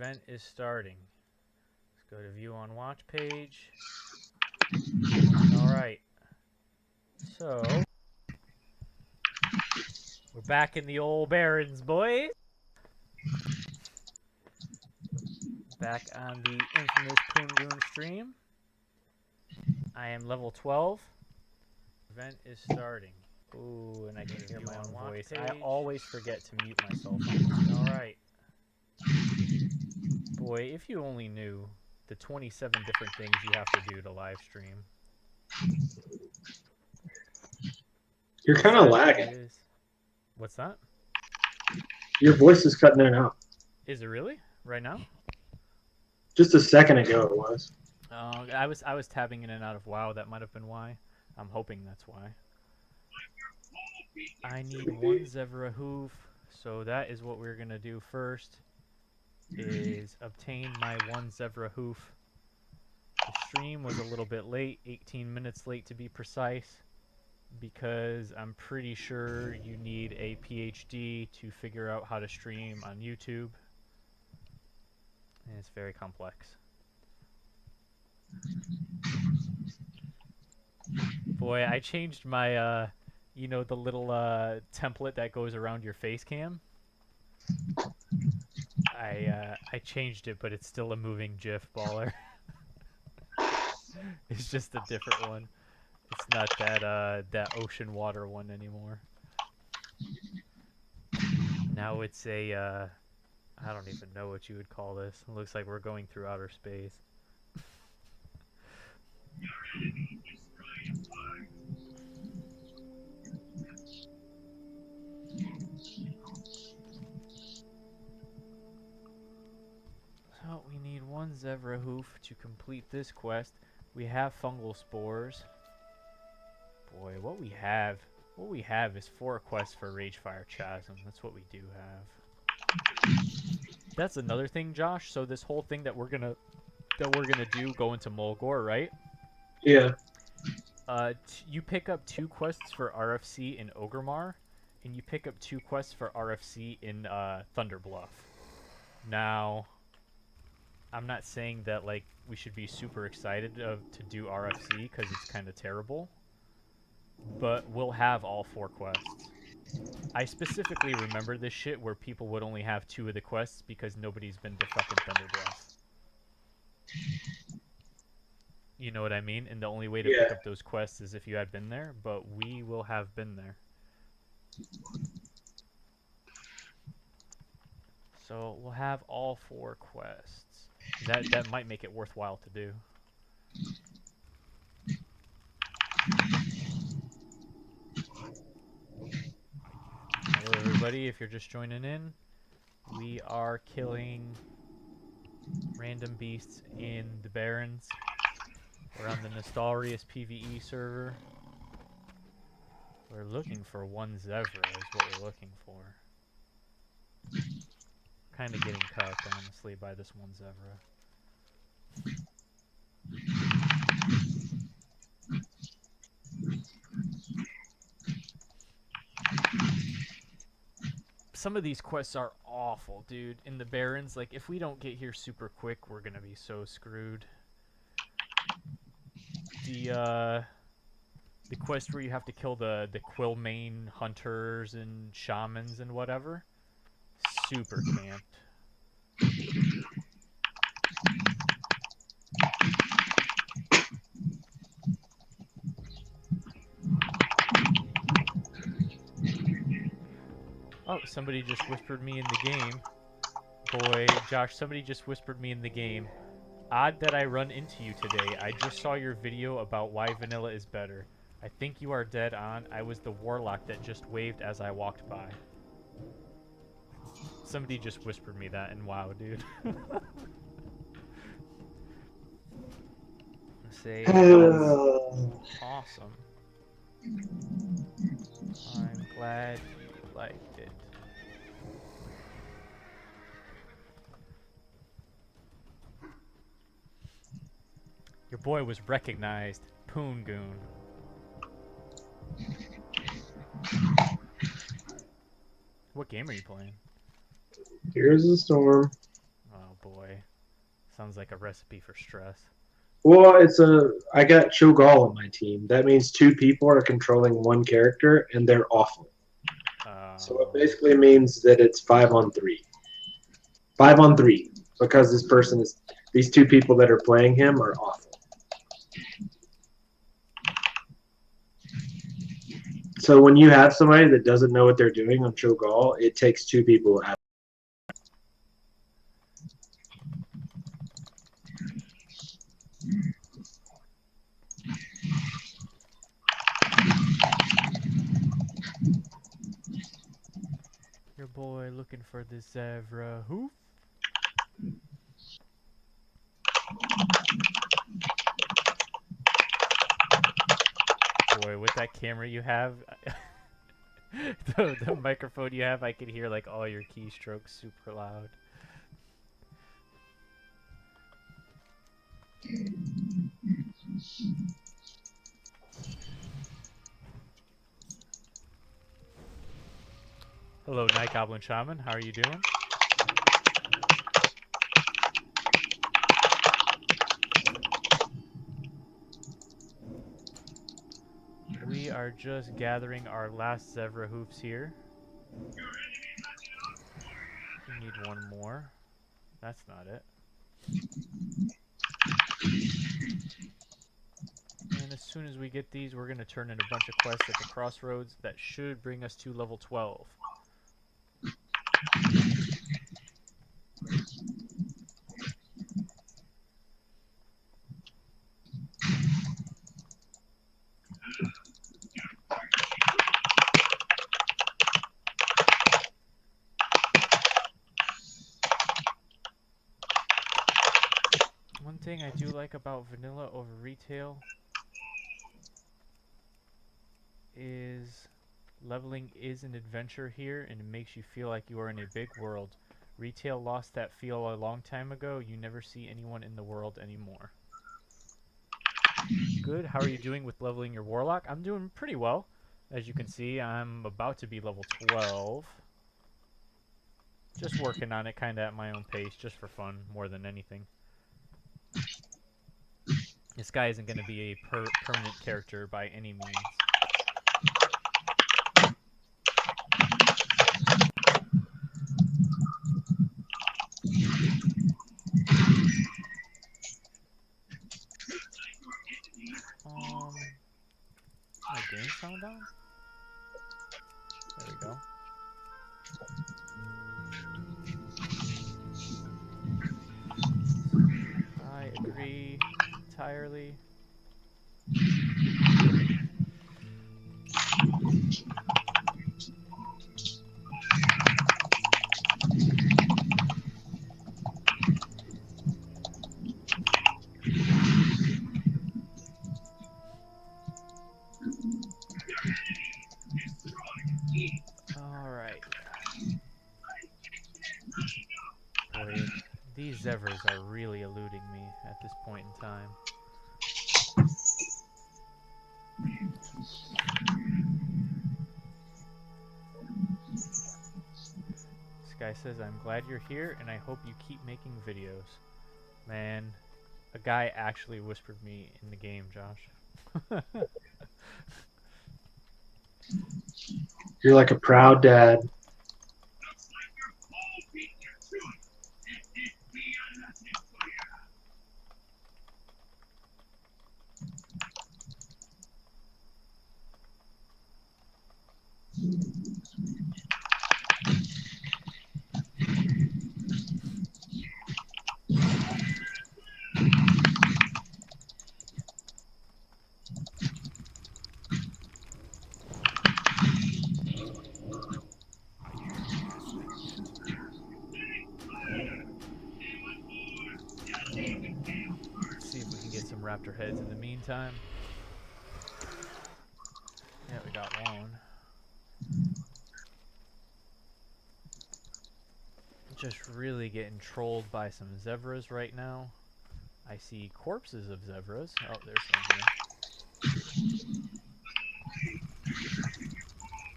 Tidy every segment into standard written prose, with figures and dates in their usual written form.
Event is starting. Let's go to view on watch page. Alright. So, we're back in the old Barrens, boys. Back on the infamous Poongoon stream. I am level 12. Event is starting. Ooh, and I can hear my own voice. I always forget to mute myself. Alright. Boy, if you only knew the 27 different things you have to do to live stream. You're kind of lagging. What's that? Your voice is cutting in and out. Is it really? Right now? Just a second ago it was. I was tabbing in and out of WoW. That might have been why. I'm hoping that's why. I need one Zevra hoof, so that is what we're gonna do first. Is obtain my one Zevra hoof. The stream was a little bit late, 18 minutes late to be precise, because I'm pretty sure you need a PhD to figure out how to stream on YouTube. And it's very complex. Boy, I changed my, you know, the little template that goes around your face cam. I changed it, but it's still a moving GIF, baller. It's just a different one. It's not that ocean water one anymore. Now it's a, I don't even know what you would call this. It looks like we're going through outer space. So we need one Zevra hoof to complete this quest. We have fungal spores. Boy, what we have is 4 quests for Ragefire Chasm. That's what we do have. That's another thing, Josh. So this whole thing that we're gonna do, go into Mulgore, right? Yeah. You pick up 2 quests for RFC in Ogremar, and you pick up 2 quests for RFC in Thunderbluff. Now, I'm not saying that like we should be super excited to do RFC because it's kind of terrible, but we'll have all 4 quests. I specifically remember this shit where people would only have 2 of the quests because nobody's been to fucking Thunderbluff. You know what I mean? And the only way to pick up those quests is if you had been there, but we will have been there. So we'll have all 4 quests. That might make it worthwhile to do. Hello everybody, if you're just joining in, we are killing random beasts in the Barrens. We're on the Nostalrius PvE server. We're looking for one Zevra is what we're looking for. Kind of getting cucked, honestly, by this one Zevra. Some of these quests are awful, dude. In the Barrens, like, if we don't get here super quick, we're gonna be so screwed. The quest where you have to kill the Quillmane hunters and shamans and whatever, super camped. Oh, somebody just whispered me in the game. Boy, Josh, somebody just whispered me in the game. Odd that I run into you today. I just saw your video about why vanilla is better. I think you are dead on. I was the Warlock that just waved as I walked by. Somebody just whispered me that, and wow, dude. Say awesome. I'm glad you liked it. Your boy was recognized. Poongoon. What game are you playing? Here's the storm. Oh boy. Sounds like a recipe for stress. Well, I got Cho'Gall on my team. That means two people are controlling one character, and they're awful. So it basically means that it's 5-on-3. 5-on-3, because these two people that are playing him are awful. So when you have somebody that doesn't know what they're doing on Cho'Gall, it takes two people out. Your boy looking for the zebra hoof. Boy, with that camera you have, the microphone you have, I can hear like all your keystrokes super loud. Hello, Night Goblin Shaman. How are you doing? We are just gathering our last zebra hoofs here. We need one more. That's not it. And as soon as we get these, we're going to turn in a bunch of quests at the crossroads that should bring us to level 12. One thing I do like about vanilla over retail is leveling is an adventure here, and it makes you feel like you are in a big world. Retail lost that feel a long time ago. You never see anyone in the world anymore. Good. How are you doing with leveling your Warlock? I'm doing pretty well. As you can see, I'm about to be level 12. Just working on it kind of at my own pace, just for fun, more than anything. This guy isn't going to be a permanent character by any means. My game sound on? There we go. I agree entirely. Alright. Boy, these zebras are really eluding me at this point in time. This guy says, I'm glad you're here and I hope you keep making videos. Man, a guy actually whispered me in the game, Josh. You're like a proud dad. Let's see if we can get some raptor heads in the meantime. Yeah, we got one. Just really getting trolled by some zebras right now. I see corpses of zebras. Oh, there's one here.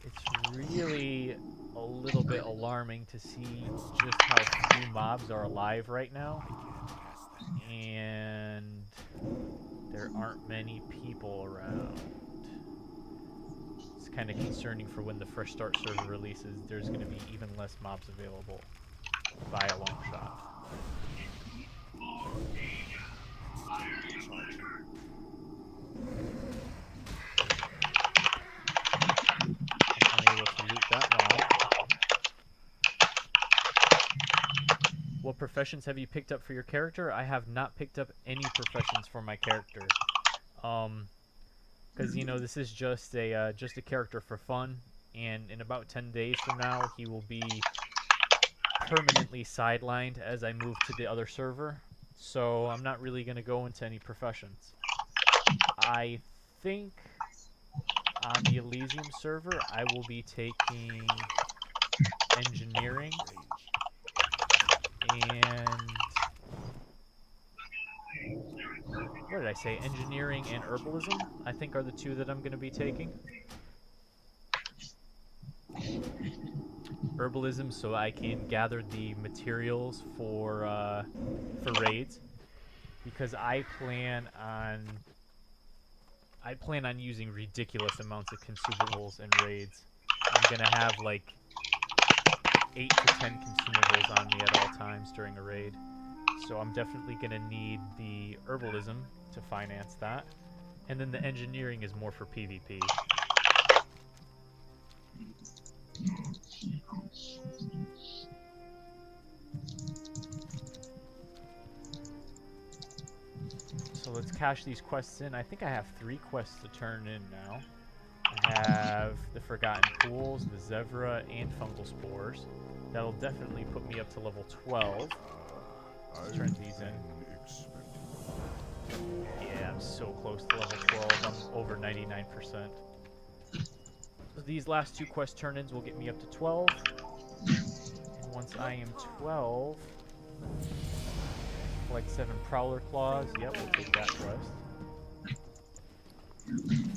It's really a a little bit alarming to see just how few mobs are alive right now. And there aren't many people around. It's kind of concerning for when the fresh start server releases. There's going to be even less mobs available by a long shot. I'm unable to loot that mob. What professions have you picked up for your character? I have not picked up any professions for my character. Because, you know, this is just a character for fun, and in about 10 days from now, he will be permanently sidelined as I move to the other server. So I'm not really going to go into any professions. I think on the Elysium server, I will be taking engineering and what did I say? Engineering and herbalism, I think, are the two that I'm going to be taking. Herbalism, so I can gather the materials for raids, because I plan on using ridiculous amounts of consumables in raids. I'm gonna have like 8 to 10 consumables on me at all times during a raid. So I'm definitely going to need the herbalism to finance that. And then the engineering is more for PvP. So let's cash these quests in. I think I have 3 quests to turn in now. I have the Forgotten Pools, the Zevra, and Fungal Spores. That'll definitely put me up to level 12. Let's turn these in. Yeah, I'm so close to level 12. I'm over 99%. So these last 2 quest turn-ins will get me up to 12. And once I am 12, like 7 Prowler Claws. Yep, we'll take that quest.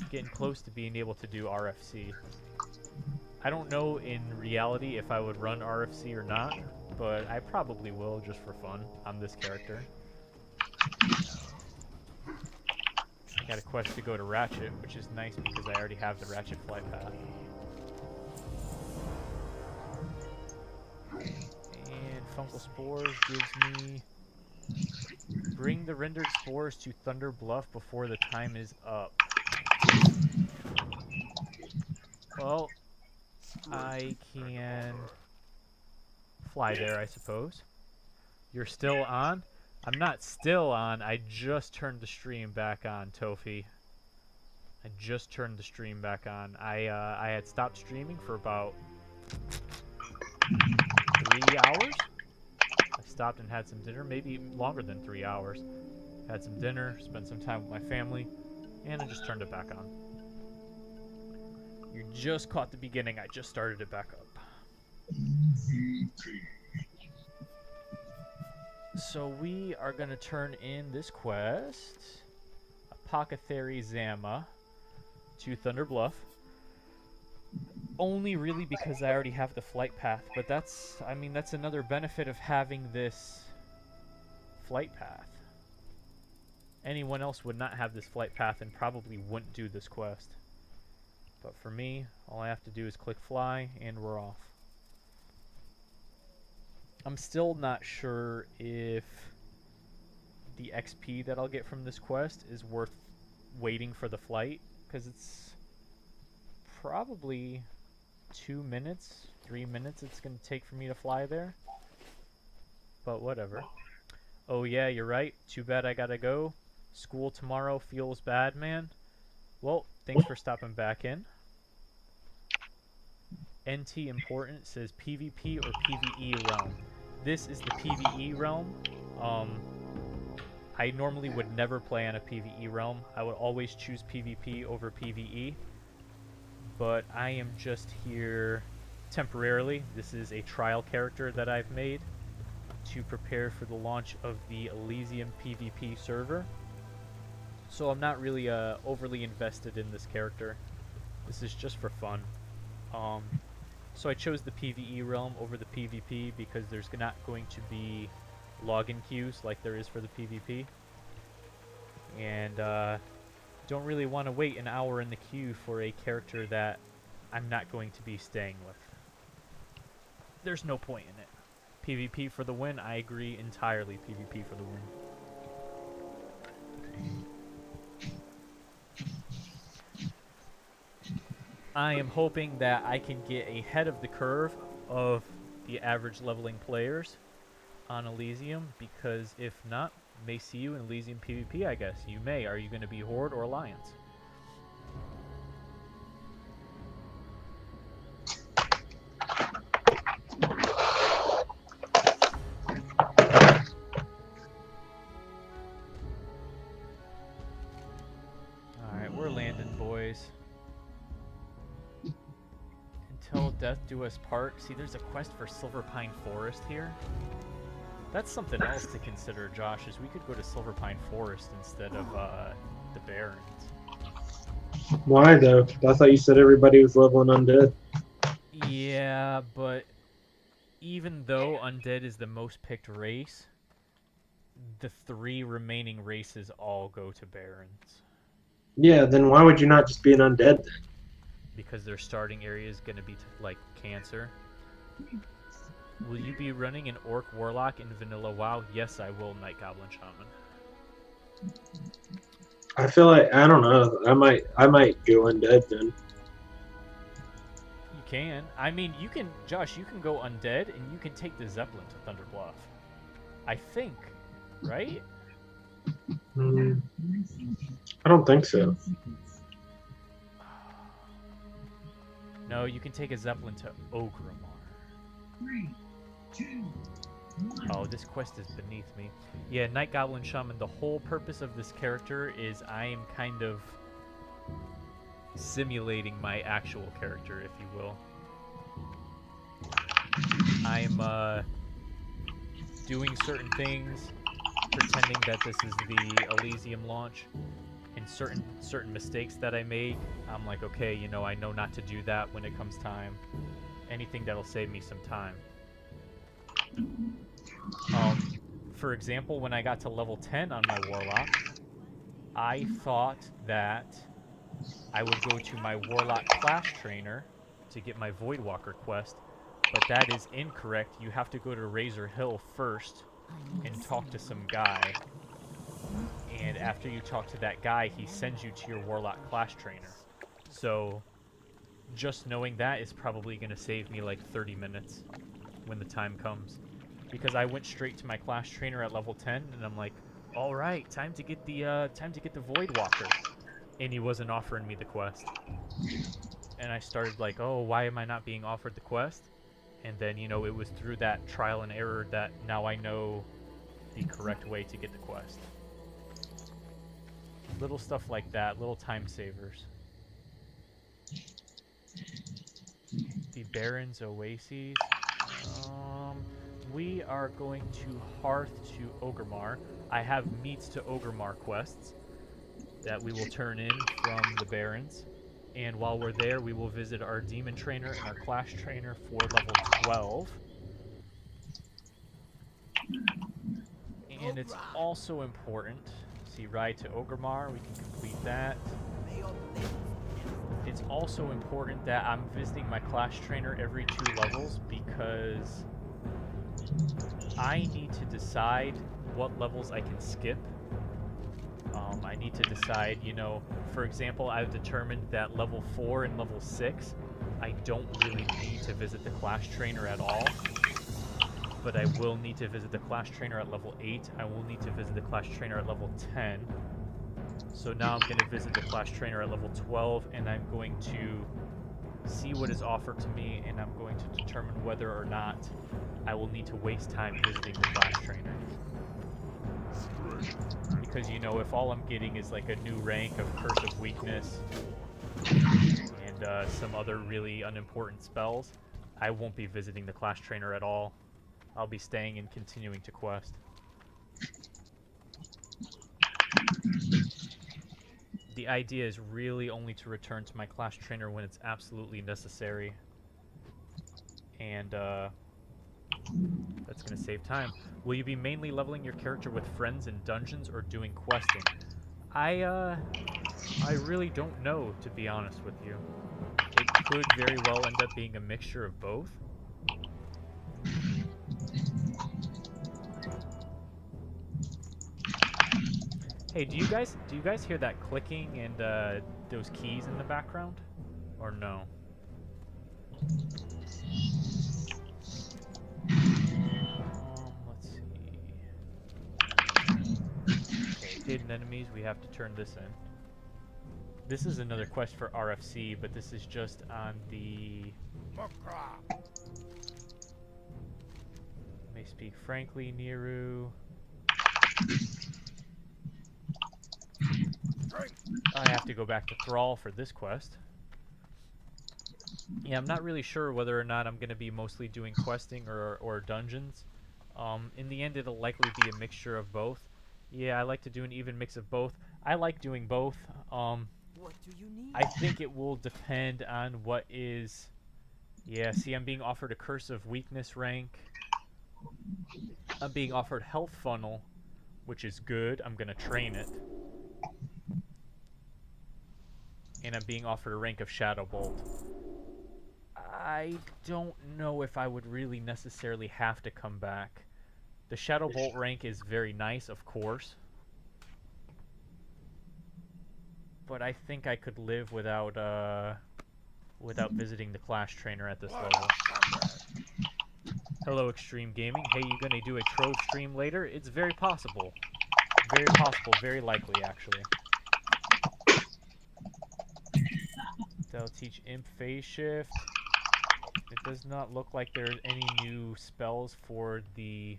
Getting close to being able to do RFC. I don't know in reality if I would run RFC or not, but I probably will just for fun on this character. I got a quest to go to Ratchet, which is nice because I already have the Ratchet flight path. And Fungal Spores gives me... Bring the rendered spores to Thunder Bluff before the time is up. Well, I can fly there, I suppose. You're still on? I'm not still on. I just turned the stream back on, Tofi. I just turned the stream back on. I had stopped streaming for about 3 hours. I stopped and had some dinner, maybe longer than 3 hours. Had some dinner, spent some time with my family, and I just turned it back on. You just caught the beginning. I just started it back up. So we are going to turn in this quest, Apothecary Zama, to Thunder Bluff. Only really because I already have the flight path, but that's another benefit of having this flight path. Anyone else would not have this flight path and probably wouldn't do this quest. But for me, all I have to do is click fly and we're off. I'm still not sure if the XP that I'll get from this quest is worth waiting for the flight, because it's probably 2 minutes, 3 minutes it's going to take for me to fly there. But whatever. Oh yeah, you're right. Too bad I gotta go. School tomorrow feels bad, man. Well, thanks for stopping back in. NT Important says PvP or PvE realm. This is the PvE realm. I normally would never play on a PvE realm. I would always choose PvP over PvE. But I am just here temporarily. This is a trial character that I've made to prepare for the launch of the Elysium PvP server. So I'm not really overly invested in this character. This is just for fun. So I chose the PvE realm over the PvP because there's not going to be login queues like there is for the PvP. And don't really want to wait an hour in the queue for a character that I'm not going to be staying with. There's no point in it. PvP for the win, I agree entirely. PvP for the win. I am hoping that I can get ahead of the curve of the average leveling players on Elysium, because if not, may see you in Elysium PvP, I guess. You may. Are you going to be Horde or Alliance? Alright, we're landing, boys. Until death do us part. See, there's a quest for Silver Pine Forest here. That's something else to consider, Josh, is we could go to Silver Pine Forest instead of the Barrens. Why, though? I thought you said everybody was leveling undead. Yeah, but even though undead is the most picked race, the 3 remaining races all go to Barrens. Yeah, then why would you not just be an undead then? Because their starting area is going to be like Cancer. Will you be running an Orc Warlock in Vanilla WoW? Yes, I will, Night Goblin Shaman. I feel like, I don't know, I might go undead then. You can. I mean, you can, Josh, you can go undead and you can take the Zeppelin to Thunder Bluff. I think, right? I don't think so. No, you can take a Zeppelin to Ogrimmar. 3, 2, 1. Oh, this quest is beneath me. Yeah, Night Goblin Shaman, the whole purpose of this character is I am kind of simulating my actual character, if you will. I'm doing certain things, pretending that this is the Elysium launch, and certain mistakes that I make, I'm like, okay, you know, I know not to do that when it comes time. Anything that'll save me some time. For example, when I got to level 10 on my Warlock, I thought that I would go to my Warlock class trainer to get my Voidwalker quest, but that is incorrect. You have to go to Razor Hill first and talk to some guy. And after you talk to that guy, he sends you to your Warlock class trainer. So, just knowing that is probably going to save me like 30 minutes when the time comes. Because I went straight to my class trainer at level 10, and I'm like, all right, time to get the Voidwalker. And he wasn't offering me the quest. And I started like, oh, why am I not being offered the quest? And then, you know, it was through that trial and error that now I know the correct way to get the quest. Little stuff like that, little time savers. The Baron's Oases. We are going to Hearth to Ogrimmar. I have meets to Ogrimmar quests that we will turn in from the Barons. And while we're there, we will visit our Demon Trainer and our Clash Trainer for level 12. And it's also important, see, ride to Ogrimmar, we can complete that. It's also important that I'm visiting my Clash Trainer every 2 levels because I need to decide what levels I can skip. I need to decide, you know, for example, I've determined that level 4 and level 6, I don't really need to visit the Clash Trainer at all. But I will need to visit the Clash Trainer at level 8. I will need to visit the Clash Trainer at level 10. So now I'm going to visit the Clash Trainer at level 12, and I'm going to see what is offered to me, and I'm going to determine whether or not I will need to waste time visiting the Clash Trainer. Because, you know, if all I'm getting is like a new rank of Curse of Weakness and some other really unimportant spells, I won't be visiting the Clash Trainer at all. I'll be staying and continuing to quest. The idea is really only to return to my Clash Trainer when it's absolutely necessary. And that's going to save time. Will you be mainly leveling your character with friends in dungeons or doing questing? I really don't know, to be honest with you. It could very well end up being a mixture of both. Hey, do you guys hear that clicking and those keys in the background, or no? Let's see. Okay, hidden enemies. We have to turn this in. This is another quest for RFC, but this is just on the. May speak frankly, Niru. I have to go back to Thrall for this quest. Yeah, I'm not really sure whether or not I'm going to be mostly doing questing or dungeons. In the end, it'll likely be a mixture of both. Yeah, I like to do an even mix of both. I like doing both. What do you need? I think it will depend on what is... Yeah, see, I'm being offered a Curse of Weakness rank. I'm being offered Health Funnel, which is good. I'm going to train it. And I'm being offered a rank of Shadow Bolt. I don't know if I would really necessarily have to come back. The Shadow Bolt rank is very nice, of course. But I think I could live without visiting the Clash Trainer at this level. Hello, Extreme Gaming. Hey, you gonna do a Trove stream later? It's very possible. Very possible. Very likely, actually. They'll teach Imp Phase Shift. It does not look like there's any new spells for the...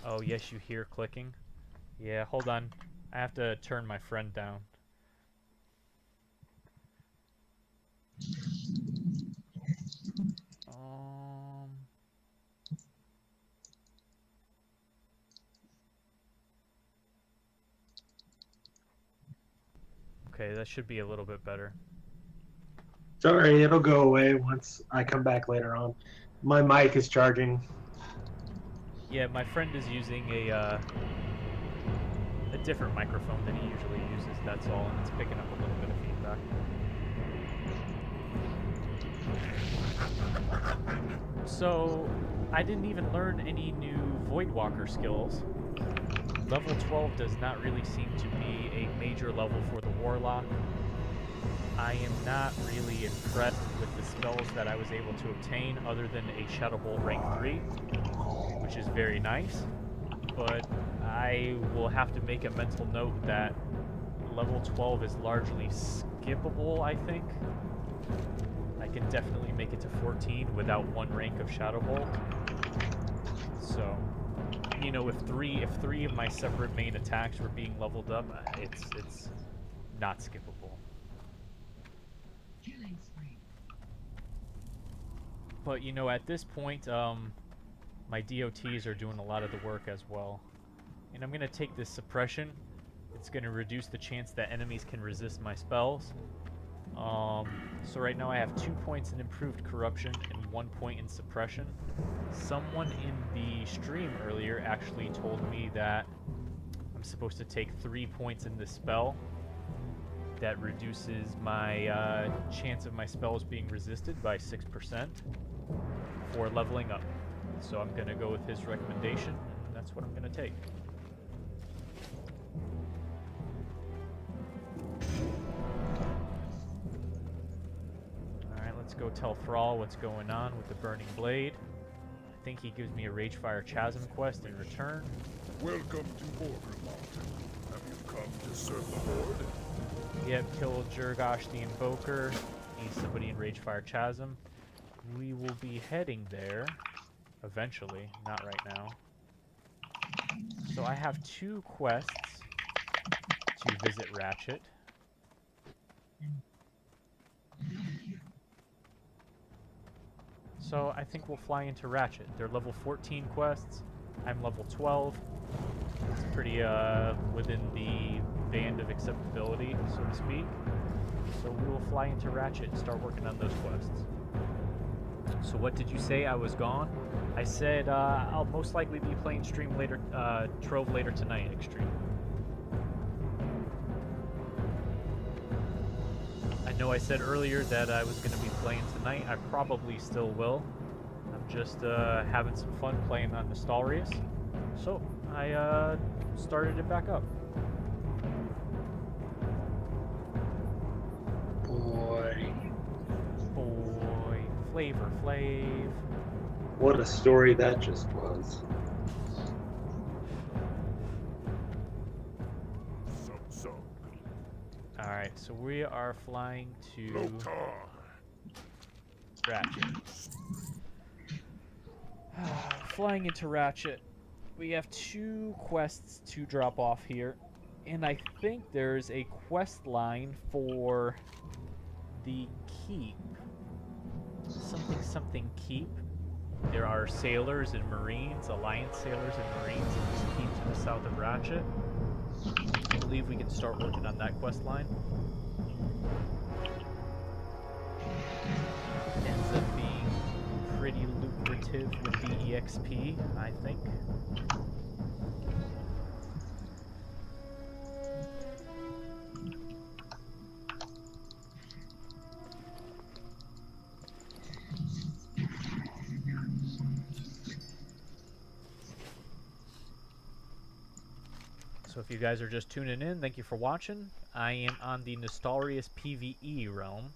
Oh, yes, you hear clicking. Yeah, hold on. I have to turn my friend down. Okay, that should be a little bit better. Sorry, it'll go away once I come back later on. My mic is charging. Yeah, my friend is using a different microphone than he usually uses, that's all, and it's picking up a little bit of feedback. So, I didn't even learn any new Voidwalker skills. Level 12 does not really seem to be a major level for the Warlock. I am not really impressed with the spells that I was able to obtain other than a Shadow Bolt rank 3, which is very nice, but I will have to make a mental note that level 12 is largely skippable, I think. I can definitely make it to 14 without one rank of Shadow Bolt. So, you know, if three of my separate main attacks were being leveled up, it's not skippable. Killing spree. But, you know, at this point, my DOTs are doing a lot of the work as well. And I'm going to take this suppression. It's going to reduce the chance that enemies can resist my spells. So right now I have 2 points in improved corruption and 1 point in suppression. Someone in the stream earlier actually told me that I'm supposed to take 3 points in this spell. That reduces my chance of my spells being resisted by 6% for leveling up. So I'm going to go with his recommendation, and that's what I'm going to take. Alright, let's go tell Thrall what's going on with the Burning Blade. I think he gives me a Ragefire Chasm quest in return. Welcome to Order Mountain. Have you come to serve the Horde? Yep, kill Jurgosh the Invoker. Need somebody in Ragefire Chasm. We will be heading there eventually, not right now. So I have 2 quests to visit Ratchet. So I think we'll fly into Ratchet. They're level 14 quests. I'm level 12. It's pretty within the band of acceptability, so to speak. So we will fly into Ratchet and start working on those quests. So what did you say I was gone? I said I'll most likely be playing stream later, Trove later tonight, Extreme. I know I said earlier that I was going to be playing tonight. I probably still will. I'm just having some fun playing on Nostalrius. So I started it back up. Boy. Flavor Flav. What a story that just was. So. Alright, so we are flying to Lotar. Ratchet. Flying into Ratchet. We have 2 quests to drop off here. And I think there's a quest line for the keep. Something keep. There are sailors and marines, alliance sailors and marines in this keep to the south of Ratchet. I believe we can start working on that quest line. Ends up being pretty lucrative with the EXP, I think. So if you guys are just tuning in, thank you for watching. I am on the Nostalrius PvE realm.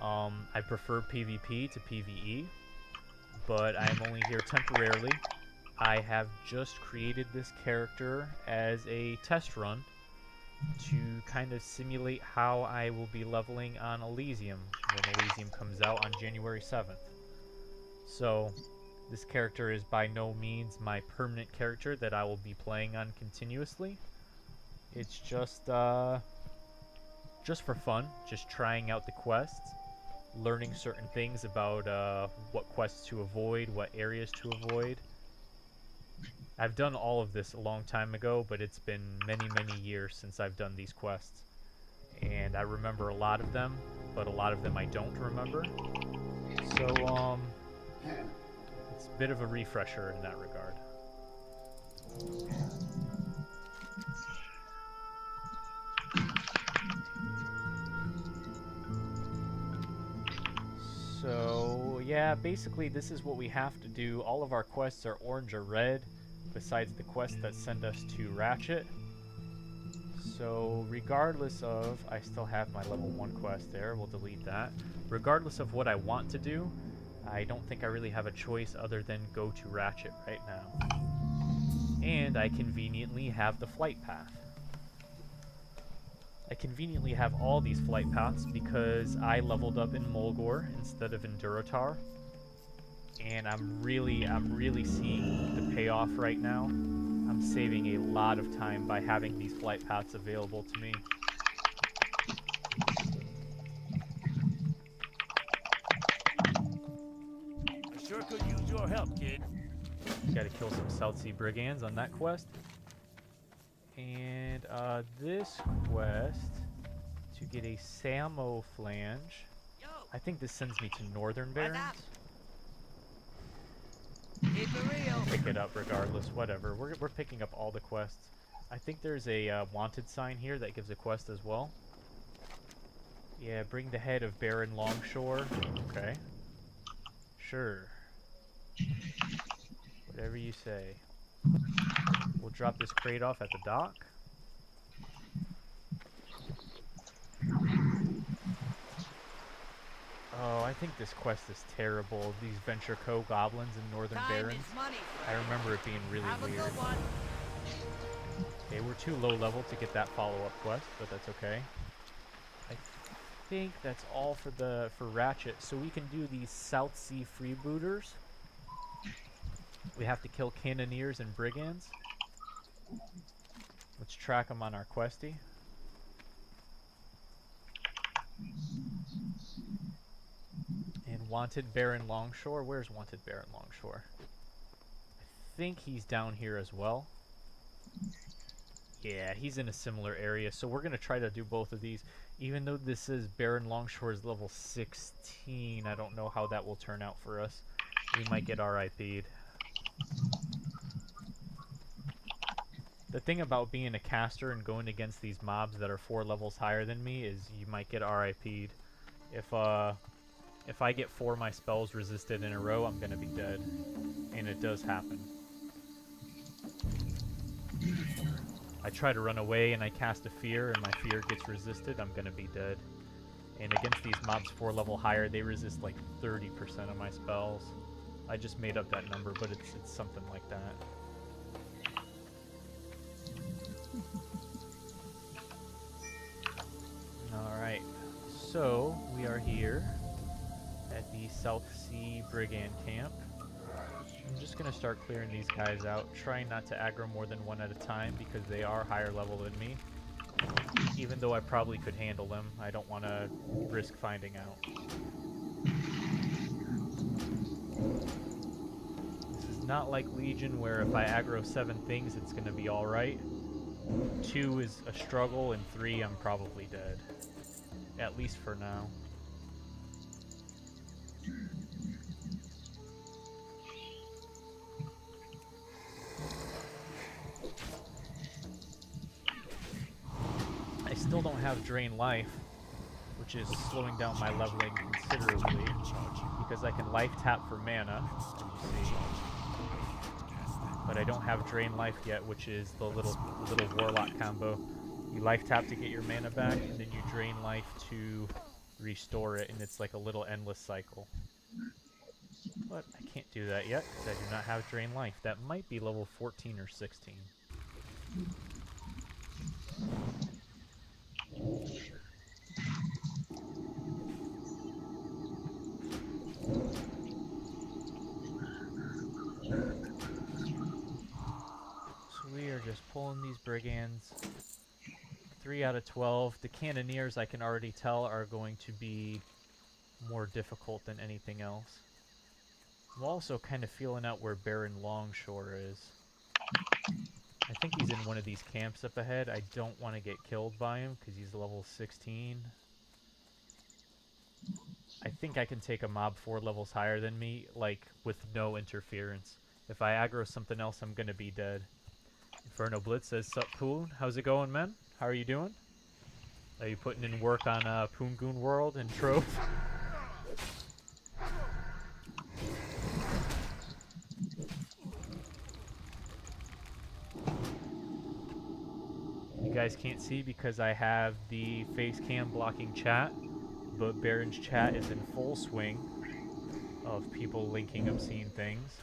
I prefer PvP to PvE, but I'm only here temporarily. I have just created this character as a test run to kind of simulate how I will be leveling on Elysium when Elysium comes out on January 7th. So this character is by no means my permanent character that I will be playing on continuously. It's just for fun, just trying out the quests, learning certain things about what quests to avoid, what areas to avoid. I've done all of this a long time ago, but it's been many years since I've done these quests. And I remember a lot of them, but a lot of them I don't remember. So, it's a bit of a refresher in that regard. So, yeah, basically this is what we have to do. All of our quests are orange or red, besides the quests that send us to Ratchet. So, regardless of... I still have my level 1 quest there, we'll delete that. Regardless of what I want to do, I don't think I really have a choice other than go to Ratchet right now. And I conveniently have the flight path. I conveniently have all these flight paths because I leveled up in Mulgore instead of in Durotar. And I'm really seeing the payoff right now. I'm saving a lot of time by having these flight paths available to me. I sure could use your help, kid. Gotta kill some South Sea Brigands on that quest. And this quest to get a Samo Flange. I think this sends me to Northern Barrens. Keep it real. Pick it up regardless, whatever. We're picking up all the quests. I think there's a wanted sign here that gives a quest as well. Yeah, bring the head of Baron Longshore. Okay. Sure. Whatever you say. We'll drop this crate off at the dock. Oh, I think this quest is terrible. These Venture Co. goblins in Northern Barrens. I remember it being really weird. Okay, we're too low level to get that follow-up quest, but that's okay. I think that's all for Ratchet. So we can do these South Sea freebooters. We have to kill Cannoneers and Brigands. Let's track them on our questy. And Wanted Baron Longshore. Where's Wanted Baron Longshore? I think he's down here as well. Yeah, he's in a similar area, so we're going to try to do both of these. Even though this is Baron Longshore is level 16, I don't know how that will turn out for us. We might get RIP'd. The thing about being a caster and going against these mobs that are 4 levels higher than me is you might get RIP'd. If I get 4 of my spells resisted in a row, I'm gonna be dead. And it does happen. I try to run away and I cast a fear and my fear gets resisted, I'm gonna be dead. And against these mobs 4 level higher, they resist like 30% of my spells. I just made up that number, but it's something like that. Alright, so we are here at the South Sea Brigand Camp. I'm just going to start clearing these guys out, trying not to aggro more than one at a time because they are higher level than me. Even though I probably could handle them, I don't want to risk finding out. This is not like Legion where if I aggro 7 things it's going to be alright. 2 is a struggle and 3 I'm probably dead. At least for now. I still don't have Drain Life, which is slowing down my leveling considerably, because I can life tap for mana, as you see. But I don't have Drain Life yet, which is the little Warlock combo. You life tap to get your mana back, and then you drain life to restore it, and it's like a little endless cycle. But I can't do that yet, because I do not have Drain Life. That might be level 14 or 16. So we are just pulling these brigands. 3 out of 12. The cannoneers, I can already tell, are going to be more difficult than anything else. I'm also kind of feeling out where Baron Longshore is. I think he's in one of these camps up ahead. I don't want to get killed by him because he's level 16. I think I can take a mob 4 levels higher than me, like, with no interference. If I aggro something else, I'm going to be dead. Inferno Blitz says, "Sup, Poon? How's it going, man? How are you doing? Are you putting in work on Poongoon World and Trove?" You guys can't see because I have the face cam blocking chat, but Baron's chat is in full swing of people linking obscene things.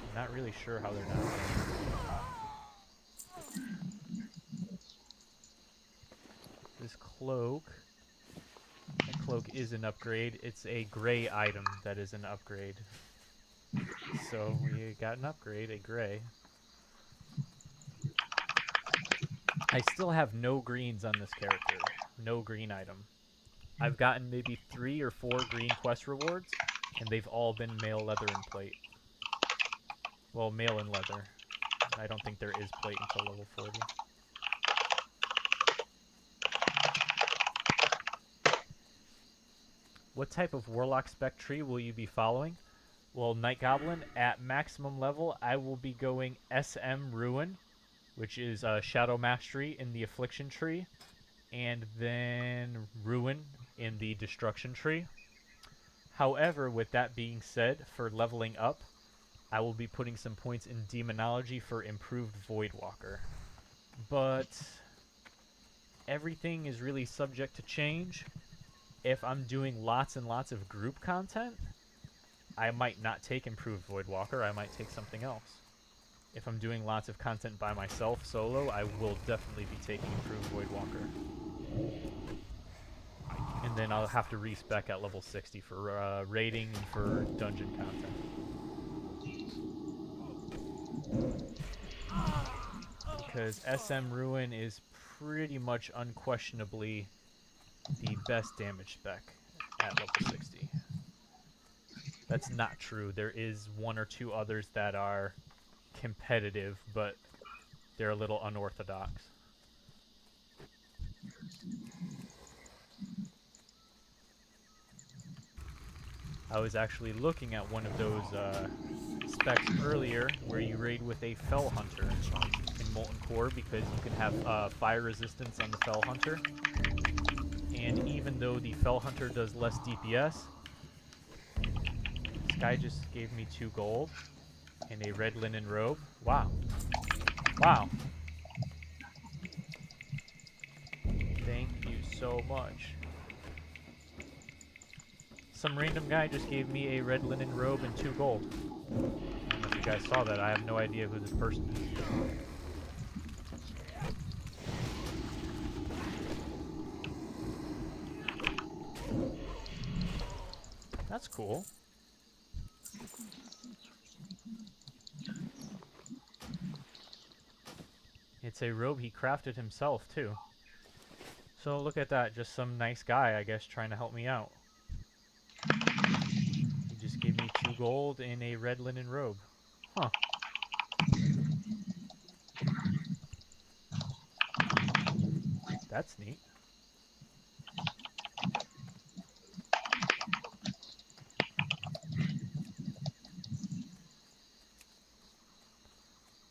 I'm not really sure how they're not seeing. This cloak, that cloak is an upgrade. It's a gray item that is an upgrade. So we got an upgrade, a gray. I still have no greens on this character. No green item. I've gotten maybe 3 or 4 green quest rewards, and they've all been mail, leather, and plate. Well, mail and leather. I don't think there is plate until level 40. What type of Warlock spec tree will you be following? Well, Night Goblin, at maximum level, I will be going SM Ruin, which is Shadow Mastery in the Affliction tree, and then Ruin in the Destruction tree. However, with that being said, for leveling up, I will be putting some points in Demonology for improved Voidwalker. But everything is really subject to change. If I'm doing lots and lots of group content, I might not take improved Voidwalker, I might take something else. If I'm doing lots of content by myself, solo, I will definitely be taking improved Voidwalker. And then I'll have to respec at level 60 for raiding and for dungeon content. Because SM Ruin is pretty much unquestionably the best damage spec at level 60. That's not true. There is 1 or 2 others that are competitive, but they're a little unorthodox. I was actually looking at one of those specs earlier where you raid with a Fell Hunter in Molten Core because you can have fire resistance on the Fell Hunter. And even though the Fell Hunter does less DPS, this guy just gave me 2 gold and a red linen robe. Wow. Wow. Thank you so much. Some random guy just gave me a red linen robe and 2 gold. I don't know if you guys saw that. I have no idea who this person is. That's cool. It's a robe he crafted himself, too. So look at that. Just some nice guy, I guess, trying to help me out. He just gave me 2 gold and a red linen robe. Huh. That's neat.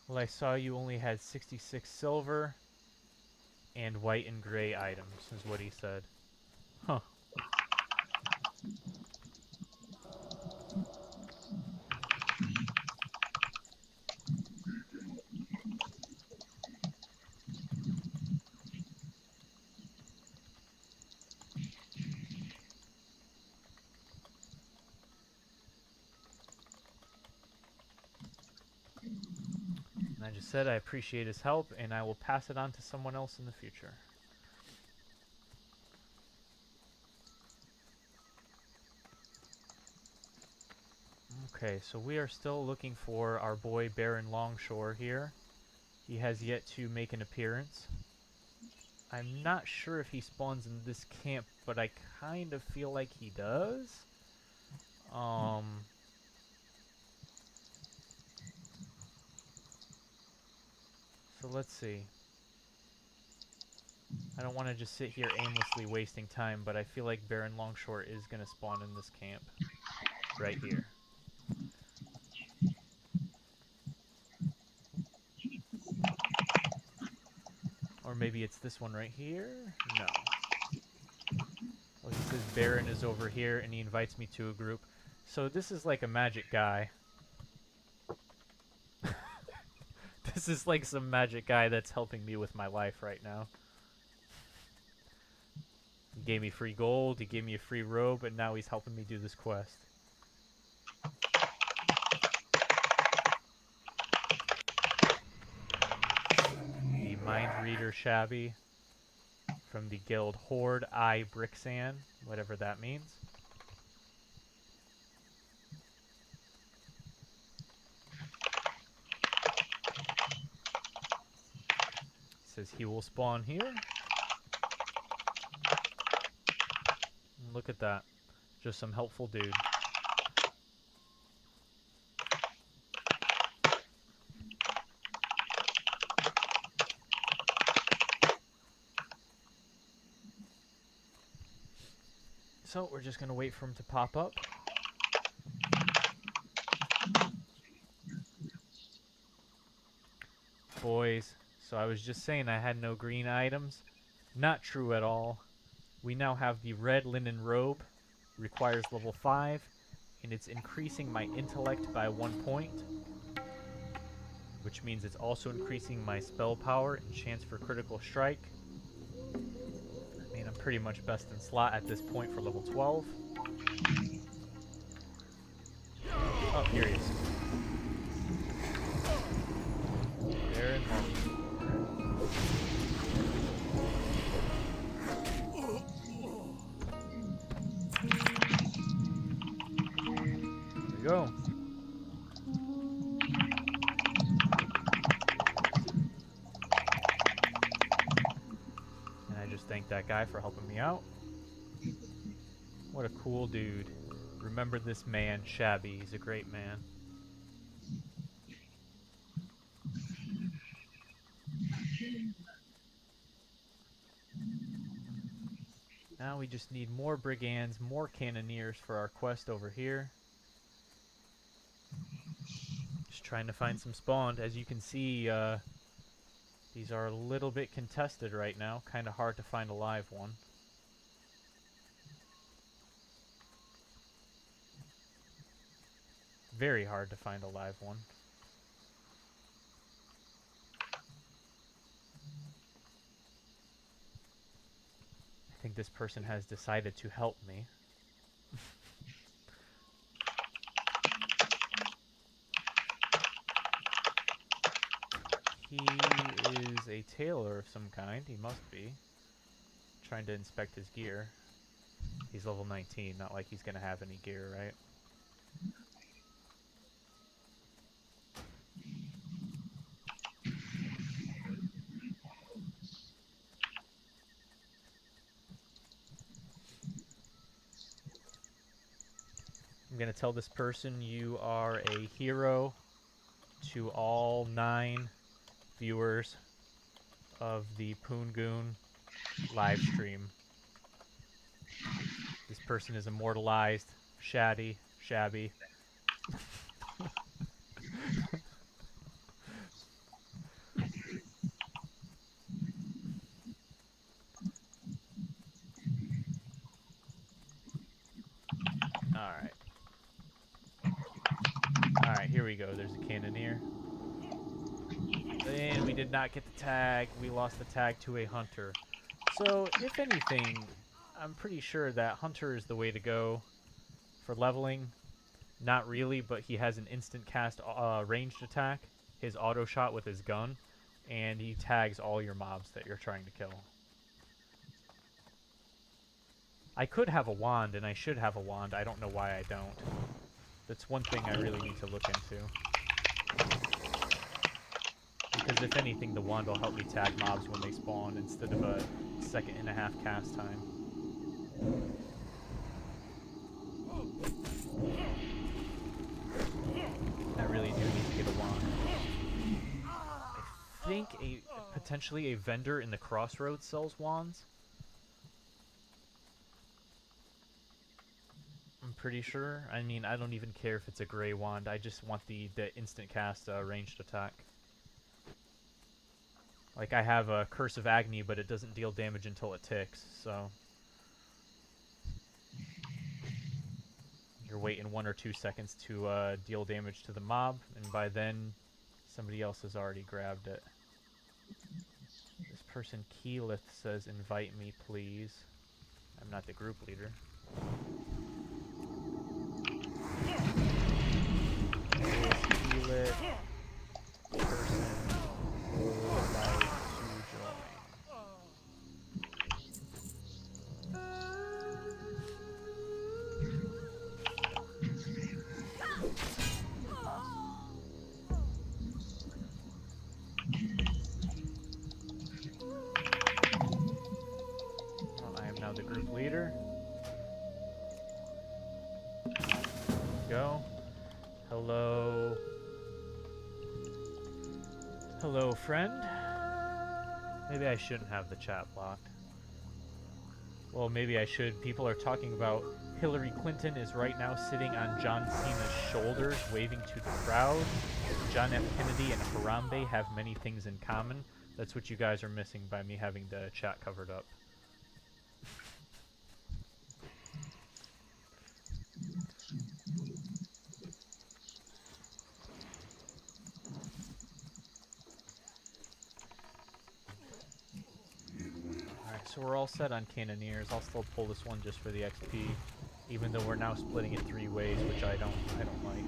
Well, I saw you only had 66 silver and white and gray items, is what he said. Huh. And I just said I appreciate his help, and I will pass it on to someone else in the future. Okay, so we are still looking for our boy Baron Longshore here. He has yet to make an appearance. I'm not sure if he spawns in this camp, but I kind of feel like he does. So let's see. I don't want to just sit here aimlessly wasting time, but I feel like Baron Longshore is going to spawn in this camp. Right here. Or maybe it's this one right here? No. Well, he says Baron is over here, and he invites me to a group. So this is like a magic guy. This is like some magic guy that's helping me with my life right now. He gave me free gold, he gave me a free robe, and now he's helping me do this quest. The Mind Reader Shabby from the guild Horde I Bricksan, whatever that means. Says he will spawn here. And look at that. Just some helpful dude. So we're just gonna wait for him to pop up. Boys, so I was just saying I had no green items. Not true at all. We now have the red linen robe. Requires level 5. And it's increasing my intellect by 1 point. Which means it's also increasing my spell power and chance for critical strike. I mean, I'm pretty much best in slot at this point for level 12. Oh, here he is. Baron Longshore. There we go. And I just thank that guy for helping me out. What a cool dude. Remember this man, Shabby. He's a great man. Now we just need more brigands, more cannoneers for our quest over here. Just trying to find some spawned. As you can see, these are a little bit contested right now. Kind of hard to find a live one. Very hard to find a live one. I think this person has decided to help me. He is a tailor of some kind. He must be. Trying to inspect his gear. He's level 19, not like he's going to have any gear, right? I'm going to tell this person you are a hero to all 9 viewers of the Poongoon live stream. This person is immortalized, shabby. Alright, here we go. There's a cannoneer. And we did not get the tag. We lost the tag to a hunter. So, if anything, I'm pretty sure that hunter is the way to go for leveling. Not really, but he has an instant cast ranged attack, his auto shot with his gun, and he tags all your mobs that you're trying to kill. I could have a wand, and I should have a wand. I don't know why I don't. That's one thing I really need to look into. Because if anything, the wand will help me tag mobs when they spawn instead of a 1.5-second cast time. I really do need to get a wand. I think potentially a vendor in the crossroads sells wands. I'm pretty sure. I mean, I don't even care if it's a gray wand. I just want the instant cast ranged attack. Like, I have a Curse of Agni, but it doesn't deal damage until it ticks, so... You're waiting 1 or 2 seconds to deal damage to the mob, and by then, somebody else has already grabbed it. This person, Keyleth, says, invite me, please. I'm not the group leader. Keyleth, person, would like to join. Well, I am now the group leader. Go. Hello. Hello, friend. Maybe I shouldn't have the chat blocked. Well, maybe I should. People are talking about Hillary Clinton is right now sitting on John Cena's shoulders, waving to the crowd. John F. Kennedy and Harambe have many things in common. That's what you guys are missing by me having the chat covered up. So we're all set on cannoneers. I'll still pull this one just for the XP, even though we're now splitting it 3 ways, which I don't like.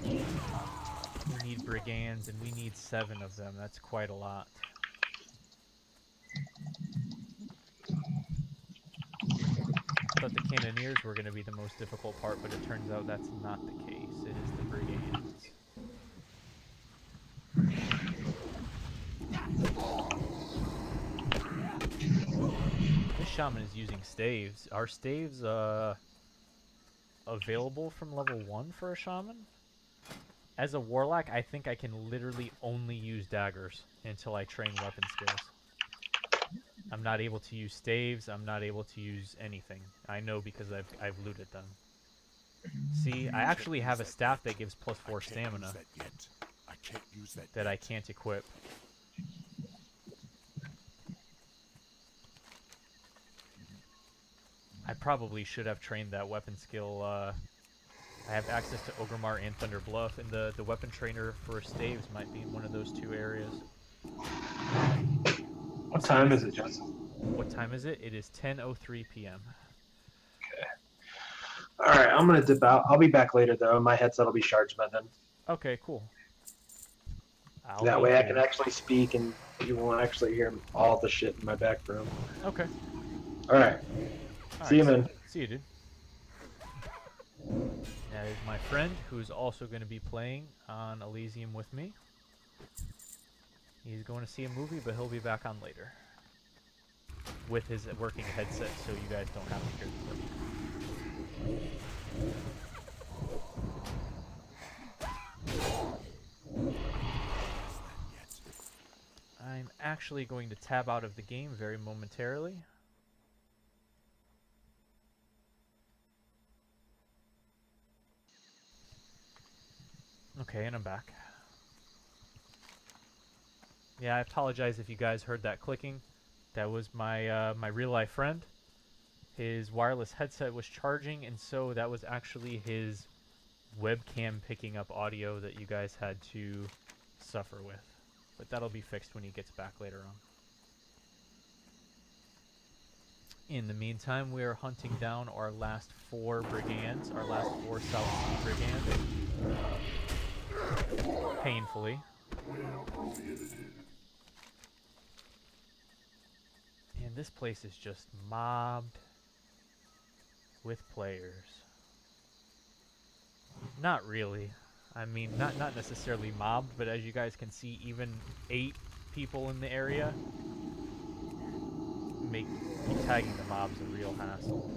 We need brigands, and we need 7 of them. That's quite a lot. I thought the cannoneers were going to be the most difficult part, but it turns out that's not the case. It is the brigands. This shaman is using staves. Are staves available from level 1 for a shaman? As a warlock, I think I can literally only use daggers until I train weapon skills. I'm not able to use staves. I'm not able to use anything. I know because I've looted them. See, I actually have a staff that gives +4 stamina I can't use that that yet. I can't equip. I probably should have trained that weapon skill. I have access to Ogrimmar and Thunder Bluff, and the weapon trainer for staves might be in one of those two areas. What time is it, Justin? What time is it? It is 10:03 p.m. Okay. All right, I'm gonna dip out. I'll be back later though. My headset will be charged by then. Okay, cool. That way I can here. actually speak and you won't actually hear all the shit in my back room. Okay. All right. See you, man. See you, dude. That is my friend, who is also going to be playing on Elysium with me. He's going to see a movie, but he'll be back on later. With his working headset, so you guys don't have to hear the clip. I'm actually going to tab out of the game very momentarily. Okay, and I'm back. Yeah, I apologize if you guys heard that clicking. That was my my real-life friend. His wireless headset was charging, and so that was actually his webcam picking up audio that you guys had to suffer with. But that'll be fixed when he gets back later on. In the meantime, we are hunting down our last 4 brigands, our last 4 South Sea brigands. Painfully. And this place is just mobbed with players. Not really. I mean, not necessarily mobbed, but as you guys can see, even 8 people in the area make tagging the mobs a real hassle.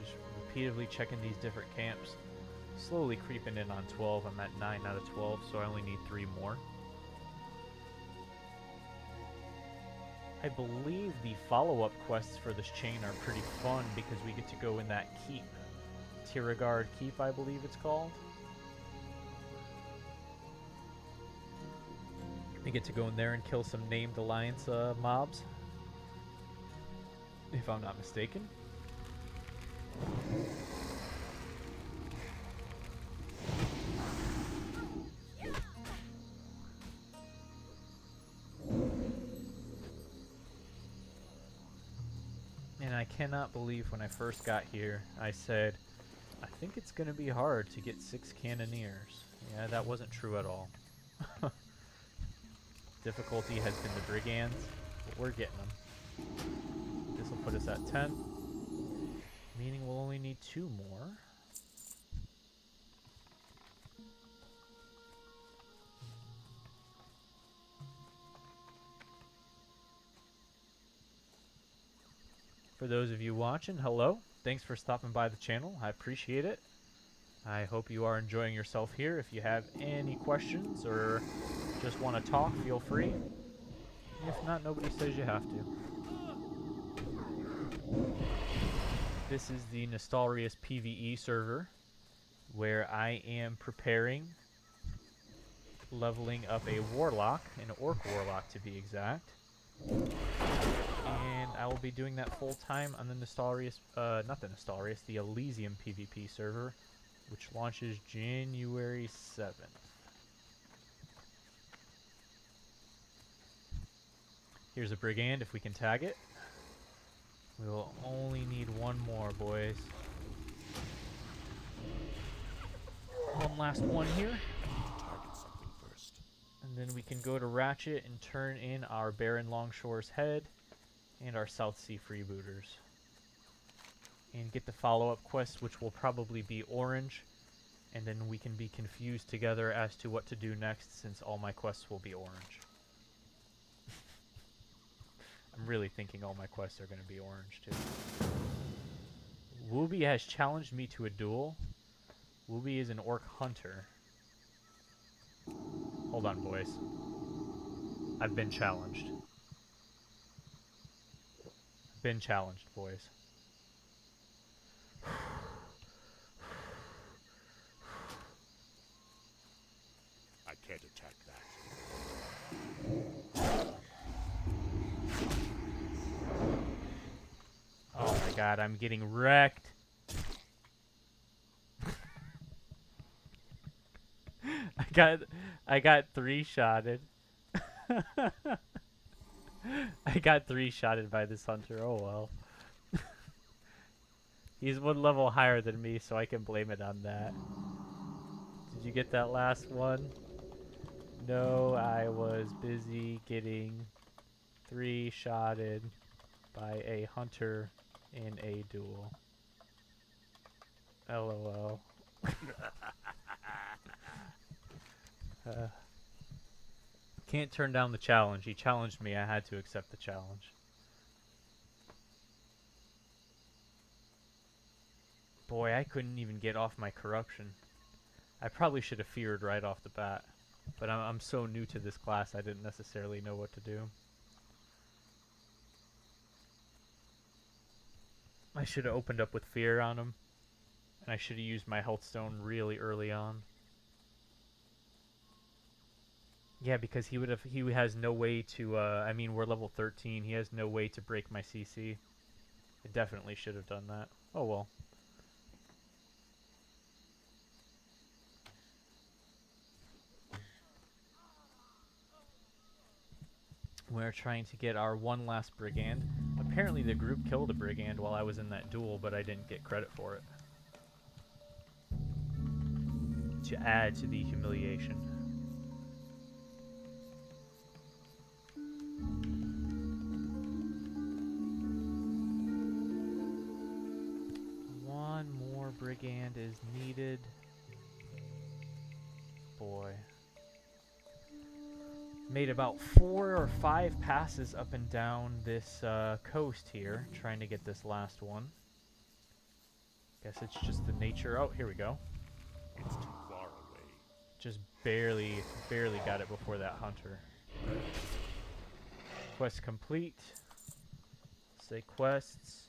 Just repeatedly checking these different camps. Slowly creeping in on 12. I'm at 9 out of 12, so I only need 3 more. I believe the follow-up quests for this chain are pretty fun because we get to go in that keep. Tiragard Keep, I believe it's called. We get to go in there and kill some named Alliance mobs, if I'm not mistaken. And I cannot believe when I first got here, I said, I think it's going to be hard to get 6 Cannoneers. Yeah, that wasn't true at all. Difficulty has been the Brigands, but we're getting them. This will put us at 10, meaning we'll only need 2 more. For those of you watching, hello. Thanks for stopping by the channel. I appreciate it. I hope you are enjoying yourself here. If you have any questions or just want to talk, feel free. If not, nobody says you have to. This is the Nostalrius PvE server, where I am preparing, leveling up a Warlock, an Orc Warlock to be exact. And I will be doing that full time on the Nostalrius, not the Nostalrius, the Elysium PvP server, which launches January 7th. Here's a Brigand if we can tag it. We will only need 1 more, boys. One last one here. Target something first. And then we can go to Ratchet and turn in our Baron Longshore's head and our South Sea Freebooters. And get the follow-up quest, which will probably be orange. And then we can be confused together as to what to do next, since all my quests will be orange. I'm really thinking all my quests are going to be orange, too. Wooby has challenged me to a duel. Wooby is an orc hunter. Hold on, boys. I've been challenged. Been challenged, boys. I can't attack that. Oh my god, I'm getting wrecked. I got three-shotted. I got three-shotted by this hunter. Oh well. He's one level higher than me, so I can blame it on that. Did you get that last one? No, I was busy getting three-shotted by a hunter in a duel. LOL. Can't turn down the challenge. He challenged me. I had to accept the challenge. Boy, I couldn't even get off my corruption. I probably should have feared right off the bat. But I'm so new to this class, I didn't necessarily know what to do. I should have opened up with fear on him. And I should have used my health stone really early on. Yeah, because he has no way to, I mean, we're level 13. He has no way to break my CC. I definitely should have done that. Oh well. We're trying to get our one last brigand. Apparently the group killed a brigand while I was in that duel, but I didn't get credit for it. To add to the humiliation. One more brigand is needed. Boy. Made about 4 or 5 passes up and down this coast here, trying to get this last one. Guess it's just the nature. Oh, here we go. It's too far away. Just barely got it before that hunter. Quest complete. Say quests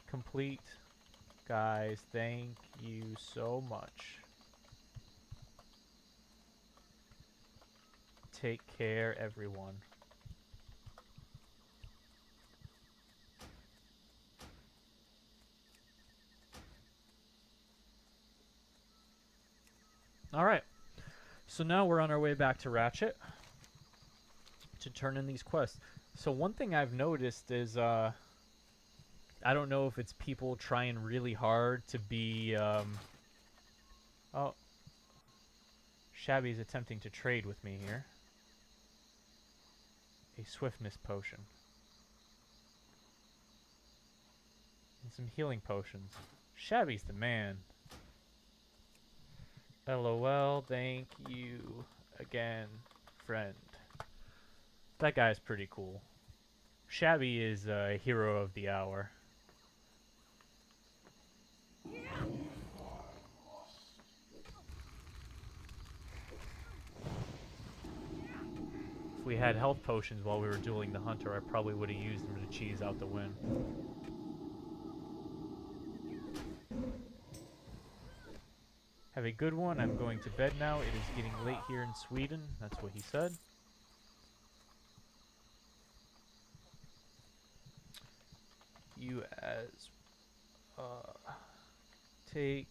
complete. Guys, thank you so much. Take care, everyone. Alright. So now we're on our way back to Ratchet to turn in these quests. So one thing I've noticed is, I don't know if it's people trying really hard to be, oh. Shabby's attempting to trade with me here. A swiftness potion. And some healing potions. Shabby's the man. LOL, thank you again, friend. That guy's pretty cool. Shabby is a hero of the hour. If we had health potions while we were dueling the hunter, I probably would have used them to cheese out the win. Have a good one. I'm going to bed now. It is getting late here in Sweden. That's what he said. You as take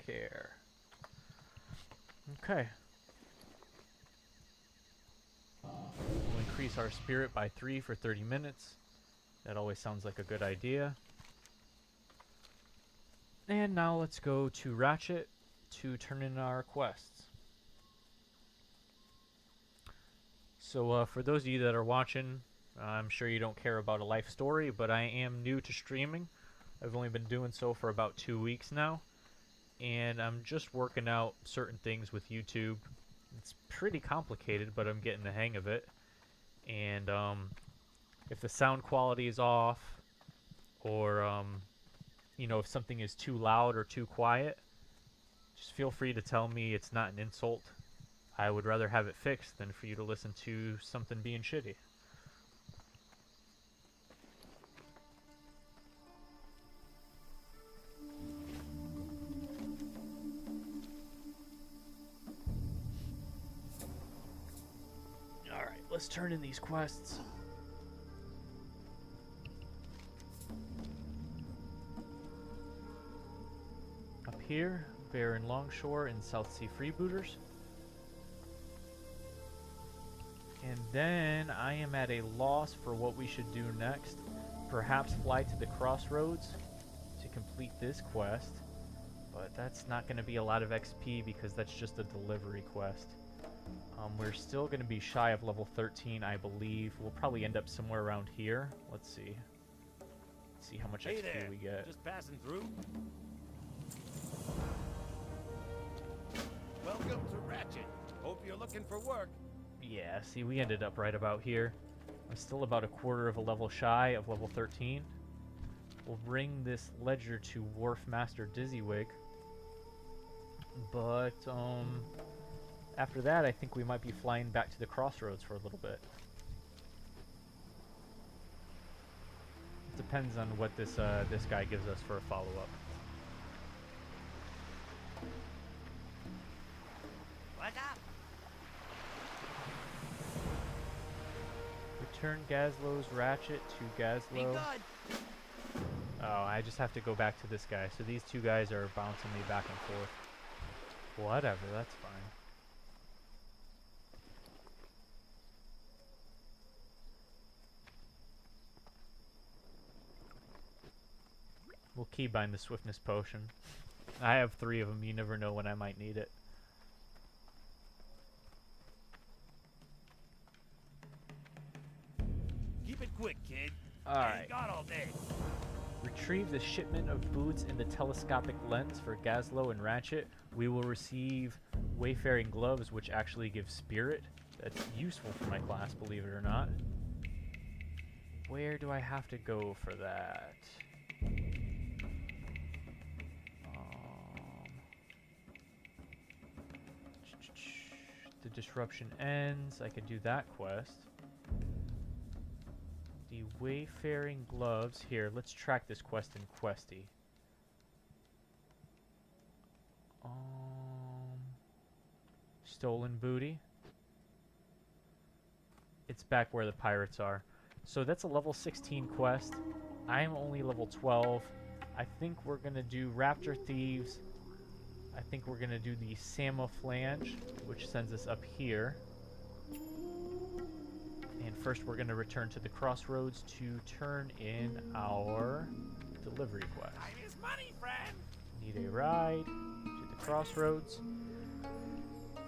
care. Okay. We'll increase our spirit by 3 for 30 minutes. That always sounds like a good idea. And now let's go to Ratchet to turn in our quests. So for those of you that are watching, I'm sure you don't care about a life story, but I am new to streaming. I've only been doing so for about 2 weeks now. And I'm just working out certain things with YouTube. It's pretty complicated, but I'm getting the hang of it. And if the sound quality is off, or You know, if something is too loud or too quiet, just feel free to tell me it's not an insult. I would rather have it fixed than for you to listen to something being shitty. Alright, let's turn in these quests. Up here, Baron Longshore and South Sea Freebooters. And then I am at a loss for what we should do next. Perhaps fly to the crossroads to complete this quest. But that's not going to be a lot of XP because that's just a delivery quest. We're still going to be shy of level 13, I believe. We'll probably end up somewhere around here. Let's see. Let's see how much XP there. we get. Just passing through. Welcome to Ratchet. Hope you're looking for work. Yeah, see, we ended up right about here. I'm still about a quarter of a level shy of level 13. We'll bring this ledger to Wharf Master Dizzywig. But, after that, I think we might be flying back to the crossroads for a little bit. It depends on what this guy gives us for a follow-up. What's up? Return Gazlow's Ratchet to Be Gazlow. good. Oh, I just have to go back to this guy. So these two guys are bouncing me back and forth. Whatever, that's fine. We'll keybind the Swiftness Potion. I have 3 of them. You never know when I might need it. Keep it quick, kid. Alright. Ain't got all day. Retrieve the shipment of boots in the telescopic lens for Gazlow and Ratchet. We will receive Wayfaring Gloves, which actually give spirit. That's useful for my class, believe it or not. Where do I have to go for that? The disruption ends. I could do that quest. The Wayfaring Gloves. Here, let's track this quest in Questy. Stolen booty. It's back where the pirates are. So that's a level 16 quest. I'm only level 12. I think we're gonna do Raptor Thieves. I think we're gonna do the Samoflange, which sends us up here. And first we're gonna return to the crossroads to turn in our delivery quest. Time is money, friend. Need a ride to the crossroads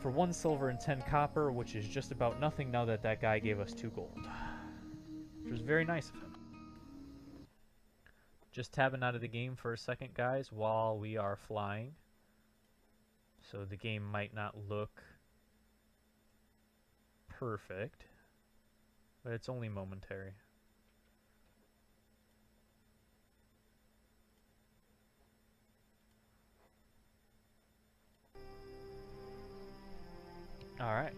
for 1 silver and 10 copper, which is just about nothing now that that guy gave us 2 gold. Which was very nice of him. Just tabbing out of the game for a second, guys, while we are flying. So the game might not look perfect, but it's only momentary. All right.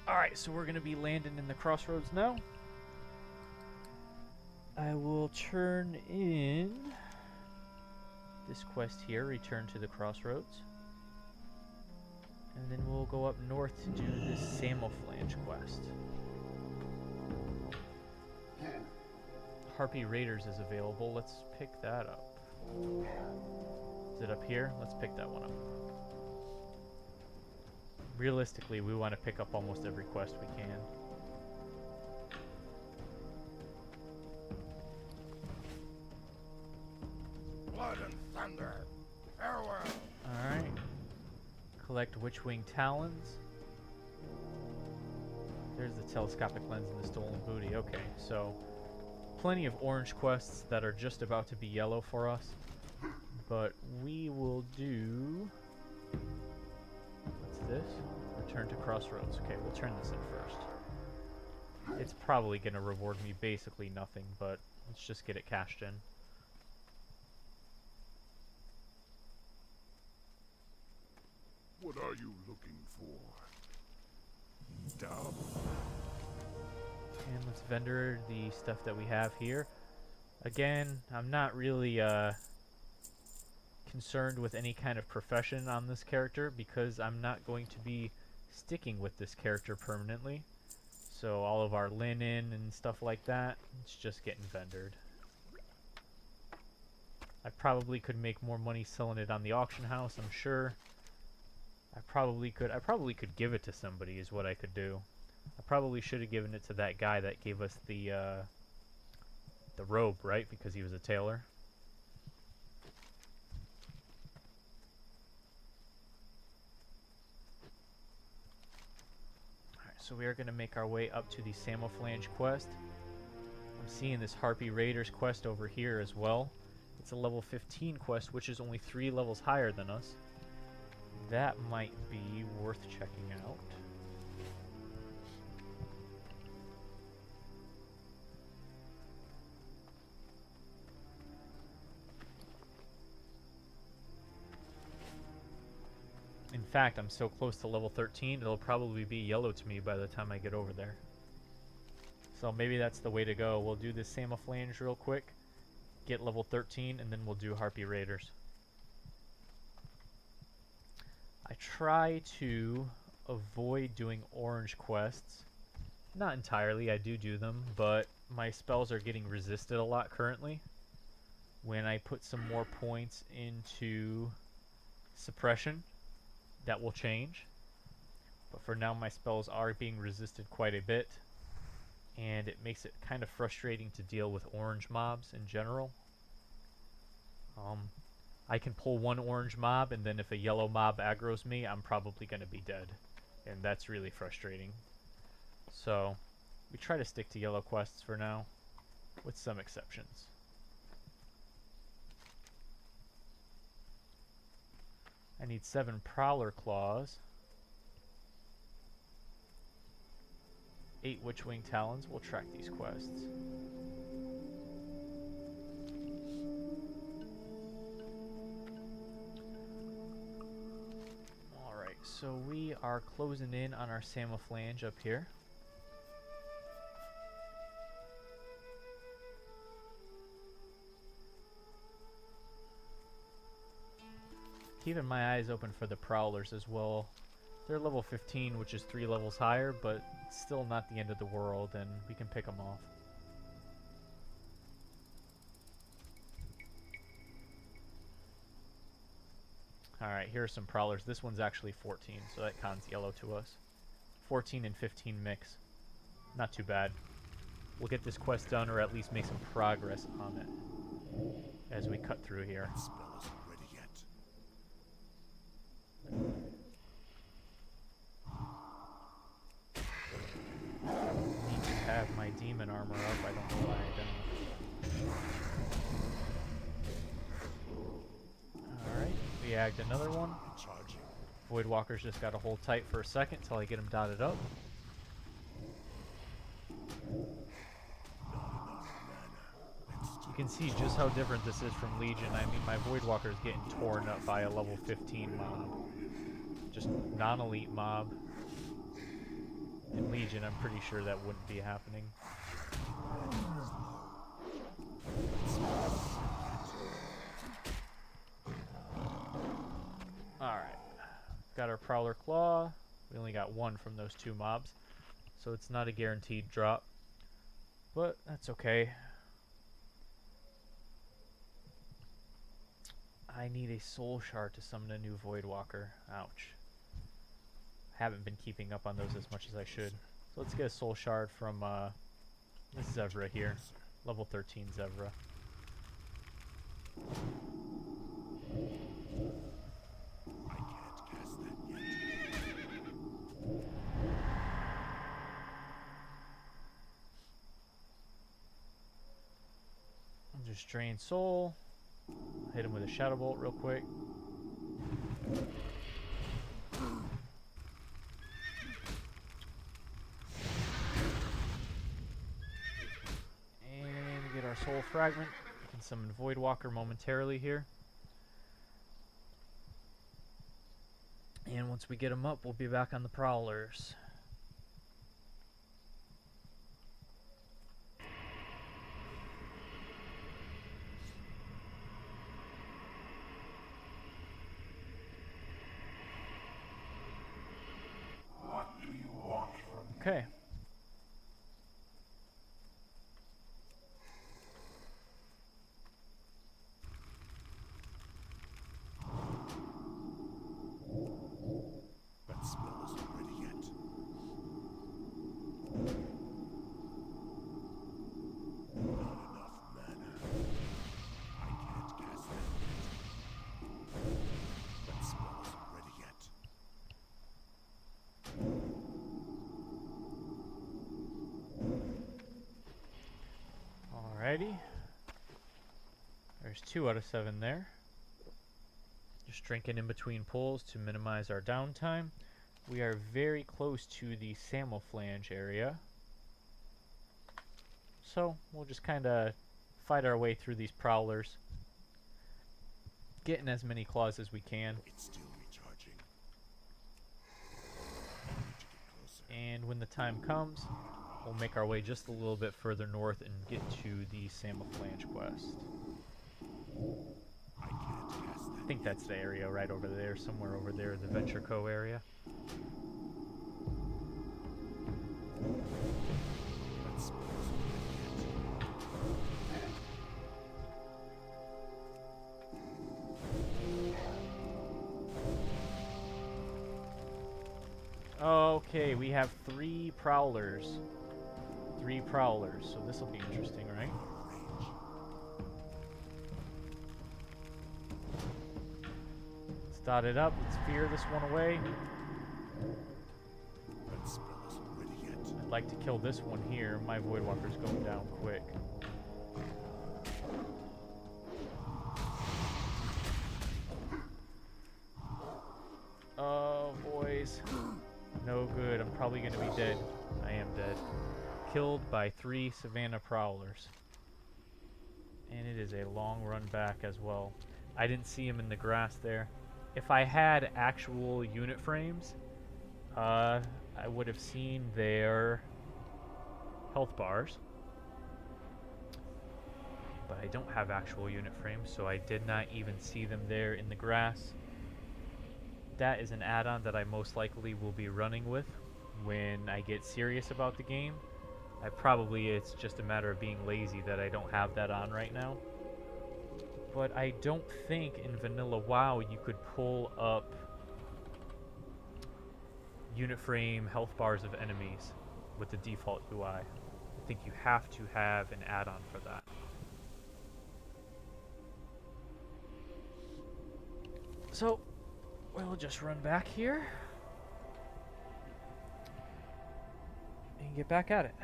Alright, so we're going to be landing in the crossroads now. I will turn in this quest here, return to the crossroads. And then we'll go up north to do this Samoflange quest. Harpy Raiders is available. Let's pick that up. Is it up here? Let's pick that one up. Realistically, we want to pick up almost every quest we can. Blood and thunder. Farewell. Alright. Collect Witchwing Talons. There's the telescopic lens and the stolen booty. Okay, so plenty of orange quests that are just about to be yellow for us. But we will do... What's this? Return to Crossroads. Okay, we'll turn this in first. It's probably going to reward me basically nothing, but let's just get it cashed in. What are you looking for? Down. And let's vendor the stuff that we have here. Again, I'm not really concerned with any kind of profession on this character because I'm not going to be sticking with this character permanently. So all of our linen and stuff like that, it's just getting vendored. I probably could make more money selling it on the auction house, I'm sure. I probably could give it to somebody is what I could do. I probably should have given it to that guy that gave us the robe, right? Because he was a tailor. So we are going to make our way up to the Samouflage quest. I'm seeing this Harpy Raiders quest over here as well. It's a level 15 quest, which is only 3 levels higher than us. That might be worth checking out. In fact, I'm so close to level 13, it'll probably be yellow to me by the time I get over there. So maybe that's the way to go. We'll do this Samouflage real quick, get level 13, and then we'll do Harpy Raiders. I try to avoid doing orange quests. Not entirely, I do them, but my spells are getting resisted a lot currently. When I put some more points into suppression, that will change. But for now, my spells are being resisted quite a bit, and it makes it kind of frustrating to deal with orange mobs in general. I can pull one orange mob, and then if a yellow mob aggroes me, I'm probably going to be dead. And that's really frustrating. So, we try to stick to yellow quests for now, with some exceptions. I need 7 Prowler Claws, 8 Witchwing Talons. We'll track these quests. Alright, so we are closing in on our Samouflage up here. Keeping my eyes open for the Prowlers as well. They're level 15, which is 3 levels higher, but still not the end of the world, and we can pick them off. Alright, here are some Prowlers. This one's actually 14, so that counts yellow to us. 14 and 15 mix. Not too bad. We'll get this quest done, or at least make some progress on it as we cut through here. Spell isn't ready yet. Need to have my demon armor up. I don't know why I don't. Alright, we agged another one. Charging. Voidwalkers just gotta hold tight for a second till I get them dotted up. You can see just how different this is from Legion. I mean, my Voidwalker is getting torn up by a level 15 mob. Just non-elite mob. In Legion, I'm pretty sure that wouldn't be happening. Alright. Got our Prowler Claw. We only got 1 from those 2 mobs, so it's not a guaranteed drop. But that's okay. I need a soul shard to summon a new Voidwalker. Ouch. Haven't been keeping up on those as much as I should. So let's get a soul shard from this Zevra here. Level 13 Zevra. I can't cast that yet. just drain soul. Hit him with a shadow bolt real quick. And get our soul fragment. We can summon Voidwalker momentarily here. And once we get him up, we'll be back on the Prowlers. Okay. That spell isn't ready yet. Not enough mana. I can't cast that yet. That spell isn't ready yet. Alrighty. There's 2 out of 7 there. Just drinking in between pulls to minimize our downtime. We are very close to the Samoflange area. So we'll just kind of fight our way through these Prowlers. Getting as many claws as we can. It's still recharging. I need to get closer. And when the time comes, we'll make our way just a little bit further north and get to the Samoflange quest. I can't cast that. I think that's the area right over there, somewhere over there, the Venture Co area. That spell isn't ready yet. Okay, we have 3 Prowlers. 3 Prowlers, so this will be interesting, right? Range. Let's dot it up, let's fear this one away. That spell isn't ready yet. I'd like to kill this one here. My Voidwalker's going down quick. Oh, boys. No good. I'm probably going to be dead. I am dead. Killed by 3 Savannah Prowlers. And it is a long run back as well. I didn't see him in the grass there. If I had actual unit frames, I would have seen their health bars. But I don't have actual unit frames, so I did not even see them there in the grass. That is an add-on that I most likely will be running with when I get serious about the game. It's just a matter of being lazy that I don't have that on right now. But I don't think in vanilla WoW you could pull up unit frame health bars of enemies with the default UI. I think you have to have an add-on for that. So, we'll just run back here and get back at it.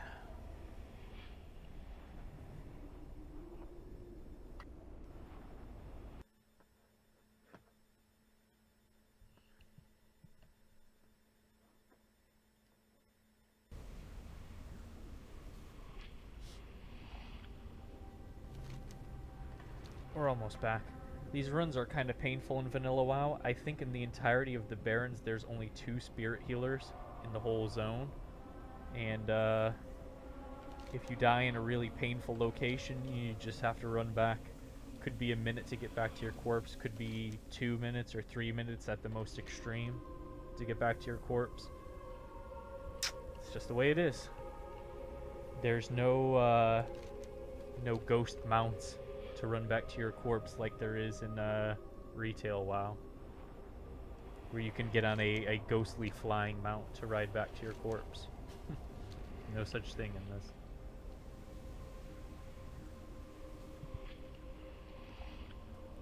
We're almost back. These runs are kind of painful in vanilla WoW. I think in the entirety of the Barrens there's only 2 spirit healers in the whole zone. And if you die in a really painful location, you just have to run back. Could be a minute to get back to your corpse, could be 2 minutes or 3 minutes at the most extreme to get back to your corpse. It's just the way it is. There's no ghost mounts to run back to your corpse like there is in retail WoW, where you can get on a ghostly flying mount to ride back to your corpse. No such thing in this.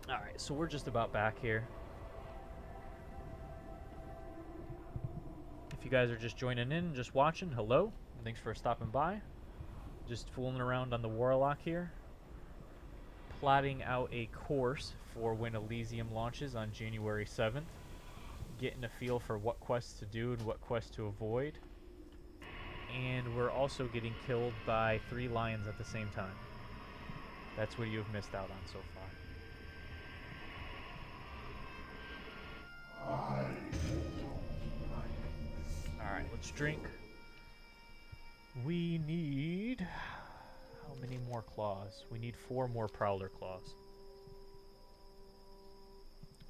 Alright, so we're just about back here. If you guys are just joining in, just watching, hello. Thanks for stopping by. Just fooling around on the Warlock here. plotting out a course for when Elysium launches on January 7th. Getting a feel for what quests to do and what quests to avoid. And we're also getting killed by 3 lions at the same time. That's what you've missed out on so far. Alright, let's drink. We need... how many more claws? We need 4 more Prowler claws.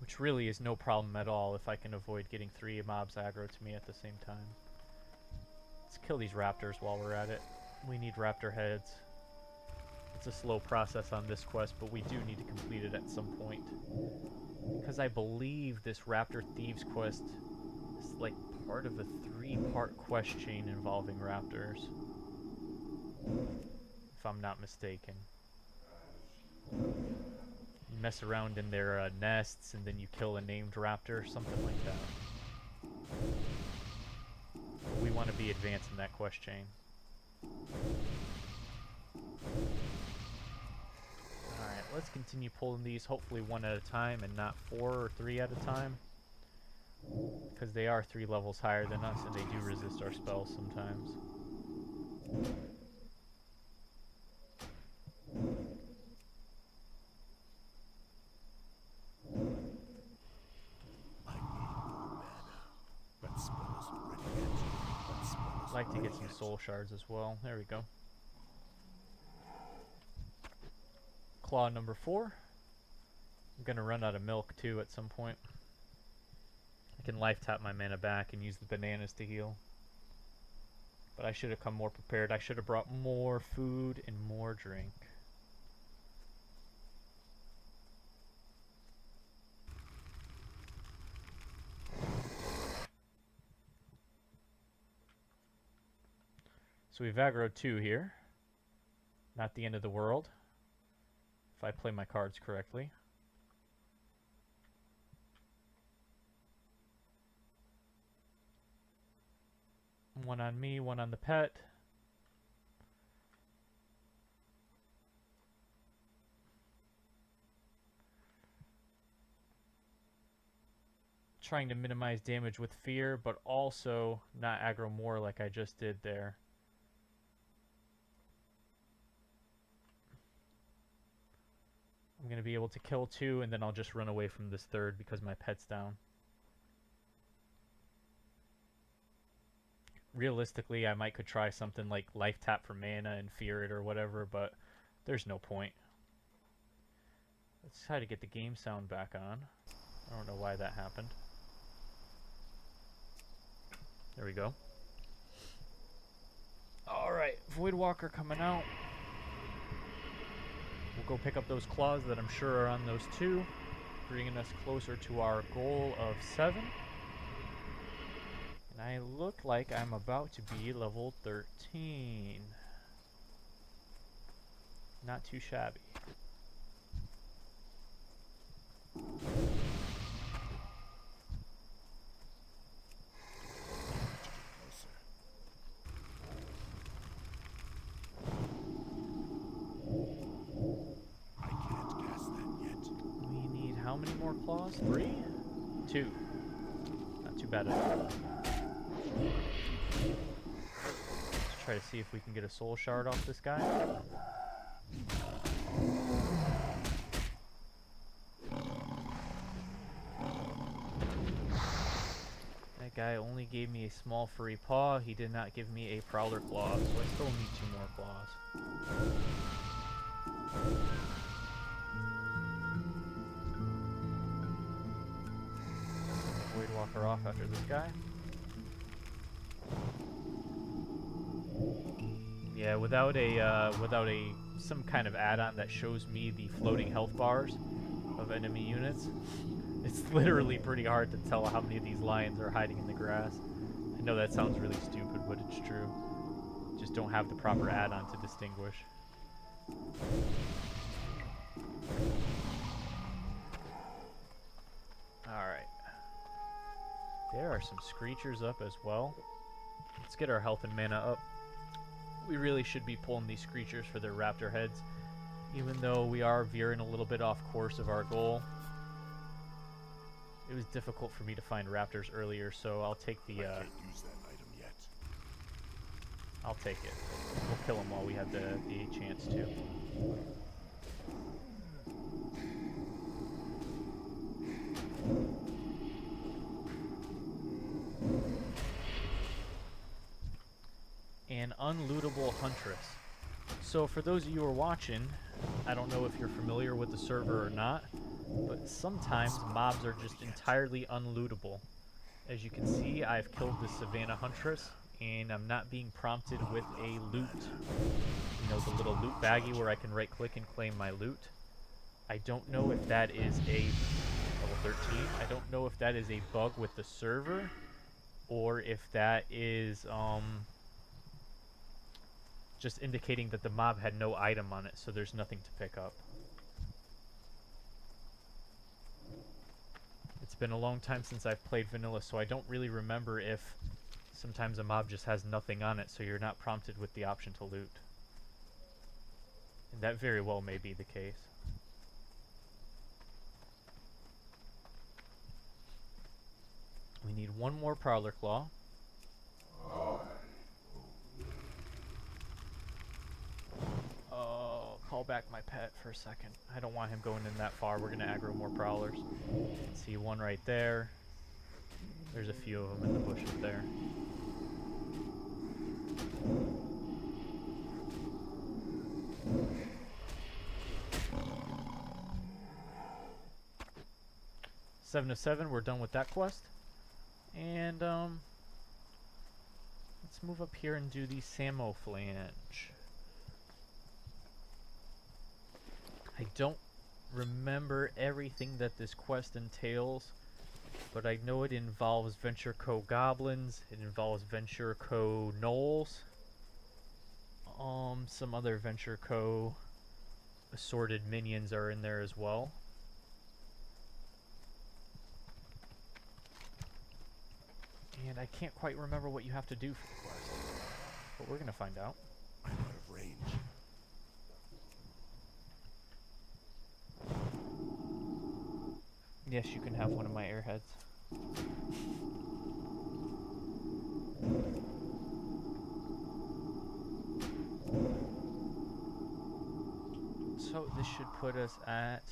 Which really is no problem at all if I can avoid getting 3 mobs aggro to me at the same time. Let's kill these raptors while we're at it. We need raptor heads. It's a slow process on this quest, but we do need to complete it at some point. Because I believe this Raptor Thieves quest is like part of a 3-part quest chain involving raptors. If I'm not mistaken. You mess around in their nests and then you kill a named raptor, something like that. But we want to be advanced in that quest chain. Alright, let's continue pulling these, hopefully 1 at a time and not 4 or 3 at a time. Because they are 3 levels higher than us and they do resist our spells sometimes. I'd like to get some soul shards as well. There we go. Claw number 4. I'm gonna run out of milk too at some point. I can life tap my mana back and use the bananas to heal. But I should have come more prepared. I should have brought more food and more drink. So we've aggroed 2 here. Not the end of the world. If I play my cards correctly. One on me, 1 on the pet. Trying to minimize damage with fear, but also not aggro more like I just did there. I'm going to be able to kill 2, and then I'll just run away from this 3rd because my pet's down. Realistically, I could try something like life tap for mana and fear it or whatever, but there's no point. Let's try to get the game sound back on. I don't know why that happened. There we go. Alright, Voidwalker coming out. We'll go pick up those claws that I'm sure are on those 2, bringing us closer to our goal of 7. And I look like I'm about to be level 13. Not too shabby. How many more claws? 3? 2. Not too bad at all. Let's try to see if we can get a soul shard off this guy. That guy only gave me a small furry paw. He did not give me a prowler claw, so I still need 2 more claws. Voidwalker off after this guy. Yeah, without some kind of add-on that shows me the floating health bars of enemy units, it's literally pretty hard to tell how many of these lions are hiding in the grass. I know that sounds really stupid, but it's true. Just don't have the proper add-on to distinguish. Alright. There are some screechers up as well. Let's get our health and mana up. We really should be pulling these screechers for their raptor heads. Even though we are veering a little bit off course of our goal. It was difficult for me to find raptors earlier, so I'll take the, I can't use that item yet. I'll take it. We'll kill them while we have the chance to. An unlootable huntress. So for those of you who are watching, I don't know if you're familiar with the server or not, but sometimes mobs are just entirely unlootable. As you can see, I've killed the Savannah Huntress, and I'm not being prompted with a loot. You know, the little loot baggie where I can right-click and claim my loot. I don't know if that is a... level 13. I don't know if that is a bug with the server, or if that is, just indicating that the mob had no item on it, so there's nothing to pick up. It's been a long time since I've played vanilla, so I don't really remember if sometimes a mob just has nothing on it, so you're not prompted with the option to loot. And that very well may be the case. We need one more Prowler Claw. Oh, call back my pet for a second. I don't want him going in that far. We're going to aggro more Prowlers. See one right there. There's a few of them in the bushes there. Seven of 7, we're done with that quest. And, let's move up here and do the Samo Flange. I don't remember everything that this quest entails, but I know it involves Venture Co. Goblins, it involves Venture Co. Gnolls, some other Venture Co. assorted minions are in there as well. And I can't quite remember what you have to do for the quest, but we're gonna find out. I'm out of range. Yes, you can have one of my airheads. So this should put us at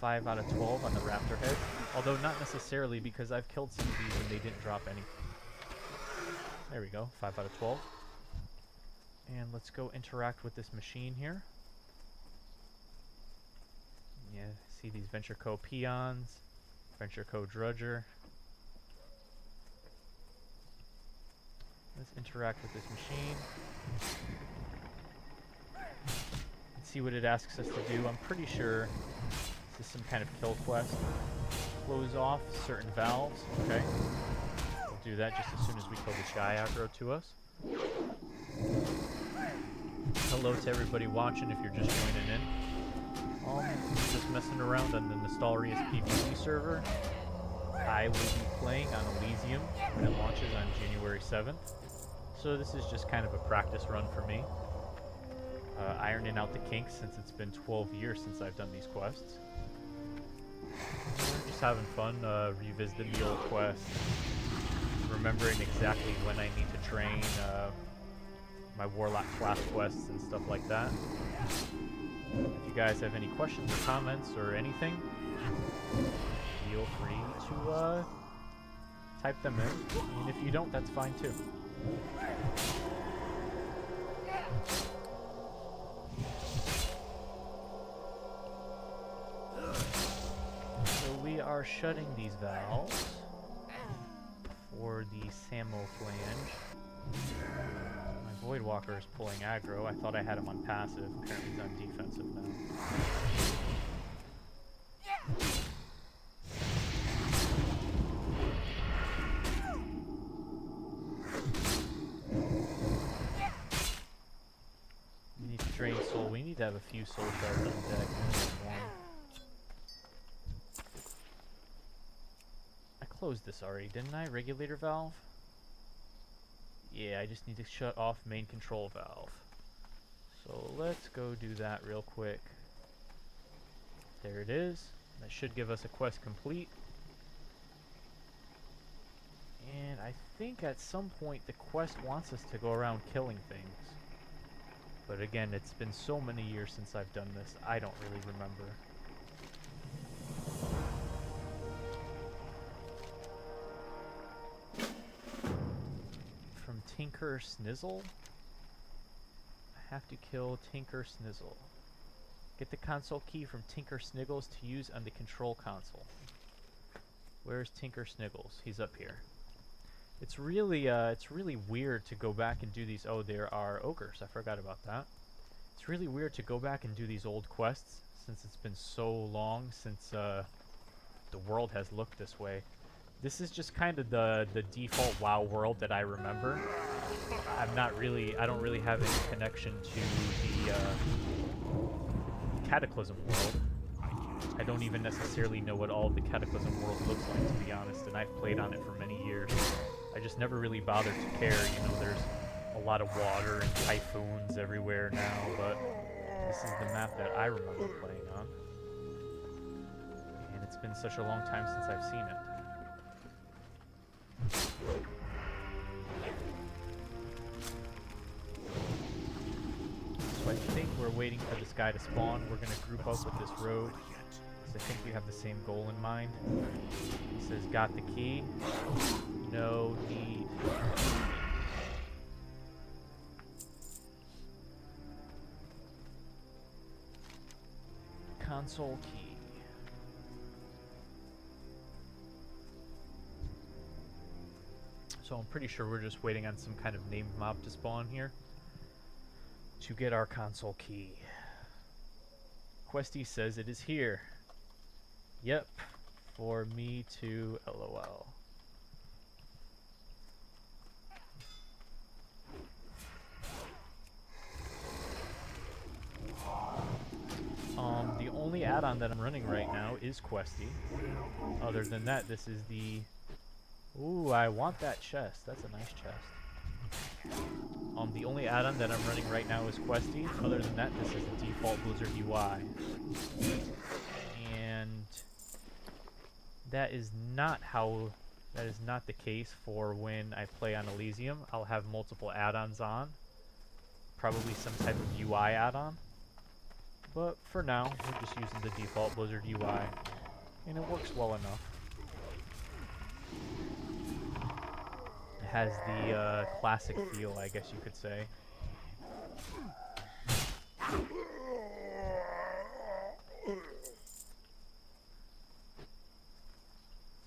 5 out of 12 on the raptor head. Although not necessarily, because I've killed some of these and they didn't drop any. There we go, 5 out of 12. And let's go interact with this machine here. Yeah, see these Venture Co. peons, Venture Co. drudger. Let's interact with this machine. Let's see what it asks us to do. I'm pretty sure this is some kind of kill quest. Close off certain valves. Okay. We'll do that just as soon as we kill this guy aggro to us. Hello to everybody watching if you're just joining in. Just messing around on the Nostalrius PvP server. I will be playing on Elysium when it launches on January 7th. So this is just kind of a practice run for me. Ironing out the kinks since it's been 12 years since I've done these quests. We're just having fun, revisiting the old quests, remembering exactly when I need to train my Warlock class quests and stuff like that. If you guys have any questions or comments or anything, feel free to type them in, and if you don't, that's fine too. So we are shutting these valves for the Samo Flange. My Voidwalker is pulling aggro. I thought I had him on passive. Apparently he's on defensive now. We need to drain soul. We need to have a few soul shards on deck. I closed this already, didn't I? Regulator valve? Yeah, I just need to shut off main control valve. So let's go do that real quick. There it is. That should give us a quest complete. And I think at some point the quest wants us to go around killing things. But again, it's been so many years since I've done this, I don't really remember. From Tinker Snizzle? I have to kill Tinker Snizzle. Get the console key from Tinker Sniggles to use on the control console. Where's Tinker Sniggles? He's up here. It's really weird to go back and do these. Oh, there are ogres. I forgot about that. It's really weird to go back and do these old quests since it's been so long since the world has looked this way. This is just kind of the default WoW world that I remember. I don't really have any connection to the Cataclysm world. I don't even necessarily know what all of the Cataclysm world looks like, to be honest, and I've played on it for many years. I just never really bothered to care. You know, there's a lot of water and typhoons everywhere now, but this is the map that I remember playing on. And it's been such a long time since I've seen it. So I think we're waiting for this guy to spawn. We're going to group up with this rogue, because I think we have the same goal in mind. He says, got the key. No need. Console key. So I'm pretty sure we're just waiting on some kind of named mob to spawn here to get our console key. Questy says it is here. Yep. For me to LOL. The only add-on that I'm running right now is Questy. Other than that, this is the... Ooh, I want that chest. That's a nice chest. The only add-on that I'm running right now is Questy. Other than that, this is the default Blizzard UI. And that is not the case for when I play on Elysium. I'll have multiple add-ons on. Probably some type of UI add-on. But for now, we're just using the default Blizzard UI. And it works well enough. It has the classic feel, I guess you could say.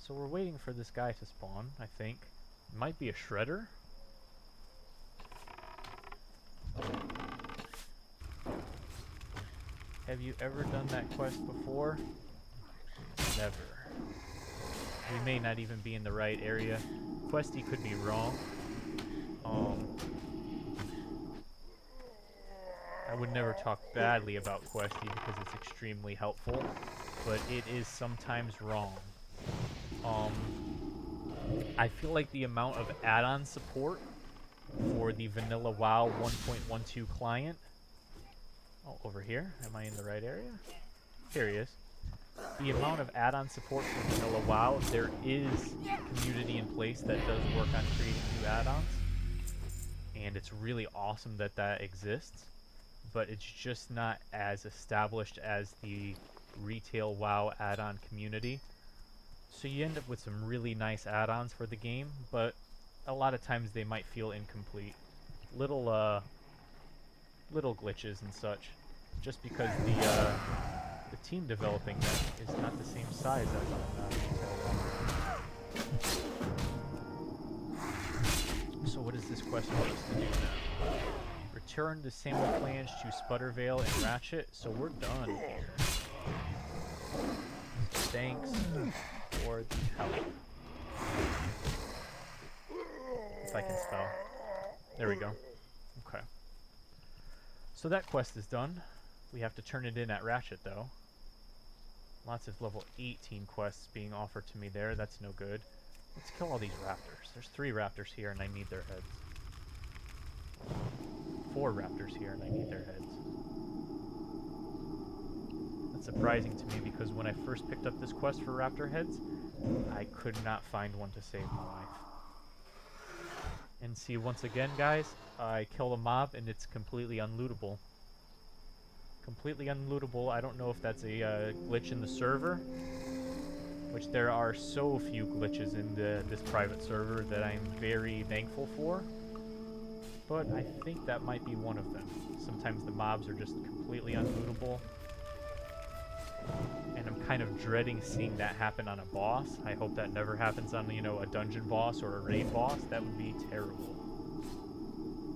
So we're waiting for this guy to spawn, I think. It might be a shredder. Have you ever done that quest before? Never. We may not even be in the right area. Questy could be wrong. I would never talk badly about Questy because it's extremely helpful, but it is sometimes wrong. I feel like the amount of add-on support for the vanilla WoW 1.12 client... Oh, over here? Am I in the right area? Here he is. The amount of add-on support for vanilla WoW, there is community in place that does work on creating new add-ons. And it's really awesome that that exists. But it's just not as established as the retail WoW add-on community. So you end up with some really nice add-ons for the game, but a lot of times they might feel incomplete. Little glitches and such. Just because the team developing them is not the same size as on retail WoW. So what does this quest want us to do now? Return the Samuel clans to Sputtervale and Ratchet, so we're done here. Thanks for the help. If I can spell. There we go. Okay. So that quest is done. We have to turn it in at Ratchet, though. Lots of level 18 quests being offered to me there. That's no good. Let's kill all these raptors. There's 3 raptors here, and I need their heads. 4 raptors here, and I need their heads. That's surprising to me because when I first picked up this quest for raptor heads, I could not find one to save my life. And see, once again, guys, I kill a mob and it's completely unlootable. Completely unlootable. I don't know if that's a glitch in the server, which there are so few glitches in this private server that I'm very thankful for. But I think that might be one of them. Sometimes the mobs are just completely unlootable. And I'm kind of dreading seeing that happen on a boss. I hope that never happens on, you know, a dungeon boss or a raid boss. That would be terrible.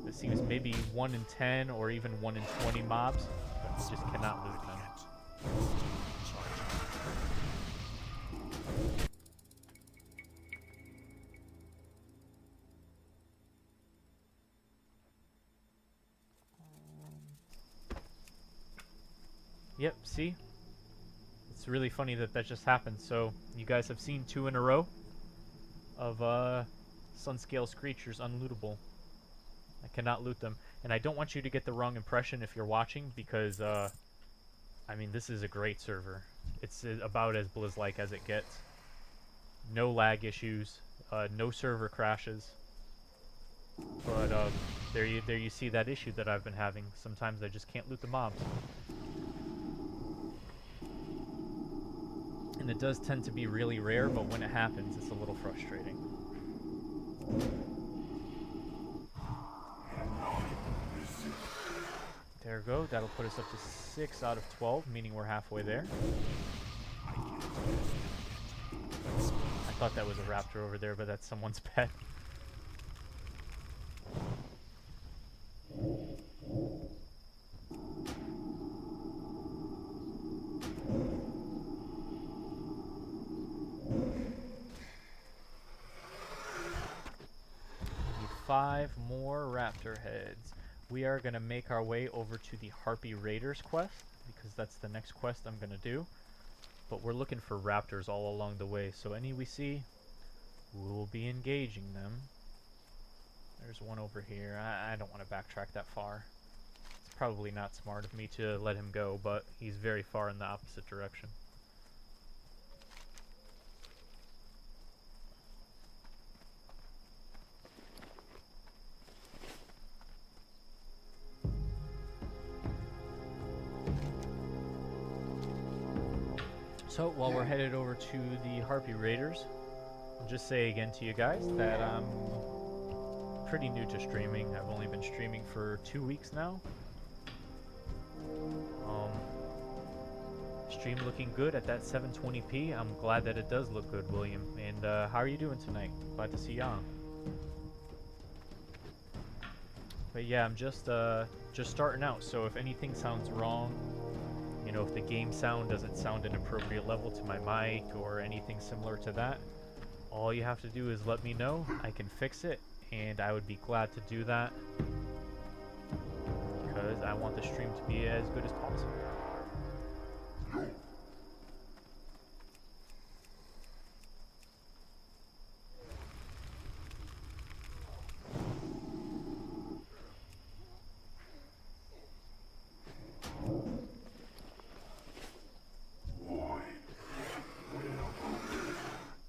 It seems maybe 1 in 10 or even 1 in 20 mobs, but you just cannot loot them. Yep, see? It's really funny that that just happened. So, you guys have seen 2 in a row of Sunscale Screechers unlootable. I cannot loot them. And I don't want you to get the wrong impression if you're watching, because, I mean, this is a great server. It's about as Blizz-like as it gets. No lag issues, no server crashes. But, there you see that issue that I've been having. Sometimes I just can't loot the mobs. And it does tend to be really rare, but when it happens, it's a little frustrating. There we go. That'll put us up to 6 out of 12, meaning we're halfway there. I thought that was a raptor over there, but that's someone's pet. Need 5 more raptor heads. We are going to make our way over to the Harpy Raiders quest, because that's the next quest I'm going to do. But we're looking for raptors all along the way, so any we see, we'll be engaging them. There's one over here. I don't want to backtrack that far. It's probably not smart of me to let him go, but he's very far in the opposite direction. So, while we're headed over to the Harpy Raiders, I'll just say again to you guys that I'm pretty new to streaming. I've only been streaming for 2 weeks now. Stream looking good at that 720p. I'm glad that it does look good, William. And how are you doing tonight? Glad to see you on. But yeah, I'm just starting out, so if anything sounds wrong, you know, if the game sound doesn't sound an appropriate level to my mic or anything similar to that, all you have to do is let me know. I can fix it, and I would be glad to do that, because I want the stream to be as good as possible.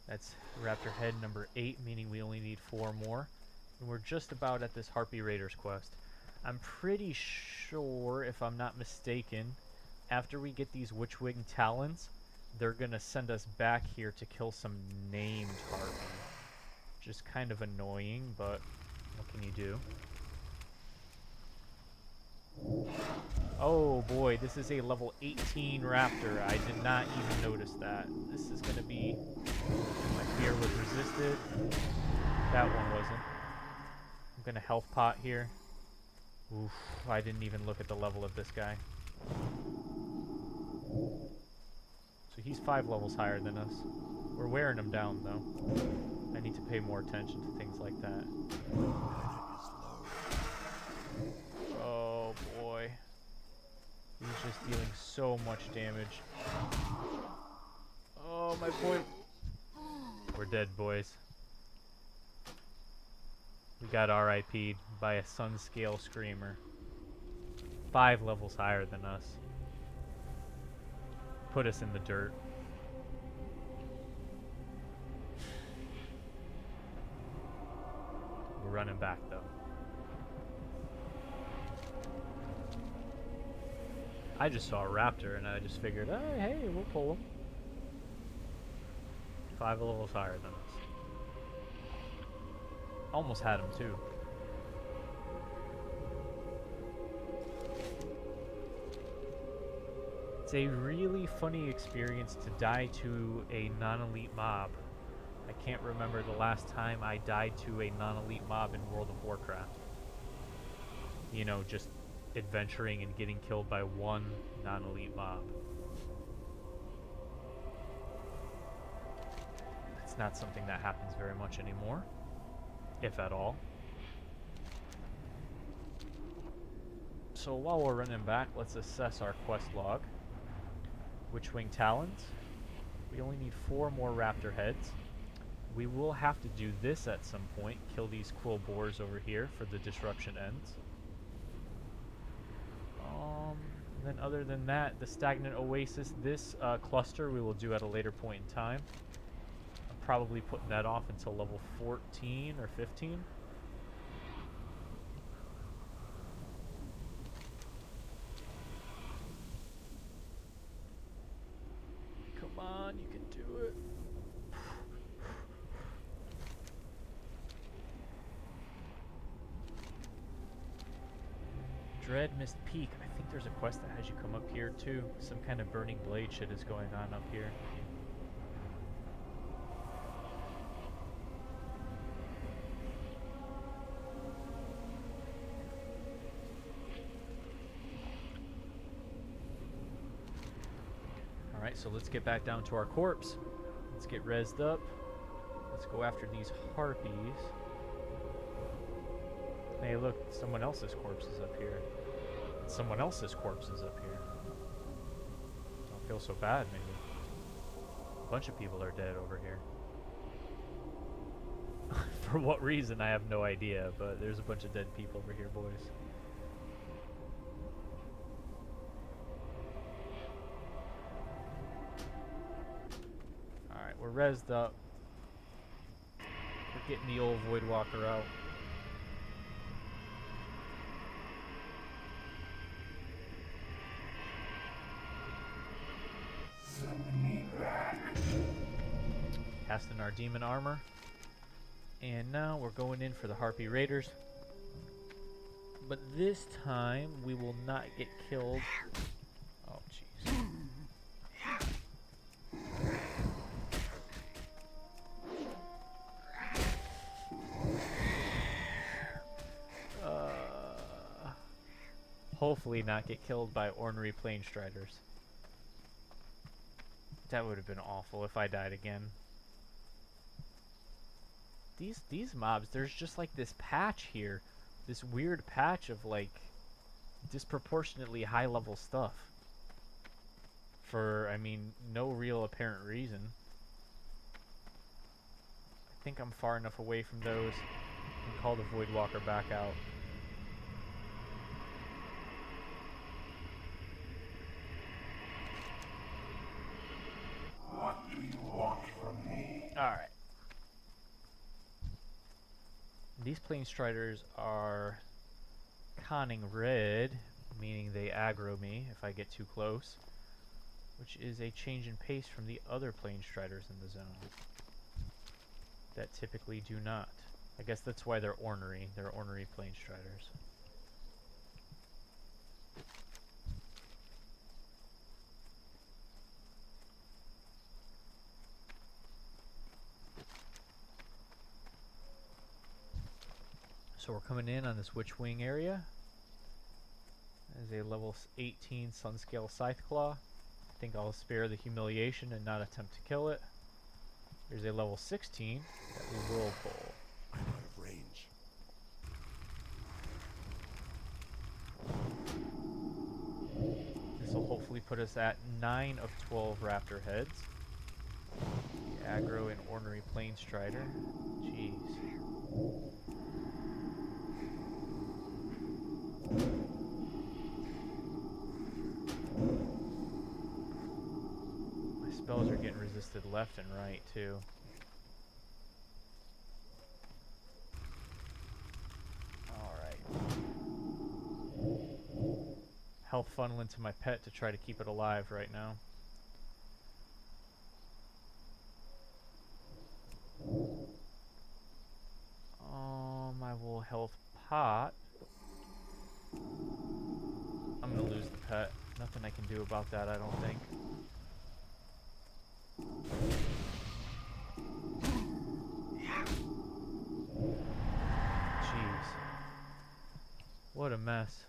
That's Raptor Head number 8, meaning we only need 4 more. And we're just about at this Harpy Raiders quest. I'm pretty sure, if I'm not mistaken, after we get these Witchwing Talons, they're gonna send us back here to kill some named Harpy. Just kind of annoying, but what can you do? Oh boy, this is a level 18 raptor. I did not even notice that. This is gonna be... My fear was resisted. That one wasn't. I'm gonna health pot here. Oof, I didn't even look at the level of this guy. So he's 5 levels higher than us. We're wearing him down though. I need to pay more attention to things like that. Oh boy. He's just dealing so much damage. Oh my boy. We're dead, boys. We got RIP'd by a Sunscale Screamer. 5 levels higher than us. Put us in the dirt. We're running back though. I just saw a raptor and I just figured, oh, hey, we'll pull him. 5 levels higher than us. Almost had him too. It's a really funny experience to die to a non-elite mob. I can't remember the last time I died to a non-elite mob in World of Warcraft. You know, just adventuring and getting killed by one non-elite mob. It's not something that happens very much anymore, if at all. So while we're running back, let's assess our quest log. Witchwing Talons. We only need 4 more raptor heads. We will have to do this at some point. Kill these quill boars over here for the disruption ends. Then other than that, the stagnant oasis, this cluster we will do at a later point in time. I'm probably putting that off until level 14 or 15. Come on, you can do it. Dread Mist Peak. I think there's a quest that has you come up here too. Some kind of burning blade shit is going on up here. Alright, so let's get back down to our corpse. Let's get rezzed up. Let's go after these harpies. Hey look, someone else's corpse is up here. Someone else's corpse is up here. Don't feel so bad, maybe. A bunch of people are dead over here. For what reason, I have no idea, but there's a bunch of dead people over here, boys. Alright, we're rezzed up. We're getting the old Voidwalker out. Casting our demon armor. And now we're going in for the Harpy Raiders. But this time we will not get killed. Oh jeez. Hopefully not get killed by ornery plane striders. That would have been awful if I died again. These mobs, there's just like this patch here. This weird patch of like disproportionately high level stuff. For, I mean, no real apparent reason. I think I'm far enough away from those and call the Voidwalker back out. What do you want from me? Alright. These plane striders are conning red, meaning they aggro me if I get too close, which is a change in pace from the other plane striders in the zone that typically do not. I guess that's why they're ornery. They're ornery plane striders. So we're coming in on this Witchwing area. As a level 18 Sunscale Scytheclaw. I think I'll spare the humiliation and not attempt to kill it. There's a level 16 that we will pull. I'm out of range. This will hopefully put us at 9 of 12 raptor heads. The aggro and ornery plane strider. Jeez. spells are getting resisted left and right, too. Alright. Health funnel into my pet to try to keep it alive right now. I will health pot. I'm gonna lose the pet. Nothing I can do about that, I don't think. Jeez. What a mess.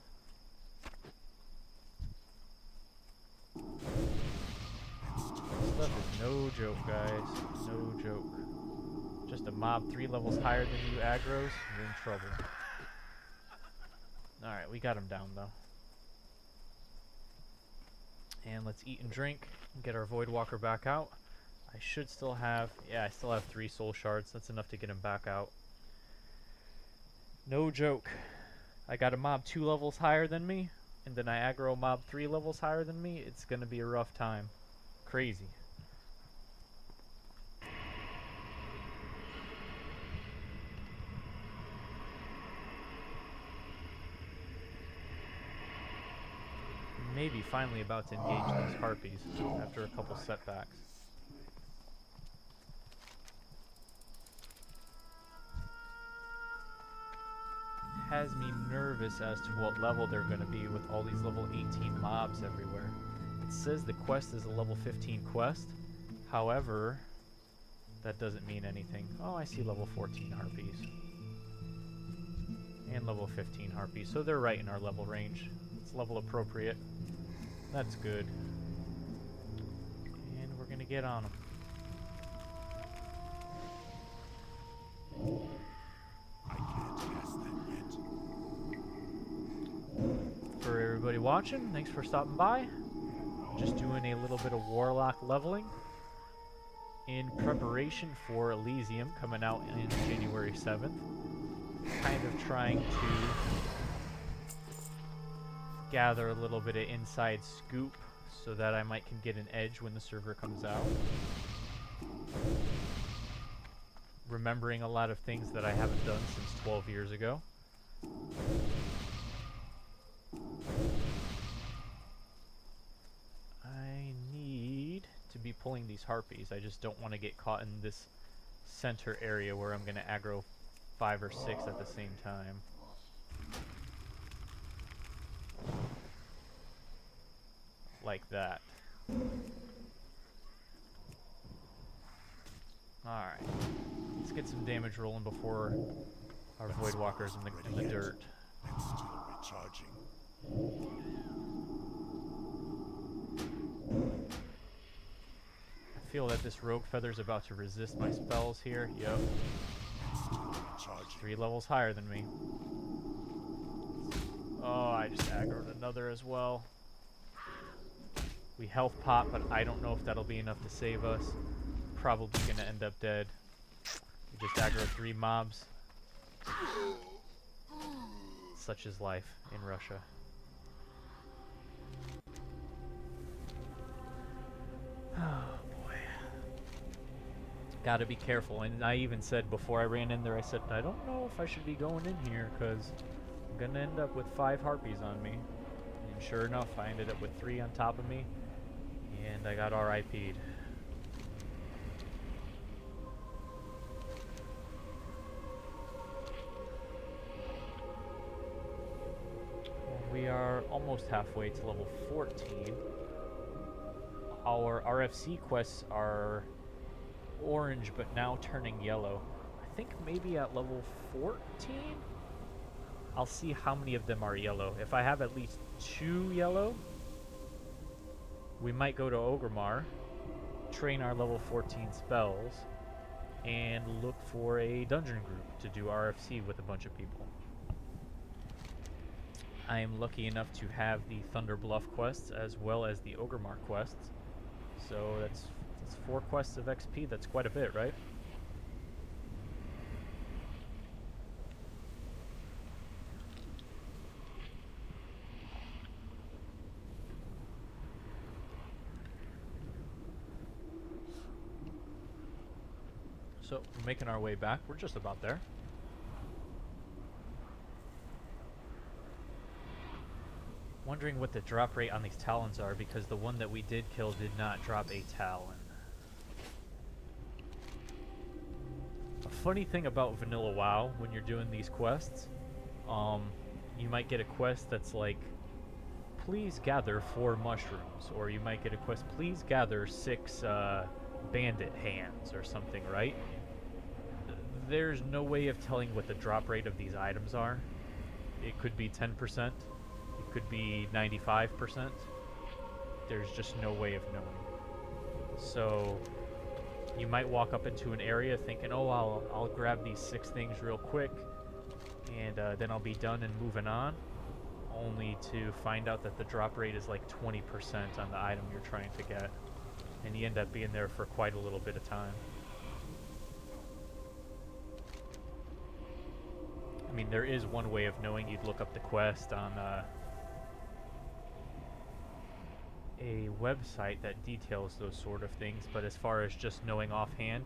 Stuff is no joke, guys. No joke. Just a mob 3 levels higher than you aggros, you're in trouble. Alright, we got him down though. And let's eat and drink and get our Voidwalker back out. I should still have, yeah, I still have 3 soul shards. That's enough to get him back out. No joke. I got a mob 2 levels higher than me, and then I aggro a mob 3 levels higher than me. It's gonna be a rough time. Crazy. Maybe finally about to engage these harpies after a couple setbacks. Has me nervous as to what level they're going to be with all these level 18 mobs everywhere. It says the quest is a level 15 quest. However, that doesn't mean anything. Oh, I see level 14 harpies. And level 15 harpies. So they're right in our level range. It's level appropriate. That's good. And we're gonna get on them. I can't cast that yet. For everybody watching, thanks for stopping by. Just doing a little bit of Warlock leveling in preparation for Elysium coming out in January 7th. Kind of trying to gather a little bit of inside scoop so that I might can get an edge when the server comes out. Remembering a lot of things that I haven't done since 12 years ago. I need to be pulling these harpies. I just don't want to get caught in this center area where I'm going to aggro 5 or 6 at the same time. Like that. Alright. Let's get some damage rolling before our Voidwalker's in the dirt. I'm still recharging. I feel that this Rogue Feather's about to resist my spells here. Yep. I'm still recharging. 3 levels higher than me. Oh, I just aggroed another as well. We health pot, but I don't know if that'll be enough to save us. Probably gonna end up dead. We just aggro 3 mobs. Such is life in Russia. Oh boy. Gotta be careful, and I even said before I ran in there, I said, I don't know if I should be going in here, because I'm gonna end up with 5 harpies on me. And sure enough, I ended up with 3 on top of me, and I got RIP'd. We are almost halfway to level 14. Our RFC quests are orange, but now turning yellow. I think maybe at level 14? I'll see how many of them are yellow. If I have at least 2 yellow, we might go to Orgrimmar, train our level 14 spells, and look for a dungeon group to do RFC with a bunch of people. I am lucky enough to have the Thunder Bluff quests as well as the Orgrimmar quests. So that's 4 quests of XP. That's quite a bit, right? So, we're making our way back. We're just about there. Wondering what the drop rate on these talons are, because the one that we did kill did not drop a talon. A funny thing about vanilla WoW, when you're doing these quests, you might get a quest that's like, please gather 4 mushrooms, or you might get a quest, please gather 6 bandit hands, or something, right? There's no way of telling what the drop rate of these items are. It could be 10%. It could be 95%. There's just no way of knowing. So you might walk up into an area thinking, oh, I'll grab these 6 things real quick, and then I'll be done and moving on, only to find out that the drop rate is like 20% on the item you're trying to get, and you end up being there for quite a little bit of time. I mean, there is one way of knowing. You'd look up the quest on a website that details those sort of things, but as far as just knowing offhand,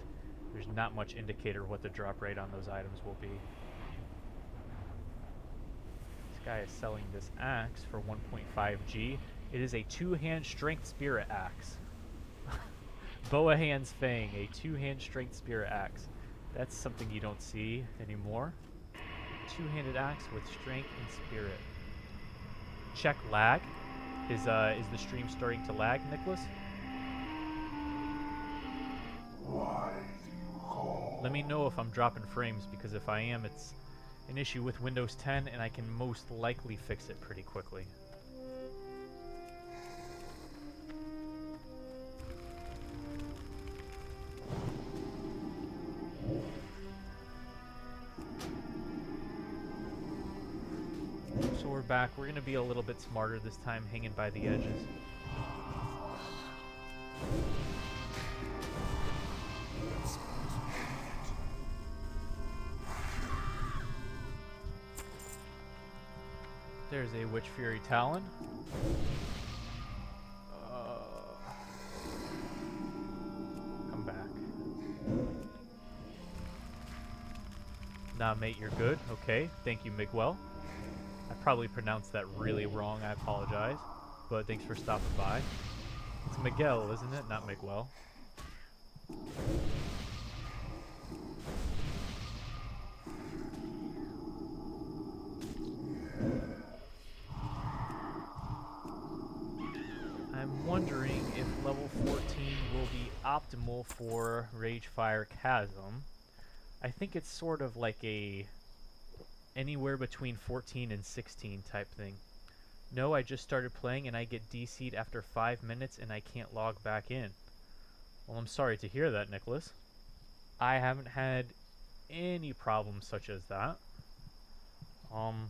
there's not much indicator what the drop rate on those items will be. This guy is selling this axe for 1.5G. It is a 2-hand strength spirit axe. Boa Hand's Fang, a 2-hand strength spirit axe. That's something you don't see anymore. 2-handed axe with strength and spirit. Check lag. Is the stream starting to lag, Nicholas? Let me know if I'm dropping frames, because if I am, it's an issue with Windows 10, and I can most likely fix it pretty quickly. So we're back. We're going to be a little bit smarter this time, hanging by the edges. There's a Witch Fury Talon. Come back. Nah, mate, you're good. Okay, thank you, Miguel. I probably pronounced that really wrong, I apologize, but thanks for stopping by. It's Miguel, isn't it? Not Miguel. I'm wondering if level 14 will be optimal for Ragefire Chasm. I think it's sort of like a anywhere between 14 and 16 type thing. No, I just started playing and I get DC'd after 5 minutes and I can't log back in. Well, I'm sorry to hear that, Nicholas. I haven't had any problems such as that. I'm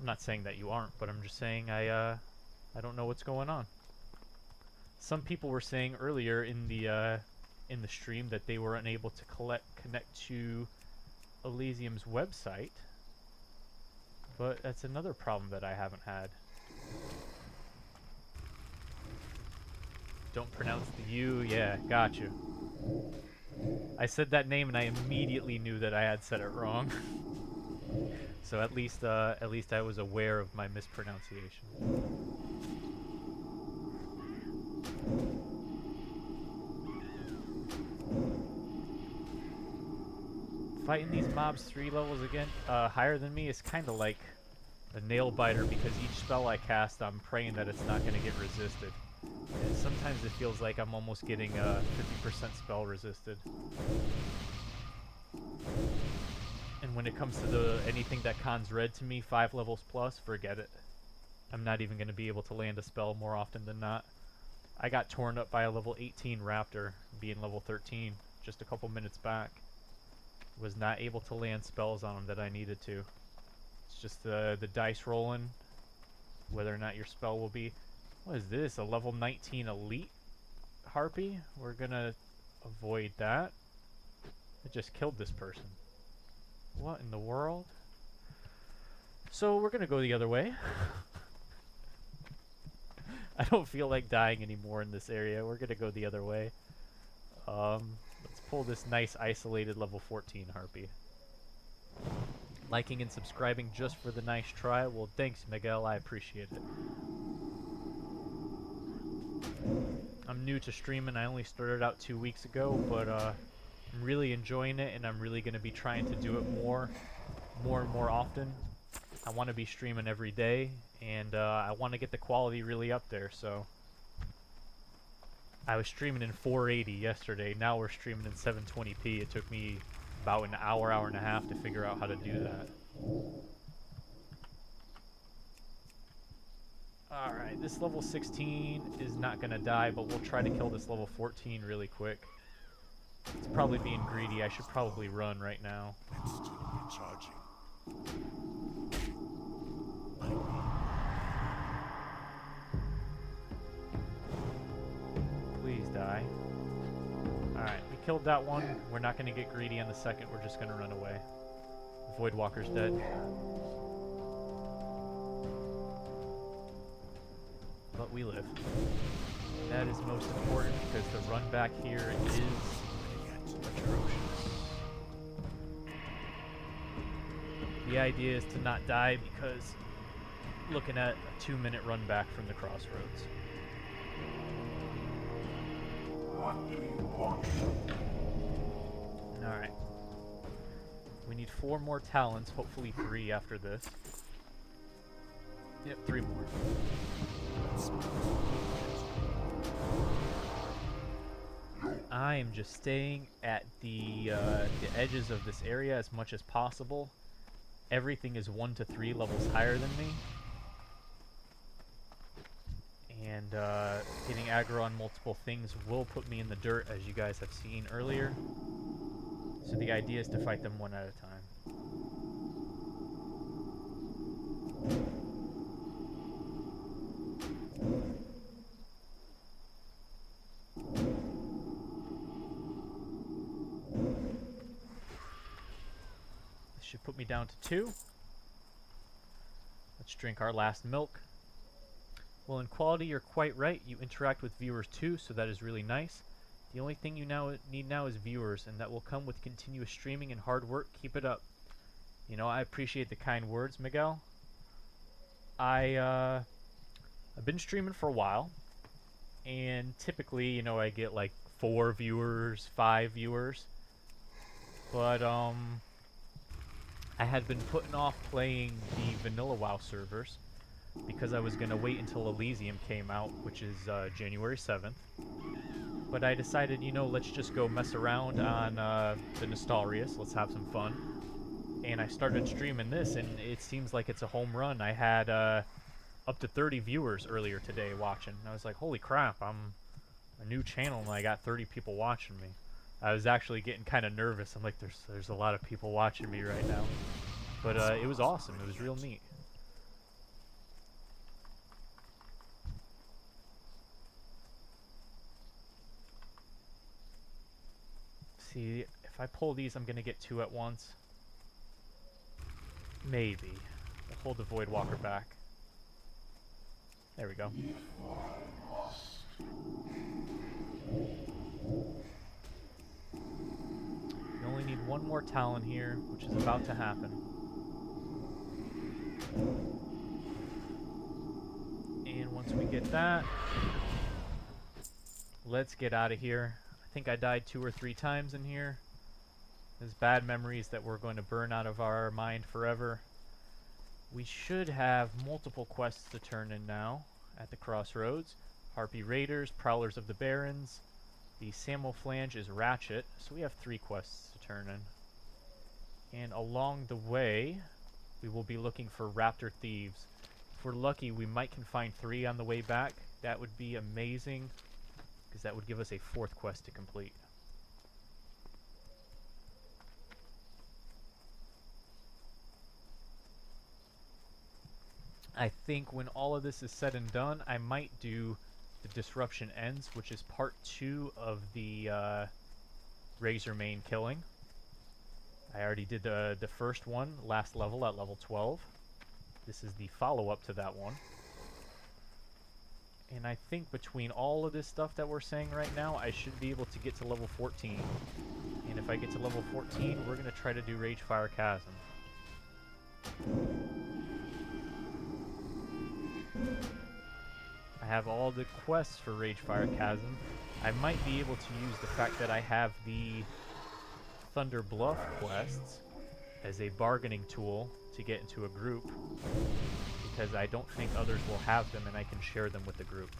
not saying that you aren't, but I'm just saying I don't know what's going on. Some people were saying earlier in the stream that they were unable to connect to Elysium's website. But that's another problem that I haven't had. Don't pronounce the U. Yeah, got you. I said that name and I immediately knew that I had said it wrong. So at least I was aware of my mispronunciation. Fighting these mobs 3 levels again, higher than me is kind of like a nail biter, because each spell I cast, I'm praying that it's not going to get resisted. And sometimes it feels like I'm almost getting 50% spell resisted. And when it comes to anything that cons red to me 5 levels plus, forget it. I'm not even going to be able to land a spell more often than not. I got torn up by a level 18 raptor, being level 13, just a couple minutes back. Was not able to land spells on them that I needed to. It's just the dice rolling, whether or not your spell will be. What is this? A level 19 elite harpy? We're gonna avoid that. I just killed this person. What in the world? So we're gonna go the other way. I don't feel like dying anymore in this area. We're gonna go the other way. Let's pull this nice isolated level 14 harpy. Liking and subscribing just for the nice try. Well, thanks, Miguel. I appreciate it. I'm new to streaming. I only started out 2 weeks ago, but I'm really enjoying it, and I'm really going to be trying to do it more and more often. I want to be streaming every day, and I want to get the quality really up there, so... I was streaming in 480 yesterday. Now we're streaming in 720p. It took me about an hour and a half to figure out how to do that. Alright, this level 16 is not going to die, but we'll try to kill this level 14 really quick. It's probably being greedy. I should probably run right now. I'm still recharging. Please die. Alright, we killed that one. We're not going to get greedy on the second. We're just going to run away. Voidwalker's dead. But we live. That is most important because the run back here is atrocious. The idea is to not die because looking at a 2-minute run back from the crossroads. Alright. We need 4 more talents, hopefully 3 after this. Yep, 3 more. I am just staying at the edges of this area as much as possible. Everything is 1 to 3 levels higher than me. And getting aggro on multiple things will put me in the dirt, as you guys have seen earlier. So the idea is to fight them one at a time. This should put me down to 2. Let's drink our last milk. Well, in quality, you're quite right. You interact with viewers too, so that is really nice. The only thing you need now is viewers, and that will come with continuous streaming and hard work. Keep it up. You know, I appreciate the kind words, Miguel. I've been streaming for a while, and typically, you know, I get like 4 viewers, 5 viewers. But I had been putting off playing the vanilla WoW servers because I was going to wait until Elysium came out, which is January 7th. But I decided, you know, let's just go mess around on the Nostalrius. Let's have some fun. And I started streaming this, and it seems like it's a home run. I had up to 30 viewers earlier today watching. And I was like, holy crap, I'm a new channel, and I got 30 people watching me. I was actually getting kind of nervous. I'm like, there's a lot of people watching me right now. But it was awesome. It was real neat. See, if I pull these, I'm going to get 2 at once. Maybe. I'll hold the Voidwalker back. There we go. You only need 1 more Talon here, which is about to happen. And once we get that, let's get out of here. I think I died 2 or 3 times in here. There's bad memories that we're going to burn out of our mind forever. We should have multiple quests to turn in now at the crossroads. Harpy Raiders, Prowlers of the Barrens. The Samo Flange is Ratchet, so we have 3 quests to turn in. And along the way, we will be looking for Raptor Thieves. If we're lucky, we might can find 3 on the way back. That would be amazing, because that would give us a 4th quest to complete. I think when all of this is said and done, I might do the Disruption Ends, which is part 2 of the Razormane killing. I already did the first one last level at level 12. This is the follow-up to that one. And I think between all of this stuff that we're saying right now, I should be able to get to level 14 And if I get to level 14, we're going to try to do Ragefire Chasm. I have all the quests for Ragefire Chasm. I might be able to use the fact that I have the Thunder Bluff quests as a bargaining tool to get into a group, because I don't think others will have them and I can share them with the group.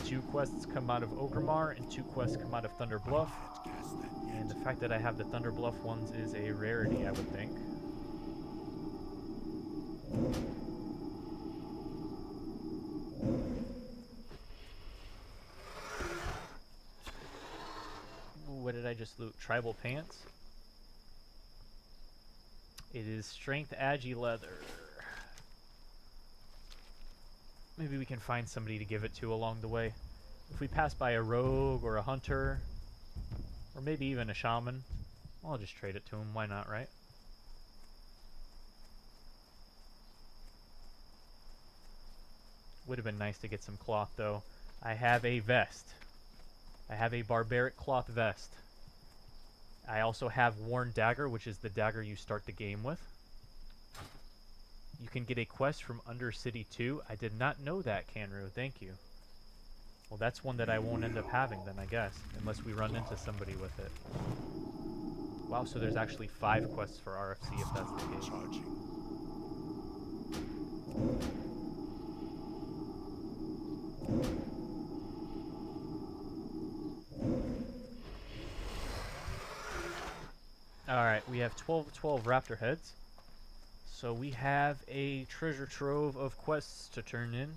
2 quests come out of Orgrimmar and 2 quests come out of Thunder Bluff, and the fact that I have the Thunder Bluff ones is a rarity, I would think. Ooh, what did I just loot? Tribal Pants. It is Strength Agi Leather. Maybe we can find somebody to give it to along the way. If we pass by a rogue or a hunter, or maybe even a shaman, I'll just trade it to him. Why not, right? Would have been nice to get some cloth, though. I have a vest. I have a barbaric cloth vest. I also have Worn Dagger, which is the dagger you start the game with. You can get a quest from Undercity 2. I did not know that, Canru. Thank you. Well, that's one that I won't end up having then, I guess, unless we run into somebody with it. Wow, so there's actually 5 quests for RFC if that's the case. Charging. Alright, we have 12 raptor heads. So we have a treasure trove of quests to turn in.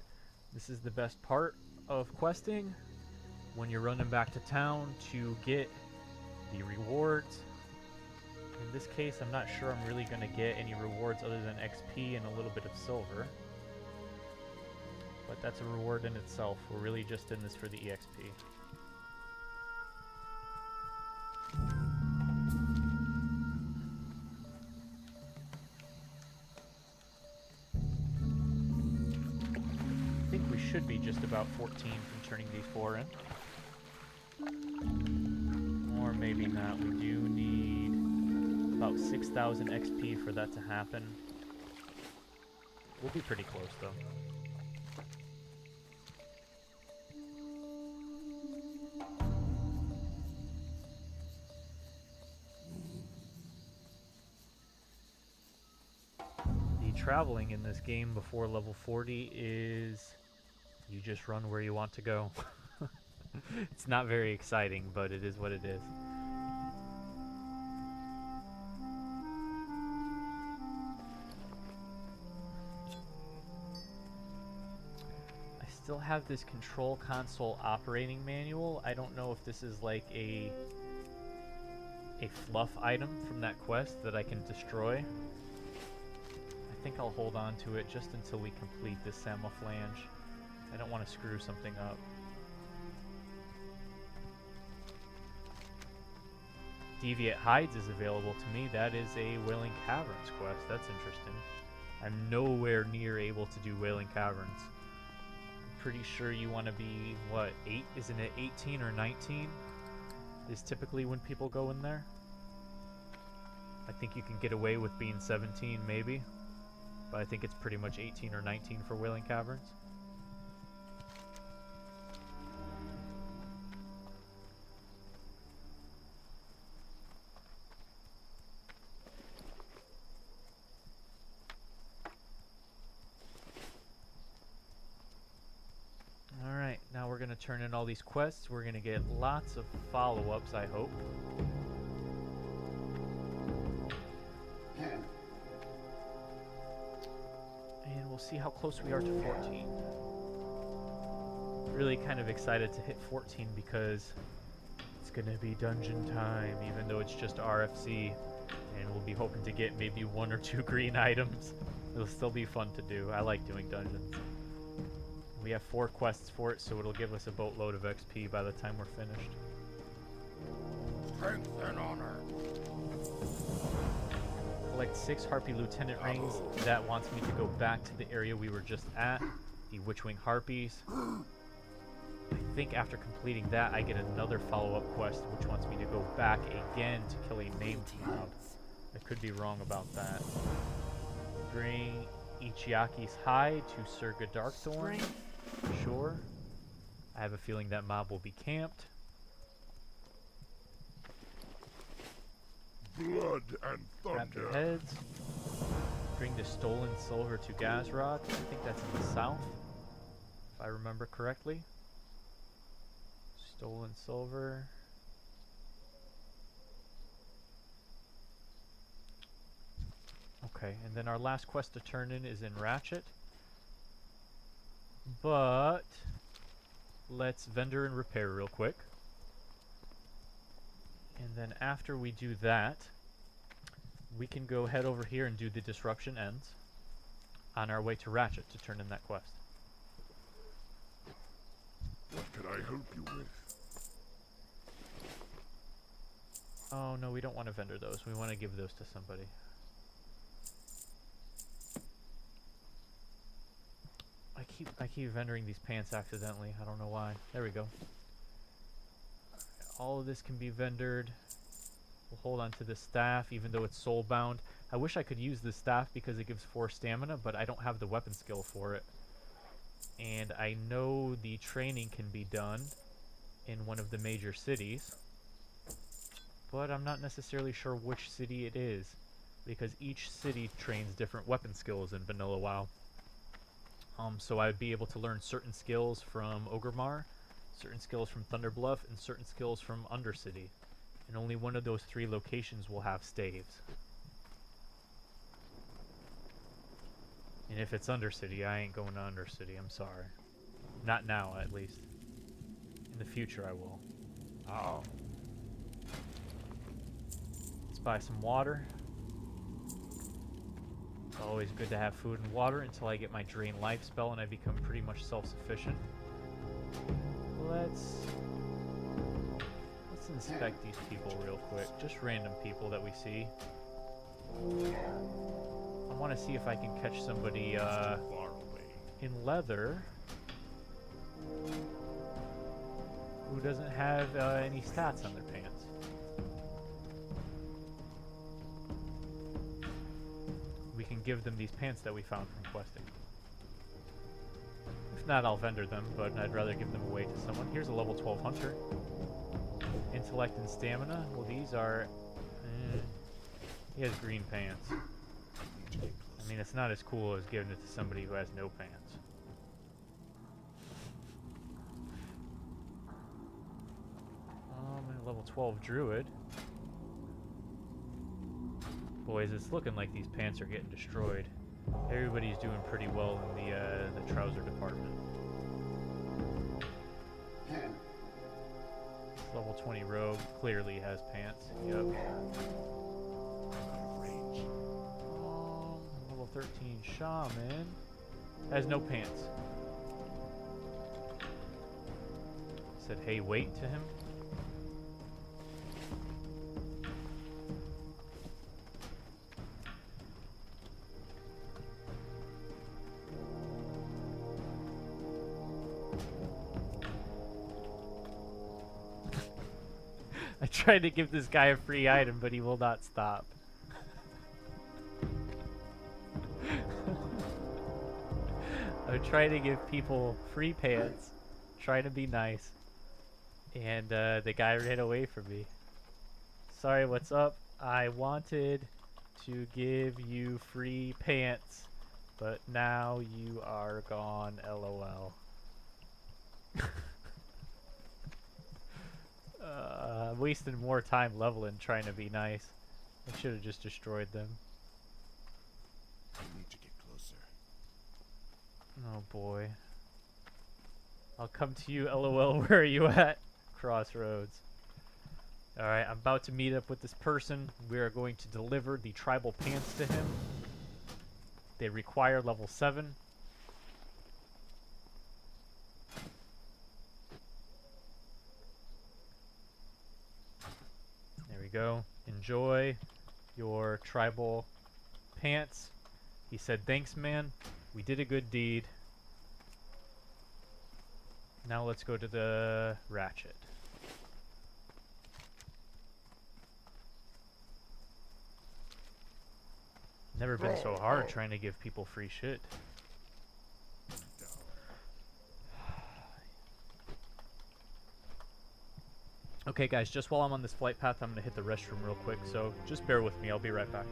This is the best part of questing, when you're running back to town to get the rewards. In this case, I'm not sure I'm really going to get any rewards other than XP and a little bit of silver. But that's a reward in itself. We're really just in this for the EXP. I think we should be just about 14 from turning these 4 in. Or maybe not. We do need about 6,000 XP for that to happen. We'll be pretty close though. The traveling in this game before level 40 is you just run where you want to go. It's not very exciting, but it is what it is. I still have this control console operating manual. I don't know if this is like a fluff item from that quest that I can destroy. I think I'll hold on to it just until we complete this Samoflange. I don't want to screw something up. Deviate Hides is available to me. That is a Wailing Caverns quest. That's interesting. I'm nowhere near able to do Wailing Caverns. I'm pretty sure you want to be, what, 8? Isn't it 18 or 19? Is typically when people go in there. I think you can get away with being 17, maybe. But I think it's pretty much 18 or 19 for Wailing Caverns. Alright, now we're going to turn in all these quests. We're going to get lots of follow-ups, I hope. And we'll see how close we are to 14. Really kind of excited to hit 14 because it's going to be dungeon time, even though it's just RFC. And we'll be hoping to get maybe 1 or 2 green items. It'll still be fun to do. I like doing dungeons. We have 4 quests for it, so it'll give us a boatload of XP by the time we're finished. Strength and honor. Collect 6 Harpy Lieutenant Rings. That wants me to go back to the area we were just at. The Witchwing Harpies. I think after completing that, I get another follow-up quest, which wants me to go back again to kill a named mob. I could be wrong about that. Bring Ichiaki's hide to Surga Darkthorn. Sure. I have a feeling that mob will be camped. Blood and Raptor thunder. heads. Bring the stolen silver to Gazrod. I think that's in the south, if I remember correctly. Stolen silver. Okay, and then our last quest to turn in is in Ratchet. But let's vendor and repair real quick. And then after we do that, we can go head over here and do the Disruption Ends on our way to Ratchet to turn in that quest. What can I help you with? Oh no, we don't want to vendor those. We want to give those to somebody. I keep vendoring these pants accidentally. I don't know why. There we go. All of this can be vendored. We'll hold on to the staff, even though it's soulbound. I wish I could use the staff because it gives 4 stamina, but I don't have the weapon skill for it. And I know the training can be done in one of the major cities, but I'm not necessarily sure which city it is, because each city trains different weapon skills in Vanilla WoW. So I would be able to learn certain skills from Orgrimmar, certain skills from Thunderbluff, and certain skills from Undercity. And only one of those 3 locations will have staves. And if it's Undercity, I ain't going to Undercity, I'm sorry. Not now, at least. In the future, I will. Ah, Let's buy some water. It's always good to have food and water until I get my Drain Life spell and I become pretty much self-sufficient. Let's inspect these people real quick. Just random people that we see. I want to see if I can catch somebody far away. in leather who doesn't have any stats on their pants. We can give them these pants that we found from questing. If not, I'll vendor them, but I'd rather give them away to someone. Here's a level 12 hunter. Intellect and stamina. Well, these are... he has green pants. I mean, it's not as cool as giving it to somebody who has no pants. A level 12 druid. Boys, it's looking like these pants are getting destroyed. Everybody's doing pretty well in the trouser department. Level 20 rogue clearly has pants. Yep. Range. Level 13 shaman has no pants. Said, hey, wait to him. I tried to give this guy a free item, but he will not stop. I'm trying to give people free pants, trying to be nice, and the guy ran away from me. Sorry, what's up? I wanted to give you free pants, but now you are gone, LOL. I'm wasting more time leveling trying to be nice. I should have just destroyed them. I need to get closer. Oh boy. I'll come to you, LOL. Where are you at? Crossroads. Alright, I'm about to meet up with this person. We are going to deliver the tribal pants to him. They require level 7. There we go. Enjoy your tribal pants. He said, thanks, man. We did a good deed. Now let's go to the Ratchet. Never been so hard trying to give people free shit. Okay guys, just while I'm on this flight path, I'm gonna hit the restroom real quick, so just bear with me, I'll be right back.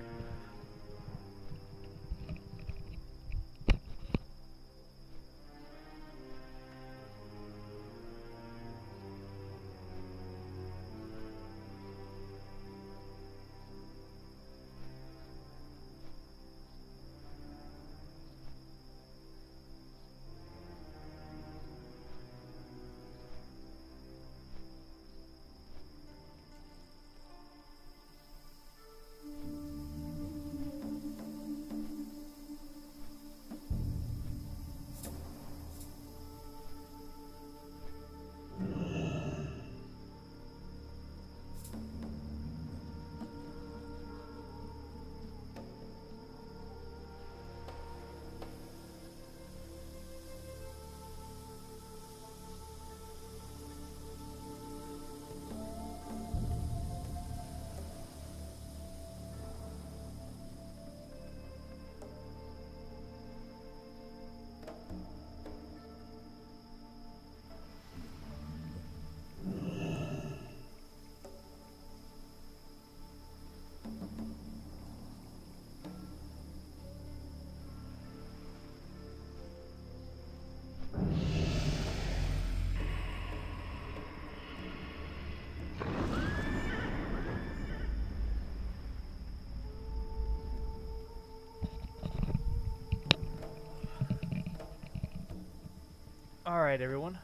Alright everyone,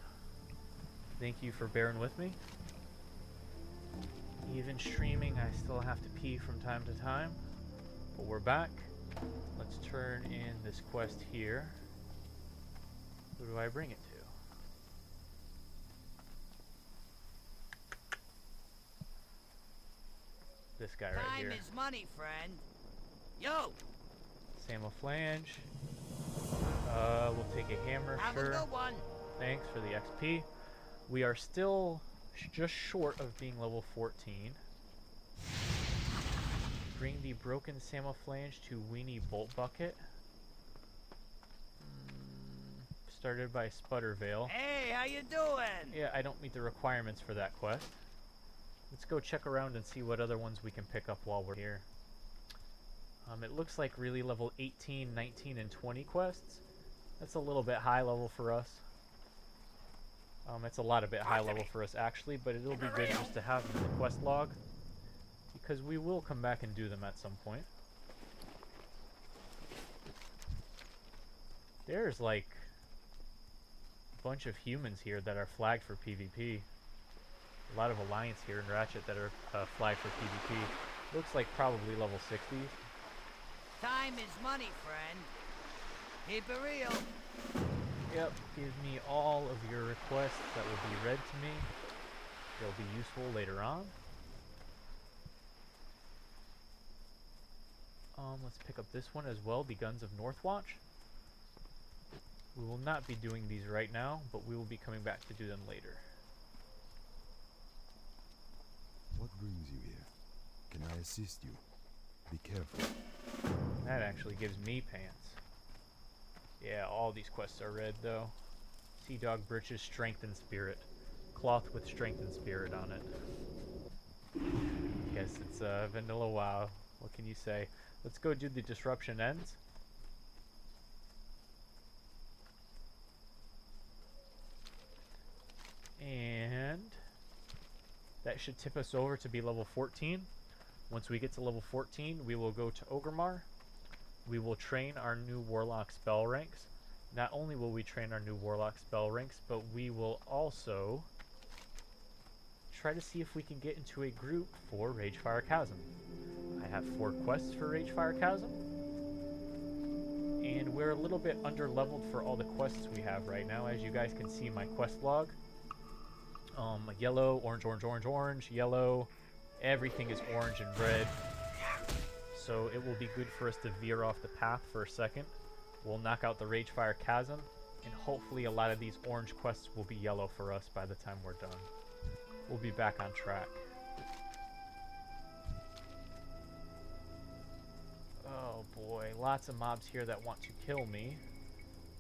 thank you for bearing with me. Even streaming, I still have to pee from time to time, but we're back. Let's turn in this quest here. Who do I bring it to? This guy right here. Time is money, friend. Yo, Samo Flange. We'll take a hammer, have sure. a good one. Thanks for the XP. We are still just short of being level 14. Bring the broken Samo Flange to Weenie Bolt Bucket. Started by Sputtervale. Hey, how you doing? Yeah, I don't meet the requirements for that quest. Let's go check around and see what other ones we can pick up while we're here. It looks like really level 18, 19, and 20 quests. That's a little bit high level for us. It's a lot a bit high level for us actually, but it'll be good just to have in the quest log, because we will come back and do them at some point. There's like a bunch of humans here that are flagged for PvP. A lot of Alliance here in Ratchet that are flagged for PvP. Looks like probably level 60s. Time is money, friend. Keep it real. Yep, give me all of your requests that will be read to me. They'll be useful later on. Let's pick up this one as well, the Guns of Northwatch. We will not be doing these right now, but we will be coming back to do them later. What brings you here? Can I assist you? Be careful. That actually gives me pants. Yeah, all these quests are red though. Sea Dog Breeches, Strength and Spirit. Cloth with Strength and Spirit on it. Guess it's vanilla WoW. What can you say? Let's go do the Disruption Ends. And that should tip us over to be level 14. Once we get to level 14, we will go to Orgrimmar. We will train our new Warlock spell ranks. Not only will we train our new Warlock spell ranks, but we will also try to see if we can get into a group for Ragefire Chasm. I have 4 quests for Ragefire Chasm, and we're a little bit under-leveled for all the quests we have right now. As you guys can see my quest log, yellow, orange, orange, orange, orange, yellow, everything is orange and red. So it will be good for us to veer off the path for a second. We'll knock out the Ragefire Chasm, And hopefully a lot of these orange quests will be yellow for us by the time we're done. We'll be back on track. Oh boy, lots of mobs here that want to kill me,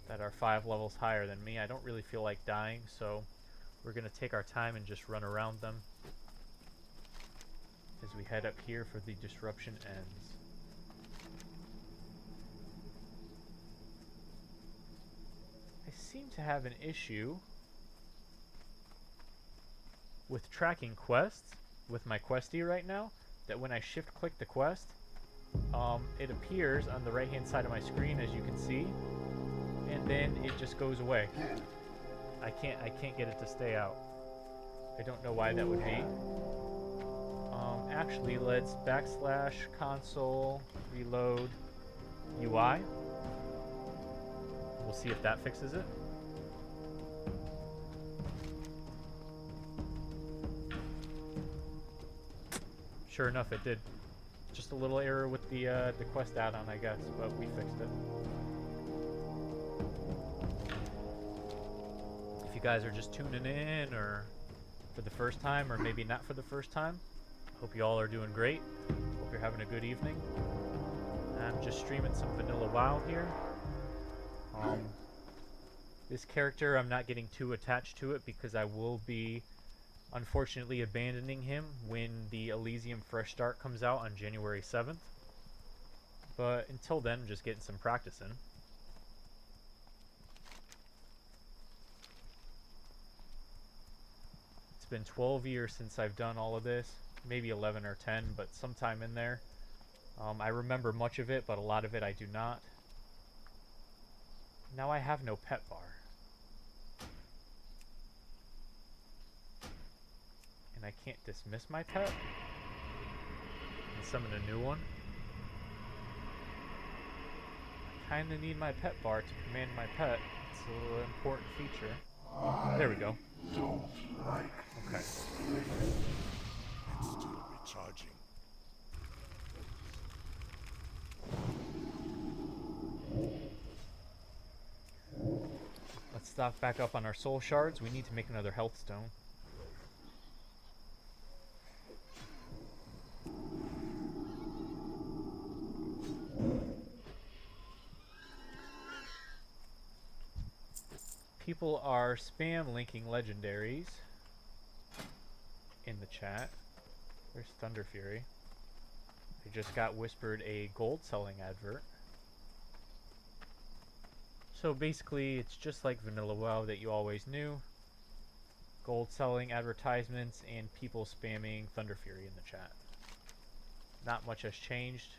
that are 5 levels higher than me. I don't really feel like dying, so we're going to take our time and just run around them as we head up here for the disruption ends. I seem to have an issue with tracking quests with my questie right now, that when I shift click the quest, it appears on the right hand side of my screen, as you can see, and then it just goes away. I can't get it to stay out. I don't know why that would be. Actually, let's / console reload UI. We'll see if that fixes it. Sure enough, it did. Just a little error with the quest add-on, I guess, but we fixed it. If you guys are just tuning in, or for the first time, or maybe not for the first time, hope you all are doing great. Hope you're having a good evening. I'm just streaming some vanilla WoW here. This character, I'm not getting too attached to it because I will be unfortunately abandoning him when the Elysium Fresh Start comes out on January 7th. But until then, I'm just getting some practice in. It's been 12 years since I've done all of this. Maybe 11 or 10, but sometime in there. I remember much of it, but a lot of it I do not. Now I have no pet bar. And I can't dismiss my pet and summon a new one. I kinda need my pet bar to command my pet. It's a little important feature. There we go. Okay. It's still recharging. Let's stock back up on our soul shards. We need to make another health stone. People are spam linking legendaries in the chat. There's Thunder Fury. I just got whispered a gold selling advert. So basically, it's just like vanilla WoW that you always knew. Gold selling advertisements and people spamming Thunder Fury in the chat. Not much has changed.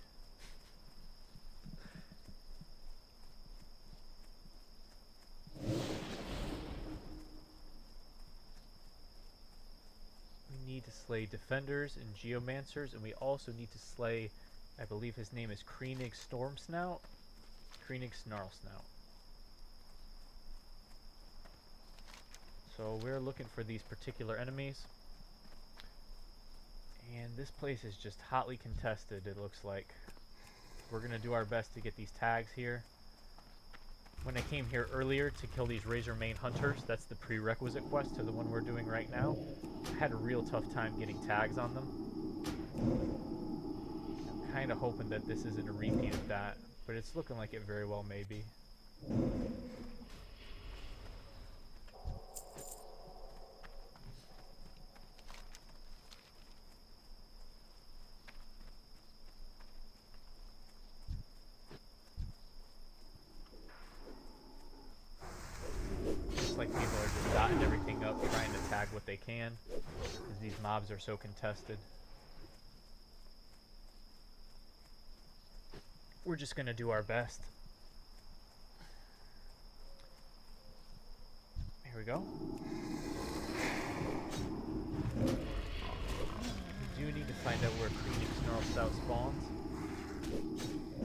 We need to slay defenders and geomancers, and we also need to slay, I believe his name is Kreenig Stormsnout? Kreenig Snarlsnout. So we're looking for these particular enemies. And this place is just hotly contested, it looks like. We're going to do our best to get these tags here. When I came here earlier to kill these Razormane Hunters, that's the prerequisite quest to the one we're doing right now, I had a real tough time getting tags on them. I'm kind of hoping that this isn't a repeat of that, but it's looking like it very well may be. Like people are just dotting everything up, trying to tag what they can, because these mobs are so contested. We're just gonna do our best. Here we go. We do need to find out where Kreenig Snarlsnout spawns,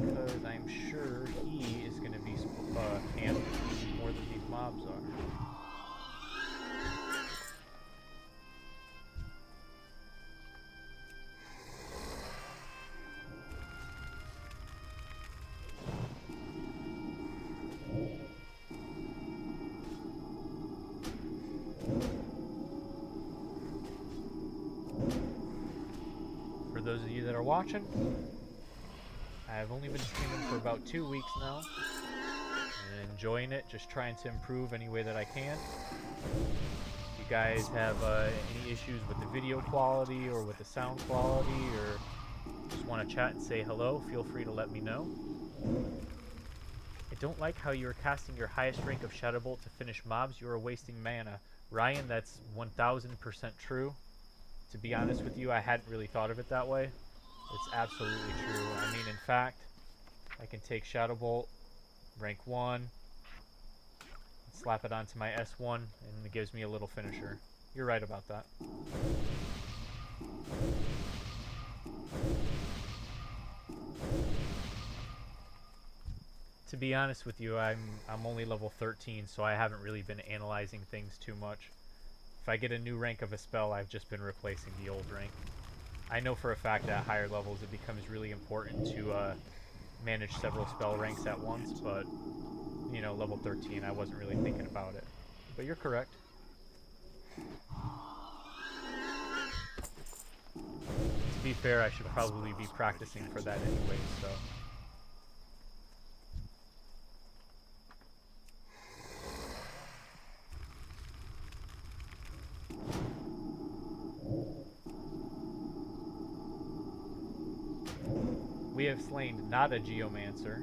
because I'm sure he is gonna be camped more than these mobs are. watching. I've only been streaming for about 2 weeks now, and enjoying it, just trying to improve any way that I can. If you guys have any issues with the video quality or with the sound quality, or just want to chat and say hello, feel free to let me know. I don't like how you are casting your highest rank of Shadow Bolt to finish mobs. You are wasting mana. Ryan, that's 1000% true. To be honest with you, I hadn't really thought of it that way. It's absolutely true. I mean, in fact, I can take Shadow Bolt, rank 1, slap it onto my S1, and it gives me a little finisher. You're right about that. To be honest with you, I'm only level 13, so I haven't really been analyzing things too much. If I get a new rank of a spell, I've just been replacing the old rank. I know for a fact at higher levels it becomes really important to manage several spell ranks at once, but, you know, level 13, I wasn't really thinking about it. But you're correct. To be fair, I should probably be practicing for that anyway, so... We have slain not a Geomancer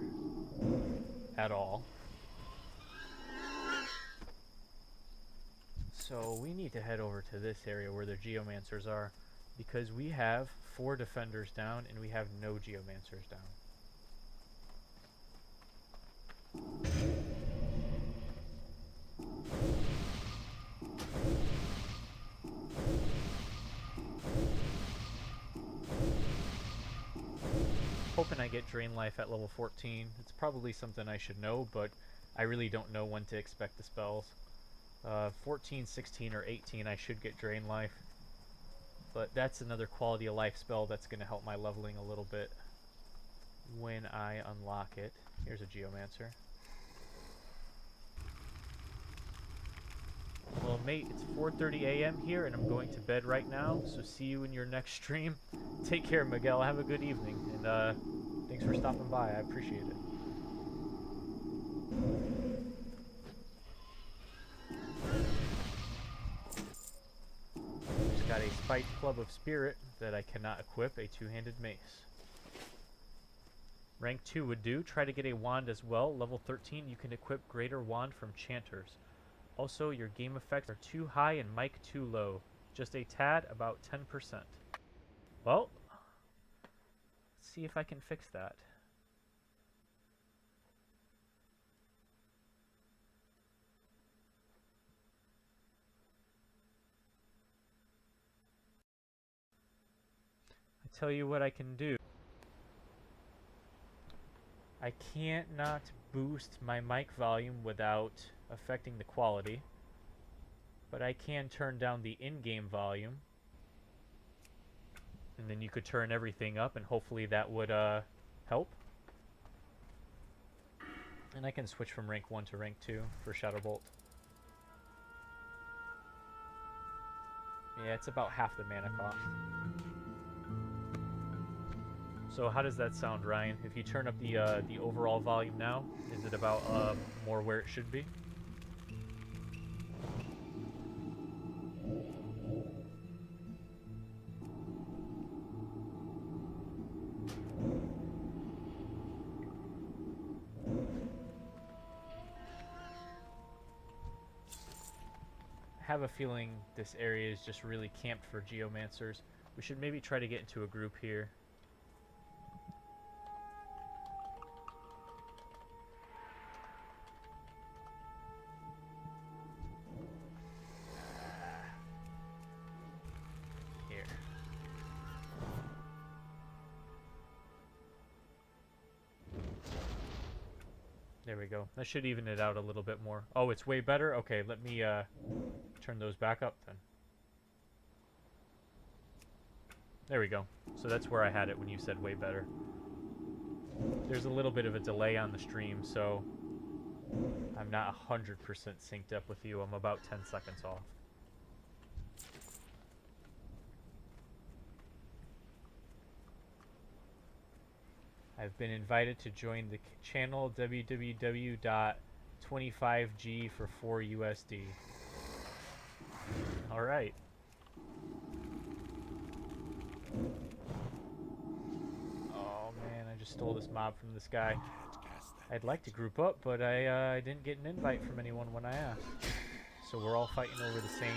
at all. So we need to head over to this area where the Geomancers are, because we have 4 defenders down and we have no Geomancers down. Hoping I get Drain Life at level 14. It's probably something I should know, but I really don't know when to expect the spells. 14, 16, or 18 I should get Drain Life. But that's another quality of life spell that's going to help my leveling a little bit when I unlock it. Here's a Geomancer. Well, mate, it's 4:30 a.m. here, and I'm going to bed right now, so see you in your next stream. Take care, Miguel. Have a good evening, and thanks for stopping by. I appreciate it. Just got a Spite Club of Spirit that I cannot equip, a 2-handed mace. Rank 2 would do. Try to get a wand as well. Level 13, you can equip Greater Wand from Chanters. Also, your game effects are too high and mic too low. Just a tad, about 10%. Well, let's see if I can fix that. I tell you what I can do. I can't not boost my mic volume without affecting the quality, but I can turn down the in-game volume, and then you could turn everything up, and hopefully that would help. And I can switch from rank 1 to rank 2 for Shadow Bolt. Yeah, it's about half the mana cost. So how does that sound, Ryan? If you turn up the overall volume now, is it about more where it should be? I have a feeling this area is just really camped for Geomancers. We should maybe try to get into a group here. Here. There we go. That should even it out a little bit more. Oh, it's way better? Okay, let me turn those back up then. There we go. So that's where I had it when you said way better. There's a little bit of a delay on the stream, so I'm not 100% synced up with you. I'm about 10 seconds off. I've been invited to join the channel www.25G for 4 USD. Alright. Oh man, I just stole this mob from this guy. I'd like to group up, but I didn't get an invite from anyone when I asked. So we're all fighting over the same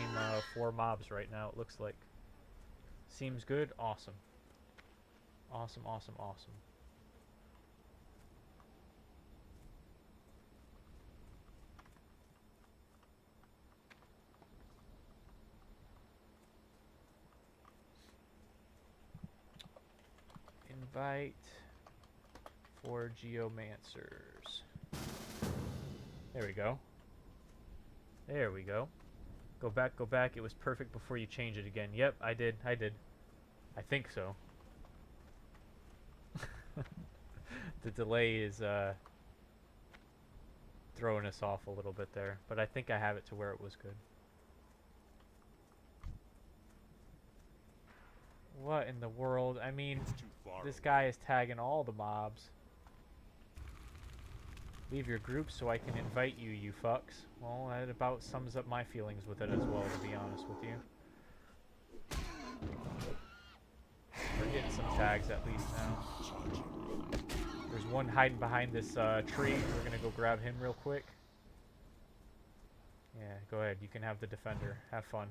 4 mobs right now, it looks like. Seems good? Awesome. Awesome, awesome, awesome. Invite 4 geomancers. There we go. There we go. Go back, go back. It was perfect before you change it again. Yep, I did. I think so. The delay is throwing us off a little bit there, but I think I have it to where it was good. What in the world? I mean, this guy is tagging all the mobs. Leave your group so I can invite you, you fucks. Well, that about sums up my feelings with it as well, to be honest with you. We're getting some tags at least now. There's one hiding behind this tree. We're gonna go grab him real quick. Yeah, go ahead. You can have the defender. Have fun.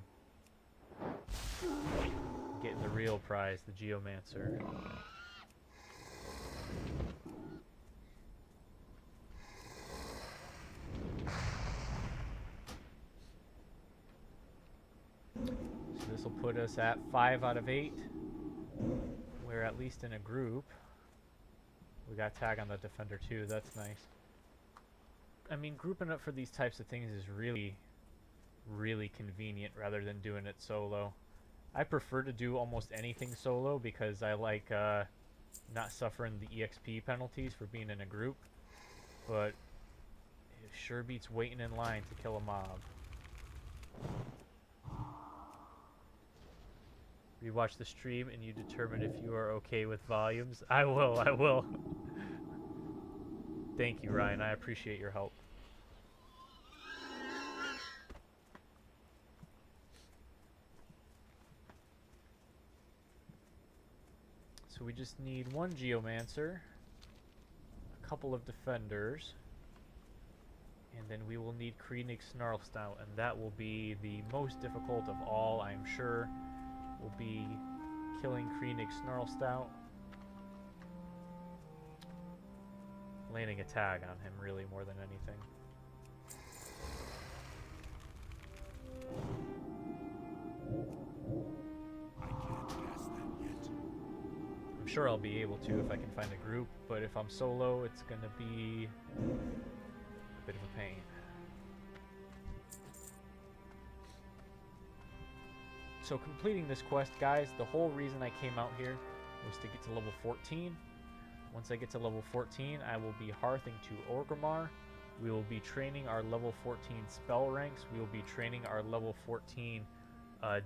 Getting the real prize, the geomancer. So this will put us at 5 out of 8. We're at least in a group. We got tag on the defender too, that's nice. I mean, grouping up for these types of things is really, really convenient rather than doing it solo. I prefer to do almost anything solo because I like not suffering the EXP penalties for being in a group, but it sure beats waiting in line to kill a mob. Rewatch the stream and you determine if you are okay with volumes. I will. Thank you, Ryan. I appreciate your help. So we just need 1 geomancer, a couple of defenders, and then we will need Kreenig Snarlstout, and that will be the most difficult of all, I'm sure. Will be killing Kreenig Snarlstout. Landing a tag on him, really, more than anything. I can't cast that yet. I'm sure I'll be able to if I can find a group, but if I'm solo, it's gonna be a bit of a pain. So completing this quest, guys, the whole reason I came out here was to get to level 14. Once I get to level 14, I will be hearthing to Orgrimmar. We will be training our level 14 spell ranks. We will be training our level 14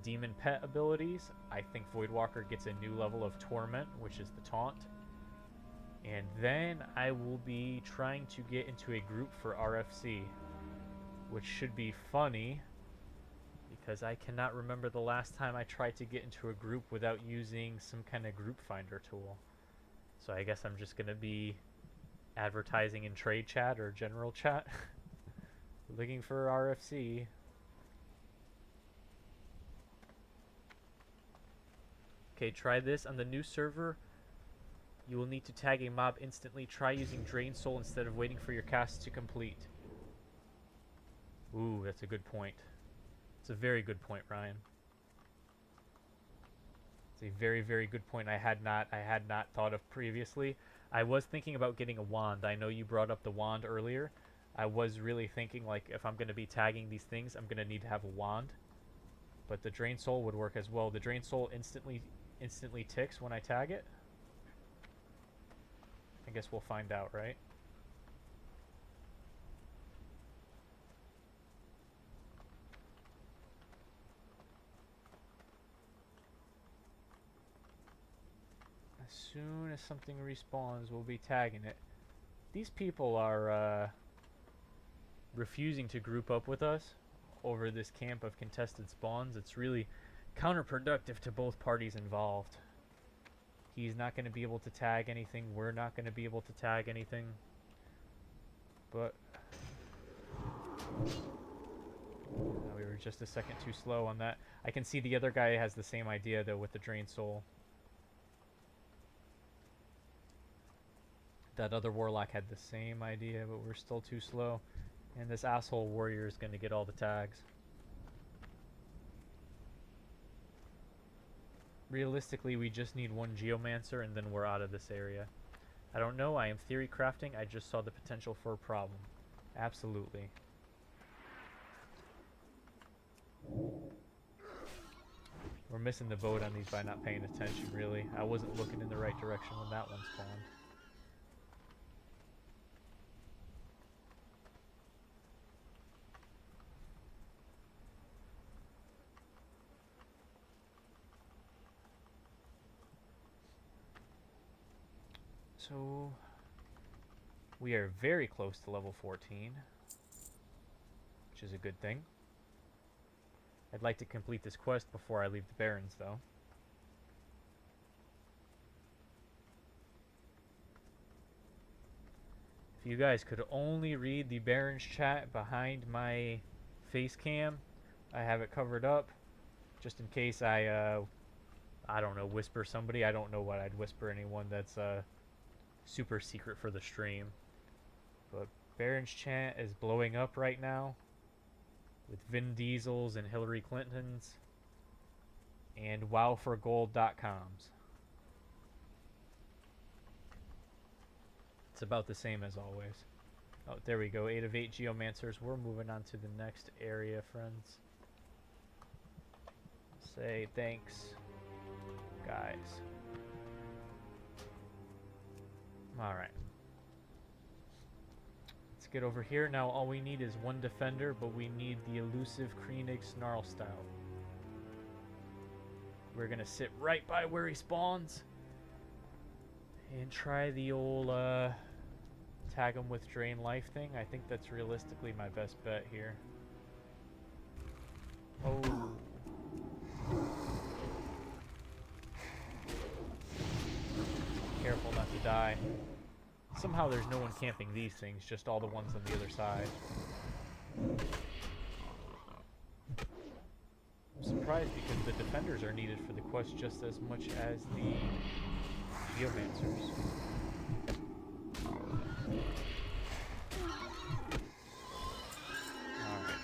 demon pet abilities. I think Voidwalker gets a new level of Torment, which is the taunt. And then I will be trying to get into a group for RFC, which should be funny, because I cannot remember the last time I tried to get into a group without using some kind of group finder tool. So I guess I'm just going to be advertising in trade chat or general chat. Looking for RFC. Okay, try this. On the new server, you will need to tag a mob instantly. Try using Drain Soul instead of waiting for your cast to complete. Ooh, that's a good point. It's a very good point, Ryan. It's a very, very good point I had not thought of previously. I was thinking about getting a wand. I know you brought up the wand earlier. I was really thinking, like, if I'm going to be tagging these things, I'm going to need to have a wand. But the Drain Soul would work as well. The Drain Soul instantly ticks when I tag it. I guess we'll find out, right? soon as something respawns, we'll be tagging it. These people are refusing to group up with us over this camp of contested spawns. It's really counterproductive to both parties involved. He's not going to be able to tag anything. We're not going to be able to tag anything. But we were just a second too slow on that. I can see the other guy has the same idea though with the Drained Soul. That other Warlock had the same idea, but we're still too slow. And this asshole warrior is going to get all the tags. Realistically, we just need one Geomancer and then we're out of this area. I don't know, I am theory crafting, I just saw the potential for a problem. Absolutely. We're missing the boat on these by not paying attention, really. I wasn't looking in the right direction when that one spawned. So, we are very close to level 14, which is a good thing. I'd like to complete this quest before I leave the Barrens, though. If you guys could only read the Barrens chat behind my face cam, I have it covered up, just in case I don't know, whisper somebody. I don't know what I'd whisper anyone that's, super secret for the stream. But Barron's chant is blowing up right now with Vin Diesels and Hillary Clintons and wowforgold.coms. It's about the same as always. Oh, there we go. 8 of 8 Geomancers. We're moving on to the next area, friends. Say thanks, guys. Alright. Let's get over here. Now all we need is one defender, but we need the elusive Kreenig Snarlstout. We're gonna sit right by where he spawns and try the old tag him with drain life thing. I think that's realistically my best bet here. Oh. Careful not to die. Somehow there's no one camping these things, just all the ones on the other side. I'm surprised because the defenders are needed for the quest just as much as the Geomancers. Alright.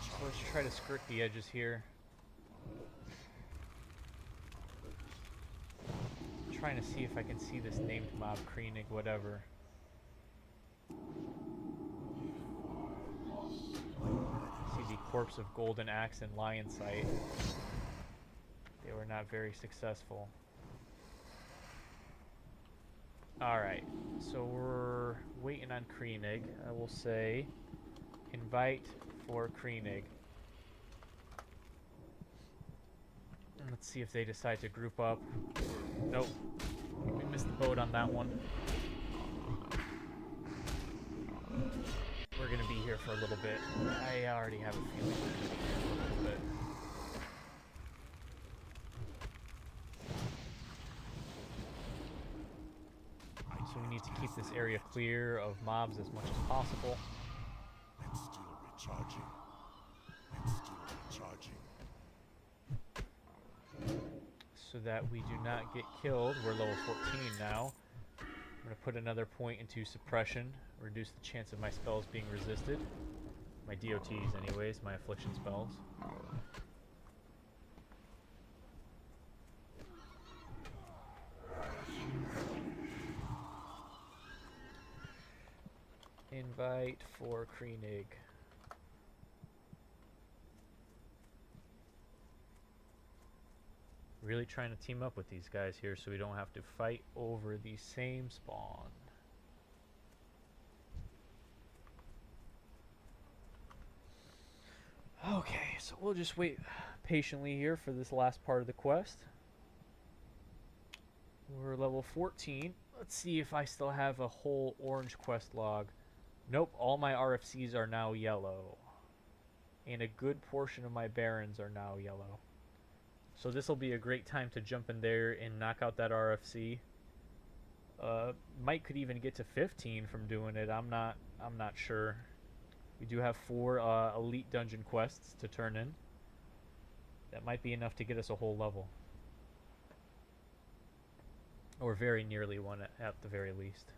So let's try to skirt the edges here. Trying to see if I can see this named mob, Kreenig, whatever. See the corpse of Golden Axe and Lion Sight. They were not very successful. Alright, so we're waiting on Kreenig. I will say, invite for Kreenig. Let's see if they decide to group up. Nope. We missed the boat on that one. We're gonna be here for a little bit. I already have a feeling we're gonna be here for a little bit. So we need to keep this area clear of mobs as much as possible. I'm still recharging. I'm still recharging. So that we do not get killed. We're level 14 now. I'm going to put another point into suppression, reduce the chance of my spells being resisted. My DOTs anyways, my affliction spells. Invite for Kreenig. Really trying to team up with these guys here so we don't have to fight over the same spawn. Okay, so we'll just wait patiently here for this last part of the quest. We're level 14. Let's see if I still have a whole orange quest log. Nope, all my RFCs are now yellow. And a good portion of my barons are now yellow. So this will be a great time to jump in there and knock out that RFC. Mike could even get to 15 from doing it. I'm not sure. We do have 4 elite dungeon quests to turn in. That might be enough to get us a whole level. Or very nearly one at the very least.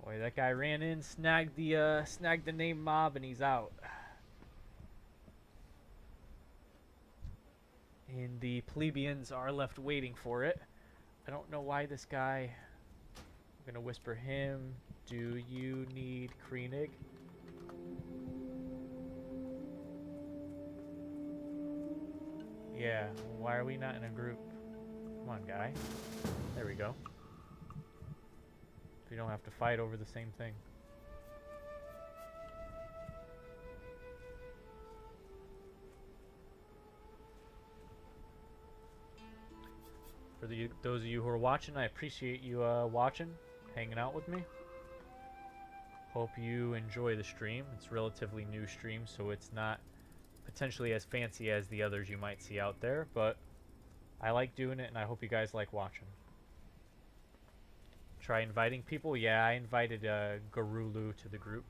Boy, that guy ran in, snagged the name mob, and he's out. And the plebeians are left waiting for it. I don't know why this guy... I'm gonna whisper him. Do you need Kreenig? Yeah, why are we not in a group? Come on, guy. There we go. We don't have to fight over the same thing. For those of you who are watching, I appreciate you watching, hanging out with me. Hope you enjoy the stream. It's a relatively new stream, so it's not potentially as fancy as the others you might see out there, but I like doing it and I hope you guys like watching. Try inviting people. Yeah, I invited Garulu to the group.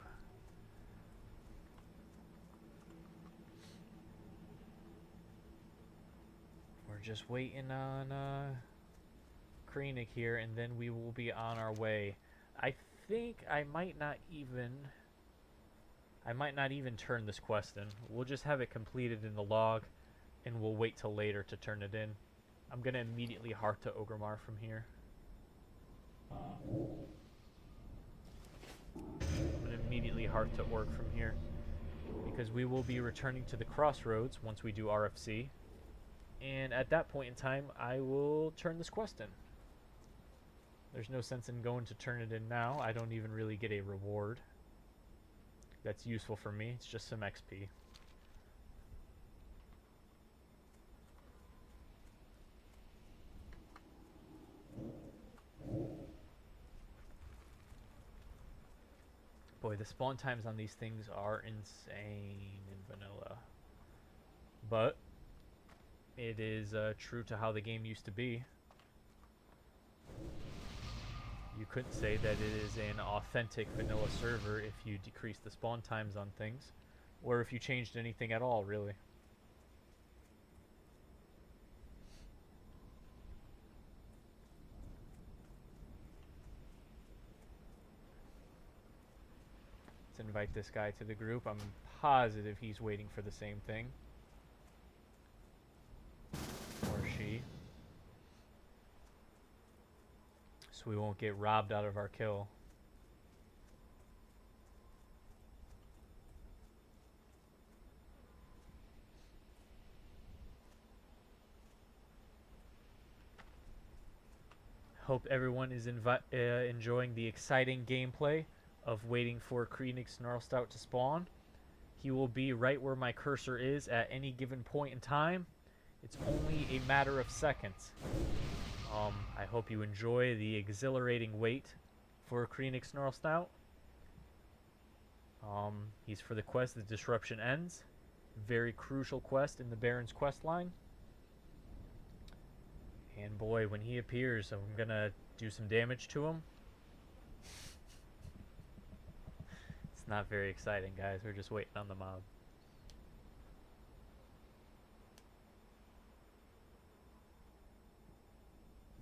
We're just waiting on Kreenig here, and then we will be on our way. I think I might not even turn this quest in. We'll just have it completed in the log, and we'll wait till later to turn it in. I'm gonna immediately heart to Orgrimmar from here. I'm gonna immediately heart to Org from here, because we will be returning to the crossroads once we do RFC, and at that point in time I will turn this quest in. There's no sense in going to turn it in now. I don't even really get a reward that's useful for me. It's just some XP. Boy, the spawn times on these things are insane in vanilla. But it is true to how the game used to be. You couldn't say that it is an authentic vanilla server if you decrease the spawn times on things, or if you changed anything at all, really. Let's invite this guy to the group. I'm positive he's waiting for the same thing. Or she. So we won't get robbed out of our kill. Hope everyone is enjoying the exciting gameplay of waiting for Kreenig Snarlstout to spawn. He will be right where my cursor is at any given point in time. It's only a matter of seconds. I hope you enjoy the exhilarating wait for Kreenig Snarlstout. He's for the quest The Disruption Ends. Very crucial quest in the Baron's quest line. And boy, when he appears, I'm gonna do some damage to him. It's not very exciting, guys. We're just waiting on the mob.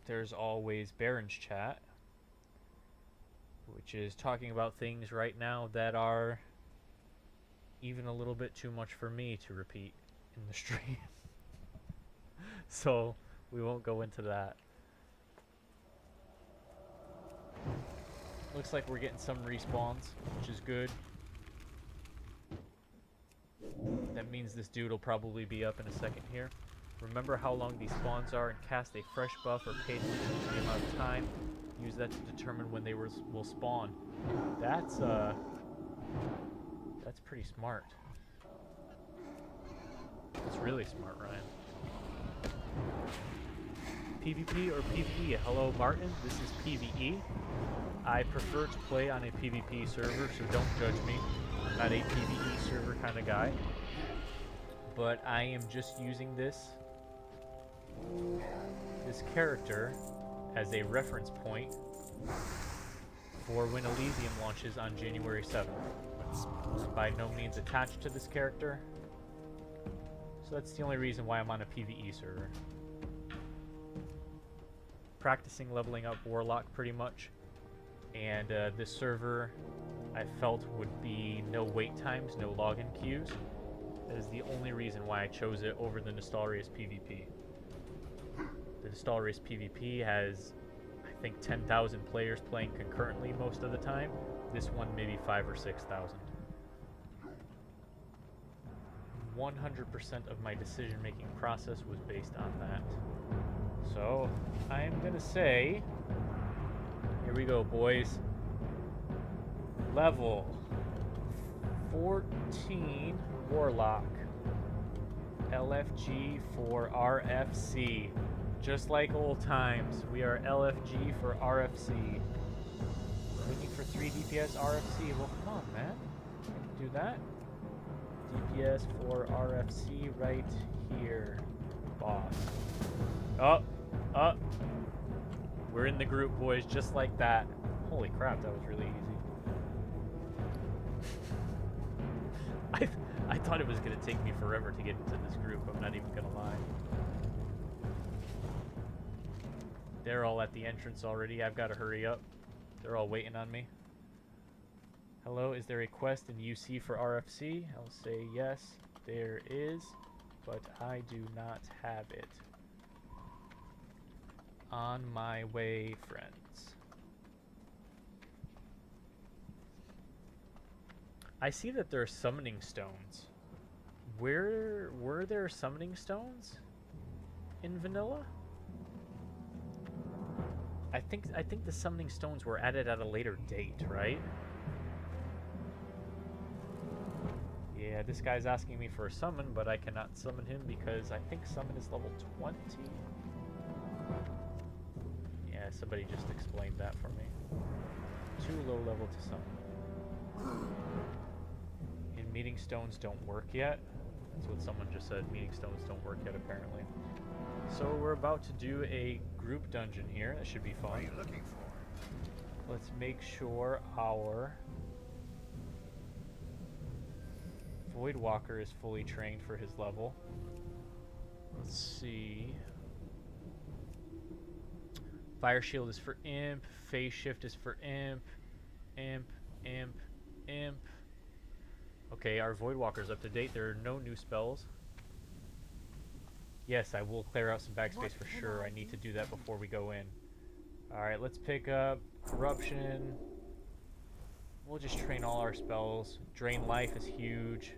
There's always Baron's chat, which is talking about things right now that are even a little bit too much for me to repeat in the stream. So we won't go into that. Looks like we're getting some respawns, which is good. That means this dude will probably be up in a second here. Remember how long these spawns are and cast a fresh buff or pay attention to the amount of time. Use that to determine when they will spawn. That's pretty smart. That's really smart, Ryan. PvP or PvE? Hello, Martin. This is PvE. I prefer to play on a PvP server, so don't judge me. I'm not a PvE server kind of guy. But I am just using this character as a reference point for when Elysium launches on January 7th. I'm by no means attached to this character, so that's the only reason why I'm on a PvE server. Practicing leveling up Warlock pretty much, and this server I felt would be no wait times, no login queues. That is the only reason why I chose it over the Nostalrius PvP. The Nostalrius PvP has, I think, 10,000 players playing concurrently most of the time. This one maybe 5,000 or 6,000. 100% of my decision-making process was based on that. So, I'm gonna say, here we go, boys. Level 14 Warlock. LFG for RFC. Just like old times, we are LFG for RFC. Looking for 3 DPS RFC. Well, come on, man. I can do that. DPS for RFC right here, boss. Oh, we're in the group, boys, just like that. Holy crap, that was really easy. I thought it was gonna take me forever to get into this group. I'm not even gonna lie. They're all at the entrance already. I've got to hurry up. They're all waiting on me. Hello, is there a quest in UC for RFC? I'll say yes, there is, but I do not have it. On my way, friends. I see that there are summoning stones. Were there summoning stones in vanilla? I think the summoning stones were added at a later date, right? Yeah, this guy's asking me for a summon, but I cannot summon him because I think summon is level 20. Yeah, somebody just explained that for me. Too low level to summon. And meeting stones don't work yet. That's what someone just said. Meeting stones don't work yet, apparently. So we're about to do a group dungeon here. That should be fun. What are you looking for? Let's make sure our Voidwalker is fully trained for his level. Let's see. Fire Shield is for Imp. Phase Shift is for Imp. Imp. Okay, our Voidwalker's up to date. There are no new spells. Yes, I will clear out some backspace for sure. I need to do that before we go in. Alright, let's pick up Corruption. We'll just train all our spells. Drain Life is huge.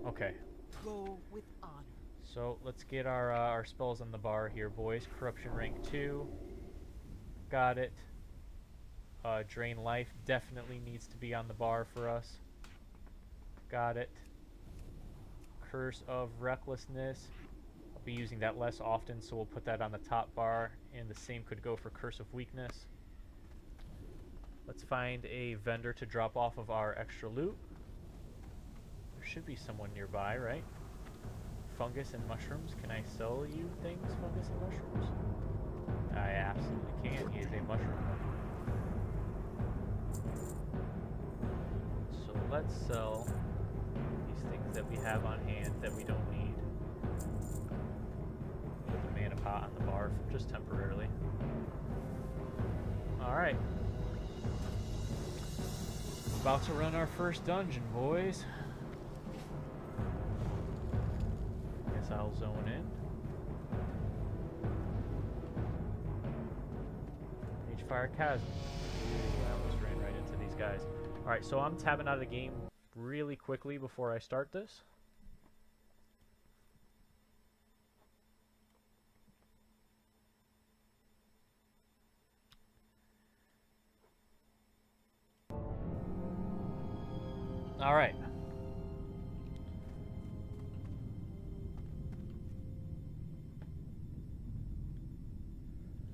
Okay. Go with honor. So let's get our spells on the bar here, boys. Corruption rank 2. Got it. Drain Life definitely needs to be on the bar for us. Got it. Curse of Recklessness. I'll be using that less often, so we'll put that on the top bar. And the same could go for Curse of Weakness. Let's find a vendor to drop off of our extra loot. There should be someone nearby, right? Fungus and mushrooms. Can I sell you things, fungus and mushrooms? I absolutely can. He is a mushroom. So let's sell these things that we have on hand that we don't need. Put the mana pot on the bar just temporarily. Alright. About to run our first dungeon, boys. Guess I'll zone in. Fire Chasm. Ooh, I almost ran right into these guys. Alright, so I'm tabbing out of the game really quickly before I start this. All right.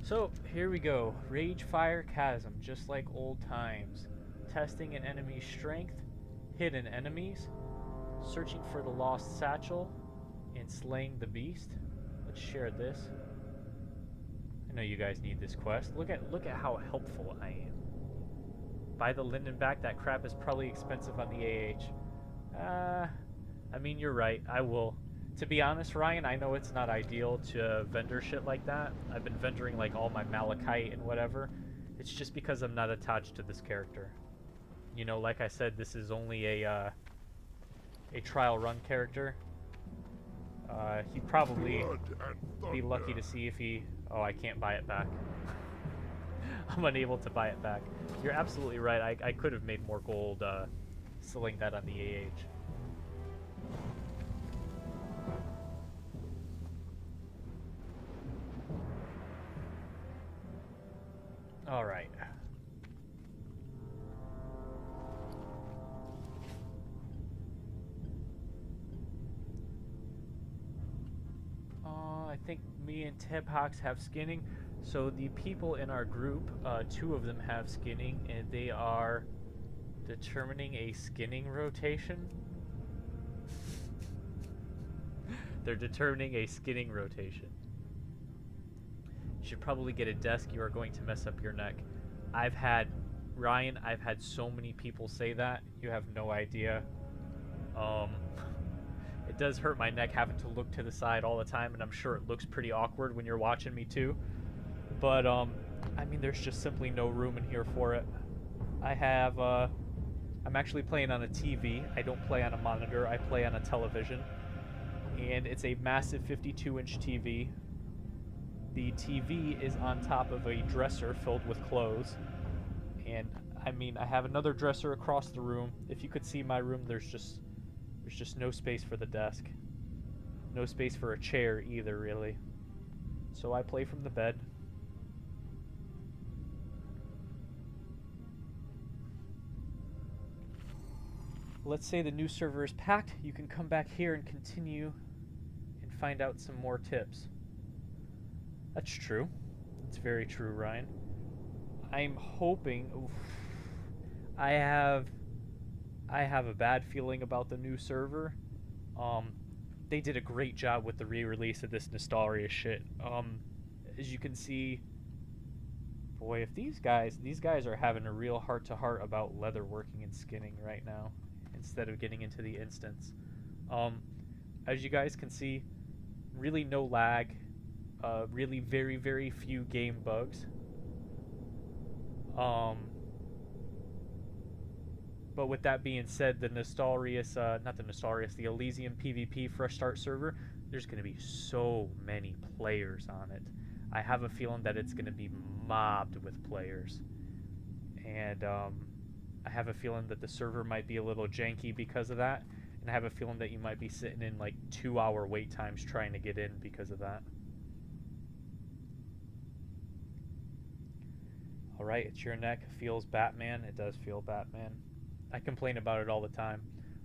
So, here we go. Rage Fire Chasm, just like old times. Testing an enemy's strength, hidden enemies, searching for the lost satchel, and slaying the beast. Let's share this. I know you guys need this quest. Look at how helpful I am. Buy the linden back. That crap is probably expensive on the AH. I mean, you're right. I will. To be honest, Ryan, I know it's not ideal to vendor shit like that. I've been vendoring like all my malachite and whatever. It's just because I'm not attached to this character. You know, like I said, this is only a trial run character. He'd probably be lucky to see if he... Oh, I can't buy it back. I'm unable to buy it back. You're absolutely right. I could have made more gold selling that on the AH. All right. I think me and Tebhox have skinning. So the people in our group, 2 of them have skinning, and they are determining a skinning rotation. They're determining a skinning rotation. You should probably get a desk. You are going to mess up your neck. Ryan, I've had so many people say that. You have no idea. It does hurt my neck having to look to the side all the time, and I'm sure it looks pretty awkward when you're watching me too. But, I mean, there's just simply no room in here for it. I'm actually playing on a TV. I don't play on a monitor. I play on a television. And it's a massive 52-inch TV. The TV is on top of a dresser filled with clothes. And, I mean, I have another dresser across the room. If you could see my room, there's just no space for the desk. No space for a chair either, really. So I play from the bed. Let's say the new server is packed. You can come back here and continue and find out some more tips. That's true. It's very true, Ryan. I'm hoping... Oof, I have a bad feeling about the new server. They did a great job with the re-release of this Nostalrius shit. As you can see, boy, if these guys are having a real heart-to-heart about leatherworking and skinning right now, instead of getting into the instance. As you guys can see, really no lag, really very, very few game bugs. But with that being said, the Elysium PvP Fresh Start server, there's going to be so many players on it. I have a feeling that it's going to be mobbed with players. And I have a feeling that the server might be a little janky because of that. And I have a feeling that you might be sitting in like 2-hour wait times trying to get in because of that. Alright, it's your neck. Feels Batman. It does feel Batman. I complain about it all the time.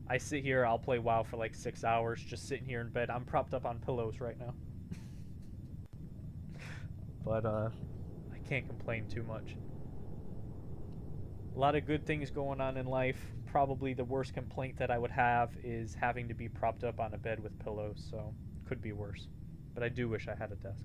I sit here, I'll play WoW for like 6 hours, just sitting here in bed. I'm propped up on pillows right now. But, I can't complain too much. A lot of good things going on in life. Probably the worst complaint that I would have is having to be propped up on a bed with pillows, so could be worse. But I do wish I had a desk.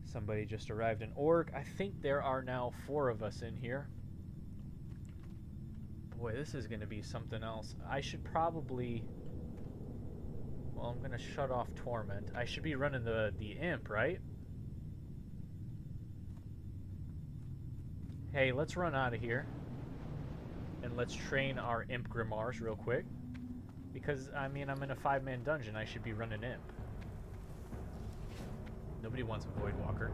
Somebody just arrived in Org. I think there are now 4 of us in here. Boy, this is going to be something else. I should probably... Well, I'm going to shut off Torment. I should be running the Imp, right? Hey, let's run out of here. And let's train our Imp Grimoires real quick. Because, I mean, I'm in a 5-man dungeon. I should be running Imp. Nobody wants a Void Walker.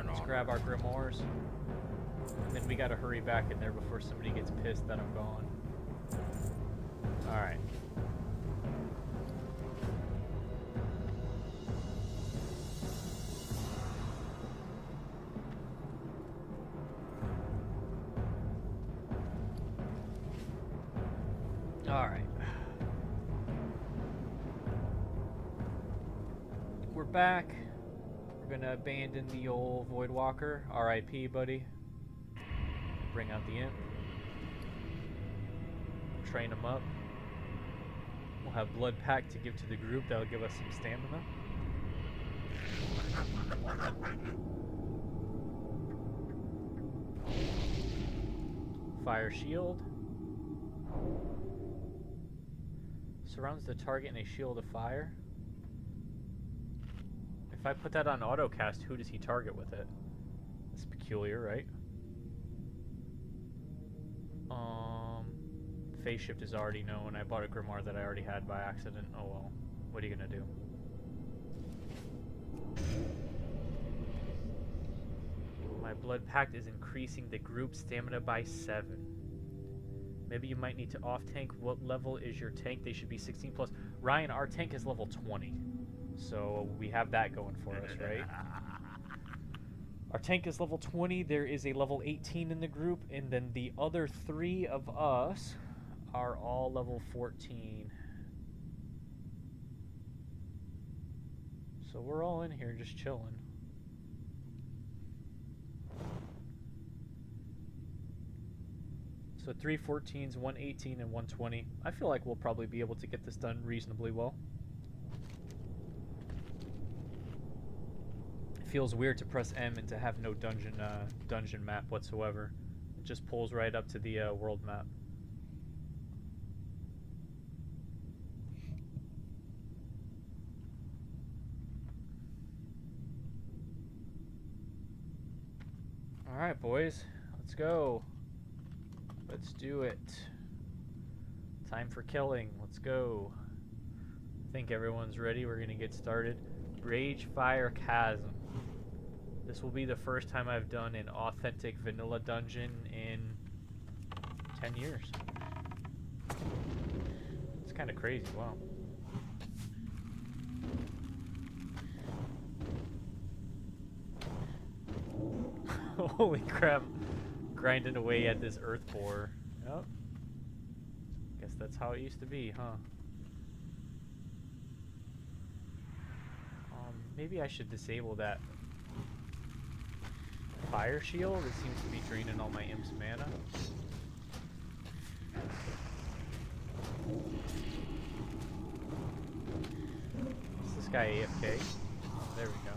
Let's grab our grimoires. And then we gotta hurry back in there before somebody gets pissed that I'm gone. Alright. Alright. We're back. We're gonna abandon the old Void Walker. RIP, buddy. Bring out the imp. Train him up. We'll have blood pack to give to the group. That'll give us some stamina. Fire shield. Surrounds the target in a shield of fire. If I put that on autocast, who does he target with it? That's peculiar, right? Phase shift is already known. I bought a grimoire that I already had by accident. Oh well. What are you gonna do? My blood pact is increasing the group stamina by 7. Maybe you might need to off tank. What level is your tank? They should be 16 plus. Ryan, our tank is level 20. So we have that going for us, right? Our tank is level 20. There is a level 18 in the group. And then the other 3 of us are all level 14. So we're all in here just chilling. So 3 14s, 1 18, and 1 20. I feel like we'll probably be able to get this done reasonably well. It feels weird to press M and to have no dungeon map whatsoever. It just pulls right up to the world map. Alright, boys. Let's go. Let's do it. Time for killing. Let's go. I think everyone's ready. We're going to get started. Rage Fire Chasm. This will be the first time I've done an authentic vanilla dungeon in 10 years. It's kind of crazy. Wow. Holy crap. Grinding away at this earth borer. Yep. Guess that's how it used to be, huh? Maybe I should disable that fire shield. It seems to be draining all my imp's mana. Is this guy AFK? There we go.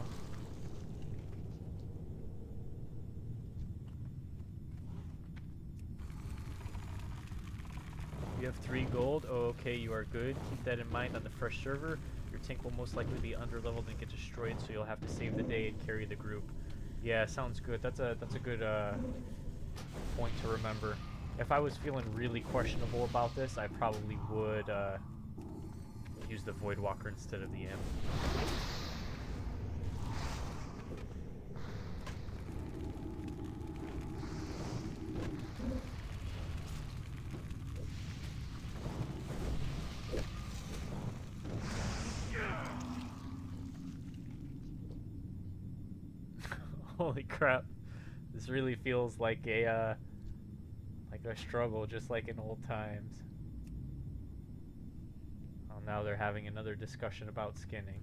You have 3 gold. Oh, okay, you are good. Keep that in mind on the fresh server. Your tank will most likely be underleveled and get destroyed, so you'll have to save the day and carry the group. Yeah, sounds good. That's a good point to remember. If I was feeling really questionable about this, I probably would use the Void Walker instead of the Imp. Holy crap. This really feels like a struggle, just like in old times. Oh, now they're having another discussion about skinning.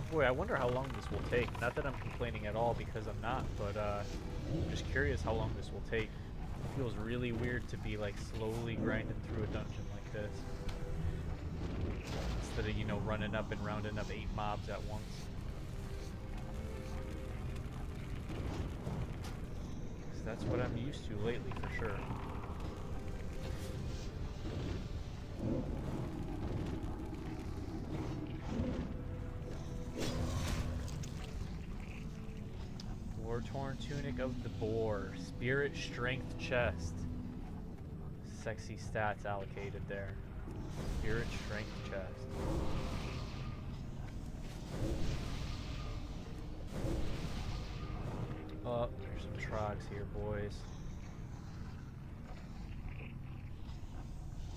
Boy, I wonder how long this will take. Not that I'm complaining at all, because I'm not, but I'm just curious how long this will take. It feels really weird to be like slowly grinding through a dungeon like this. It's instead of, you know, running up and rounding up 8 mobs at once. 'Cause that's what I'm used to lately, for sure. War-torn tunic of the boar. Spirit strength chest. Sexy stats allocated there. Spirit strength chest. Oh, there's some trogs here, boys.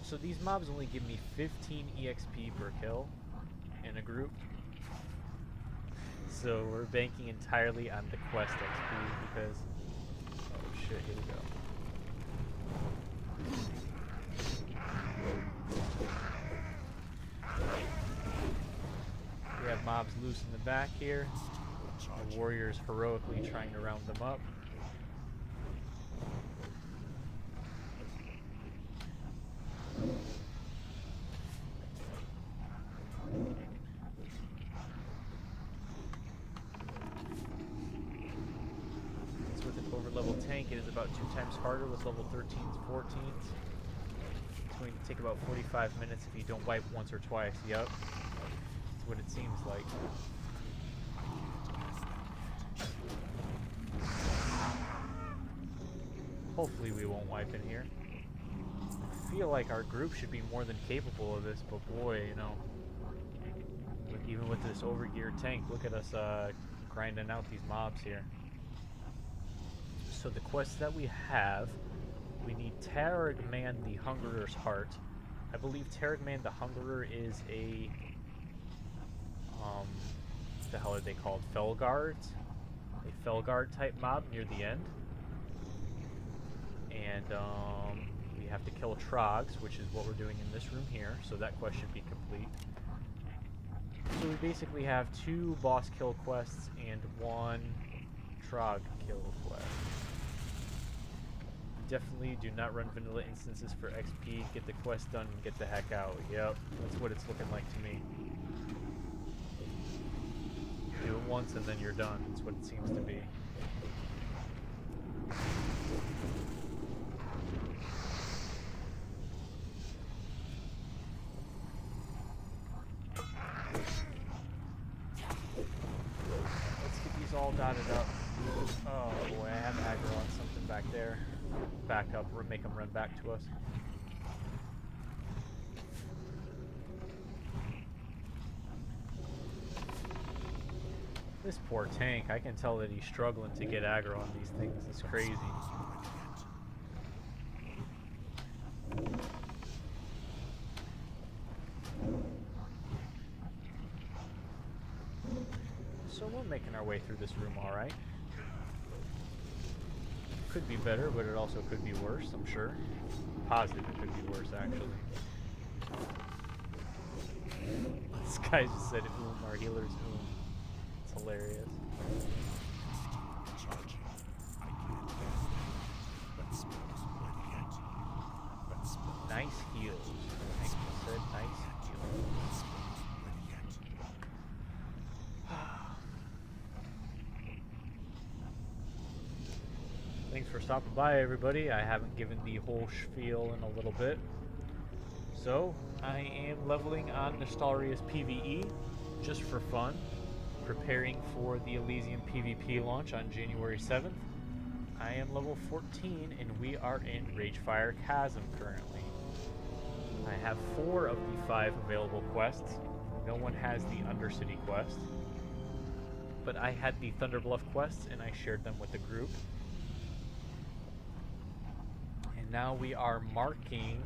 So these mobs only give me 15 EXP per kill in a group. So we're banking entirely on the quest XP because... Oh shit, here we go. We have mobs loose in the back here. Our warriors heroically trying to round them up. It's with an overlevel tank. It is about 2 times harder with level 13s, 14s. It's going to take about 45 minutes if you don't wipe once or twice. Yep. That's what it seems like. Hopefully we won't wipe in here. I feel like our group should be more than capable of this, but boy, you know, even with this overgeared tank, look at us grinding out these mobs here. So the quests that we have, we need Tarragman the Hungerer's Heart. I believe Tarragman the Hungerer is a, what the hell are they called? Felguard? A Felguard type mob near the end. And we have to kill Trogs, which is what we're doing in this room here, so that quest should be complete. So we basically have 2 boss kill quests and 1 Trog kill quest. Definitely do not run vanilla instances for XP, get the quest done and get the heck out. Yep, that's what it's looking like to me. Do it once and then you're done, that's what it seems to be. All dotted up. Oh boy, I have aggro on something back there. Back up, or make them run back to us. This poor tank, I can tell that he's struggling to get aggro on these things. It's crazy. So we're making our way through this room alright. Could be better, but it also could be worse, I'm sure. Positive it could be worse, actually. This guy just said our healer's It's hilarious. Nice heals. Thank you, said nice heals. Thanks for stopping by, everybody. I haven't given the whole spiel in a little bit. So, I am leveling on Nostalrius PvE, just for fun, preparing for the Elysium PvP launch on January 7th. I am level 14, and we are in Ragefire Chasm currently. I have 4 of the 5 available quests. No one has the Undercity quest. But I had the Thunderbluff quests, and I shared them with the group. Now we are marking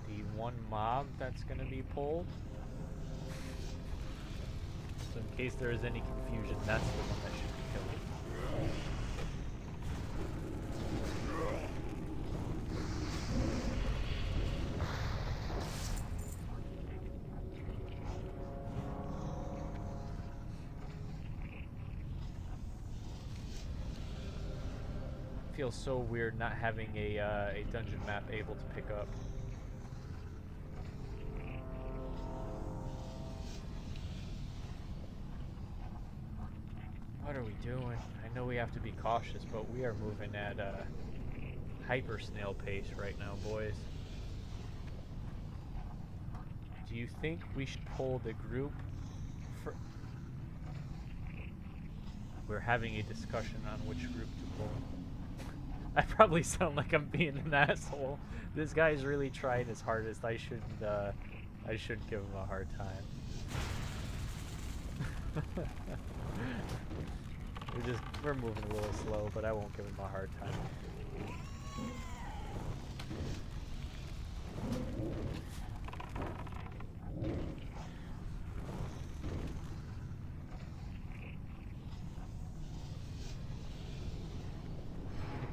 the 1 mob that's going to be pulled. So in case there is any confusion, that's the one that should be killed. Feels so weird not having a dungeon map able to pick up. What are we doing? I know we have to be cautious, but we are moving at hyper snail pace right now, boys. Do you think we should pull the group for... We're having a discussion on which group to pull. I probably sound like I'm being an asshole. This guy's really trying his hardest. I shouldn't give him a hard time. We're moving a little slow, but I won't give him a hard time.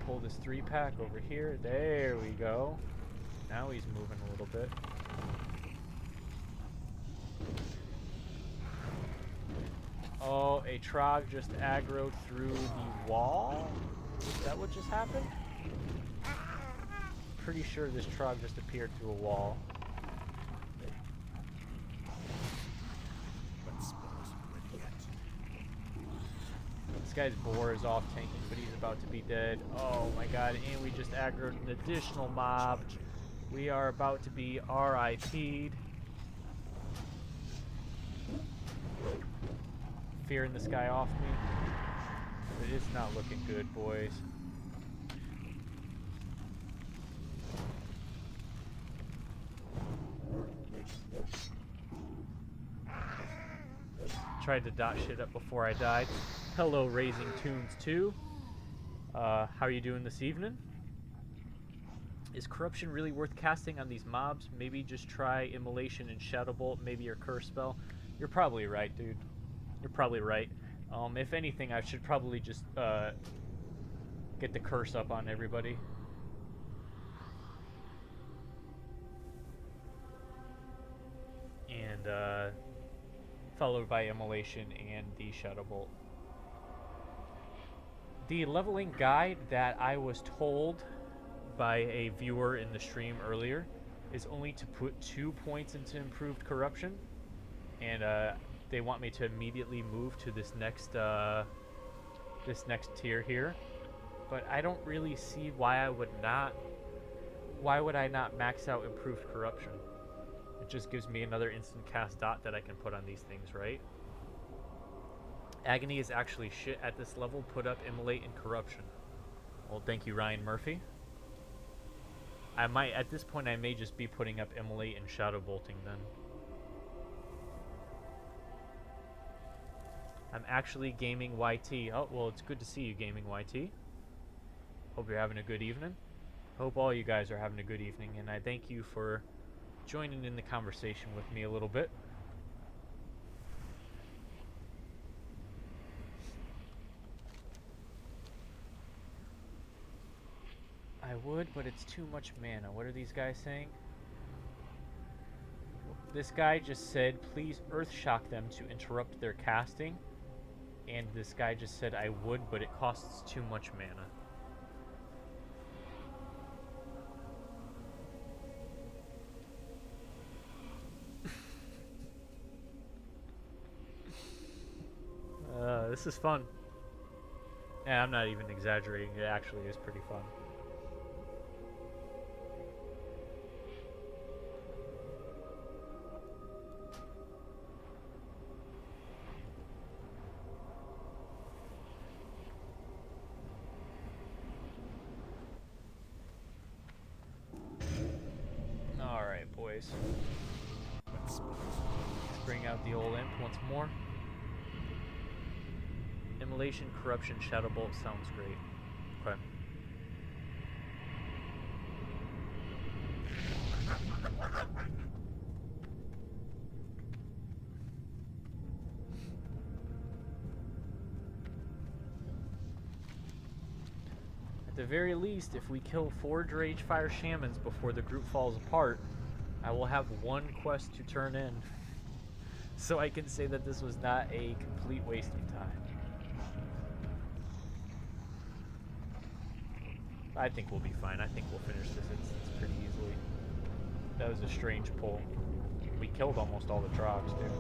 Pull this 3-pack over here. There we go. Now he's moving a little bit. Oh, a Trog just aggroed through the wall? Is that what just happened? Pretty sure this Trog just appeared through a wall. This guy's boar is off tanking, but he's about to be dead. Oh my god, and we just aggroed an additional mob. We are about to be RIP'd. Fearing this guy off me. But it's not looking good, boys. Tried to dot shit up before I died. Hello, Raising Tunes 2. How are you doing this evening? Is corruption really worth casting on these mobs? Maybe just try immolation and shadow bolt, maybe your curse spell. You're probably right, dude. You're probably right. If anything, I should probably just get the curse up on everybody. And followed by immolation and the shadow bolt. The leveling guide that I was told by a viewer in the stream earlier is only to put 2 points into improved corruption, and they want me to immediately move to this next tier here, but I don't really see why I would not. Why would I not max out improved corruption? It just gives me another instant cast dot that I can put on these things, right? Agony is actually shit at this level. Put up immolate and corruption. Well, thank you, Ryan Murphy. I might, at this point, I may just be putting up immolate and shadow bolting then. I'm actually gaming YT. Oh, well, it's good to see you gaming YT. Hope you're having a good evening. Hope all you guys are having a good evening, and I thank you for joining in the conversation with me a little bit. I would, but it's too much mana. What are these guys saying? This guy just said, please earth shock them to interrupt their casting. And this guy just said, I would, but it costs too much mana. This is fun. Yeah, I'm not even exaggerating. It actually is pretty fun. Alright, boys. Let's bring out the old imp once more. Immolation, corruption, shadow bolt sounds great. Okay. At the very least, if we kill 4 Dragefire Shamans before the group falls apart, I will have 1 quest to turn in. So I can say that this was not a complete waste of time. I think we'll be fine. I think we'll finish this instance pretty easily. That was a strange pull. We killed almost all the Trogs, dude.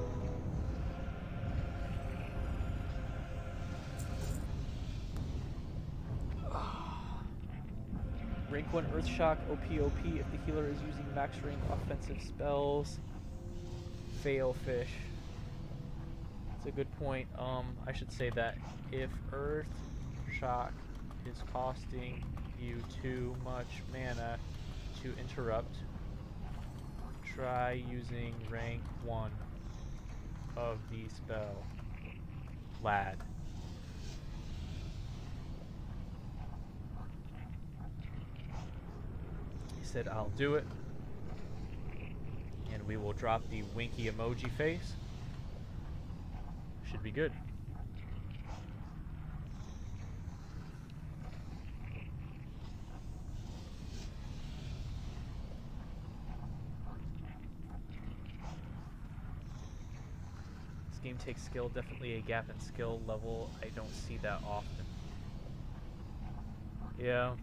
Rank 1 Earthshock, OP if the healer is using max rank offensive spells. Fail fish. That's a good point. I should say that if Earthshock is costing you too much mana to interrupt, try using rank 1 of the spell. Lad. He said, I'll do it. And we will drop the winky emoji face. Should be good. This game takes skill, definitely a gap in skill level. I don't see that often. Yeah,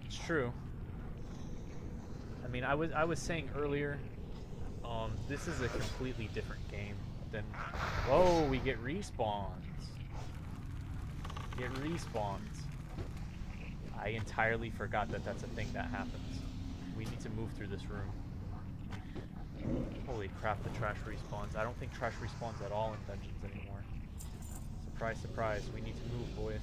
it's true. I mean, I was saying earlier, this is a completely different game than. Whoa, we get respawns. Get respawns. I entirely forgot that that's a thing that happens. We need to move through this room. Holy crap, the trash respawns. I don't think trash respawns at all in dungeons anymore. Surprise, surprise. We need to move, boys.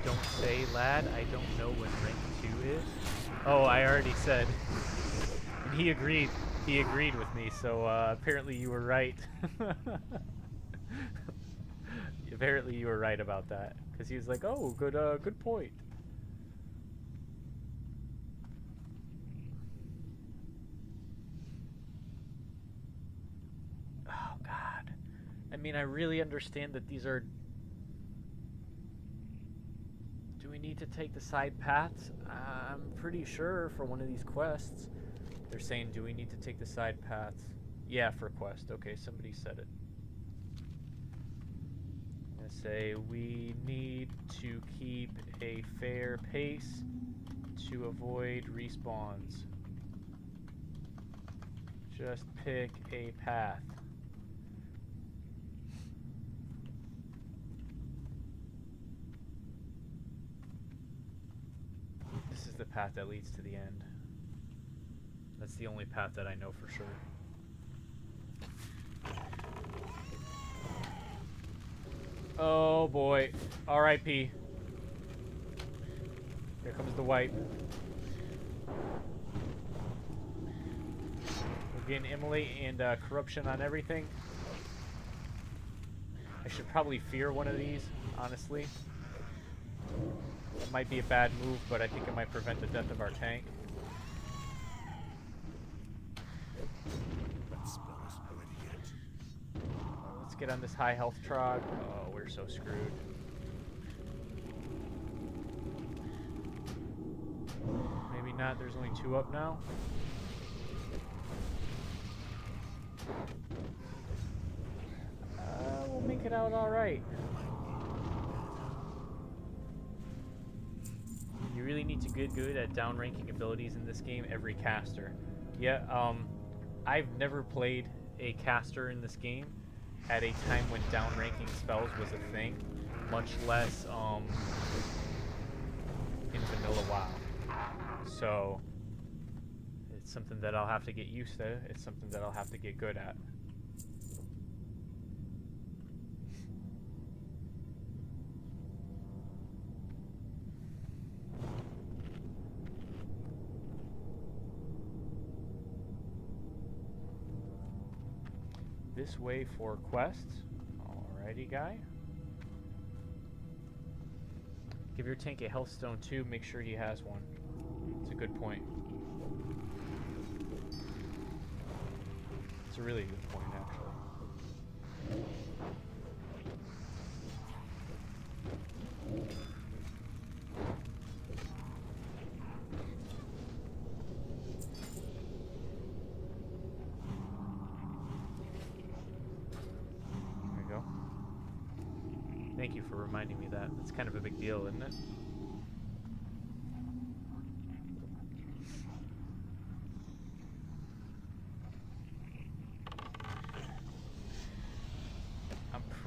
Don't say, lad. I don't know what rank 2 is. Oh, I already said. And he agreed. He agreed with me, so apparently you were right. Apparently you were right about that. Because he was like, oh, good point. Oh, God. I mean, I really understand that these are... Do we need to take the side paths? I'm pretty sure for one of these quests. They're saying, do we need to take the side paths? Yeah, for a quest. Okay, somebody said it. I'm going to say, we need to keep a fair pace to avoid respawns. Just pick a path. This is the path that leads to the end. That's the only path that I know for sure. Oh boy. R.I.P. Here comes the wipe. We're getting immolate and corruption on everything. I should probably fear one of these, honestly. It might be a bad move, but I think it might prevent the death of our tank. Let's get on this high health trog. Oh, we're so screwed. Maybe not. There's only 2 up now. We'll make it out all right. You really need to get good at downranking abilities in this game, every caster. Yeah, I've never played a caster in this game at a time when downranking spells was a thing, much less in vanilla WoW. So it's something that I'll have to get used to. It's something that I'll have to get good at. This way for quests. Alrighty, guy. Give your tank a health stone too. Make sure he has one. It's a good point. It's a really good point, actually. Thank you for reminding me that. That's kind of a big deal, isn't it?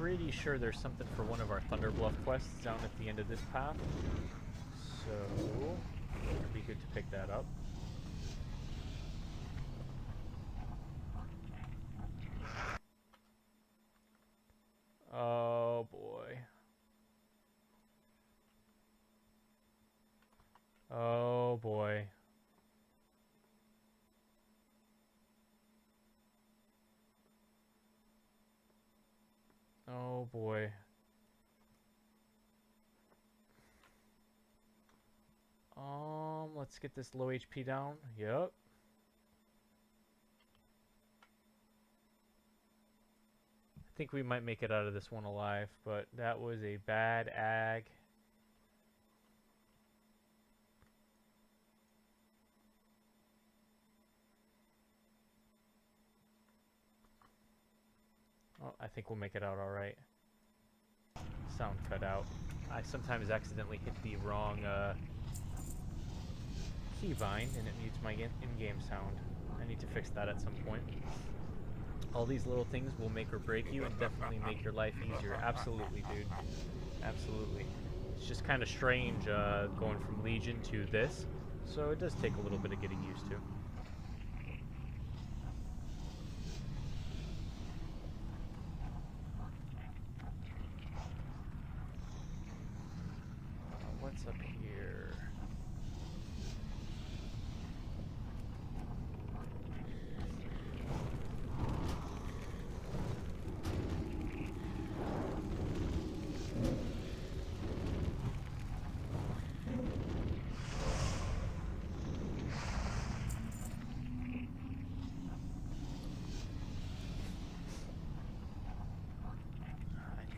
pretty sure there's something for one of our Thunderbluff quests down at the end of this path. So, it'd be good to pick that up. Oh boy. Oh boy. Oh boy. Let's get this low HP down. Yep. I think we might make it out of this one alive, but that was a bad ag. Oh, I think we'll make it out all right. Sound cut out. I sometimes accidentally hit the wrong keybind, and it mutes my in-game sound. I need to fix that at some point. All these little things will make or break you and definitely make your life easier. Absolutely, dude. Absolutely. It's just kind of strange going from Legion to this, so it does take a little bit of getting used to. What's up here?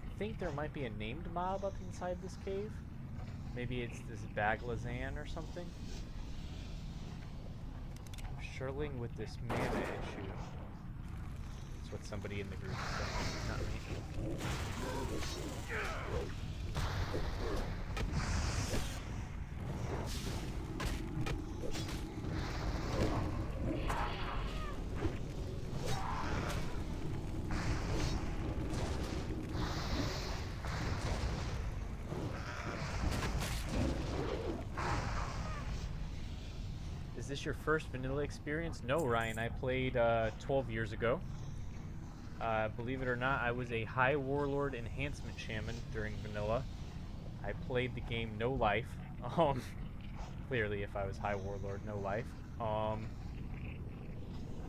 I think there might be a named mob up inside this cave. Maybe it's this Baglazan or something. I'm struggling with this mana issue. That's what somebody in the group said, not me. Is this your first vanilla experience? No, Ryan. I played 12 years ago. Believe it or not, I was a High Warlord Enhancement Shaman during vanilla. I played the game no life. Clearly, if I was High Warlord, no life.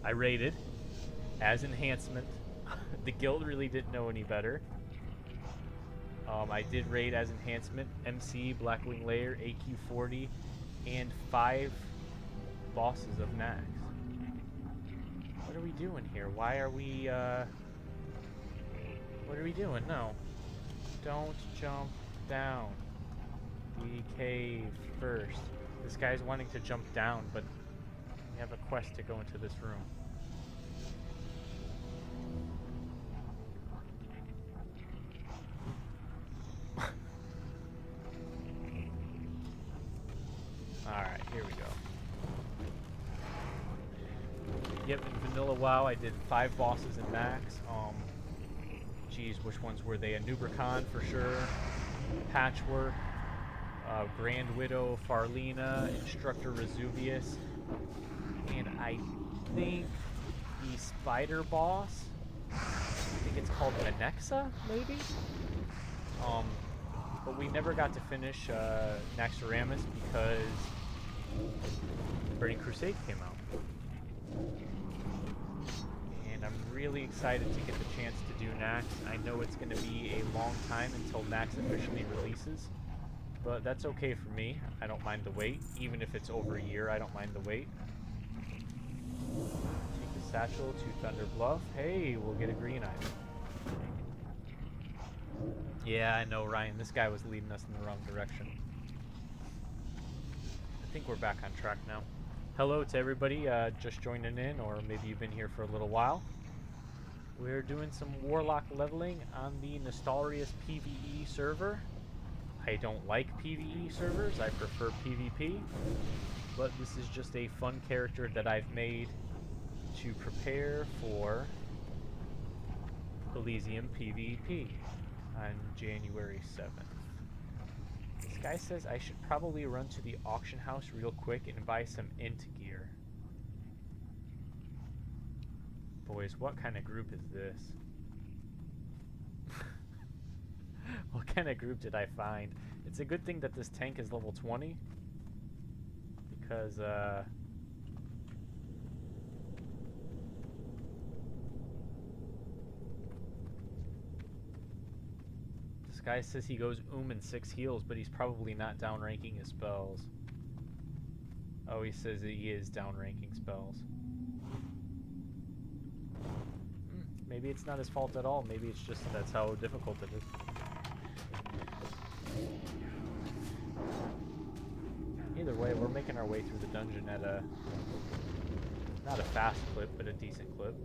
I raided as Enhancement. The guild really didn't know any better. I did raid as Enhancement, MC, Blackwing Lair, AQ40, and 5 bosses of Nax. What are we doing here? Why are we, what are we doing? No. Don't jump down. We cave first. This guy's wanting to jump down, but we have a quest to go into this room. Alright, here we go. Yep, in vanilla WoW I did 5 bosses in Max. Geez, which ones were they? A Nubricon for sure. Patchwork. Grand Widow, Farlina, Instructor Resuvius. And I think the spider boss, I think it's called Menexa, maybe? But we never got to finish Naxxramas because Burning Crusade came out. And I'm really excited to get the chance to do Nax. I know it's going to be a long time until Nax officially releases, but that's okay for me. I don't mind the wait. Even if it's over a year, I don't mind the wait. Take the satchel to Thunder Bluff. Hey, we'll get a green item. Yeah, I know, Ryan. This guy was leading us in the wrong direction. I think we're back on track now. Hello to everybody just joining in, or maybe you've been here for a little while. We're doing some Warlock leveling on the Nostalrius PvE server. I don't like PvE servers, I prefer PvP, but this is just a fun character that I've made to prepare for Elysium PvP on January 7th. This guy says I should probably run to the auction house real quick and buy some int gear. Boys, what kind of group is this? What kind of group did I find? It's a good thing that this tank is level 20. Because, this guy says he goes and 6 heals, but he's probably not downranking his spells. Oh, he says that he is downranking spells. Maybe it's not his fault at all. Maybe it's just that's how difficult it is. Either way, we're making our way through the dungeon at a, not a fast clip, but a decent clip.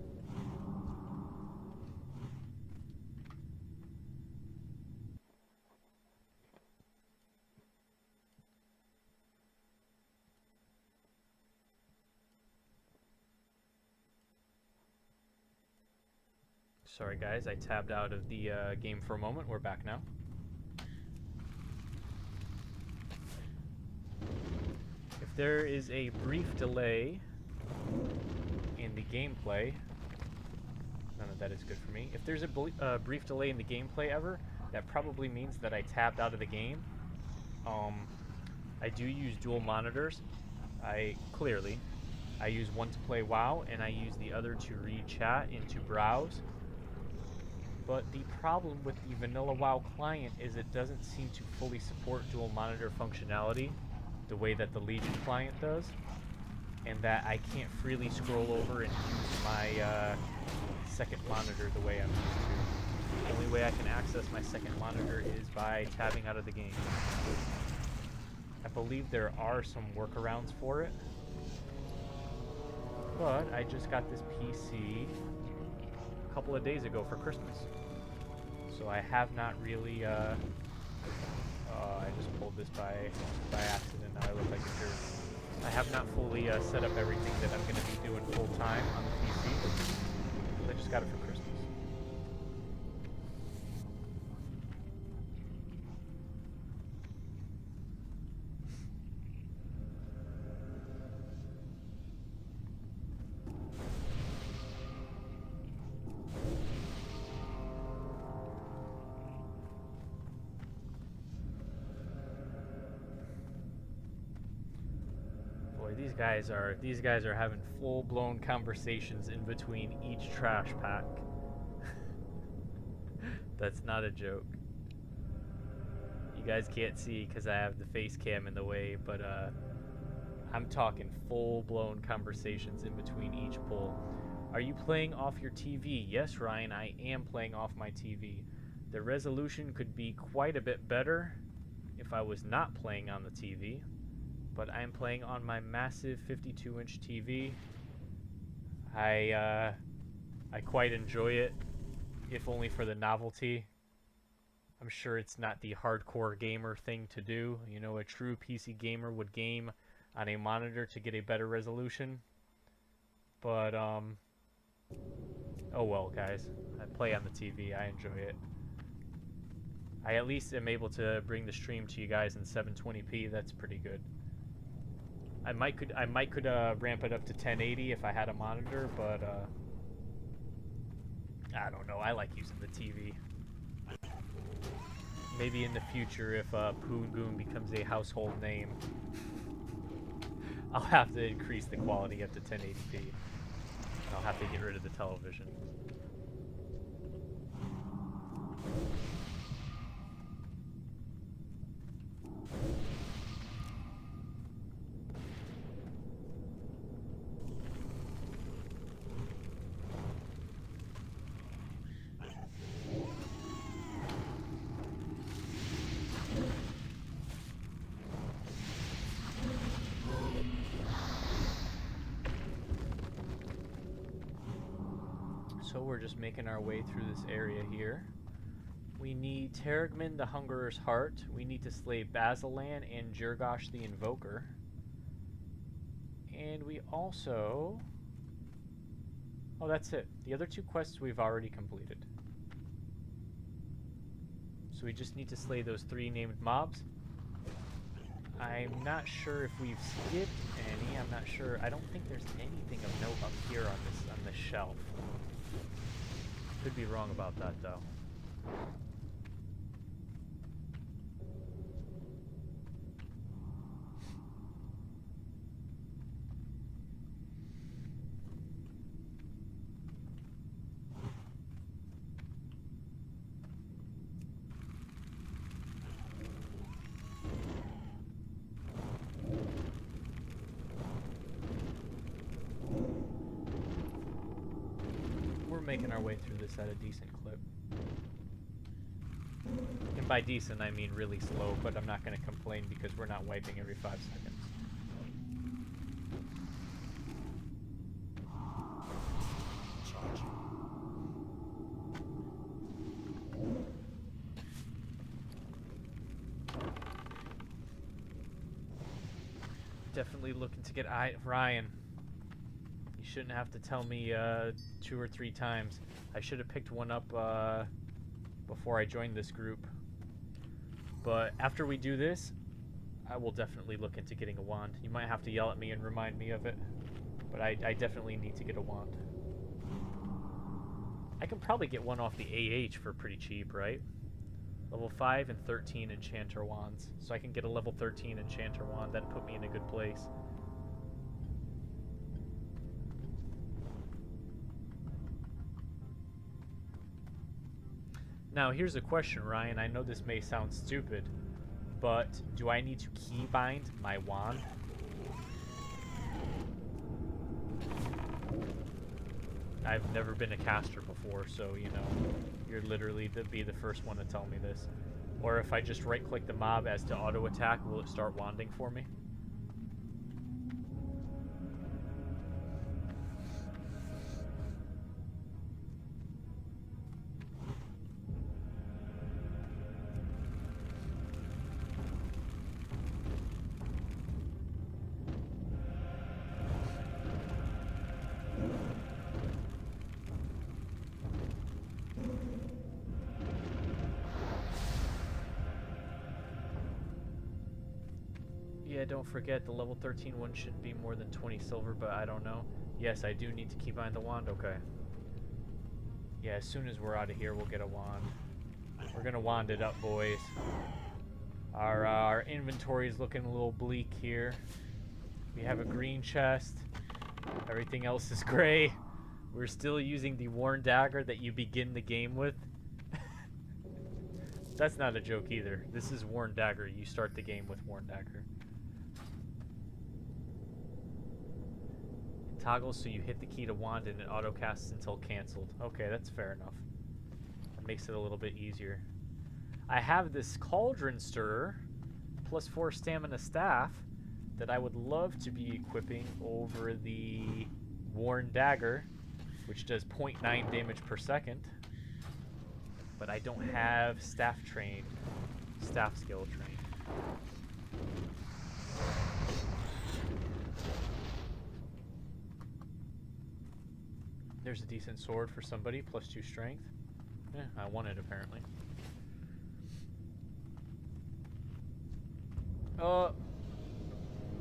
Sorry guys, I tabbed out of the game for a moment. We're back now. If there is a brief delay in the gameplay, none of that is good for me. If there's a brief delay in the gameplay ever, that probably means that I tabbed out of the game. I do use dual monitors. I use one to play WoW, and I use the other to read chat and to browse. But the problem with the vanilla WoW client is it doesn't seem to fully support dual monitor functionality the way that the Legion client does, and that I can't freely scroll over and use my second monitor the way I'm used to. The only way I can access my second monitor is by tabbing out of the game. I believe there are some workarounds for it, but I just got this PC a couple of days ago for Christmas. So I have not really, I just pulled this by accident. Now I look like a jerk. I have not fully set up everything that I'm going to be doing full time on the PC. I just got it for Christmas. These guys are having full-blown conversations in between each trash pack. That's not a joke. You guys can't see because I have the face cam in the way, but I'm talking full-blown conversations in between each pull. Are you playing off your TV? Yes, Ryan, I am playing off my TV. The resolution could be quite a bit better if I was not playing on the TV. But I'm playing on my massive 52-inch TV. I quite enjoy it, if only for the novelty. I'm sure it's not the hardcore gamer thing to do. You know, a true PC gamer would game on a monitor to get a better resolution. But, oh well, guys. I play on the TV. I enjoy it. I at least am able to bring the stream to you guys in 720p. That's pretty good. I might could ramp it up to 1080 if I had a monitor, but I don't know. I like using the TV. Maybe in the future, if Poon Goon becomes a household name, I'll have to increase the quality up to 1080p, and I'll have to get rid of the television. So we're just making our way through this area here. We need Terragman the Hungerer's Heart. We need to slay Basilan and Jurgosh the Invoker. And we also... oh, that's it. The other two quests we've already completed. So we just need to slay those 3 named mobs. I'm not sure if we've skipped any. I'm not sure. I don't think there's anything of note up here on this shelf. Could be wrong about that though. Making our way through this at a decent clip. And by decent, I mean really slow, but I'm not going to complain because we're not wiping every 5 seconds. Definitely looking to get Ryan. You shouldn't have to tell me 2 or 3 times. I should have picked one up before I joined this group. But after we do this, I will definitely look into getting a wand. You might have to yell at me and remind me of it. But I definitely need to get a wand. I can probably get one off the AH for pretty cheap, right? Level 5 and 13 enchanter wands. So I can get a level 13 enchanter wand. That'd put me in a good place. Now, here's a question, Ryan. I know this may sound stupid, but do I need to keybind my wand? I've never been a caster before, so, you know, you're literally be the first one to tell me this. Or if I just right-click the mob as to auto-attack, will it start wanding for me? Yeah, don't forget the level 13 one shouldn't be more than 20 silver, but I don't know. Yes, I do need to keep behind the wand. Okay. Yeah, as soon as we're out of here, we'll get a wand. We're gonna wand it up, boys. Our inventory is looking a little bleak here. We have a green chest. Everything else is gray. We're still using the worn dagger that you begin the game with. That's not a joke either. This is worn dagger. You start the game with worn dagger. It toggles so you hit the key to wand and it auto casts until cancelled. Okay, that's fair enough. That makes it a little bit easier. I have this cauldron stirrer plus 4 stamina staff that I would love to be equipping over the worn dagger, which does 0.9 damage per second. But I don't have staff skill trained. There's a decent sword for somebody, plus 2 strength. Yeah, I won it apparently.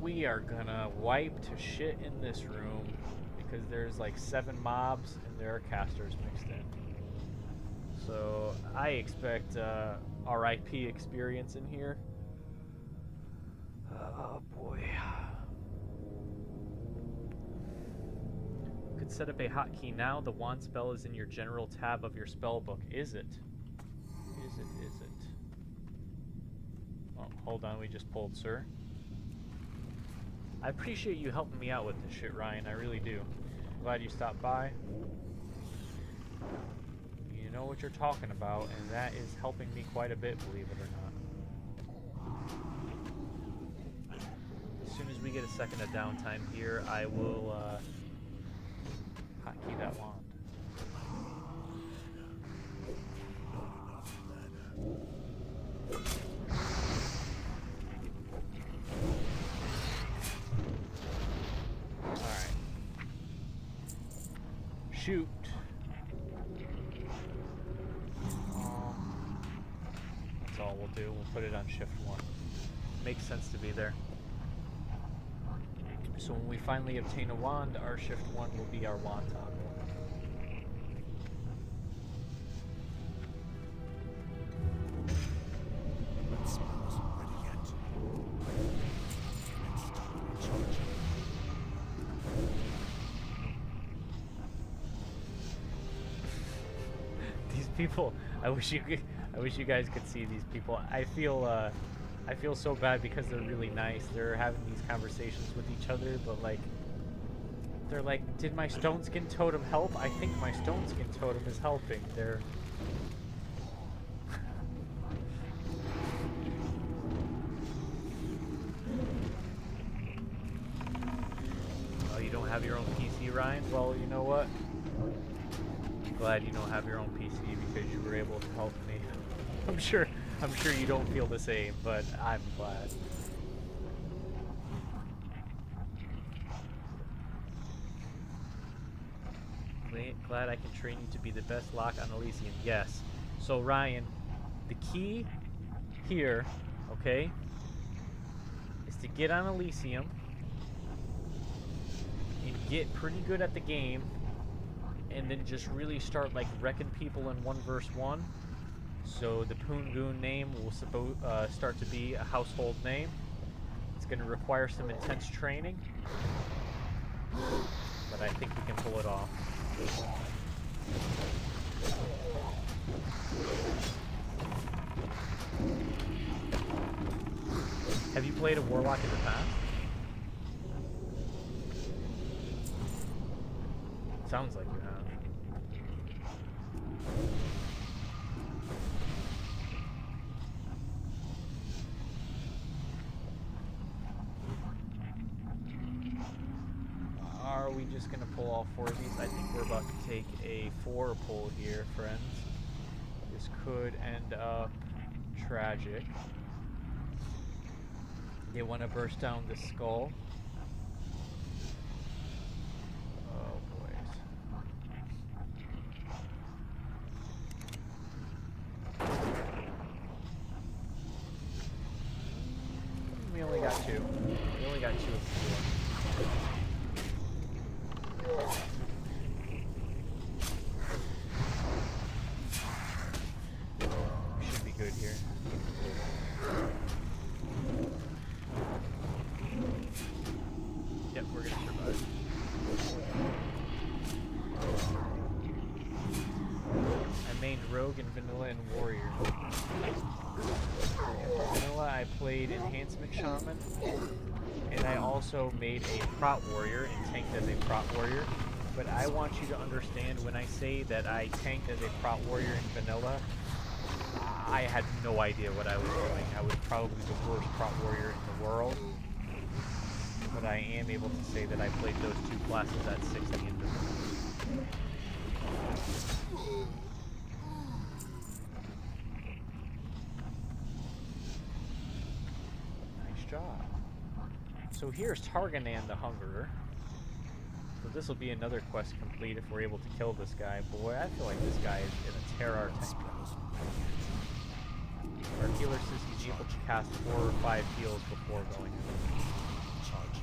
We are gonna wipe to shit in this room because there's like 7 mobs and there are casters mixed in. So I expect RIP experience in here. Oh boy. You could set up a hotkey now. The wand spell is in your general tab of your spell book. Is it? Is it? Oh, hold on. We just pulled, sir. I appreciate you helping me out with this shit, Ryan. I really do. Glad you stopped by. You know what you're talking about, and that is helping me quite a bit, believe it or not. As soon as we get a second of downtime here, I will hotkey that wand. Alright. Shoot. all we'll do. We'll put it on shift 1. Makes sense to be there. So when we finally obtain a wand, our shift 1 will be our wand toggle. That spell isn't ready yet. Next time, charge. These people, I wish you guys could see these people. I feel so bad because they're really nice. They're having these conversations with each other, but like, they're like, did my stone skin totem help? I think my stone skin totem is helping. They're oh, you don't have your own PC, Ryan? Well, you know what? Glad you don't have your own PC because you were able to help me. I'm sure you don't feel the same, but I'm glad. Glad I can train you to be the best lock on Elysium. Yes. So Ryan, the key here, okay, is to get on Elysium and get pretty good at the game, and then just really start like wrecking people in 1 versus 1. So the Poongoon name will start to be a household name. It's going to require some intense training, but I think we can pull it off. Have you played a Warlock in the past? Sounds like you have. Are we just gonna pull all 4 of these? I think we're about to take a 4 pull here, friends. This could end up tragic. They want to burst down the skull. Oh boys. We only got 2. We only got 2 of the 4. We should be good here. Yep, we're gonna survive. I mained Rogue and Vanilla and Warrior. In Vanilla I played Enhancement Shaman, and I also made a Prot Warrior and tanked as a Prot Warrior. But I want you to understand, when I say that I tanked as a Prot Warrior in Vanilla, I had no idea what I was doing. I was probably the worst Prot Warrior in the world. But I am able to say that I played those 2 classes at 60 in Vanilla. Nice job. So here's Targanan the Hungerer. So this will be another quest complete if we're able to kill this guy. Boy, I feel like this guy is gonna tear our tank. Our healer says he's able to cast 4 or 5 heals before going in. Charge.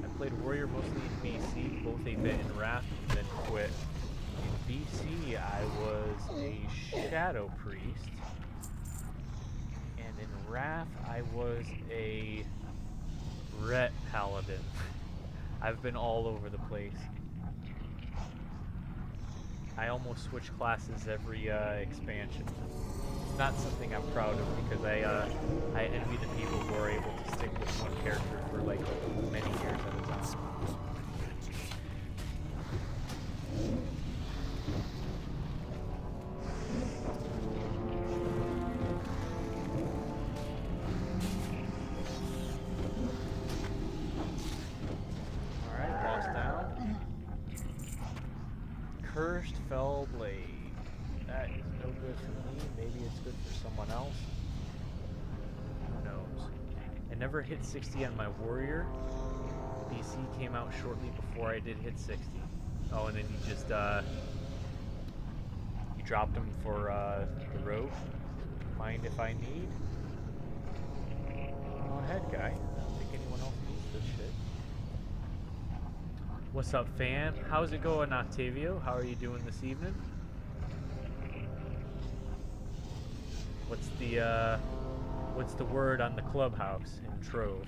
I played Warrior mostly in BC, both a bit in Wrath, and then quit. In BC, I was a Shadow Priest, and in Wrath, I was a Ret Paladin. I've been all over the place. I almost switch classes every expansion. It's not something I'm proud of because I envy the people who are able to stick with one character for like many years at a time. Alright, boss down. Cursed Fell Blade. That is no good for me. Maybe it's good for someone else. Who knows? I never hit 60 on my Warrior. BC came out shortly before I did hit 60. Oh, and then you just you dropped him for the rogue. Mind if I need? Go ahead, guy. I don't think anyone else needs this shit. What's up, fam? How's it going, Octavio? How are you doing this evening? What's the word on the clubhouse in Trove?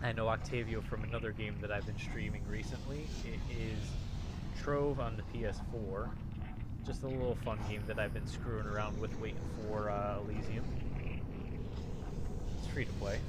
I know Octavio from another game that I've been streaming recently. It is Trove on the PS4. Just a little fun game that I've been screwing around with, waiting for Elysium. It's free to play.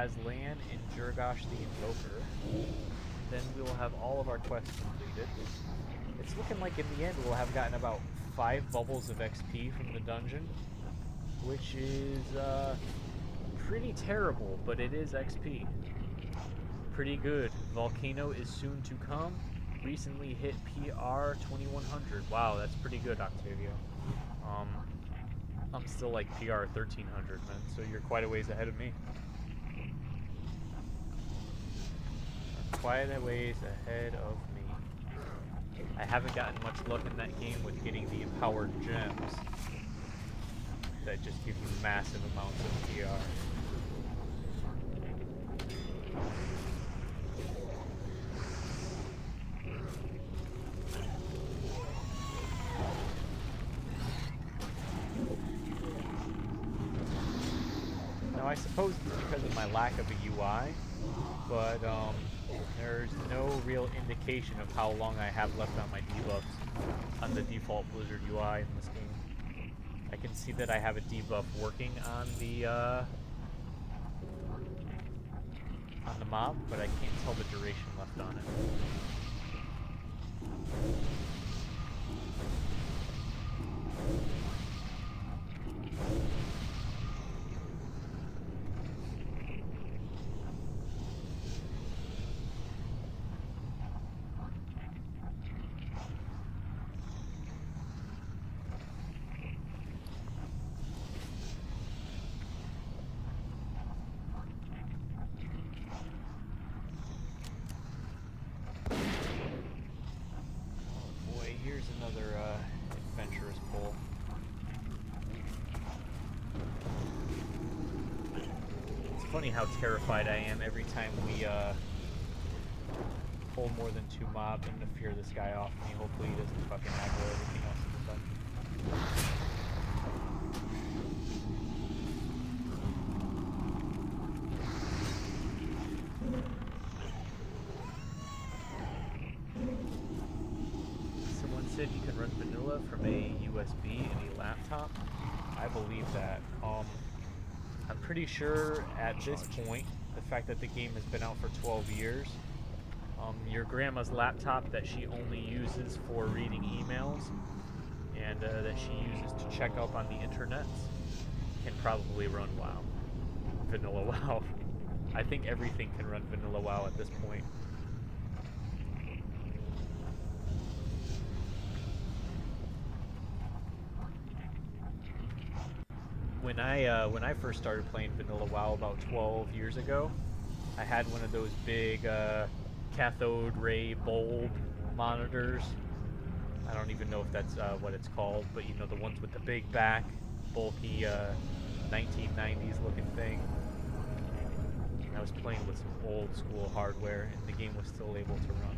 Aslan and Jurgosh the Invoker. Then we will have all of our quests completed. It's looking like in the end we'll have gotten about 5 bubbles of XP from the dungeon, which is pretty terrible, but it is XP. Pretty good. Volcano is soon to come. Recently hit PR 2100. Wow, that's pretty good, Octavio. I'm still like PR 1300, man, so you're quite a ways ahead of me. Quite a ways ahead of me. I haven't gotten much luck in that game with getting the empowered gems that just give you massive amounts of PR. Now I suppose it's because of my lack of a UI, but there's no real indication of how long I have left on my debuffs on the default Blizzard UI in this game. I can see that I have a debuff working on the mob, but I can't tell the duration left on it. Adventurous pull. It's funny how terrified I am every time we pull more than 2 mobs and to fear this guy off me. Hopefully he doesn't fucking aggro everything else in the dungeon. Said you can run vanilla from a USB and a laptop. I believe that. I'm pretty sure at this point, the fact that the game has been out for 12 years, your grandma's laptop that she only uses for reading emails and that she uses to check up on the internet can probably run WoW. Vanilla WoW. I think everything can run vanilla WoW at this point. When I first started playing vanilla WoW about 12 years ago, I had one of those big cathode ray bulb monitors. I don't even know if that's what it's called, but you know, the ones with the big back, bulky 1990s looking thing. And I was playing with some old school hardware, and the game was still able to run.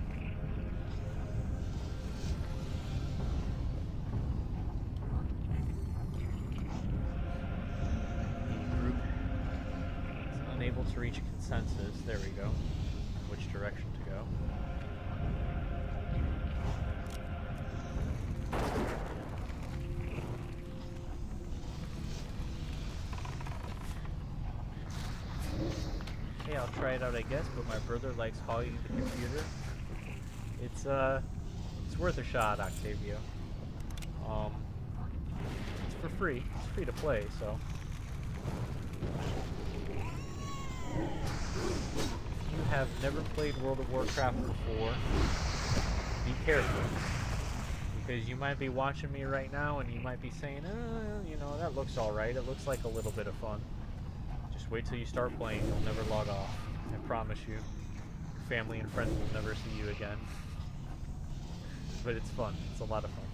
Unable to reach a consensus. There we go. Which direction to go. Hey, I'll try it out, I guess, but my brother likes hogging the computer. It's It's worth a shot, Octavio. It's for free. It's free to play, so. If you have never played World of Warcraft before, be careful. Because you might be watching me right now and you might be saying, you know, that looks alright. It looks like a little bit of fun. Just wait till you start playing. You'll never log off. I promise you. Your family and friends will never see you again. But it's fun. It's a lot of fun.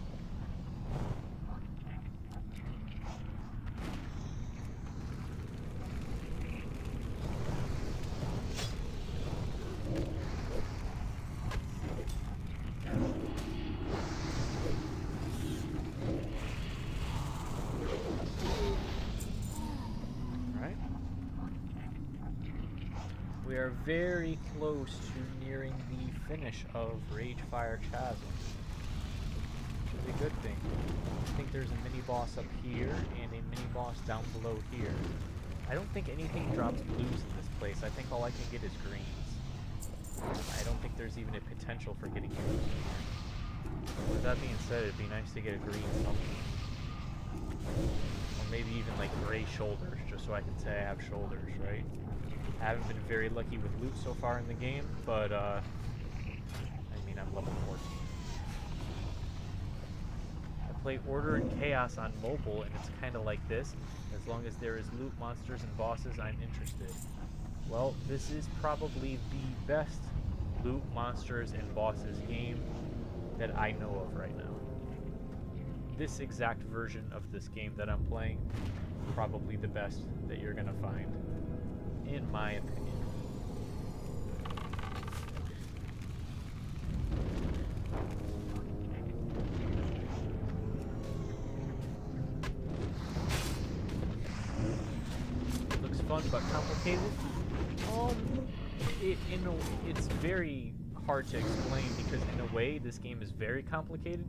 We are very close to nearing the finish of Ragefire Chasm, which is a good thing. I think there's a mini-boss up here and a mini-boss down below here. I don't think anything drops blues in this place. I think all I can get is greens. I don't think there's even a potential for getting blues in here. With that being said, it'd be nice to get a green something. Or maybe even like gray shoulders, just so I can say I have shoulders, right? I haven't been very lucky with loot so far in the game, but, I mean, I'm level 14. I play Order and Chaos on mobile, and it's kind of like this. As long as there is loot, monsters, and bosses, I'm interested. Well, this is probably the best loot, monsters, and bosses game that I know of right now. This exact version of this game that I'm playing, probably the best that you're gonna find. In my opinion. Looks fun but complicated. It's very hard to explain because in a way this game is very complicated,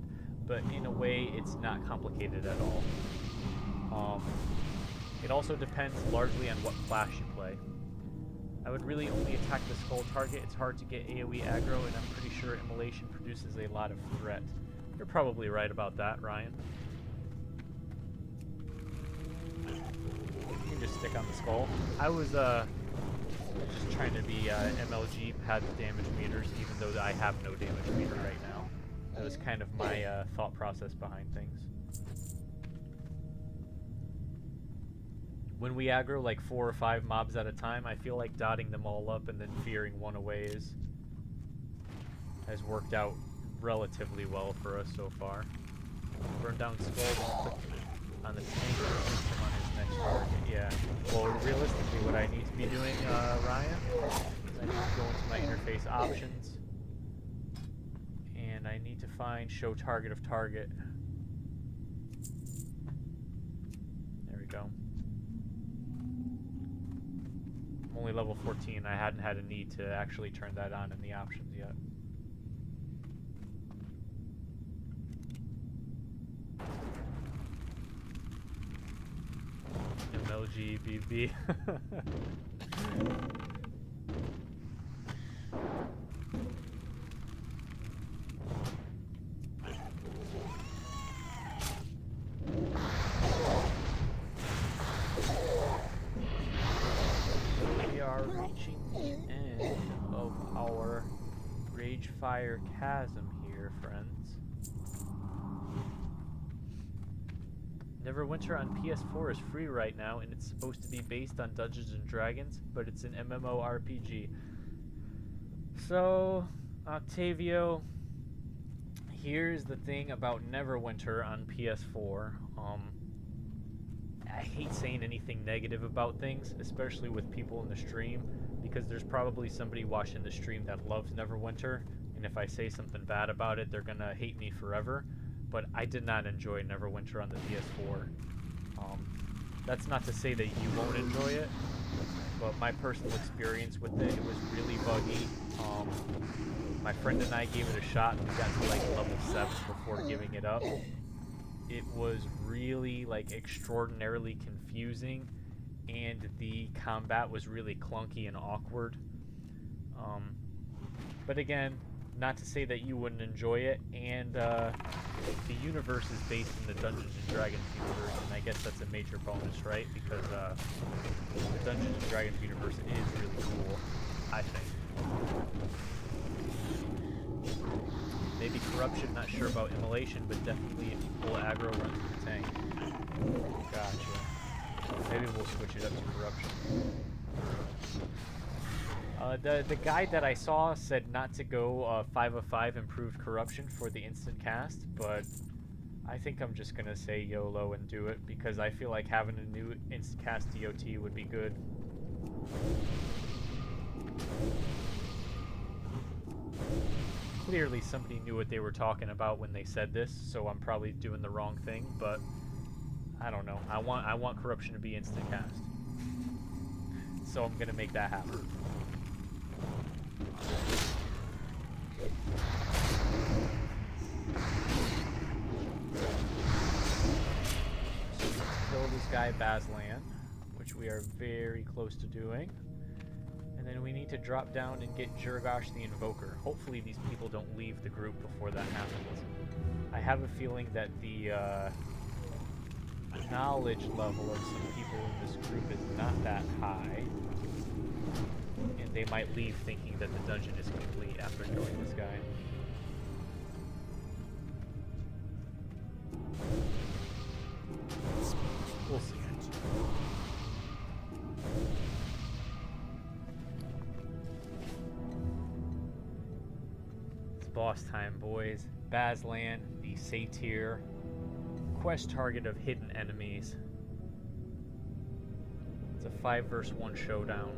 but in a way it's not complicated at all. It also depends largely on what class you play. I would really only attack the skull target. It's hard to get AoE aggro, and I'm pretty sure immolation produces a lot of threat. You're probably right about that, Ryan. You can just stick on the skull. I was just trying to be MLG, pad the damage meters, even though I have no damage meter right now. That was kind of my thought process behind things. When we aggro like 4 or 5 mobs at a time, I feel like dotting them all up and then fearing one away has worked out relatively well for us so far. Burn down skull on the tank on his next target. Yeah. Well, realistically, what I need to be doing, Ryan, is I need to go into my interface options, and I need to find show target of target. There we go. I'm only level 14. I hadn't had a need to actually turn that on in the options yet. MLG BB. Reaching the end of our Ragefire Chasm here, friends. Neverwinter on PS4 is free right now, and it's supposed to be based on Dungeons & Dragons, but it's an MMORPG. So, Octavio, here's the thing about Neverwinter on PS4. I hate saying anything negative about things, especially with people in the stream, because there's probably somebody watching the stream that loves Neverwinter, and if I say something bad about it, they're gonna hate me forever. But I did not enjoy Neverwinter on the PS4. That's not to say that you won't enjoy it, but my personal experience with it was really buggy. My friend and I gave it a shot, and we got to like level 7 before giving it up. It was really like extraordinarily confusing, and the combat was really clunky and awkward. But again, not to say that you wouldn't enjoy it, and the universe is based in the Dungeons & Dragons universe, and I guess that's a major bonus, right? Because the Dungeons & Dragons universe is really cool, I think. Maybe corruption, not sure about immolation, but definitely if you pull aggro, run through the tank. Gotcha. Maybe we'll switch it up to corruption. The guide that I saw said not to go 5 of 5 improved corruption for the instant cast, but I think I'm just gonna say YOLO and do it because I feel like having a new instant cast DOT would be good. Clearly somebody knew what they were talking about when they said this, so I'm probably doing the wrong thing, but I don't know. I want corruption to be instant cast. So I'm gonna make that happen. Kill this guy Bazlan, which we are very close to doing. And then we need to drop down and get Jurgosh the Invoker. Hopefully these people don't leave the group before that happens. I have a feeling that the knowledge level of some people in this group is not that high. And they might leave thinking that the dungeon is complete after killing this guy. We'll see. It's boss time, boys. Bazlan, the Satyr, quest target of hidden enemies. It's a 5 vs 1 showdown.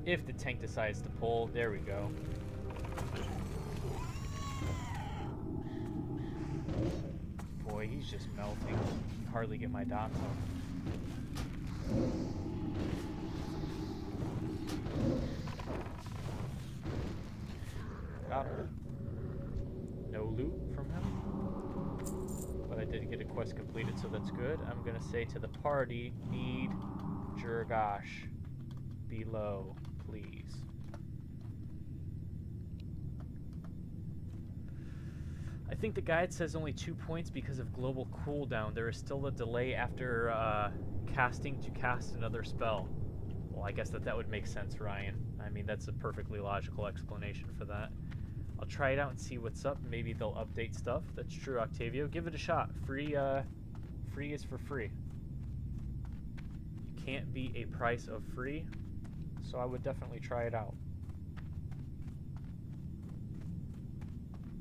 If the tank decides to pull, there we go. Boy, he's just melting. You can hardly get my dots on. Got him. No loot from him. But I did get a quest completed, so that's good. I'm gonna say to the party, need Jurgosh below, please. I think the guide says only 2 points because of global cooldown. There is still a delay after casting to cast another spell. Well, I guess that would make sense, Ryan. I mean, that's a perfectly logical explanation for that. I'll try it out and see what's up. Maybe they'll update stuff. That's true, Octavio. Give it a shot. Free is for free. You can't beat a price of free, so I would definitely try it out.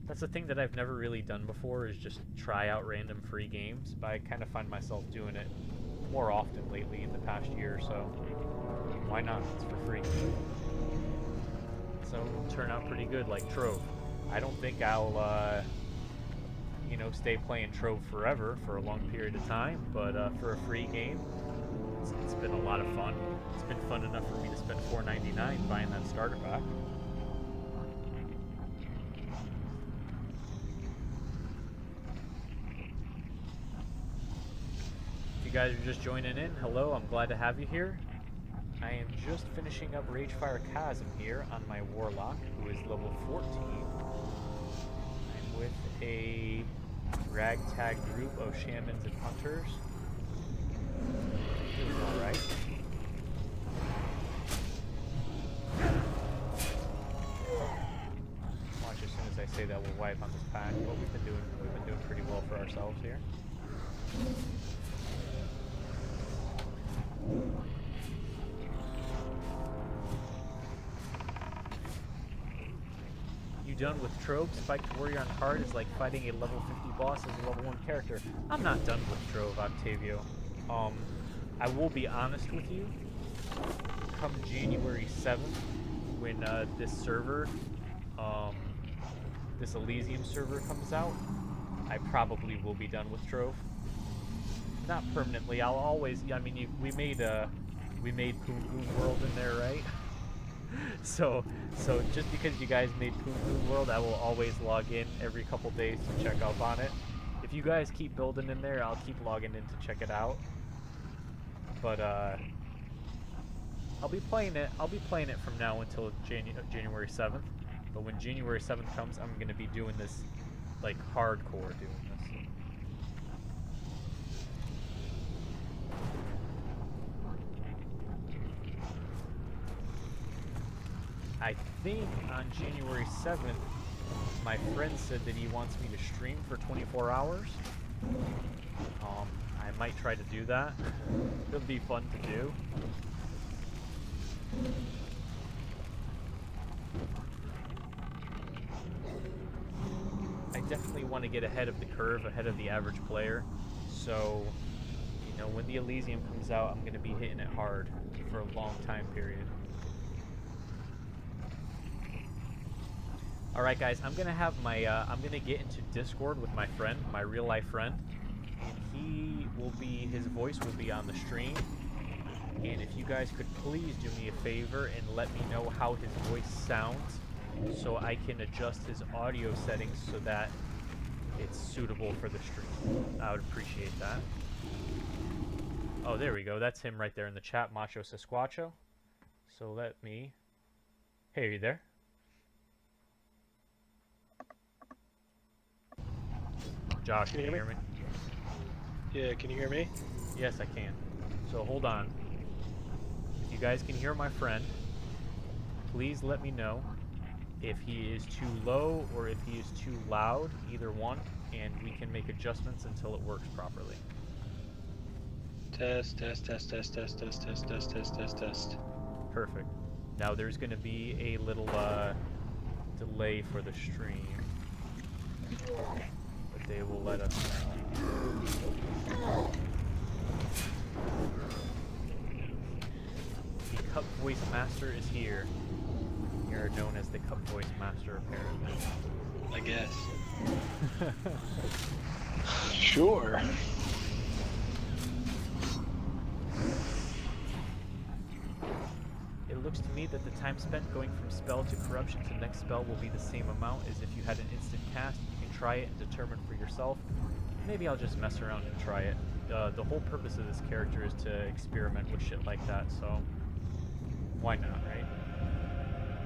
That's the thing that I've never really done before, is just try out random free games, but I kind of find myself doing it more often lately in the past year or so. Why not? It's for free. So it'll turn out pretty good, like Trove. I don't think I'll, you know, stay playing Trove forever for a long period of time, but for a free game, it's been a lot of fun. It's been fun enough for me to spend $4.99 buying that starter pack. Guys are just joining in, hello, I'm glad to have you here. I am just finishing up Ragefire Chasm here on my Warlock, who is level 14. I'm with a ragtag group of shamans and hunters. Doing alright. Watch, as soon as I say that, we'll wipe on this pack. Well, we've been doing pretty well for ourselves here. You done with Trove? Spiked Warrior on hard is like fighting a level 50 boss as a level 1 character. I'm not done with Trove, Octavio. I will be honest with you. Come January 7th, when this server, this Elysium server comes out, I probably will be done with Trove. Not permanently. I'll always. I mean, we made Poon Poon World in there, right? so just because you guys made Poon Poon World, I will always log in every couple days to check up on it. If you guys keep building in there, I'll keep logging in to check it out. But I'll be playing it. I'll be playing it from now until January 7th. But when January 7th comes, I'm gonna be doing this, like, hardcore doing this. I think on January 7th, my friend said that he wants me to stream for 24 hours. I might try to do that. It'll be fun to do. I definitely want to get ahead of the curve, ahead of the average player. So, you know, when the Elysium comes out, I'm going to be hitting it hard for a long time period. Alright guys, I'm gonna have my, I'm gonna get into Discord with my friend, my real life friend, and his voice will be on the stream, and if you guys could please do me a favor and let me know how his voice sounds, so I can adjust his audio settings so that it's suitable for the stream. I would appreciate that. Oh, there we go, that's him right there in the chat, Macho Sasquatcho. So let me... Hey, are you there? Josh, can you hear me? Yeah, can you hear me? Yes, I can. So hold on. If you guys can hear my friend, please let me know if he is too low or if he is too loud, either one, and we can make adjustments until it works properly. Test, test, test, test, test, test, test, test, test, test, test. Perfect. Now there's going to be a little delay for the stream. But they will let us know. The Cup Voice Master is here. You're known as the Cup Voice Master, apparently. I guess. Sure. It looks to me that the time spent going from spell to corruption to next spell will be the same amount as if you had an instant cast. You can try it and determine for yourself. Maybe I'll just mess around and try it. The whole purpose of this character is to experiment with shit like that, so why not, right?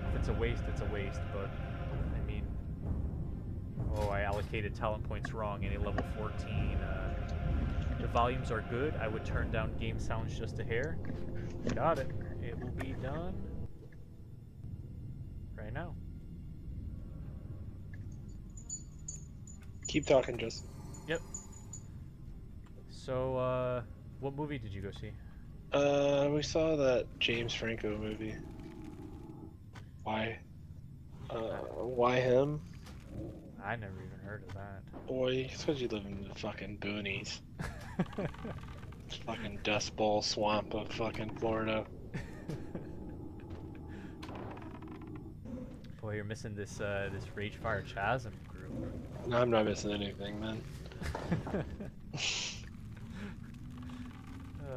If it's a waste, it's a waste, but I mean, oh, I allocated talent points wrong in a level 14. The volumes are good. I would turn down game sounds just a hair. Got it. It will be done right now. Keep talking, Justin. Yep. So, what movie did you go see? We saw that James Franco movie. Why? Why him? I never even heard of that. Boy, it's because you live in the fucking boonies. Fucking dust bowl swamp of fucking Florida. Boy, you're missing this this Ragefire Chasm group. No, I'm not missing anything, man.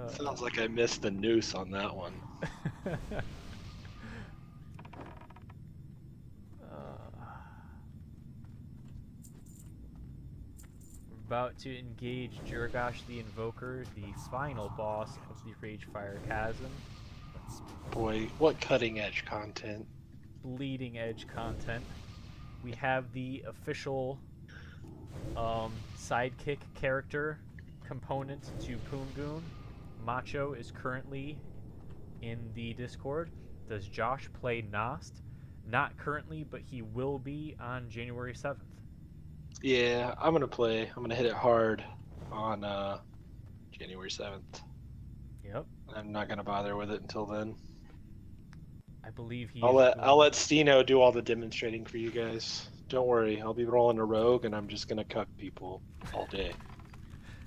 Sounds like I missed the noose on that one. We're about to engage Jurgosh the Invoker, the final boss of the Ragefire Chasm. Boy, what cutting edge content. Bleeding edge content. We have the official sidekick character component to Poongoon. Macho is currently in the Discord. Does Josh play Nost? Not currently, but he will be on January 7th. Yeah, I'm gonna play. I'm gonna hit it hard on January 7th. Yep. I'm not gonna bother with it until then. I believe he. I'll let Stino do all the demonstrating for you guys. Don't worry, I'll be rolling a rogue, and I'm just gonna cuck people all day.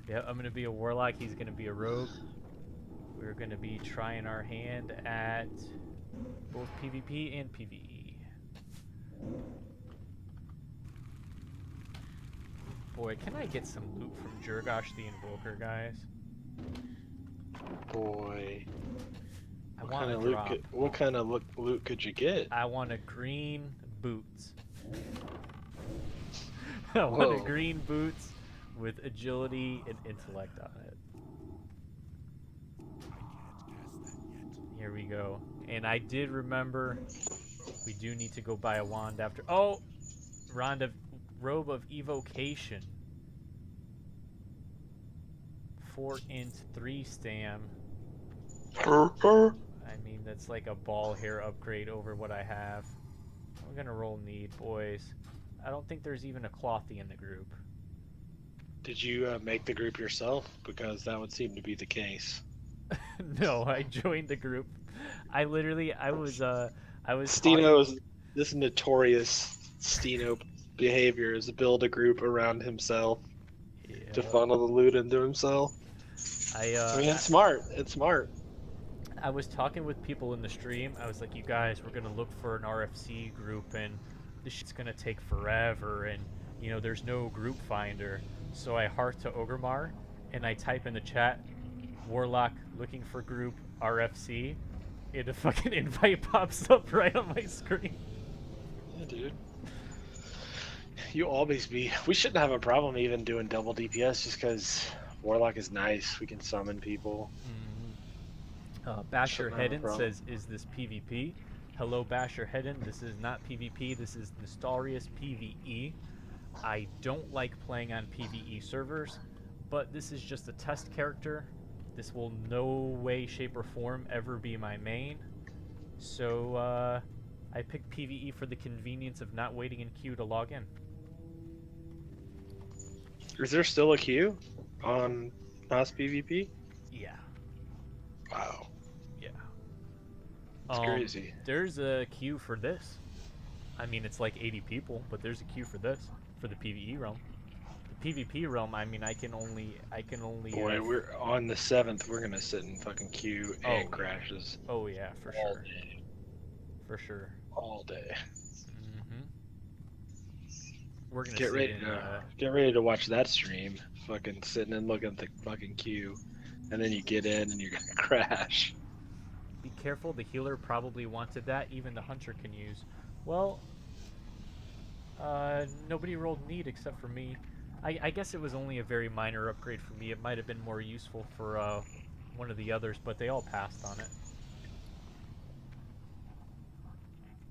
Yeah, I'm gonna be a warlock. He's gonna be a rogue. We're gonna be trying our hand at both PvP and PvE. Boy, can I get some loot from Jurgosh the Invoker, guys? Boy, I want to drop. What kind of loot could you get? I want a green boots. I want a green boots with agility and intellect on it. I can't cast that yet. Here we go. And I did remember we do need to go buy a wand after. Oh! Robe of Evocation. 4 int, 3 stam. I mean, that's like a ball hair upgrade over what I have. I'm gonna roll need, boys. I don't think there's even a clothy in the group. Did you make the group yourself? Because that would seem to be the case. No, I joined the group. I was Stino's this notorious Stino behavior is to build a group around himself to funnel the loot into himself. I mean, it's smart. It's smart. I was talking with people in the stream. I was like, you guys, we're gonna look for an RFC group, and this shit's gonna take forever, and you know, there's no group finder. So I heart to Ogremar, and I type in the chat, Warlock looking for group RFC, and a fucking invite pops up right on my screen. Yeah, dude. You always be. We shouldn't have a problem even doing double DPS just because Warlock is nice. We can summon people. Basher Hedden says, is this PvP? Hello, Basher Hedden. This is not PvP. This is Nostalrius PvE. I don't like playing on PvE servers, but this is just a test character. This will no way, shape, or form ever be my main. So, I picked PvE for the convenience of not waiting in queue to log in. Is there still a queue on NOS PvP? Yeah. Wow. Yeah. It's crazy. There's a queue for this. I mean, it's like 80 people, but there's a queue for this, for the PvE realm. The PvP realm, I mean, I can only. Boy, we're on the 7th. We're gonna sit in fucking queue and crashes. Oh yeah, for all sure. Day. For sure. All day. We're gonna get ready to watch that stream. Fucking sitting and looking at the fucking queue, and then you get in and you're gonna crash. Be careful. The healer probably wanted that. Even the hunter can use. Well, nobody rolled need except for me. I guess it was only a very minor upgrade for me. It might have been more useful for one of the others, but they all passed on it.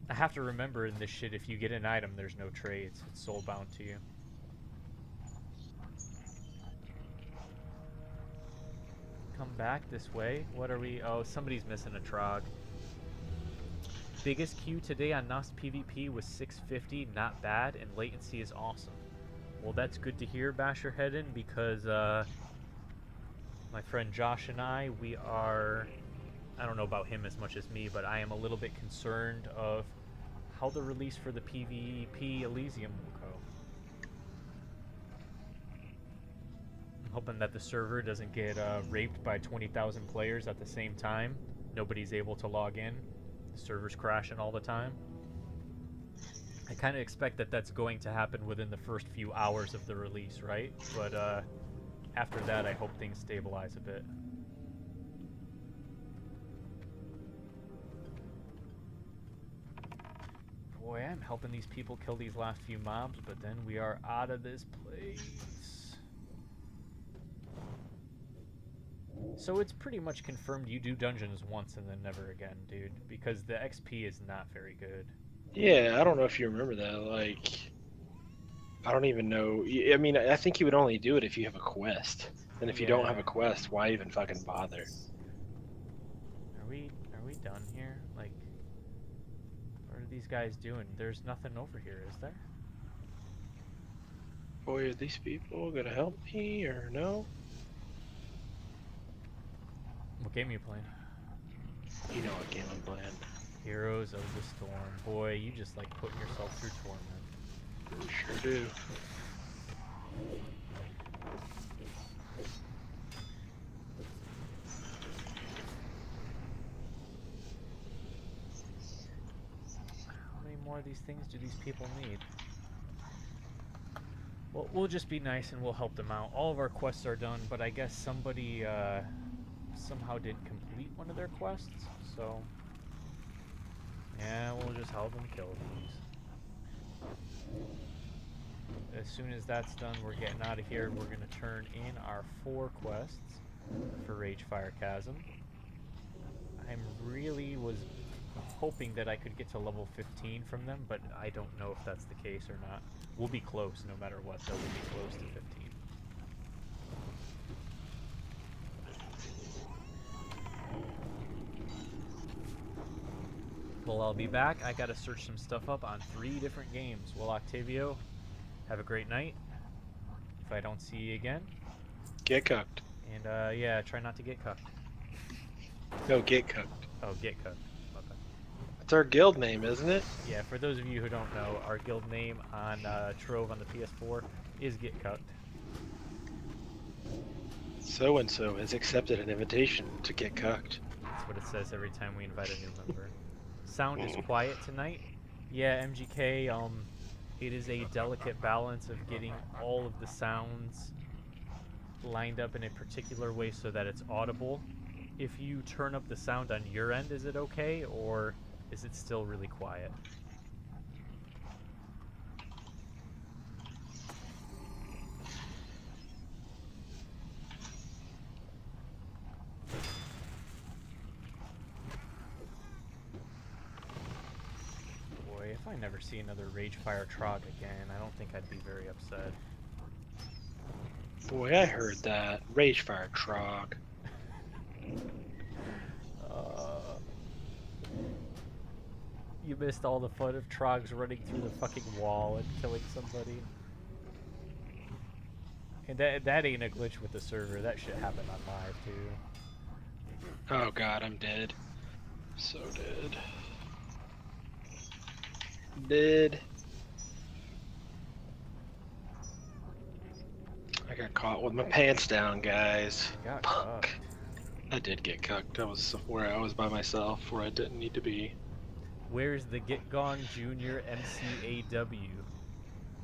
I have to remember in this shit, if you get an item, there's no trades. It's soulbound to you. Come back this way. What are we? Oh, somebody's missing a trog. Biggest queue today on NOS PvP was 650. Not bad, and latency is awesome. Well, that's good to hear, Basher Hedden, because my friend Josh and I, we are... I don't know about him as much as me, but I am a little bit concerned of how the release for the PvP Elysium will go. I'm hoping that the server doesn't get raped by 20,000 players at the same time. Nobody's able to log in. The server's crashing all the time. I kind of expect that that's going to happen within the first few hours of the release, right? But after that, I hope things stabilize a bit. Boy, I'm helping these people kill these last few mobs, but then we are out of this place. So it's pretty much confirmed you do dungeons once and then never again, dude, because the XP is not very good. Yeah, I don't know if you remember that. Like, I don't even know. I mean, I think you would only do it if you have a quest. And if you don't have a quest, why even fucking bother? Are we done here? Like, what are these guys doing? There's nothing over here, is there? Boy, are these people gonna help me or no? What game are you playing? You know what game I'm playing. Heroes of the Storm. Boy, you just like putting yourself through torment. You sure do. How many more of these things do these people need? Well, we'll just be nice and we'll help them out. All of our quests are done, but I guess somebody somehow didn't complete one of their quests, so... yeah, we'll just help them kill these. As soon as that's done, we're getting out of here. We're going to turn in our 4 quests for Rage Fire Chasm. I'm really was hoping that I could get to level 15 from them, but I don't know if that's the case or not. We'll be close no matter what, though. We'll be close to 15. Well, I'll be back. I gotta search some stuff up on 3 different games. Well, Octavio, have a great night. If I don't see you again. Get cooked. And, yeah, try not to get cucked. No, get cooked. Oh, get cucked. Okay. That's our guild name, isn't it? Yeah, for those of you who don't know, our guild name on Trove on the PS4 is Get Cucked. So-and-so has accepted an invitation to get cooked. That's what it says every time we invite a new member. Sound is quiet tonight. Yeah, MGK, it is a delicate balance of getting all of the sounds lined up in a particular way so that it's audible. If you turn up the sound on your end, is it okay, or is it still really quiet? If I never see another Ragefire Trog again, I don't think I'd be very upset. Boy, I heard that. Ragefire Trog. You missed all the fun of Trogs running through the fucking wall and killing somebody. And that ain't a glitch with the server. That shit happened on live, too. Oh god, I'm dead. So dead. Dead. I got caught with my pants down, guys. Got Fuck. I did get cucked. I was where I was by myself, where I didn't need to be. Where's the Get Gone Junior MCAW?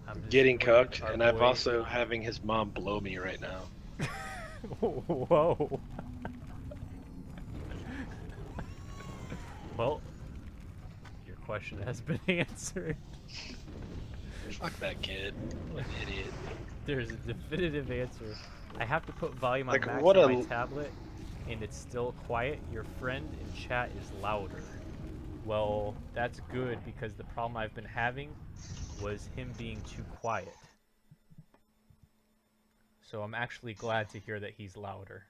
I'm Getting disappointed cucked, our and I'm boy- also having his mom blow me right now. Whoa. Well, your question has been answered. Fuck that kid. What an idiot. There's a definitive answer. I have to put volume on Like, max what on a- my tablet, and it's still quiet. Your friend in chat is louder. Well, that's good, because the problem I've been having was him being too quiet. So I'm actually glad to hear that he's louder.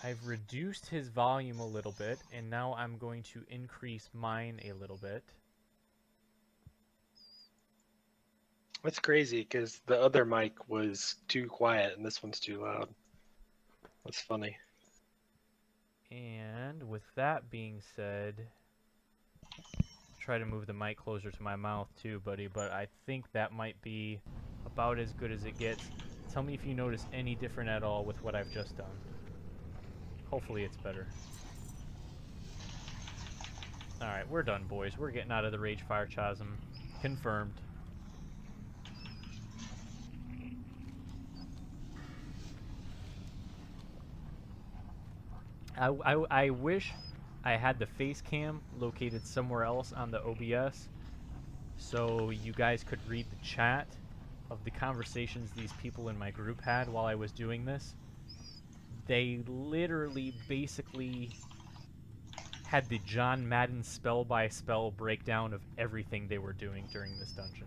I've reduced his volume a little bit, and now I'm going to increase mine a little bit. That's crazy, because the other mic was too quiet and this one's too loud. That's funny. And with that being said, try to move the mic closer to my mouth too, buddy, but I think that might be about as good as it gets. Tell me if you notice any different at all with what I've just done. Hopefully it's better. Alright, we're done, boys. We're getting out of the Ragefire Chasm. Confirmed. I wish I had the face cam located somewhere else on the OBS so you guys could read the chat of the conversations these people in my group had while I was doing this. They literally basically had the John Madden spell by spell breakdown of everything they were doing during this dungeon.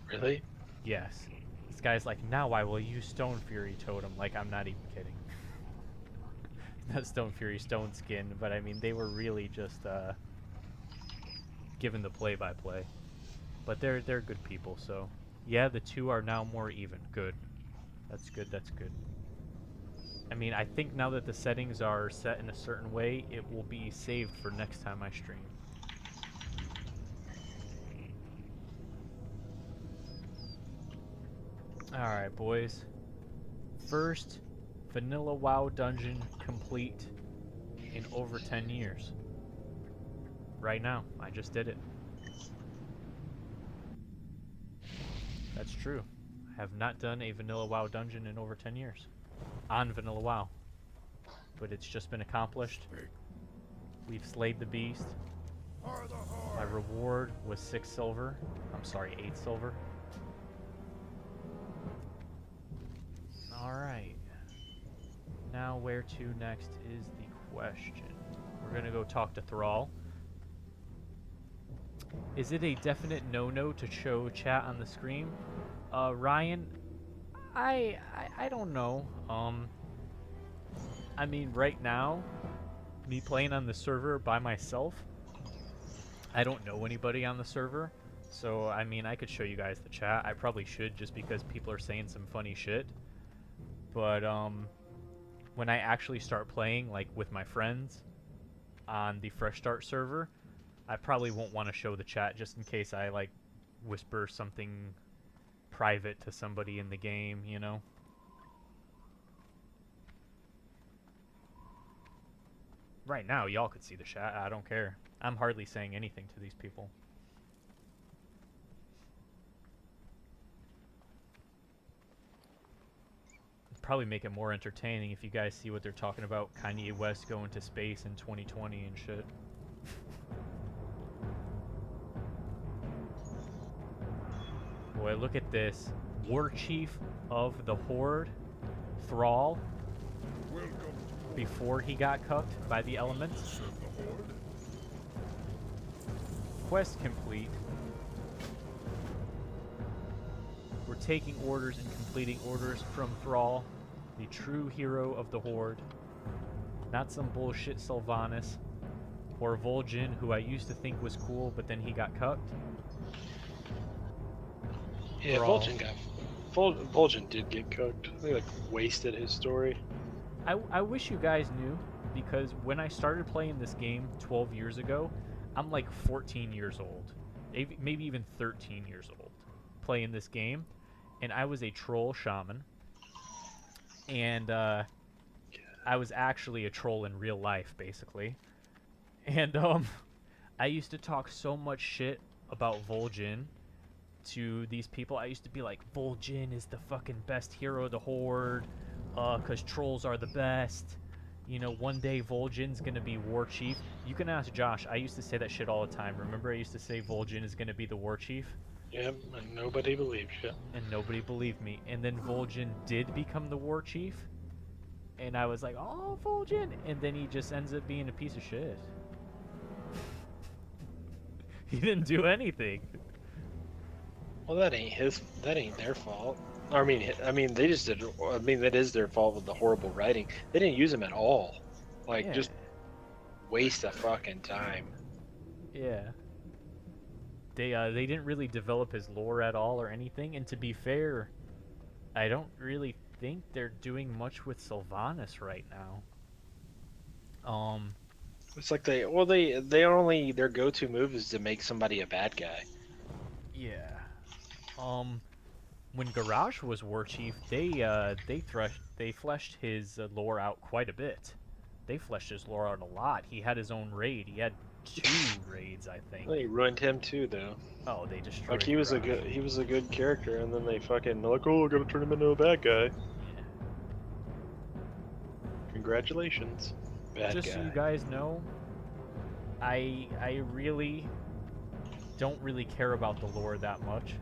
Really? Yes. This guy's like, now I will use Stone Fury Totem. Like, I'm not even kidding. Not Stone Fury, Stone Skin, but I mean, they were really just given the play-by-play. But they're good people, so yeah, the two are now more even. Good. That's good, that's good. I mean, I think now that the settings are set in a certain way, it will be saved for next time I stream. Alright, boys. First vanilla WoW dungeon complete in over 10 years. Right now. I just did it. That's true. I have not done a vanilla WoW dungeon in over 10 years. On vanilla WoW. But it's just been accomplished. We've slayed the beast. My reward was 6 silver. I'm sorry, 8 silver. Alright. Now where to next is the question. We're gonna go talk to Thrall. Is it a definite no-no to show chat on the screen? Ryan, I don't know. I mean, right now, me playing on the server by myself, I don't know anybody on the server. So, I mean, I could show you guys the chat. I probably should just because people are saying some funny shit. But, when I actually start playing, like, with my friends on the Fresh Start server, I probably won't want to show the chat just in case I, like, whisper something private to somebody in the game, you know? Right now, y'all could see the chat. I don't care. I'm hardly saying anything to these people. Probably make it more entertaining if you guys see what they're talking about. Kanye West going to space in 2020 and shit. Boy, look at this. War Chief of the Horde, Thrall, before he got cucked by the elements. Quest complete. We're taking orders and completing orders from Thrall, the true hero of the Horde. Not some bullshit Sylvanas or Vol'jin, who I used to think was cool, but then he got cucked. Yeah, Vol'jin did get cooked. They like wasted his story. I wish you guys knew, because when I started playing this game 12 years ago, I'm like 14 years old, maybe even 13 years old, playing this game, and I was a troll shaman, and I was actually a troll in real life, basically, and I used to talk so much shit about Vol'jin to these people. I used to be like, Vol'jin is the fucking best hero of the Horde, cause trolls are the best. You know, one day Vol'jin's gonna be War Chief. You can ask Josh. I used to say that shit all the time. Remember I used to say Vol'jin is gonna be the War Chief? Yep, and nobody believed you. And nobody believed me. And then Vol'jin did become the War Chief. And I was like, oh, Vol'jin! And then he just ends up being a piece of shit. He didn't do anything. Well, that ain't their fault. I mean, they just did. I mean, that is their fault with the horrible writing. They didn't use him at all. Like, Yeah. just waste of fucking time. Yeah. They didn't really develop his lore at all or anything. And to be fair, I don't really think they're doing much with Sylvanas right now. It's like their go-to move is to make somebody a bad guy. Yeah. When Garage was War Chief, they fleshed his lore out quite a bit. They fleshed his lore out a lot. He had his own raid. He had 2 raids, I think. They ruined him too, though. Oh, they destroyed. Like he was a good character, and then they fucking like, oh, we're gonna turn him into a bad guy. Yeah. Congratulations, bad Just guy. so you guys know, I really don't really care about the lore that much.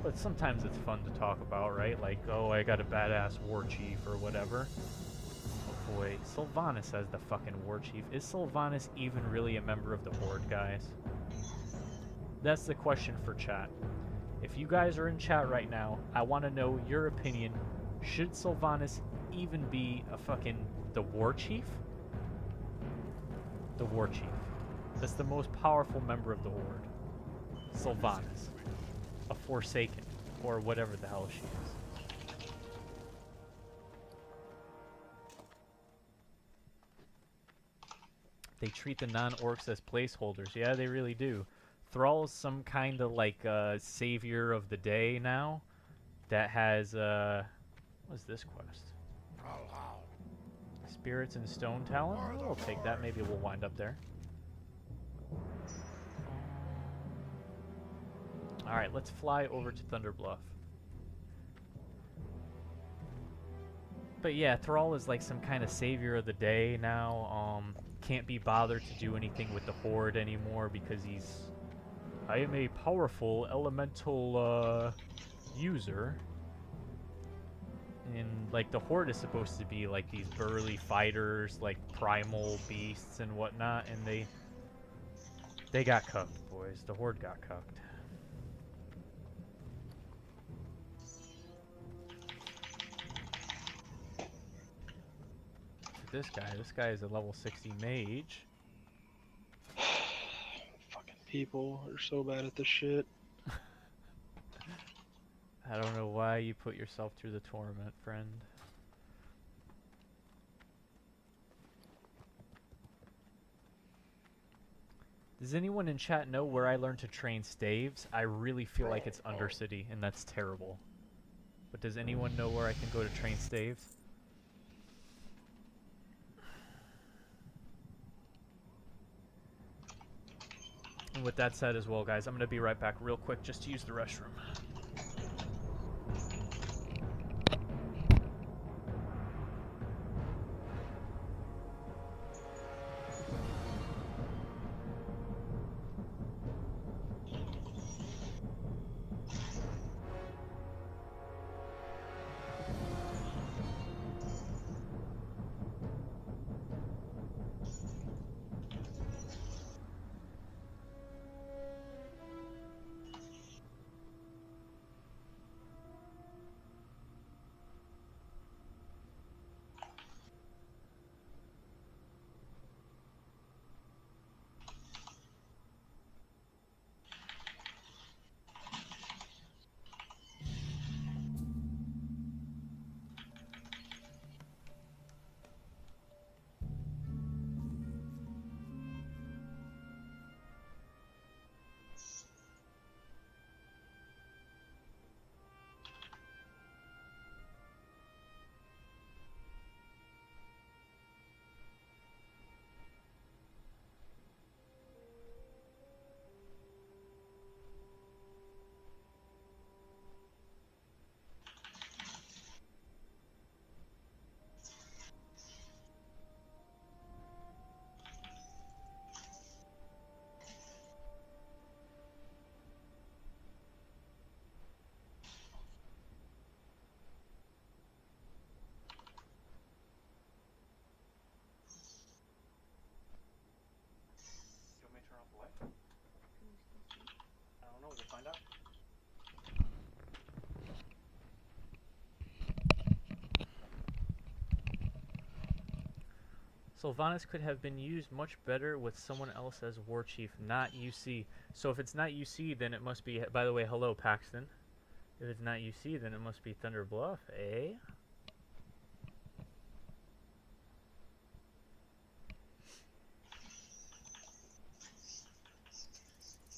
But sometimes it's fun to talk about, right? Like, oh, I got a badass War Chief or whatever. Oh boy, Sylvanas as the fucking War Chief. Is Sylvanas even really a member of the Horde, guys? That's the question for chat. If you guys are in chat right now, I want to know your opinion. Should Sylvanas even be the War Chief? The War Chief. That's the most powerful member of the Horde. Sylvanas. A Forsaken, or whatever the hell she is. They treat the non-orcs as placeholders. Yeah, they really do. Thrall's some kind of like savior of the day now that has what's this quest? Spirits and Stone Talon? We'll take that. Maybe we'll wind up there. Alright, let's fly over to Thunderbluff. But yeah, Thrall is like some kind of savior of the day now. Can't be bothered to do anything with the Horde anymore because I am a powerful elemental user. And like the Horde is supposed to be like these burly fighters, like primal beasts and whatnot, and they got cucked, boys. The Horde got cucked. This guy is a level 60 mage. Fucking people are so bad at this shit. I don't know why you put yourself through the torment, friend. Does anyone in chat know where I learned to train staves? I really feel like it's Undercity, and that's terrible. But does anyone know where I can go to train staves? And with that said as well, guys, I'm going to be right back real quick just to use the restroom. I don't know, we'll find out. Sylvanas could have been used much better with someone else as War Chief, not UC. So if it's not UC, then it must be... By the way, hello, Paxton. If it's not UC, then it must be Thunder Bluff, eh?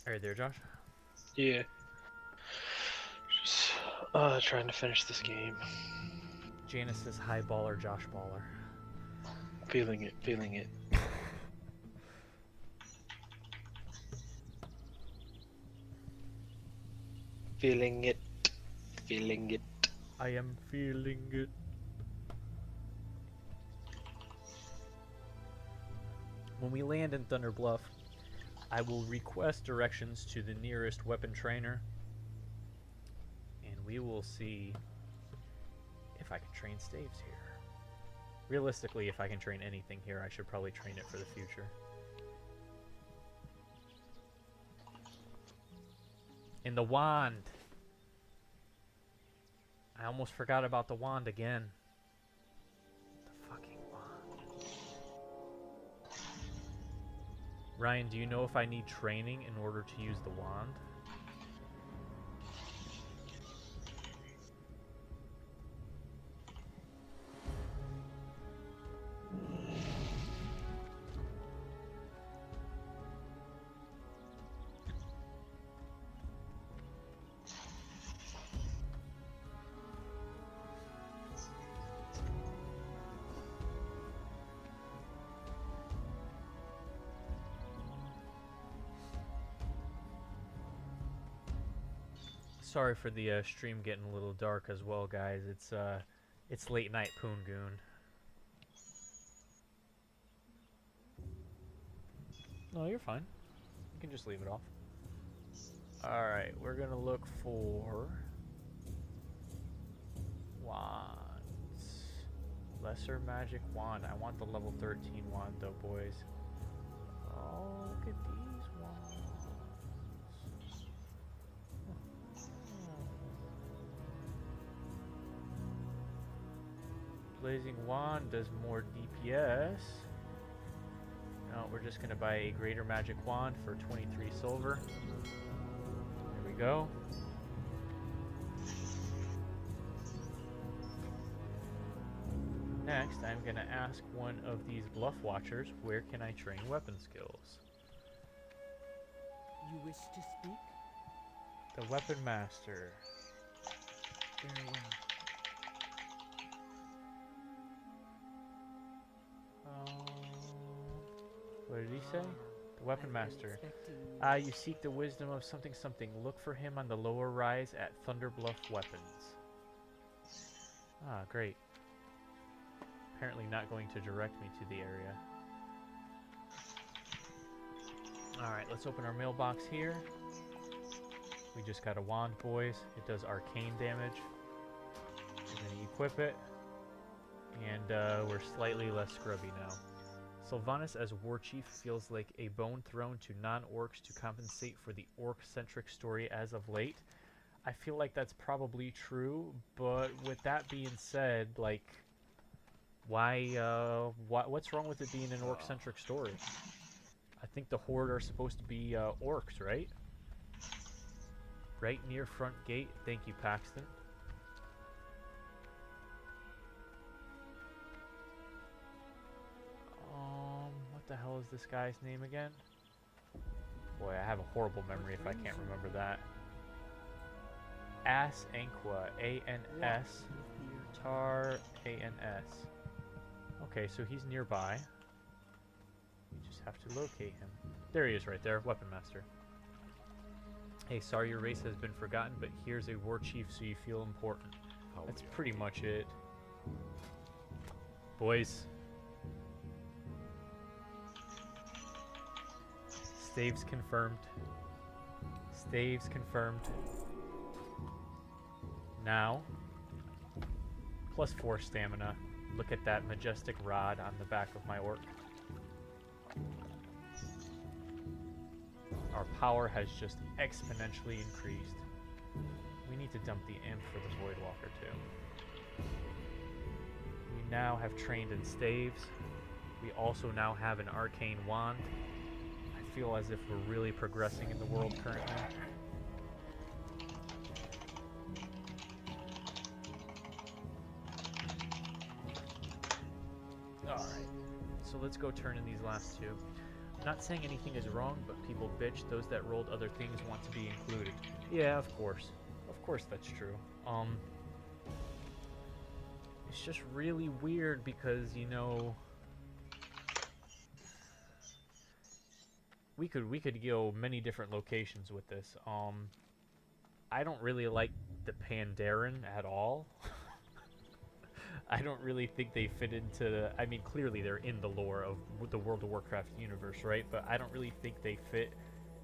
Are you there, Josh? Yeah. Just trying to finish this game. Janice says, hi, baller, Josh baller. Feeling it, feeling it. Feeling it, feeling it. I am feeling it. When we land in Thunder Bluff, I will request directions to the nearest weapon trainer, and we will see if I can train staves here. Realistically, if I can train anything here, I should probably train it for the future. And the wand! I almost forgot about the wand again. The fucking wand. Ryan, do you know if I need training in order to use the wand? Sorry for the stream getting a little dark as well, guys. It's late night Poon Goon. No, you're fine. You can just leave it off. Alright, we're gonna look for wand. Lesser magic wand. I want the level 13 wand though, boys. Oh, look at these wands. Blazing wand does more DPS. No, we're just gonna buy a greater magic wand for 23 silver. There we go. Next, I'm gonna ask one of these bluff watchers, where can I train weapon skills? You wish to speak? The weapon master. Very well. What did he say? The weapon master. You seek the wisdom of something something. Look for him on the lower rise at Thunder Bluff Weapons. Ah, great. Apparently not going to direct me to the area. Alright, let's open our mailbox here. We just got a wand, boys. It does arcane damage. We're gonna equip it. And we're slightly less scrubby now. Sylvanas as war chief feels like a bone thrown to non-orcs to compensate for the orc-centric story as of late. I feel like that's probably true, but with that being said, like, what's wrong with it being an orc-centric story? I think the Horde are supposed to be orcs, right? Right near front gate. Thank you, Paxton. What the hell is this guy's name again? Boy, I have a horrible memory if I can't remember that. As Anqua, A-N-S, Tar, A-N-S. Okay, so he's nearby. We just have to locate him. There he is right there, Weapon Master. Hey, sorry your race has been forgotten, but here's a war chief so you feel important. That's pretty much it. Boys. Staves confirmed. Staves confirmed. Now, +4 stamina. Look at that majestic rod on the back of my orc. Our power has just exponentially increased. We need to dump the imp for the Voidwalker too. We now have trained in staves. We also now have an arcane wand. I feel as if we're really progressing in the world currently. Alright, so let's go turn in these last two. I'm not saying anything is wrong, but people bitch. Those that rolled other things want to be included. Yeah, of course. Of course that's true. It's just really weird because, you know, we could go many different locations with this. I don't really like the Pandaren at all. I don't really think they fit into... I mean, clearly they're in the lore of the World of Warcraft universe, right? But I don't really think they fit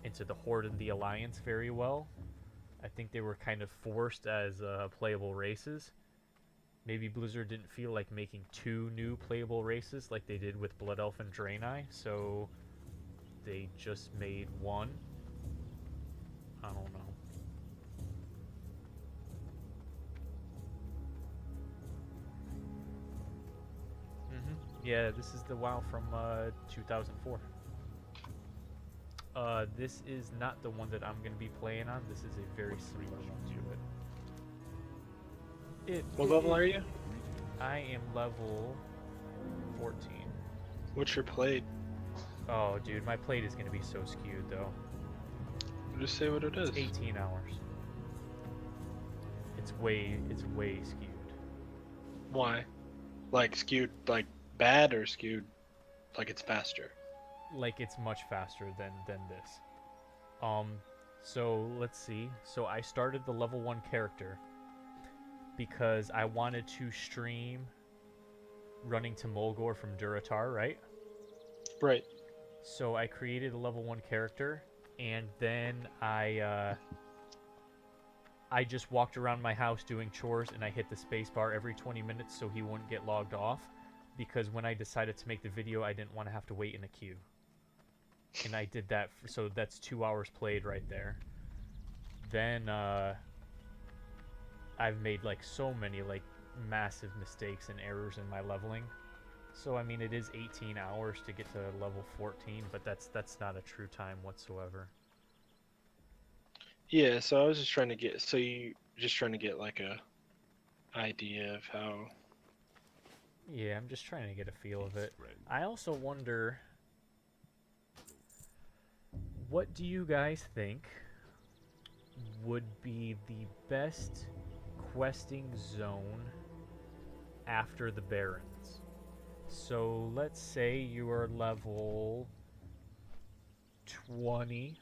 into the Horde and the Alliance very well. I think they were kind of forced as playable races. Maybe Blizzard didn't feel like making 2 new playable races like they did with Blood Elf and Draenei, so they just made 1. I don't know. Yeah, this is the WoW from 2004. This is not the one that I'm going to be playing on. This is a very similar one to it. What level are you? I am level 14. What's your plate? Oh, dude, my plate is going to be so skewed, though. Just say what it is. It's 18 hours. It's way skewed. Why? Like skewed, like bad, or skewed like it's faster? Like it's much faster than this. So let's see. So I started the level 1 character because I wanted to stream running to Mulgore from Duratar, right? Right. So I created a level 1 character, and then I I just walked around my house doing chores, and I hit the space bar every 20 minutes so he wouldn't get logged off, because when I decided to make the video, I didn't want to have to wait in a queue. And I did that, so that's 2 hours played right there. Then, I've made, like, so many, like, massive mistakes and errors in my leveling. So, I mean, it is 18 hours to get to level 14, but that's not a true time whatsoever. Yeah, so I was just trying to get, so you just trying to get, like, a idea of how... Yeah, I'm just trying to get a feel of it. I also wonder, what do you guys think would be the best questing zone after the Barrens? So let's say you are level 20.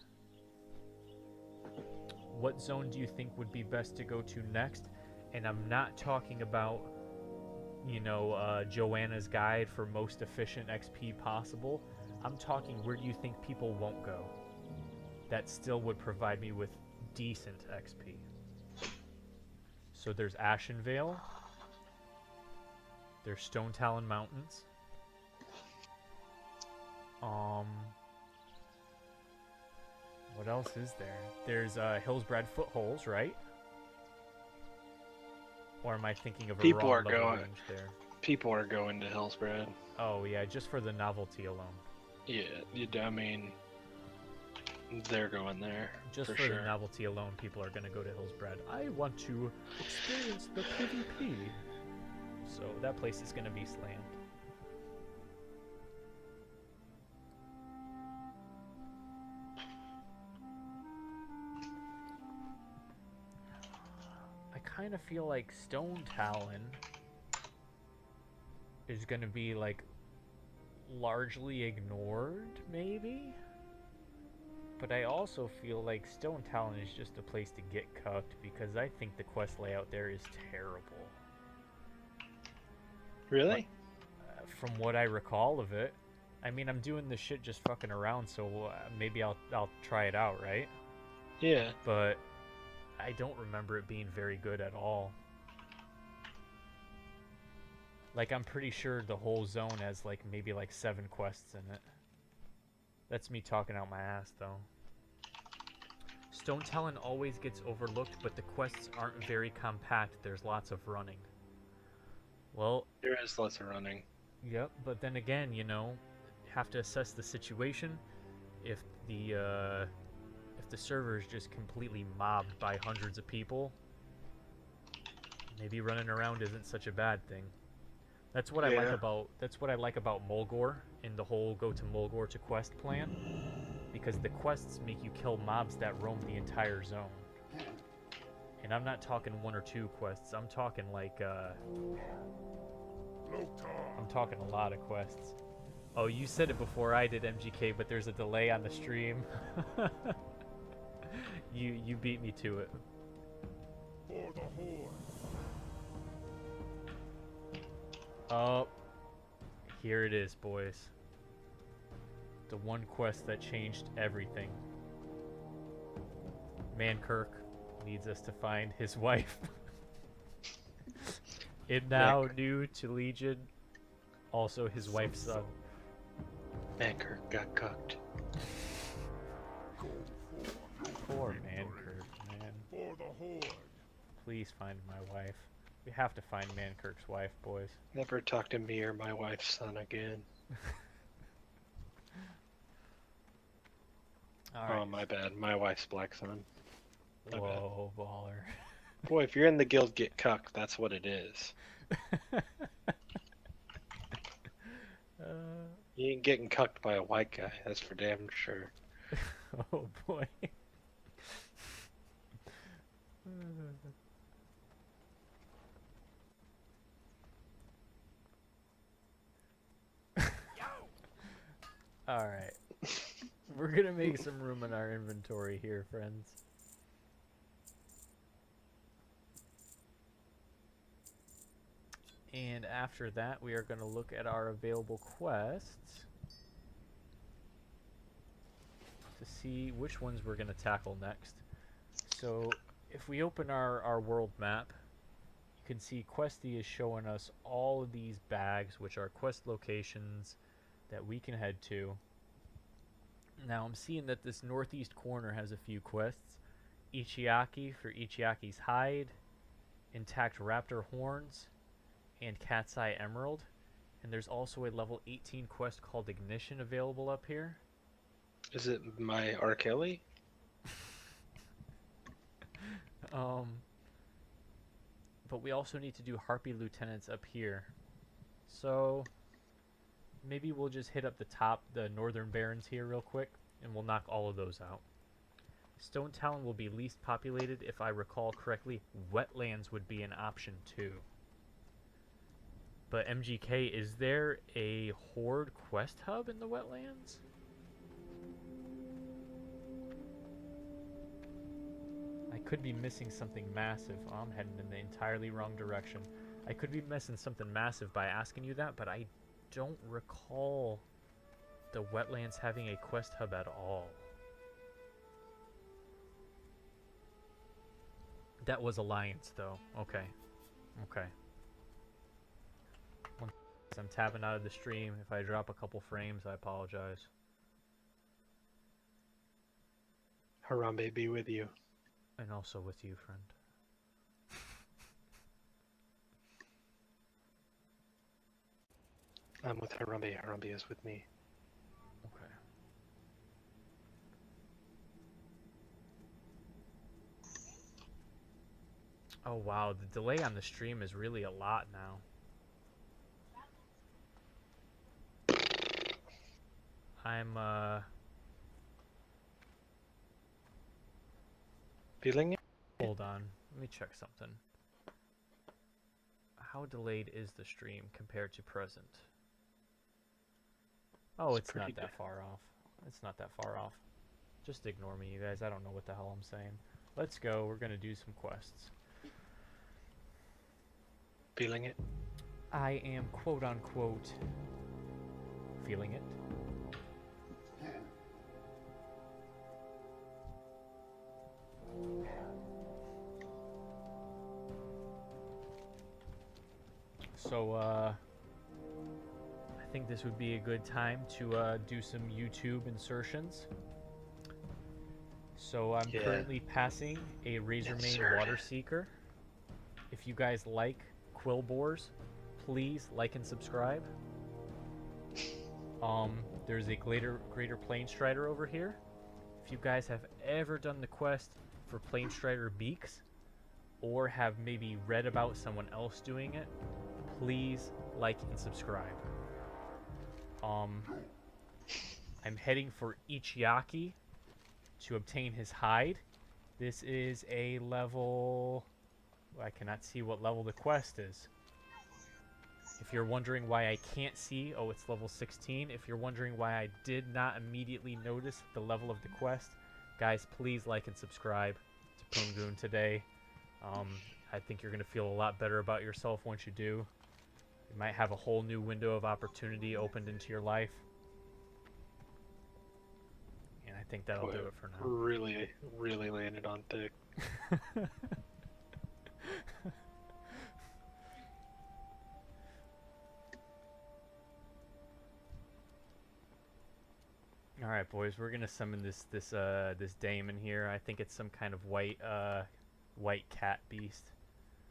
What zone do you think would be best to go to next? And I'm not talking about, you know, Joanna's guide for most efficient XP possible. I'm talking, where do you think people won't go that still would provide me with decent XP? So there's Ashenvale. There's Stone Talon Mountains. What else is there? There's Hillsbrad Footholds, right? Or am I thinking of a People wrong are level going. range there? People are going to Hillsbrad. Oh yeah, just for the novelty alone. Yeah, I mean, they're going there. Just for sure. the novelty alone, people are going to go to Hillsbrad. I want to experience the PvP. So that place is going to be slammed. I kind of feel like Stone Talon is going to be, like, largely ignored, maybe? But I also feel like Stone Talon is just a place to get cucked, because I think the quest layout there is terrible. Really? From what I recall of it. I mean, I'm doing this shit just fucking around, so maybe I'll try it out, right? Yeah. But I don't remember it being very good at all. Like, I'm pretty sure the whole zone has, like, maybe, like, 7 quests in it. That's me talking out my ass, though. Stone Talon always gets overlooked, but the quests aren't very compact. There's lots of running. Well... There is lots of running. Yep, but then again, you know, have to assess the situation. If the server is just completely mobbed by hundreds of people, maybe running around isn't such a bad thing. That's what I like about Mulgore and the whole go to Mulgore to quest plan, because the quests make you kill mobs that roam the entire zone. And I'm not talking 1 or 2 quests. I'm talking like I'm talking a lot of quests. Oh, you said it before I did, MGK, but there's a delay on the stream. You beat me to it. For the Horde. Oh, here it is, boys. The one quest that changed everything. Mankirk needs us to find his wife. It now new to Legion, also his wife's son. Mankirk got cucked. Poor Mankirk, man. For the Horde. Please find my wife. We have to find Mankirk's wife, boys. Never talk to me or my wife's son again. Alright. Oh, my bad. My wife's black son. My bad. Whoa, baller. Boy, if you're in the guild, get cucked. That's what it is. You ain't getting cucked by a white guy. That's for damn sure. Oh boy. Alright. We're gonna make some room in our inventory here, friends. And after that, we are going to look at our available quests to see which ones we're going to tackle next. So, if we open our world map, you can see Questy is showing us all of these bags, which are quest locations that we can head to. Now I'm seeing that this northeast corner has a few quests. Ichiaki for Ichiaki's hide, intact raptor horns, and cat's eye emerald. And there's also a level 18 quest called Ignition available up here. Is it my R. Kelly? But we also need to do Harpy Lieutenants up here. So maybe we'll just hit up the northern barrens here real quick, and we'll knock all of those out. Stone Talon will be least populated. If I recall correctly, wetlands would be an option too. But MGK, is there a Horde quest hub in the wetlands? I could be missing something massive. Oh, I'm heading in the entirely wrong direction. I could be missing something massive by asking you that, but I don't recall the wetlands having a quest hub at all. That was Alliance, though. Okay. Okay. I'm tapping out of the stream. If I drop a couple frames, I apologize. Harambe be with you. And also with you, friend. I'm with Harambe. Harambe is with me. Okay. Oh wow, the delay on the stream is really a lot now. I'm Feeling it? hold on. Let me check something. How delayed is the stream compared to present? Oh, it's not that far off. It's not that far off. Just ignore me, you guys. I don't know what the hell I'm saying. Let's go. We're gonna do some quests. Feeling it? I am quote unquote feeling it. So, I think this would be a good time to do some YouTube insertions. So I'm currently passing a Razormane Water Seeker. If you guys like quill bores, please like and subscribe. There's a Greater Plane Strider over here. If you guys have ever done the quest for Plane Strider beaks, or have maybe read about someone else doing it, please like and subscribe. I'm heading for Ichiaki to obtain his hide. This is a level... I cannot see what level the quest is. If you're wondering why I can't see, oh, it's level 16. If you're wondering why I did not immediately notice the level of the quest, guys, please like and subscribe to Pungoon today. I think you're going to feel a lot better about yourself once you do. You might have a whole new window of opportunity opened into your life. And I think that'll do it for now. Really, really landed on thick. All right, boys, we're gonna summon this daemon here. I think it's some kind of white cat beast.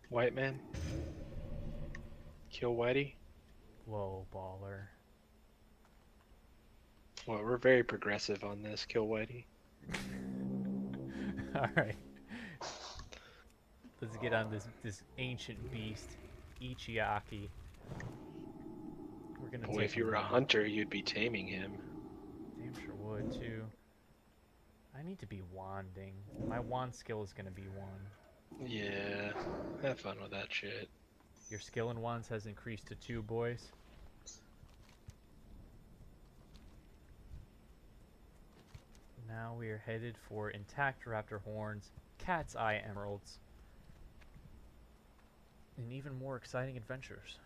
White man? Kill Whitey? Whoa, baller. Well, we're very progressive on this. Kill Whitey. All right. Let's get on this ancient beast, Ichiaki. We're gonna. Boy, if you were a hunter, you'd be taming him. Damn sure would too. I need to be wanding. My wand skill is gonna be 1. Yeah, have fun with that shit. Your skill in wands has increased to 2, boys. Now we are headed for intact raptor horns, cat's eye emeralds, and even more exciting adventures.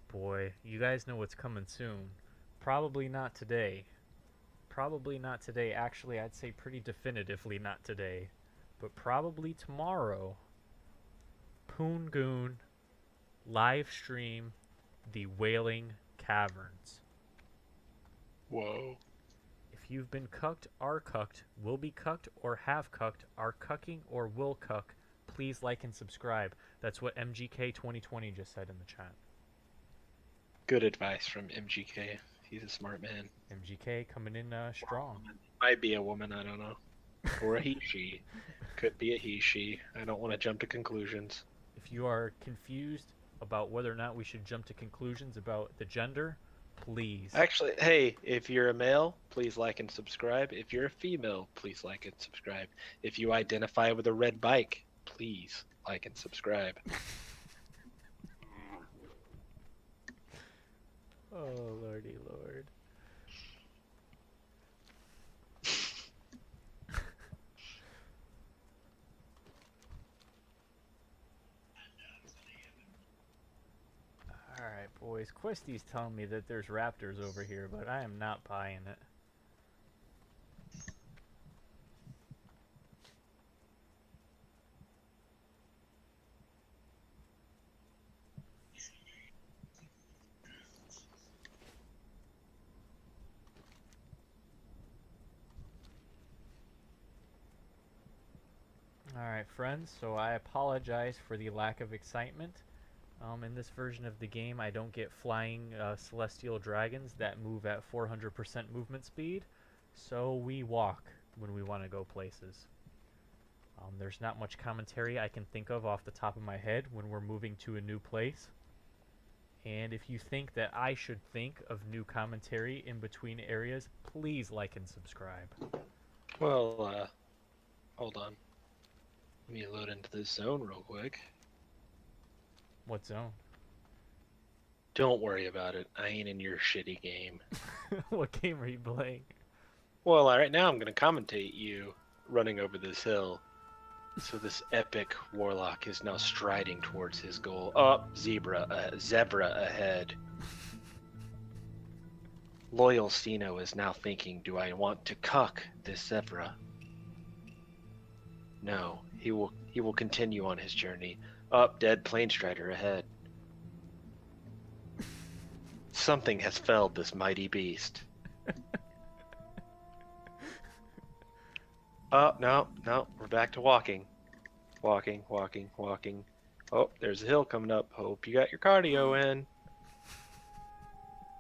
Boy, you guys know what's coming soon. Probably not today. Probably not today. Actually, I'd say pretty definitively not today. But probably tomorrow. Poongoon live stream the Wailing Caverns. Whoa. If you've been cucked, are cucked, will be cucked, or have cucked, are cucking, or will cuck, please like and subscribe. That's what MGK 2020 just said in the chat. Good advice from MGK. He's a smart man. MGK coming in strong. Might be a woman, I don't know. Or a he, she. Could be a he, she. I don't want to jump to conclusions. If you are confused about whether or not we should jump to conclusions about the gender, please. Actually, hey, if you're a male, please like and subscribe. If you're a female, please like and subscribe. If you identify with a red bike, please like and subscribe. Oh, lordy lord. Alright, boys. Questy's telling me that there's raptors over here, but I am not buying it. Alright, friends, so I apologize for the lack of excitement. In this version of the game, I don't get flying celestial dragons that move at 400% movement speed, so we walk when we want to go places. There's not much commentary I can think of off the top of my head when we're moving to a new place. And if you think that I should think of new commentary in between areas, please like and subscribe. Well, hold on. Let me load into this zone real quick. What zone? Don't worry about it. I ain't in your shitty game. What game are you playing? Well, right now I'm going to commentate you running over this hill. So this epic warlock is now striding towards his goal. Oh, zebra ahead. Loyal Stino is now thinking, do I want to cuck this zebra? No, he will continue on his journey. Up, dead plane strider ahead. Something has felled this mighty beast. Oh, no, we're back to walking. Walking. Oh, there's a hill coming up. Hope you got your cardio in.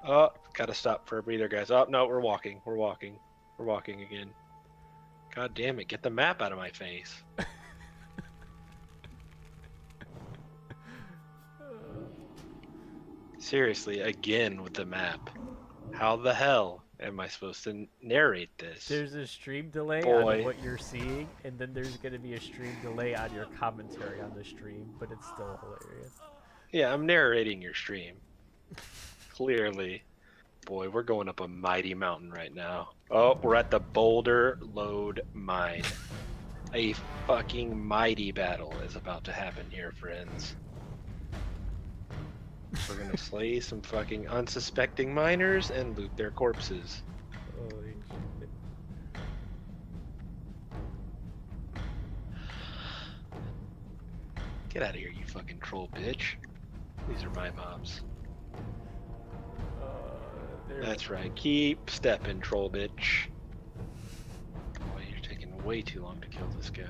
Oh, gotta stop for a breather, guys. Oh, no, we're walking. We're walking again. God damn it, get the map out of my face. Seriously, again with the map. How the hell am I supposed to narrate this? There's a stream delay Boy. on what you're seeing, and then there's going to be a stream delay on your commentary on the stream, but it's still hilarious. Yeah, I'm narrating your stream. Clearly. Boy, we're going up a mighty mountain right now. Oh, we're at the Boulder Lode Mine. A fucking mighty battle is about to happen here, friends. We're gonna slay some fucking unsuspecting miners and loot their corpses. Holy shit. Get out of here, you fucking troll bitch. These are my mobs. That's right. Keep stepping, troll bitch. Boy, you're taking way too long to kill this guy.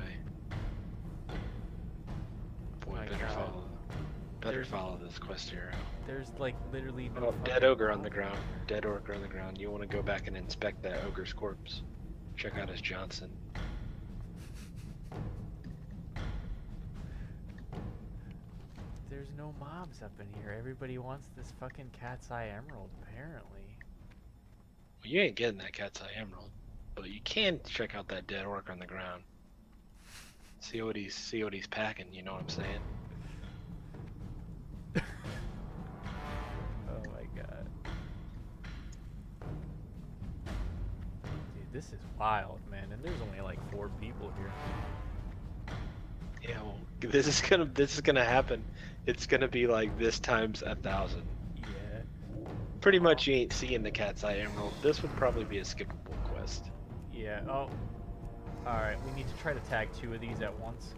Boy, better follow this quest arrow. There's like literally no. Oh, dead ogre on the ground. Dead ogre on the ground. You want to go back and inspect that ogre's corpse. Check out his Johnson. There's no mobs up in here. Everybody wants this fucking cat's eye emerald, apparently. Well, you ain't getting that cat's eye emerald, but you can check out that dead orc on the ground. See what he's packing. You know what I'm saying? Oh my god. Dude, this is wild, man, and there's only like 4 people here. Yeah, well, this is gonna happen. It's gonna be like this times 1,000. Yeah. Pretty much you ain't seeing the Cat's Eye Emerald. This would probably be a skippable quest. Yeah, oh. Alright, we need to try to tag 2 of these at once.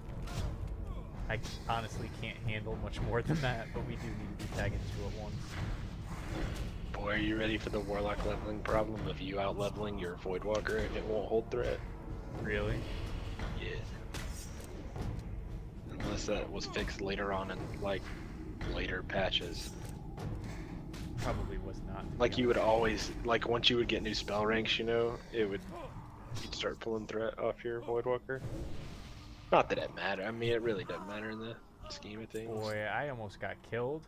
I honestly can't handle much more than that, but we do need to be tagging 2 at once. Boy, are you ready for the Warlock leveling problem of you out-leveling your Voidwalker and it won't hold threat? Really? Yeah. Unless that was fixed later on in, like, later patches. Probably was not. Like, you would always, like, once you would get new spell ranks, you know, you'd start pulling threat off your Voidwalker. Not that it matters. I mean, it really doesn't matter in the scheme of things. Boy, I almost got killed.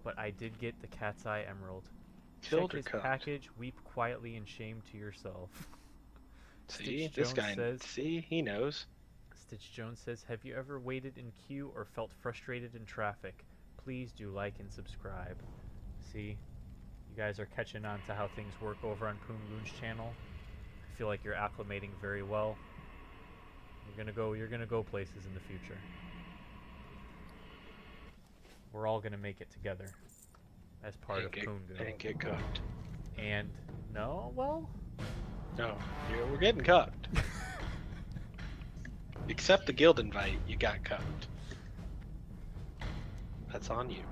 But I did get the Cat's Eye Emerald. Killed Check or his cut? package, weep quietly in shame to yourself. See, Stitch this Jones guy, says, see, he knows. Stitch Jones says, have you ever waited in queue or felt frustrated in traffic? Please do like and subscribe. See, you guys are catching on to how things work over on Poon Loon's channel. I feel like you're acclimating very well. You're gonna go places in the future. We're all gonna make it together as part of Poon Go. And get cooked. And no, well, No, we're getting cooked. Except the guild invite, you got cooked. That's on you.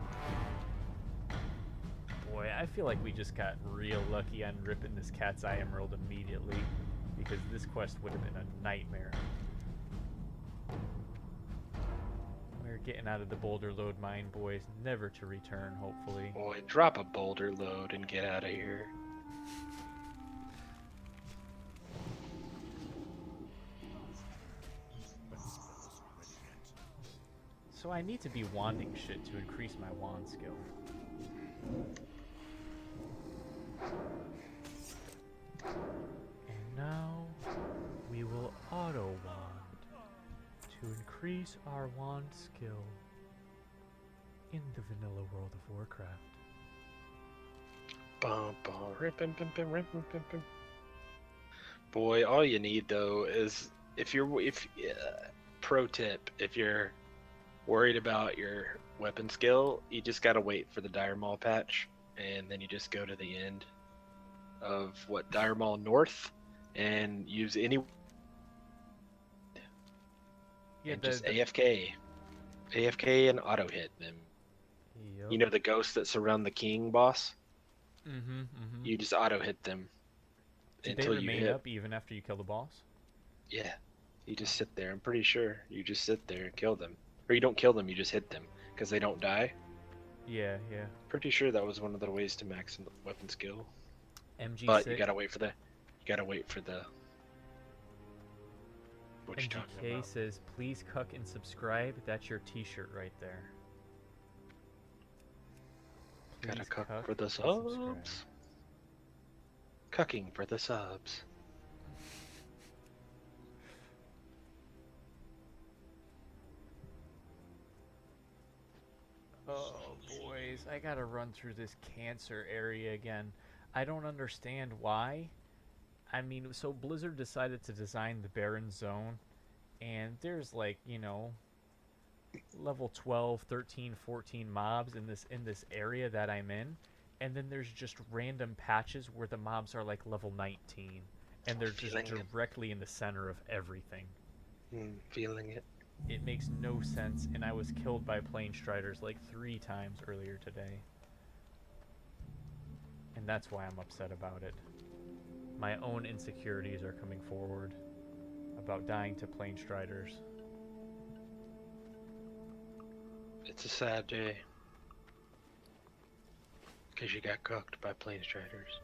boy, I feel like we just got real lucky on ripping this Cat's Eye Emerald immediately, because this quest would have been a nightmare. We're getting out of the boulder load mine, boys, never to return, hopefully. Boy, drop a boulder load and get out of here. So I need to be wanding shit to increase my wand skill. And now we will auto wand to increase our wand skill in the vanilla World of Warcraft. Bum, bum, rip, bum, bum, bum, rip, bum, bum, bum. Boy, all you need though is pro tip, if you're worried about your weapon skill, you just gotta wait for the Dire Maul patch, and then you just go to the end of Dire Maul North and use any and just AFK and auto hit them. Yep. You know the ghosts that surround the king boss? Mm-hmm. You just auto hit them Did they until you remain hit. up even after you kill the boss? Yeah, you just sit there. I'm pretty sure you just sit there and kill them. Or you don't kill them, you just hit them, because they don't die. Yeah. Pretty sure that was one of the ways to max weapon skill. MG6. But you gotta wait for the. What you talking MGK about? says, please cuck and subscribe. That's your t-shirt right there. Gotta Please cuck cuck for the and subscribe. subs. Cucking for the subs. Oh, boys, I gotta run through this cancer area again. I don't understand why. I mean, so Blizzard decided to design the Barren Zone, and there's like, you know, level 12, 13, 14 mobs in this area that I'm in, and then there's just random patches where the mobs are like level 19, and they're just directly in the center of everything. Feeling it. It makes no sense, and I was killed by plane striders like 3 times earlier today. And that's why I'm upset about it. My own insecurities are coming forward about dying to plane striders. It's a sad day. Because you got cooked by plane striders.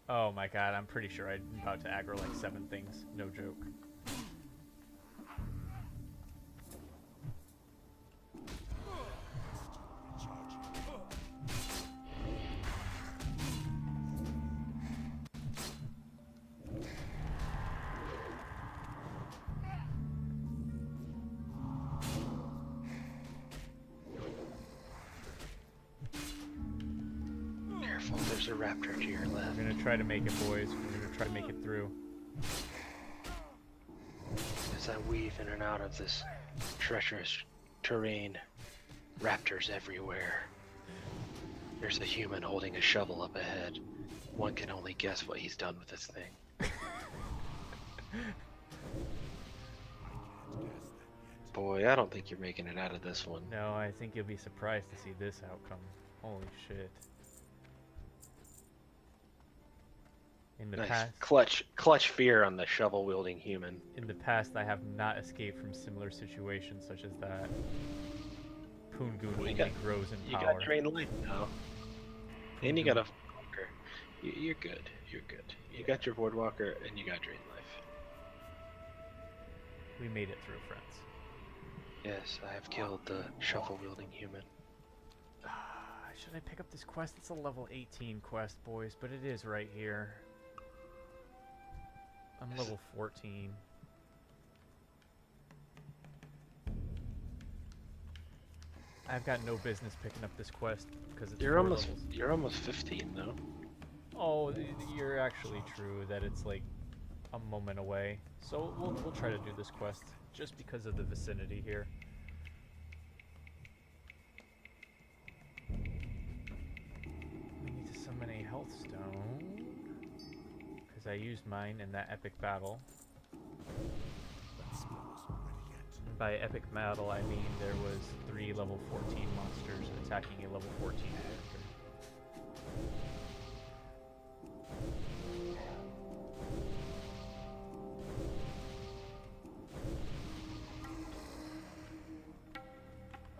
Oh my god, I'm pretty sure I'm about to aggro like 7 things. No joke. Careful, there's a raptor to your left. We're gonna try to make it, boys. We're gonna try to make it through. As I weave in and out of this treacherous terrain, raptors everywhere. There's a human holding a shovel up ahead. One can only guess what he's done with this thing. Boy, I don't think you're making it out of this one. No, I think you'll be surprised to see this outcome. Holy shit. In the Nice. past, Clutch fear on the shovel-wielding human. in the past, I have not escaped from similar situations such as that. Poongoon only grows in You power. got drain life now. And you got a Voidwalker. You're good. You're good. You got your Voidwalker and you got drain life. We made it through, friends. Yes, I have killed the shovel-wielding human. Should I pick up this quest? It's a level 18 quest, boys, but it is right here. I'm level 14. I've got no business picking up this quest because it's You're 4 almost levels. you're almost 15 though. Oh, you're actually true that it's like a moment away. So we'll try to do this quest just because of the vicinity here. We need to summon a health stone because I used mine in that epic battle. And by epic battle, I mean there was 3 level 14 monsters attacking a level 14 character.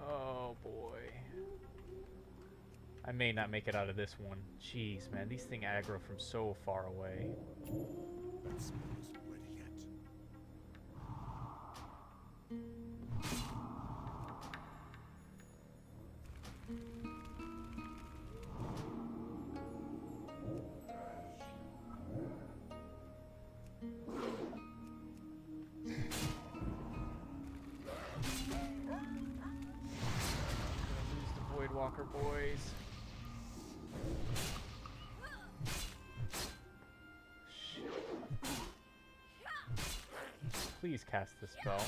Oh boy. I may not make it out of this one. Jeez, man, these things aggro from so far away. Walker boys. Shit. Please cast the spell.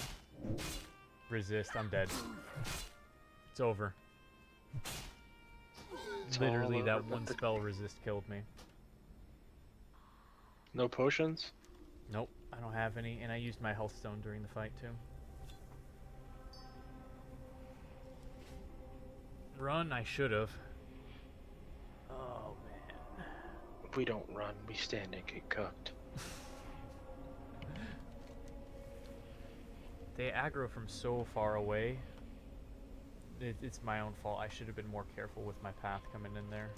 Resist, I'm dead. It's over. Literally, that one spell resist killed me. No potions? Nope, I don't have any, and I used my health stone during the fight too. Run, I should have. Oh man. If we don't run, we stand and get cooked. They aggro from so far away. It's my own fault. I should have been more careful with my path coming in there.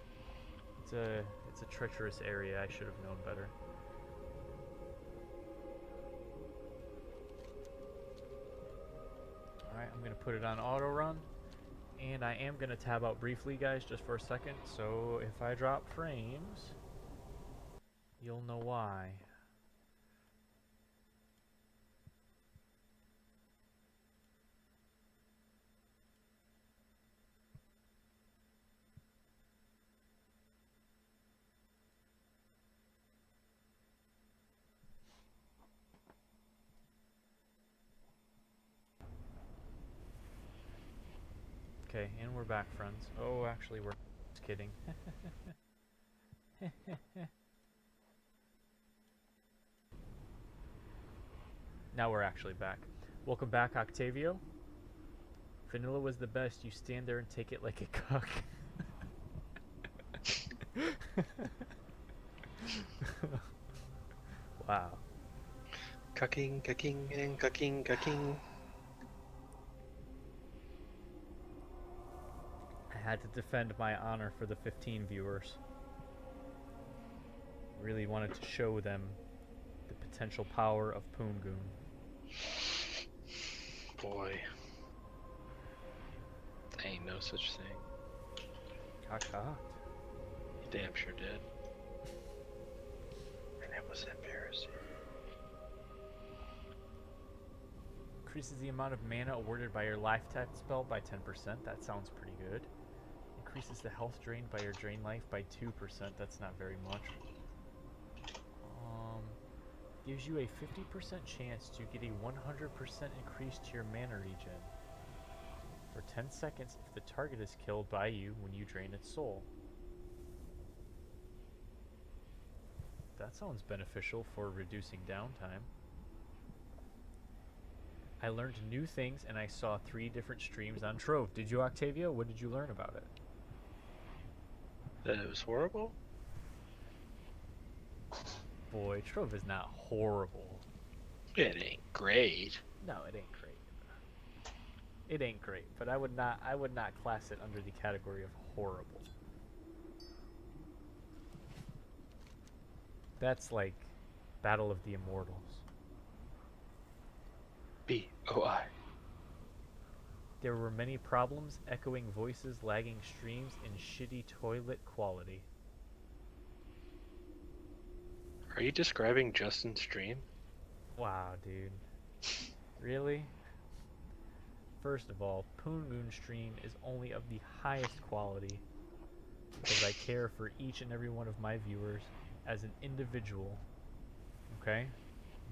It's a treacherous area. I should have known better. Alright, I'm gonna put it on auto run. And I am going to tab out briefly, guys, just for a second, so if I drop frames, you'll know why. Okay, and we're back, friends. Oh, actually, we're just kidding. Now we're actually back. Welcome back, Octavio. Vanilla was the best. You stand there and take it like a cuck. Wow. Cucking, cucking, and cucking, cucking. I had to defend my honor for the 15 viewers. Really wanted to show them the potential power of Poongoon. Boy. Ain't no such thing. Cocked. You damn sure did. And it was embarrassing. Increases the amount of mana awarded by your life tap spell by 10%. That sounds pretty good. Increases the health drained by your drain life by 2%. That's not very much. gives you a 50% chance to get a 100% increase to your mana regen for 10 seconds if the target is killed by you when you drain its soul. That sounds beneficial for reducing downtime. I learned new things and I saw 3 different streams on Trove. Did you, Octavio? What did you learn about it? That it was horrible? Boy, Trove is not horrible. It ain't great. No, it ain't great. It ain't great, but I would not class it under the category of horrible. That's like Battle of the Immortals. BOI. There were many problems, echoing voices, lagging streams, and shitty toilet quality. Are you describing Justin's stream? Wow, dude. Really? First of all, Poongoon stream is only of the highest quality because I care for each and every one of my viewers as an individual. Okay?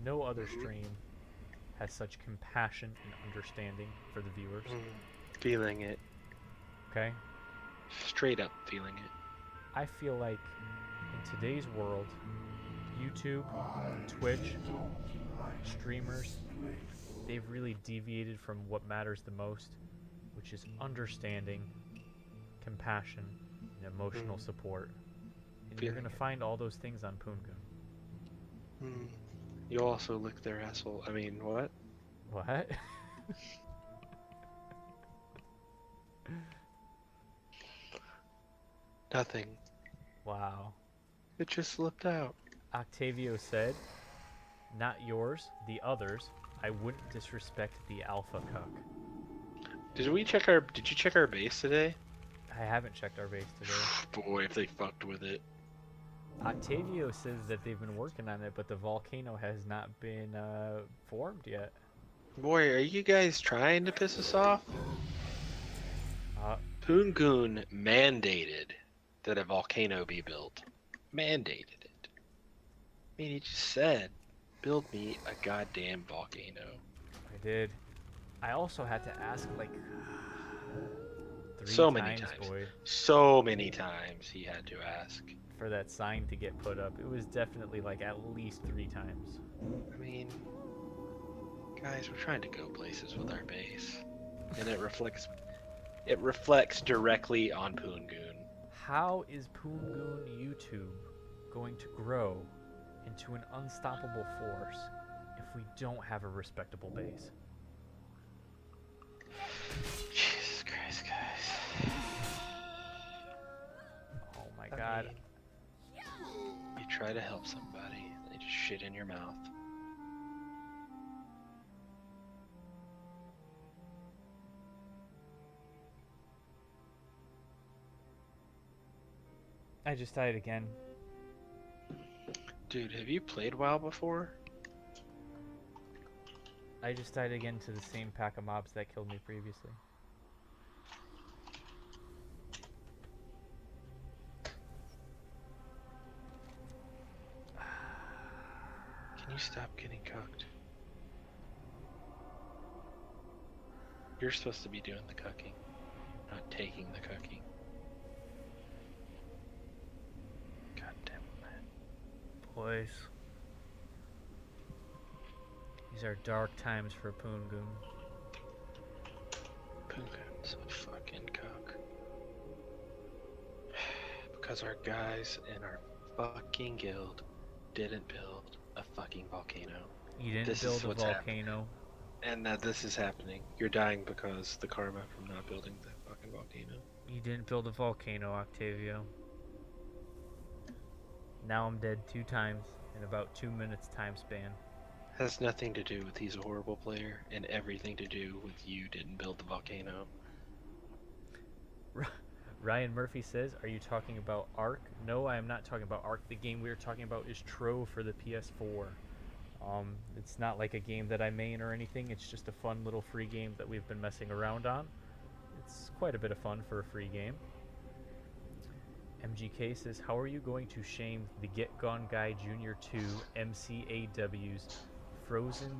No other stream has such compassion and understanding for the viewers. Feeling it. Okay? Straight up feeling it. I feel like in today's world, YouTube, Twitch, streamers, they've really deviated from what matters the most, which is understanding, compassion, and emotional support. And you're going to find all those things on Poongoon. You also lick their asshole. I mean, what? What? Nothing. Wow. It just slipped out. Octavio said, not yours, the others. I wouldn't disrespect the alpha cuck. Did you check our base today? I haven't checked our base today. Boy, if they fucked with it. Octavio says that they've been working on it, but the volcano has not been formed yet. Boy, are you guys trying to piss us off? Poongoon mandated that a volcano be built. Mandated it. I mean, he just said, build me a goddamn volcano. I did. I also had to ask like 3 so many times. Boy, so many times he had to ask. For that sign to get put up. It was definitely like at least 3 times. I mean, guys, we're trying to go places with our base. And it reflects directly on Poongoon. How is Poongoon YouTube going to grow into an unstoppable force if we don't have a respectable base? Jesus Christ, guys. Oh my god. You try to help somebody, they just shit in your mouth. I just died again. Dude, have you played WoW before? I just died again to the same pack of mobs that killed me previously. Can you stop getting cooked? You're supposed to be doing the cooking, not taking the cooking. God damn it, man. Boys. These are dark times for Poongoon. Poongoon's a fucking cook. Because our guys in our fucking guild didn't build a fucking volcano. You didn't build a volcano. And that this is happening. You're dying because the karma from not building the fucking volcano. You didn't build a volcano, Octavio. Now I'm dead 2 times in about 2 minutes time span. Has nothing to do with he's a horrible player and everything to do with you didn't build the volcano. Ryan Murphy says, are you talking about Ark? No, I am not talking about Ark. The game we are talking about is Trove for the PS4. It's not like a game that I main or anything. It's just a fun little free game that we've been messing around on. It's quite a bit of fun for a free game. MGK says, how are you going to shame the Get Gone Guy Jr. 2 MCAW's Frozen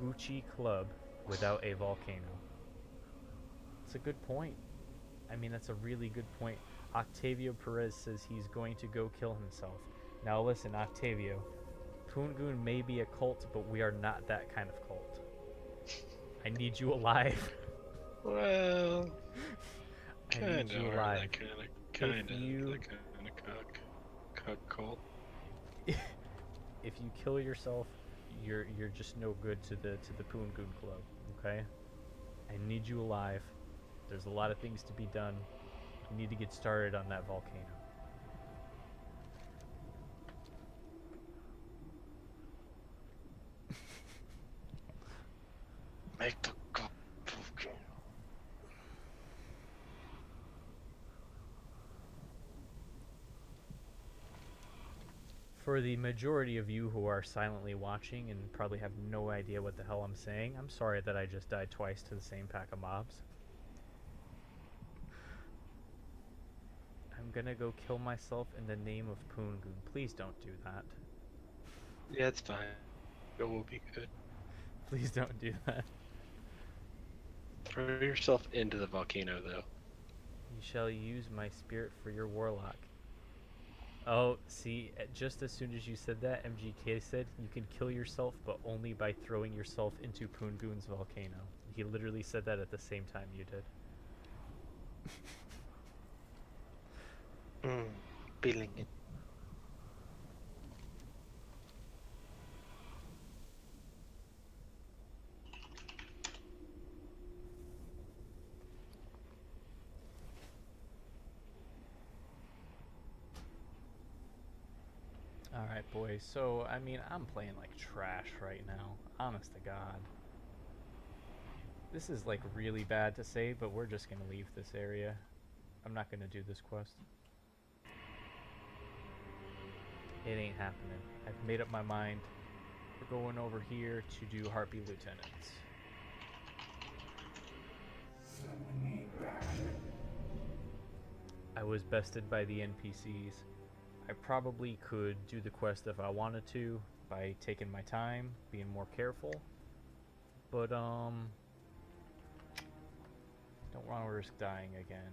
Gucci Club without a volcano? It's a good point. I mean, that's a really good point. Octavio Perez says he's going to go kill himself. Now listen, Octavio. Poongoon may be a cult, but we are not that kind of cult. I need you alive. Well, I need you alive. That kind of cuck cult. If you kill yourself, you're just no good to the Poongoon Club. Okay? I need you alive. There's a lot of things to be done. You need to get started on that volcano. Make the cup. For the majority of you who are silently watching and probably have no idea what the hell I'm saying, I'm sorry that I just died twice to the same pack of mobs. I'm gonna go kill myself in the name of Poongoon. Please don't do that. Yeah, it's fine. It will be good. Please don't do that. Throw yourself into the volcano, though. You shall use my spirit for your warlock. Oh, see, just as soon as you said that, MGK said you can kill yourself, but only by throwing yourself into Poongoon's volcano. He literally said that at the same time you did. Feeling it. Alright, boys, so, I mean, I'm playing like trash right now. Honest to God. This is like really bad to say, but we're just gonna leave this area. I'm not gonna do this quest. It ain't happening. I've made up my mind. We're going over here to do Harpy Lieutenants. I was bested by the NPCs. I probably could do the quest if I wanted to by taking my time, being more careful. But don't want to risk dying again.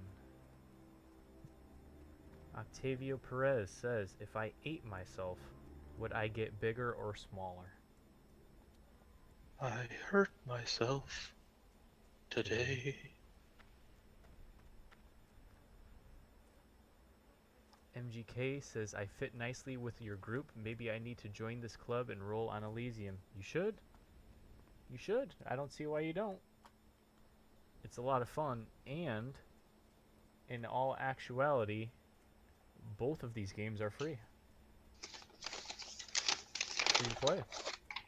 Octavio Perez says, if I ate myself, would I get bigger or smaller? I hurt myself today. MGK says, I fit nicely with your group. Maybe I need to join this club and roll on Elysium. You should. You should. I don't see why you don't. It's a lot of fun, and in all actuality, both of these games are free. Free to play.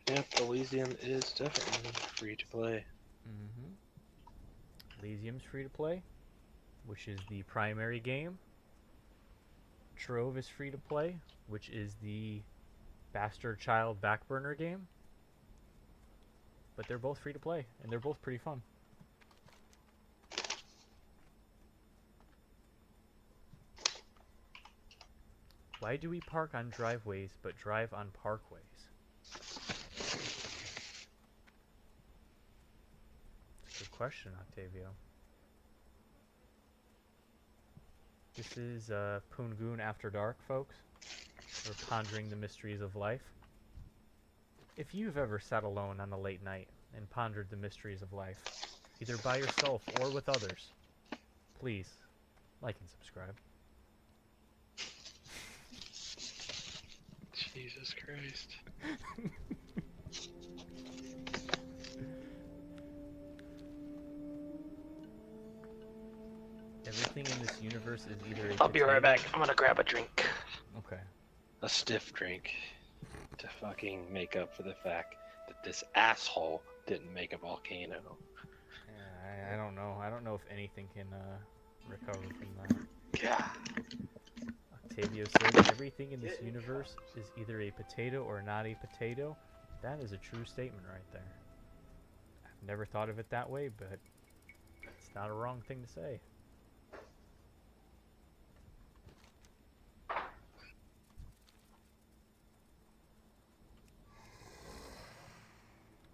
Yep, Elysium is definitely free to play. Elysium's free to play, which is the primary game. Trove is free to play, which is the bastard child backburner game. But they're both free to play, and they're both pretty fun. Why do we park on driveways but drive on parkways? That's a good question, Octavio. This is Poongoon After Dark, folks. We're pondering the mysteries of life. If you've ever sat alone on a late night and pondered the mysteries of life, either by yourself or with others, please like and subscribe. Jesus Christ. Everything in this universe is either I'll be right back. I'm gonna grab a drink. Okay. A stiff drink. To fucking make up for the fact that this asshole didn't make a volcano. Yeah, I don't know. I don't know if anything can recover from that. Yeah. Octavio said, everything in this universe is either a potato or not a potato. That is a true statement right there. I've never thought of it that way, but it's not a wrong thing to say.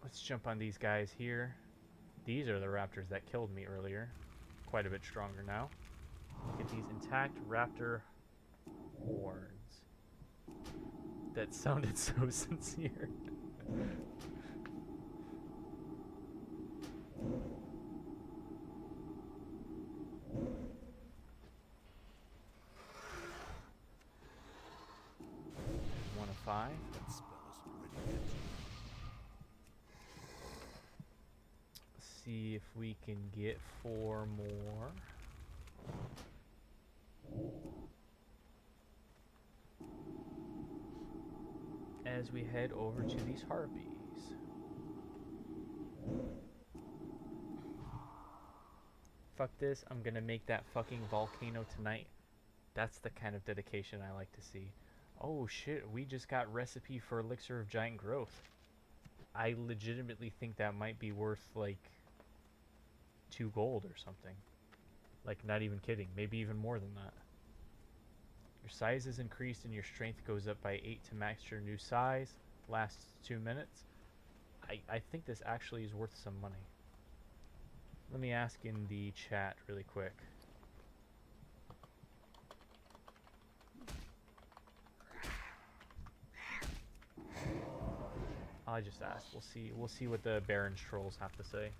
Let's jump on these guys here. These are the raptors that killed me earlier. Quite a bit stronger now. Get these intact raptor horns. That sounded so sincere. One of 5. That spell isn't ready yet. See if we can get 4 more. As we head over to these harpies. Fuck this, I'm gonna make that fucking volcano tonight. That's the kind of dedication I like to see. Oh shit, we just got recipe for elixir of giant growth. I legitimately think that might be worth like 2 gold or something. Like, not even kidding, maybe even more than that. Your size is increased and your strength goes up by 8 to max your new size. Lasts 2 minutes. I think this actually is worth some money. Let me ask in the chat really quick. I just asked. We'll see what the Baron's trolls have to say.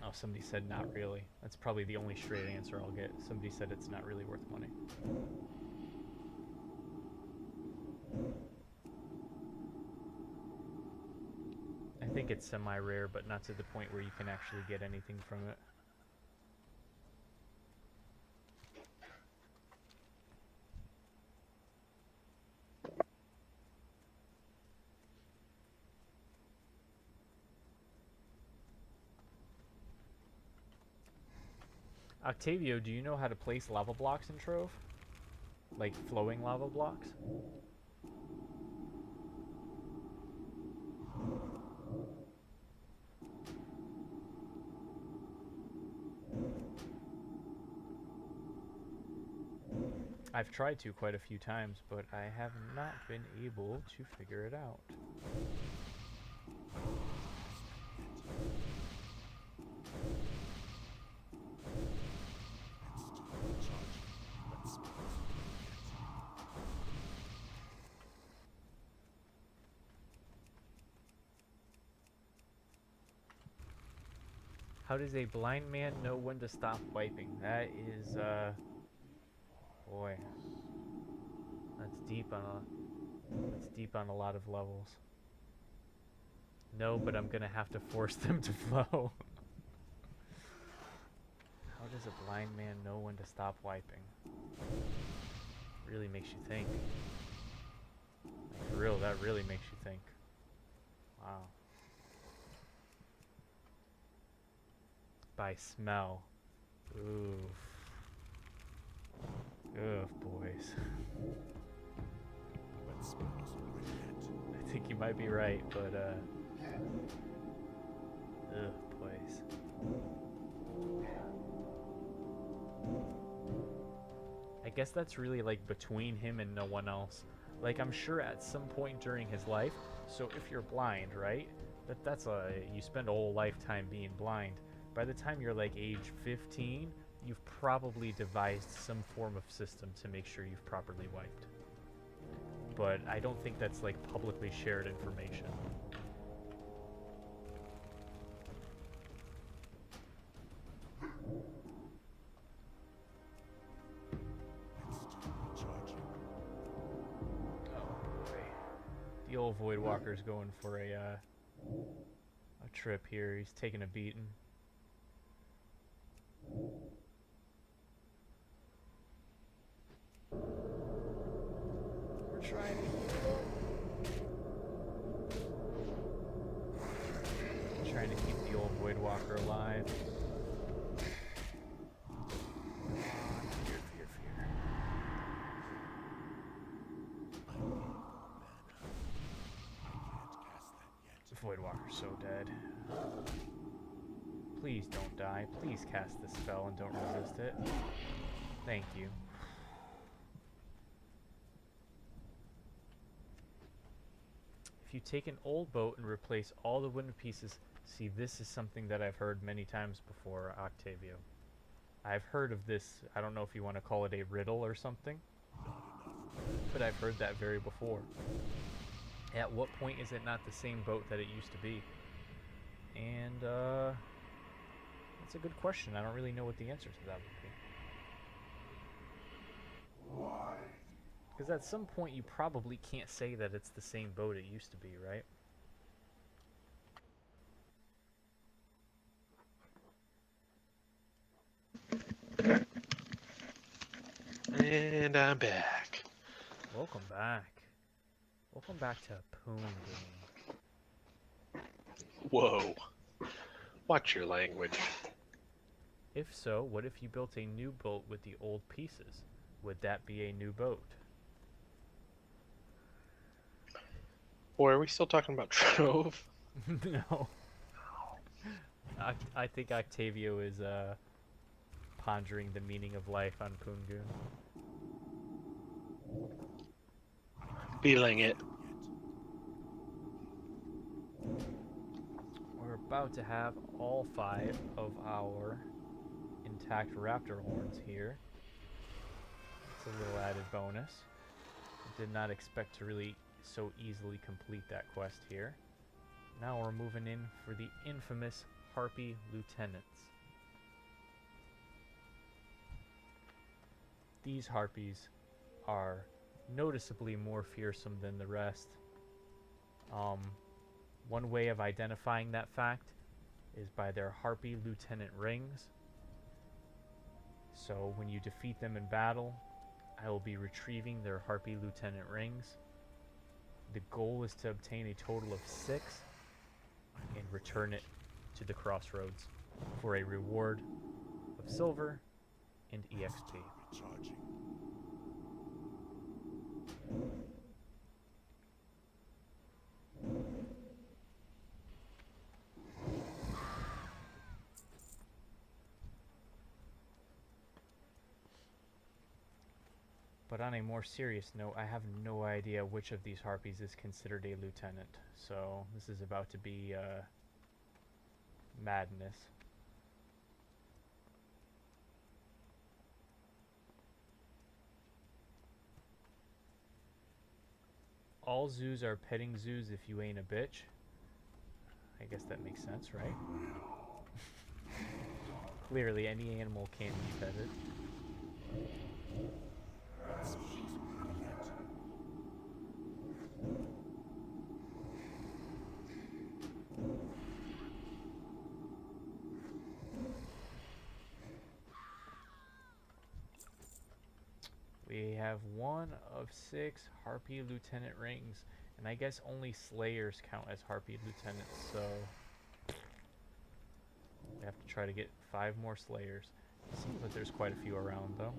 Oh, somebody said not really. That's probably the only straight answer I'll get. Somebody said it's not really worth money. I think it's semi-rare, but not to the point where you can actually get anything from it. Octavio, do you know how to place lava blocks in Trove? Like flowing lava blocks? I've tried to quite a few times, but I have not been able to figure it out. How does a blind man know when to stop wiping? That is, boy, that's deep on a lot of levels. No, but I'm gonna have to force them to flow. How does a blind man know when to stop wiping? Really makes you think. Like, for real, that really makes you think. Wow. By smell. Oof. Oof, boys. I think you might be right, but ugh, boys. I guess that's really like between him and no one else. Like, I'm sure at some point during his life, so if you're blind, right? You spend a whole lifetime being blind. By the time you're like age 15, you've probably devised some form of system to make sure you've properly wiped. But I don't think that's like publicly shared information. Oh boy. The old Voidwalker's going for a trip here. He's taking a beating. We're trying to keep the old Voidwalker alive. Fear. Voidwalker's so dead. Please don't die. Please cast this spell and don't resist it. Thank you. If you take an old boat and replace all the wooden pieces... See, this is something that I've heard many times before, Octavio. I've heard of this, I don't know if you want to call it a riddle or something, but I've heard that very before. At what point is it not the same boat that it used to be? And, that's a good question. I don't really know what the answer to that would be. Why? Because at some point you probably can't say that it's the same boat it used to be, right? And I'm back. Welcome back. Welcome back to Poon Game. Whoa. Watch your language. If so, what if you built a new boat with the old pieces? Would that be a new boat? Boy, are we still talking about Trove? No. I think Octavio is pondering the meaning of life on Pungoon. Feeling it. We're about to have all 5 of our intact raptor horns here. It's a little added bonus. I did not expect to really so easily complete that quest here. Now we're moving in for the infamous Harpy Lieutenants. These Harpies are noticeably more fearsome than the rest. One way of identifying that fact is by their Harpy Lieutenant rings. So when you defeat them in battle, I will be retrieving their Harpy Lieutenant rings. The goal is to obtain a total of 6 and return it to the crossroads for a reward of silver and EXP. Recharging. But on a more serious note, I have no idea which of these harpies is considered a lieutenant, so this is about to be madness. All zoos are petting zoos if you ain't a bitch. I guess that makes sense, right? Clearly, any animal can be petted. We have 1 of 6 Harpy Lieutenant rings, and I guess only Slayers count as Harpy Lieutenants, so we have to try to get 5 more Slayers. Seems like there's quite a few around, though.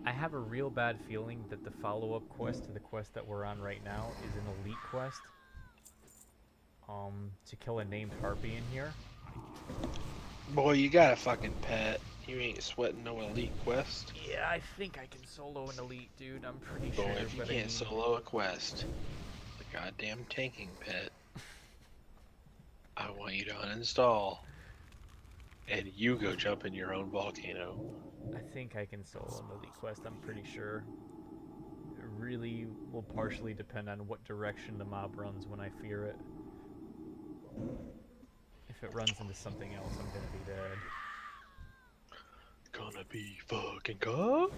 I have a real bad feeling that the follow-up quest to the quest that we're on right now is an elite quest. To kill a named Harpy in here. Boy, you got a fucking pet. You ain't sweating no elite quest. Yeah, I think I can solo an elite, dude. I'm pretty Boy, sure. if you But can't solo a quest, the goddamn tanking pet, I want you to uninstall, and you go jump in your own volcano. I think I can solo an elite quest, I'm pretty sure. It really will partially depend on what direction the mob runs when I fear it. If it runs into something else, I'm gonna be dead. Gonna be fucking cooked?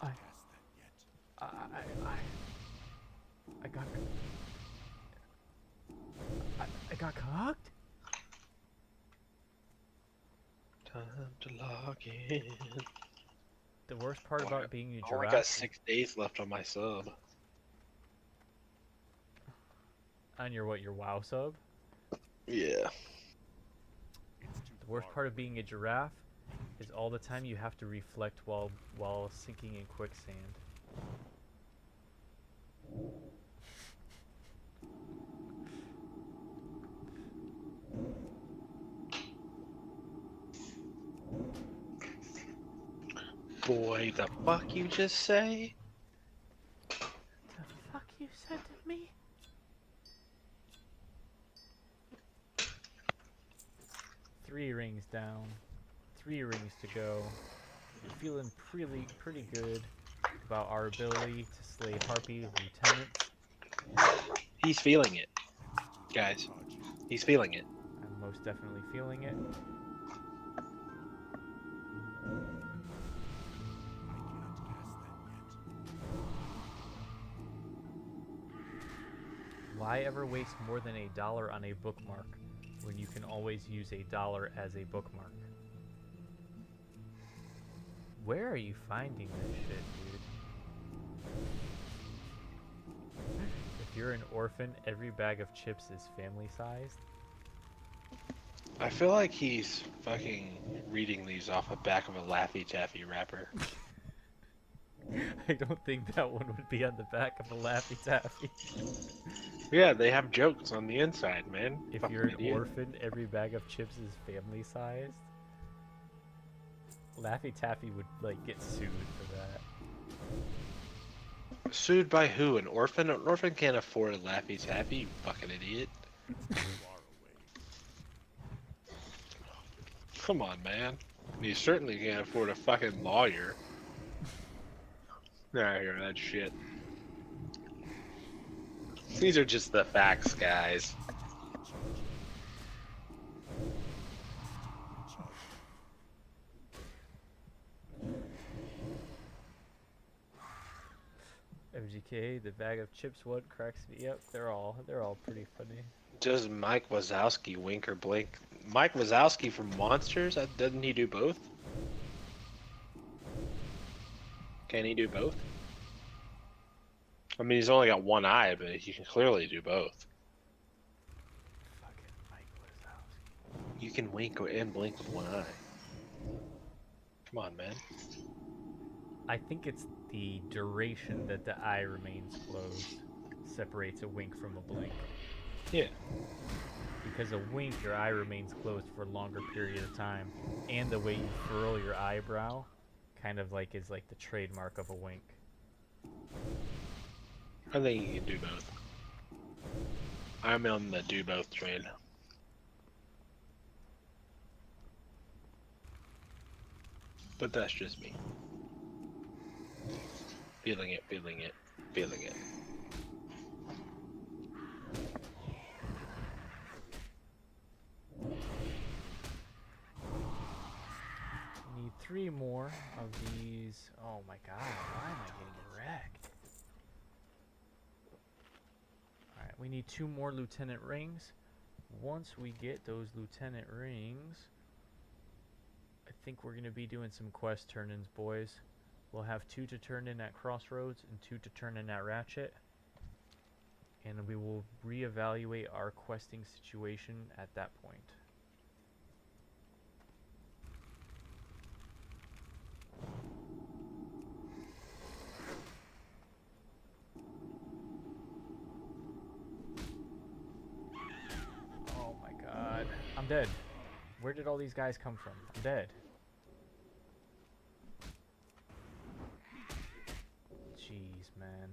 I got cocked? Time to log in. The worst part about being a I only giraffe... got 6 days left on my sub. On your what, your WoW sub? Yeah. The worst part of being a giraffe is all the time you have to reflect while sinking in quicksand. boy, the fuck you just say? The fuck you said to me? Three rings down. 3 rings to go. We're feeling pretty good about our ability to slay Harpy lieutenants. He's feeling it, guys. He's feeling it. I'm most definitely feeling it. Why ever waste more than $1 on a bookmark when you can always use $1 as a bookmark? Where are you finding this shit, dude? If you're an orphan, every bag of chips is family sized. I feel like he's fucking reading these off the back of a Laffy Taffy wrapper. I don't think that one would be on the back of a Laffy Taffy. Yeah, they have jokes on the inside, man. If Fucking you're an idiot. orphan, every bag of chips is family sized. Laffy Taffy would like get sued for that. Sued by who? An orphan? An orphan can't afford a Laffy Taffy, you fucking idiot. Come on, man. And you certainly can't afford a fucking lawyer. Nah, hear that shit. These are just the facts, guys. MGK, the bag of chips one cracks me up. They're all pretty funny. Does Mike Wazowski wink or blink? Mike Wazowski from Monsters? Doesn't he do both? Can he do both? I mean, he's only got one eye, but he can clearly do both. Fucking Mike Wazowski. You can wink and blink with one eye. Come on, man. I think it's the duration that the eye remains closed separates a wink from a blink. Yeah. Because a wink, your eye remains closed for a longer period of time, and the way you furrow your eyebrow, kind of like is like the trademark of a wink. I think you can do both. I'm on the do both train. But that's just me. Feeling it, feeling it, feeling it. Need 3 more of these. Oh my god, why am I getting wrecked? Alright, we need 2 more lieutenant rings. Once we get those lieutenant rings, I think we're going to be doing some quest turn-ins, boys. We'll have 2 to turn in at Crossroads and 2 to turn in at Ratchet. And we will reevaluate our questing situation at that point. Oh my god. I'm dead. Where did all these guys come from? I'm dead. Jeez, man.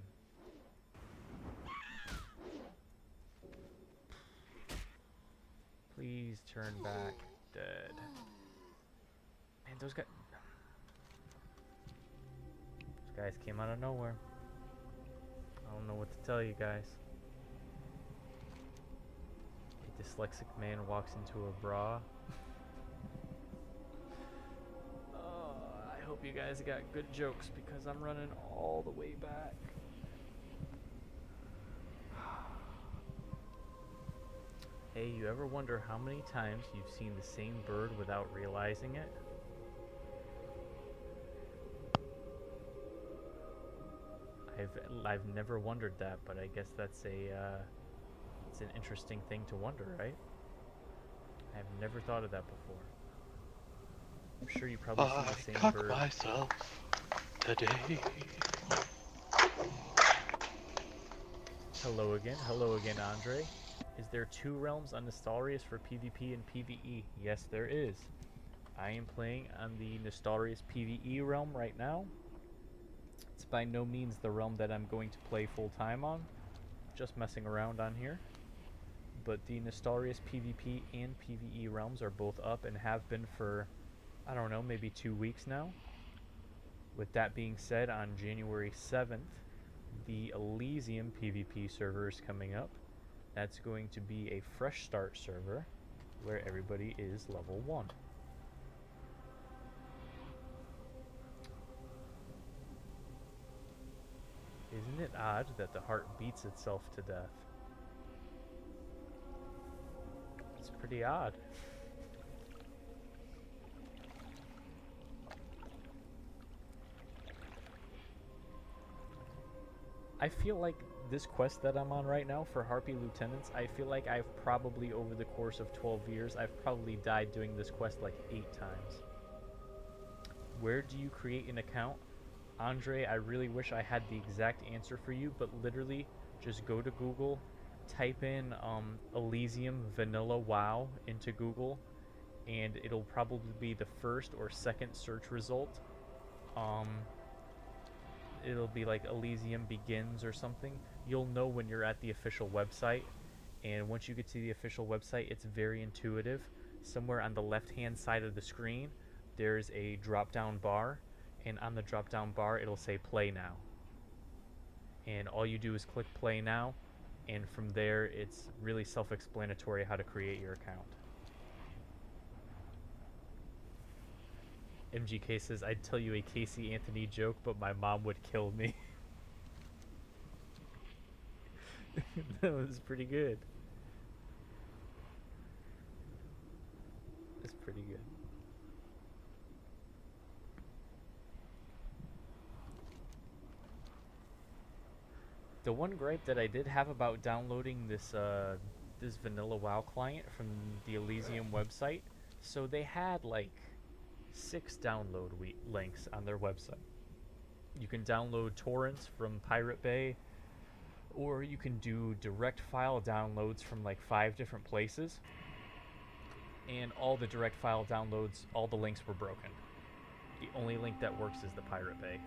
Please turn back. Dead. Man, those guys came out of nowhere. I don't know what to tell you guys. A dyslexic man walks into a bra. Oh, I hope you guys got good jokes because I'm running all the way back. Hey, you ever wonder how many times you've seen the same bird without realizing it? I've never wondered that, but I guess that's it's an interesting thing to wonder, right? I've never thought of that before. I'm sure you probably see the same bird. Myself today. Hello again, Andre. Is there 2 realms on Nostalrius for PvP and PvE? Yes, there is. I am playing on the Nostalrius PvE realm right now. It's by no means the realm that I'm going to play full time on, just messing around on here. But the Nostalrius PvP and PvE realms are both up and have been for, I don't know, maybe 2 weeks now. With that being said, on January 7th, the Elysium PvP server is coming up. That's going to be a fresh start server where everybody is level 1. Isn't it odd that the heart beats itself to death? It's pretty odd. I feel like this quest that I'm on right now for Harpy Lieutenants, I feel like I've probably, over the course of 12 years, I've probably died doing this quest like 8 times. Where do you create an account? Andre, I really wish I had the exact answer for you, but literally just go to Google, type in Elysium Vanilla WoW into Google, and it'll probably be the first or second search result. It'll be like Elysium Begins or something. You'll know when you're at the official website, and once you get to the official website, it's very intuitive. Somewhere on the left-hand side of the screen, there's a drop-down bar, and on the drop-down bar, it'll say Play Now. And all you do is click Play Now, and from there, it's really self-explanatory how to create your account. MGK says, I'd tell you a Casey Anthony joke, but my mom would kill me. That was pretty good. That's pretty good. The one gripe that I did have about downloading this this vanilla WoW client from the Elysium website, so they had like 6 download links on their website. You can download torrents from Pirate Bay, or you can do direct file downloads from like 5 different places. And all the direct file downloads, all the links were broken. The only link that works is the Pirate Bay.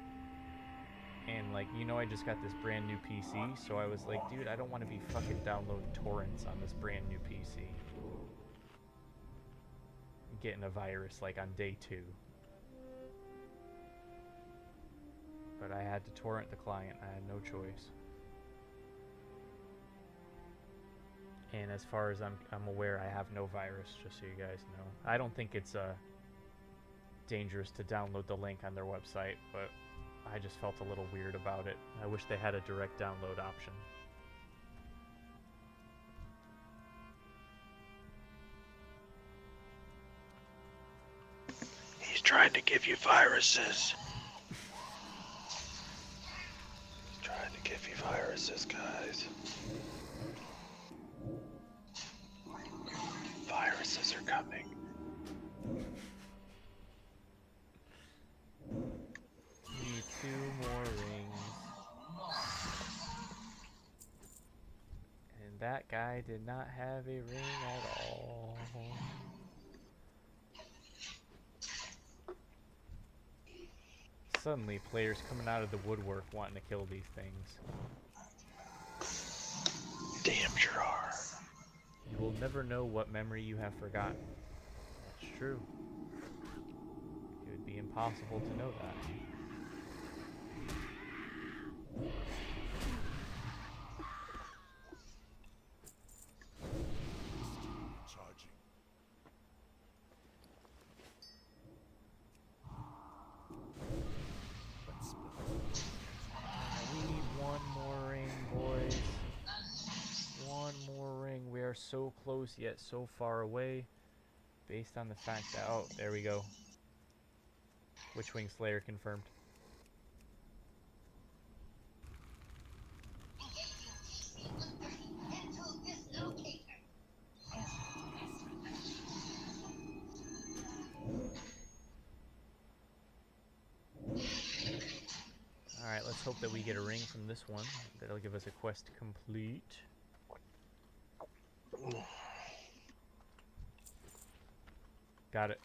And like, you know, I just got this brand new PC, so I was like, dude, I don't want to be fucking downloading torrents on this brand new PC. Getting a virus like on day 2. But I had to torrent the client. I had no choice. And as far as I'm aware, I have no virus, just so you guys know. I don't think it's dangerous to download the link on their website, but I just felt a little weird about it. I wish they had a direct download option. He's trying to give you viruses. He's trying to give you viruses, guys. Viruses are coming. Need 2 more rings. And that guy did not have a ring at all. Suddenly, players coming out of the woodwork wanting to kill these things. Damn sure are. You will never know what memory you have forgotten. That's true. It would be impossible to know that. Charging. We need 1 more ring, boys. 1 more ring. We are so close yet so far away. Based on the fact that, oh, there we go. Witchwing Slayer confirmed. Alright, let's hope that we get a ring from this one. That'll give us a quest complete. Got it.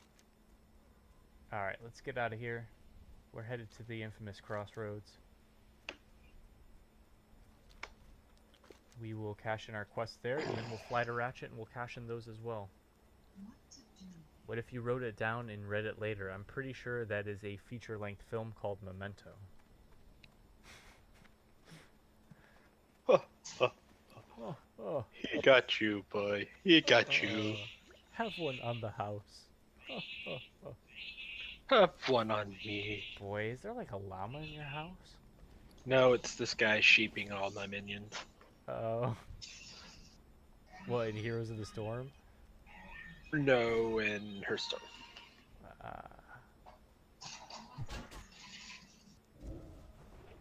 Alright, let's get out of here. We're headed to the infamous crossroads. We will cash in our quests there, and then we'll fly to Ratchet and we'll cash in those as well. What if you wrote it down and read it later? I'm pretty sure that is a feature-length film called Memento. He got you, boy. He got you. Have one on the house. Have one on me. Boy, is there like a llama in your house? No, it's this guy sheeping all my minions. Oh. What, in Heroes of the Storm? No, in Hearthstone.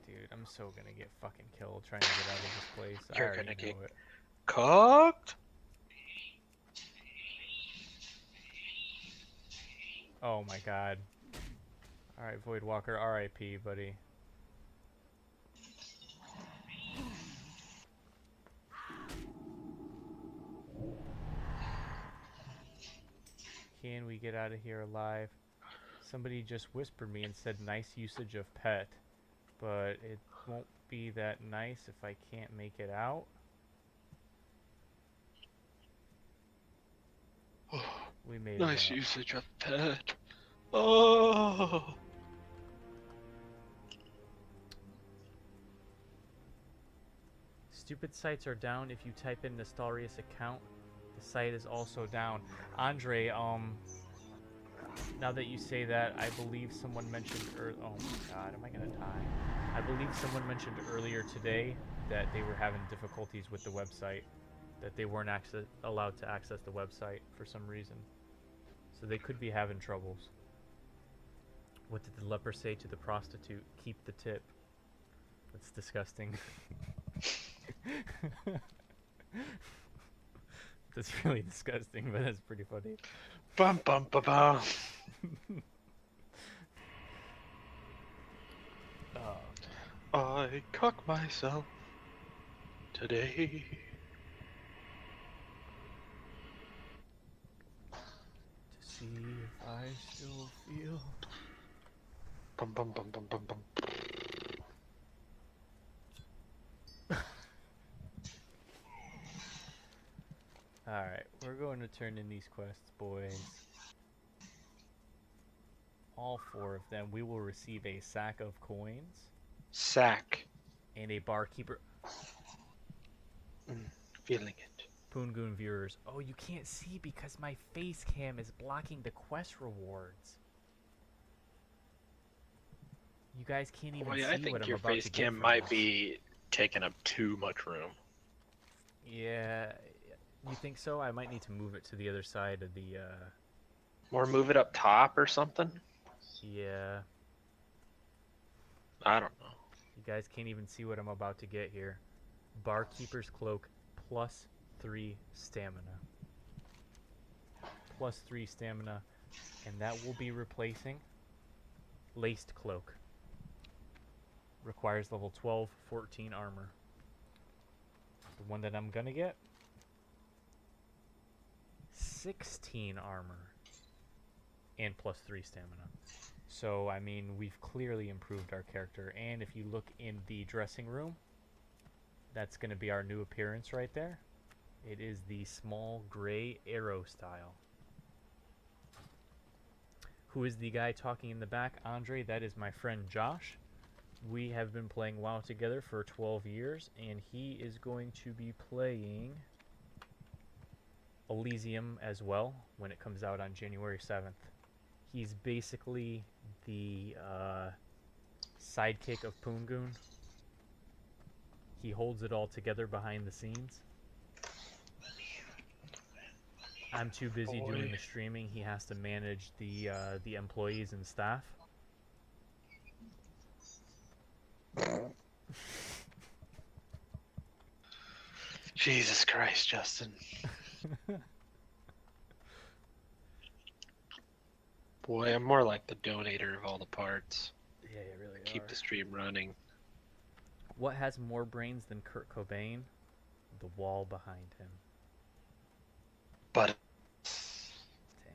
Dude, I'm so gonna get fucking killed trying to get out of this place. You're I already gonna get know it. cooked? Oh my god. Alright, Void Walker, RIP, buddy. Can we get out of here alive? Somebody just whispered me and said nice usage of pet, but it won't be that nice if I can't make it out. We made Nice it out. usage of pet. Oh. Stupid sites are down if you type in Nostalrius account. The site is also down. Andre, now that you say that, I believe someone mentioned oh my god, am I gonna die? I believe someone mentioned earlier today that they were having difficulties with the website, that they weren't allowed to access the website for some reason. So they could be having troubles. What did the leper say to the prostitute? Keep the tip. That's disgusting. That's really disgusting, but that's pretty funny. Bum bum ba bum. I cock myself today. To see if I still feel. Bum bum bum bum bum bum. Alright, we're going to turn in these quests, boys. All 4 of them. We will receive a sack of coins. Sack. And a barkeeper. Feeling it. Poongoon viewers. Oh, you can't see because my face cam is blocking the quest rewards. You guys can't even see I what think I'm your about face to get cam from might this. be taking up too much room. Yeah, you think so? I might need to move it to the other side of the, Or move it up top or something? yeah. I don't know. You guys can't even see what I'm about to get here. Barkeeper's Cloak plus 3 stamina. Plus 3 stamina. And that will be replacing Laced Cloak. Requires level 12, 14 armor. The one that I'm gonna get, 16 armor. And plus 3 stamina. So, I mean, we've clearly improved our character. And if you look in the dressing room, that's going to be our new appearance right there. It is the small gray arrow style. Who is the guy talking in the back? Andre, that is my friend Josh. We have been playing WoW together for 12 years, and he is going to be playing Elysium as well when it comes out on January 7th. He's basically the sidekick of Poongoon. He holds it all together behind the scenes. I'm too busy doing the streaming. He has to manage the employees and staff. Jesus Christ, Justin. Boy, I'm more like the donator of all the parts. Yeah, you really Keep the stream running. What has more brains than Kurt Cobain? The wall behind him. But Damn.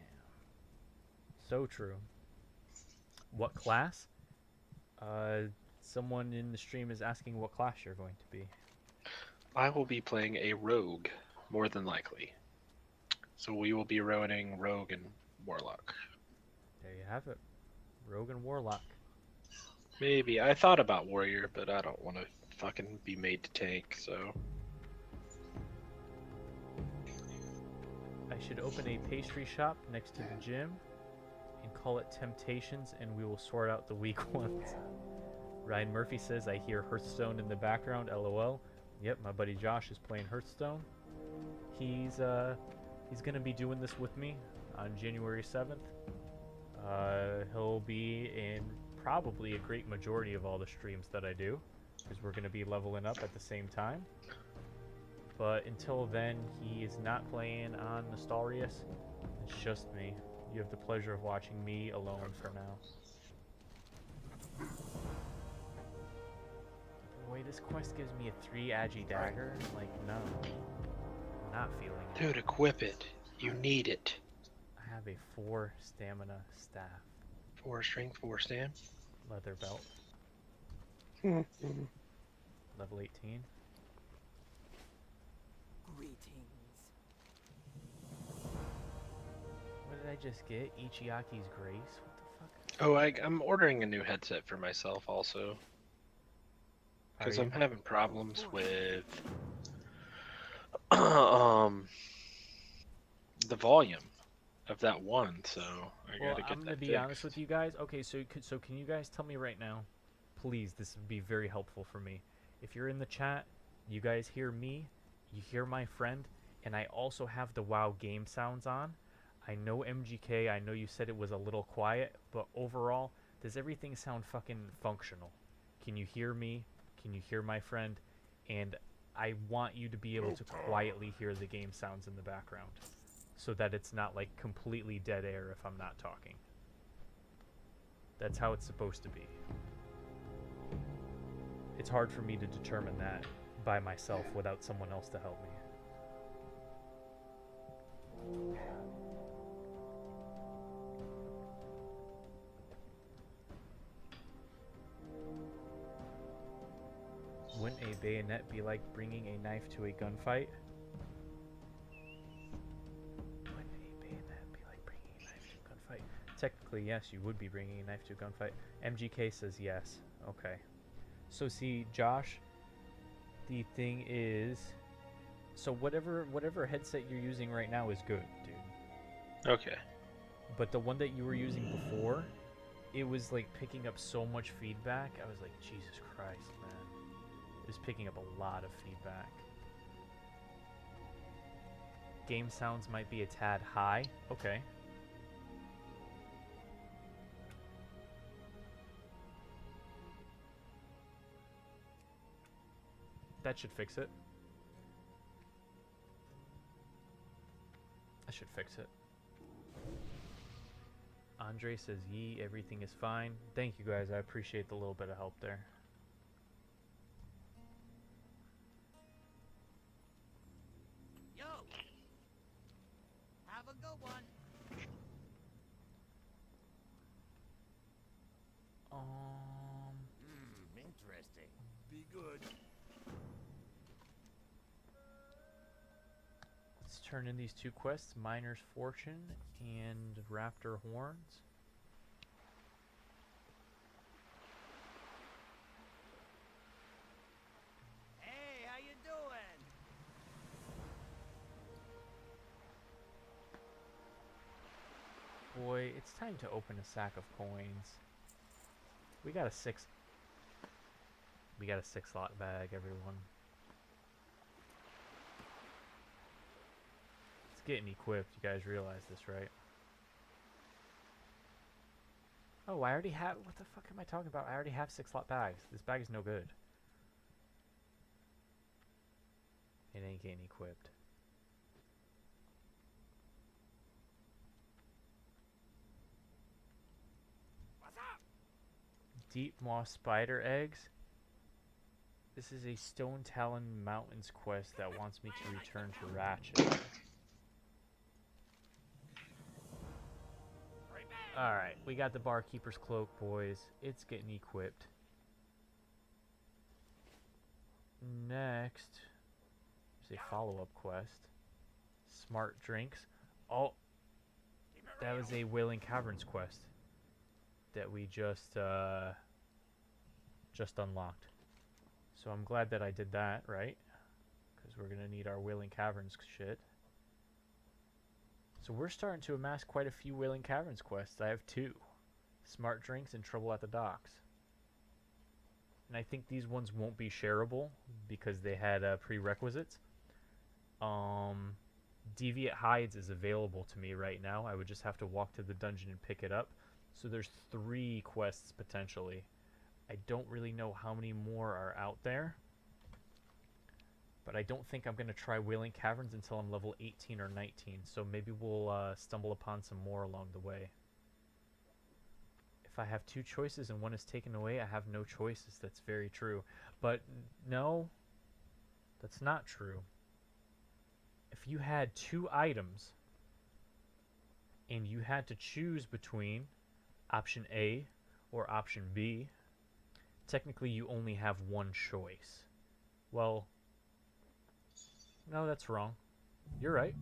So true. What class? Someone in the stream is asking what class you're going to be. I will be playing a rogue, more than likely. So we will be running rogue and warlock. There you have it. Rogue and Warlock. Maybe. I thought about warrior, but I don't want to fucking be made to tank, so... I should open a pastry shop next to the gym and call it Temptations, and we will sort out the weak ones. Ryan Murphy says, I hear Hearthstone in the background, LOL. Yep, my buddy Josh is playing Hearthstone. He's gonna be doing this with me on January 7th. He'll be in probably a great majority of all the streams that I do, because we're gonna be leveling up at the same time. But until then, he is not playing on Nostalrius. It's just me. You have the pleasure of watching me alone for now. Boy, this quest gives me a 3 agi dagger. Like, no. I'm not feeling it. Dude, equip it. You need it. I have a 4 stamina staff. 4 strength, 4 stam. Leather belt. Level 18. Greetings. What did I just get? Ichiaki's Grace? What the fuck? Oh, I'm ordering a new headset for myself also. Because I'm having problems with the volume of that one, so I gotta get that I'm gonna be fixed. honest with you guys. Okay, so can you guys tell me right now, please? This would be very helpful for me. If you're in the chat, you guys hear me, you hear my friend, and I also have the WoW game sounds on. I know MGK. I know you said it was a little quiet, but overall, does everything sound fucking functional? Can you hear me? Can you hear my friend? And I want you to be able to quietly hear the game sounds in the background, so that it's not like completely dead air if I'm not talking. That's how it's supposed to be. It's hard for me to determine that by myself without someone else to help me. Wouldn't a bayonet be like bringing a knife to a gunfight? Wouldn't a bayonet be like bringing a knife to a gunfight? Technically, yes, you would be bringing a knife to a gunfight. MGK says yes. Okay. So see, Josh, the thing is, so whatever headset you're using right now is good, dude. Okay. But the one that you were using before, it was like picking up so much feedback. I was like, Jesus Christ, man. It was picking up a lot of feedback. Game sounds might be a tad high. Okay. That should fix it. That should fix it. Andre says, yee, everything is fine. Thank you guys, I appreciate the little bit of help there. Yo! Have a good one. Interesting. Be good. Let's turn in these 2 quests, Miner's Fortune and Raptor Horns. Hey, how you doing? Boy, it's time to open a sack of coins. We got a 6 slot bag, everyone. It's getting equipped. You guys realize this, right? Oh, I already have... What the fuck am I talking about? I already have 6 slot bags. This bag is no good. It ain't getting equipped. What's up? Deep Moss Spider Eggs. This is a Stone Talon Mountains quest that wants me to return to Ratchet. Prepare! Alright, we got the barkeeper's cloak, boys. It's getting equipped. Next, there's a follow-up quest. Smart drinks. Oh, that was a Wailing Caverns quest that we just unlocked. So I'm glad that I did that, right? Because we're gonna need our Wailing Caverns shit. So we're starting to amass quite a few Wailing Caverns quests. I have 2. Smart drinks and Trouble at the Docks. And I think these ones won't be shareable because they had prerequisites. Deviate Hides is available to me right now. I would just have to walk to the dungeon and pick it up. So there's 3 quests potentially. I don't really know how many more are out there. But I don't think I'm going to try Wailing Caverns until I'm level 18 or 19. So maybe we'll stumble upon some more along the way. If I have 2 choices and one is taken away, I have no choices. That's very true. But no, that's not true. If you had 2 items and you had to choose between option A or option B, technically you only have 1 choice. Well, no, that's wrong. You're right.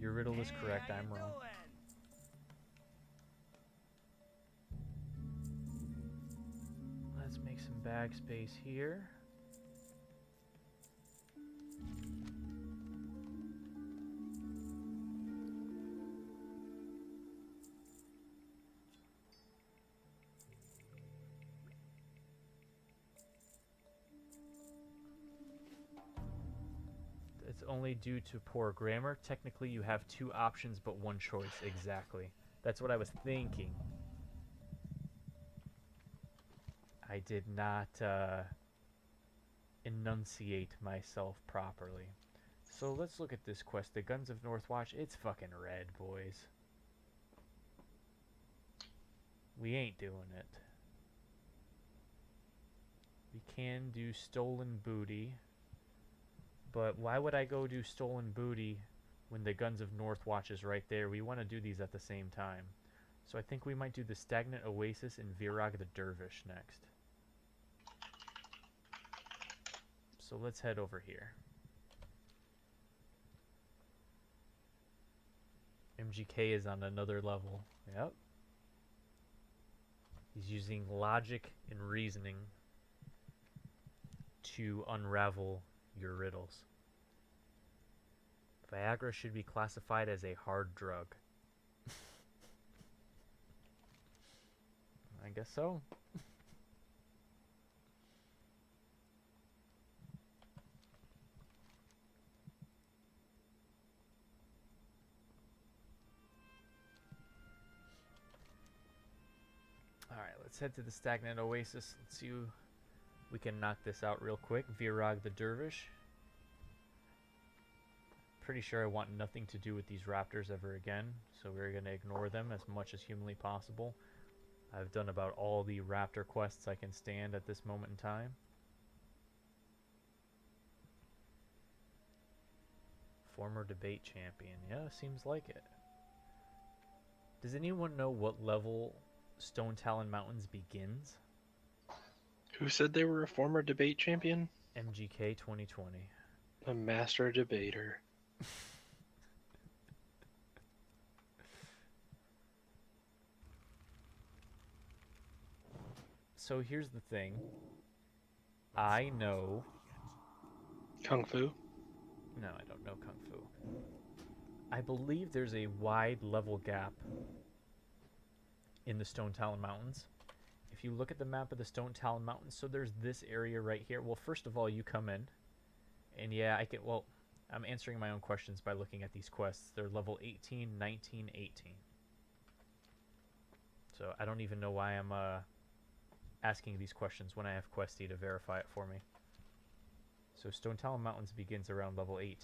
Your riddle is correct. I'm wrong. Let's make some bag space here. It's only due to poor grammar. Technically, you have 2 options, but 1 choice. Exactly. That's what I was thinking. I did not enunciate myself properly. So let's look at this quest. The Guns of Northwatch. It's fucking red, boys. We ain't doing it. We can do Stolen Booty. But why would I go do Stolen Booty when the Guns of Northwatch is right there? We want to do these at the same time. So I think we might do the Stagnant Oasis and Virag the Dervish next. So let's head over here. MGK is on another level. Yep. He's using logic and reasoning to unravel your riddles. Viagra should be classified as a hard drug. I guess so. Alright, let's head to the Stagnant Oasis. Let's see we can knock this out real quick. Virag the Dervish. Pretty sure I want nothing to do with these raptors ever again, so we're going to ignore them as much as humanly possible. I've done about all the raptor quests I can stand at this moment in time. Former debate champion. Yeah, seems like it. Does anyone know what level Stone Talon Mountains begins? Who said they were a former debate champion? MGK 2020. A master debater. So here's the thing. I know... Kung Fu? No, I don't know Kung Fu. I believe there's a wide level gap in the Stone Talon Mountains. If you look at the map of the Stone Talon Mountains, so there's this area right here. Well, first of all, you come in, and yeah, I'm answering my own questions by looking at these quests. They're level 18, 19, 18. So I don't even know why I'm asking these questions when I have Questy to verify it for me. So Stone Talon Mountains begins around level 18.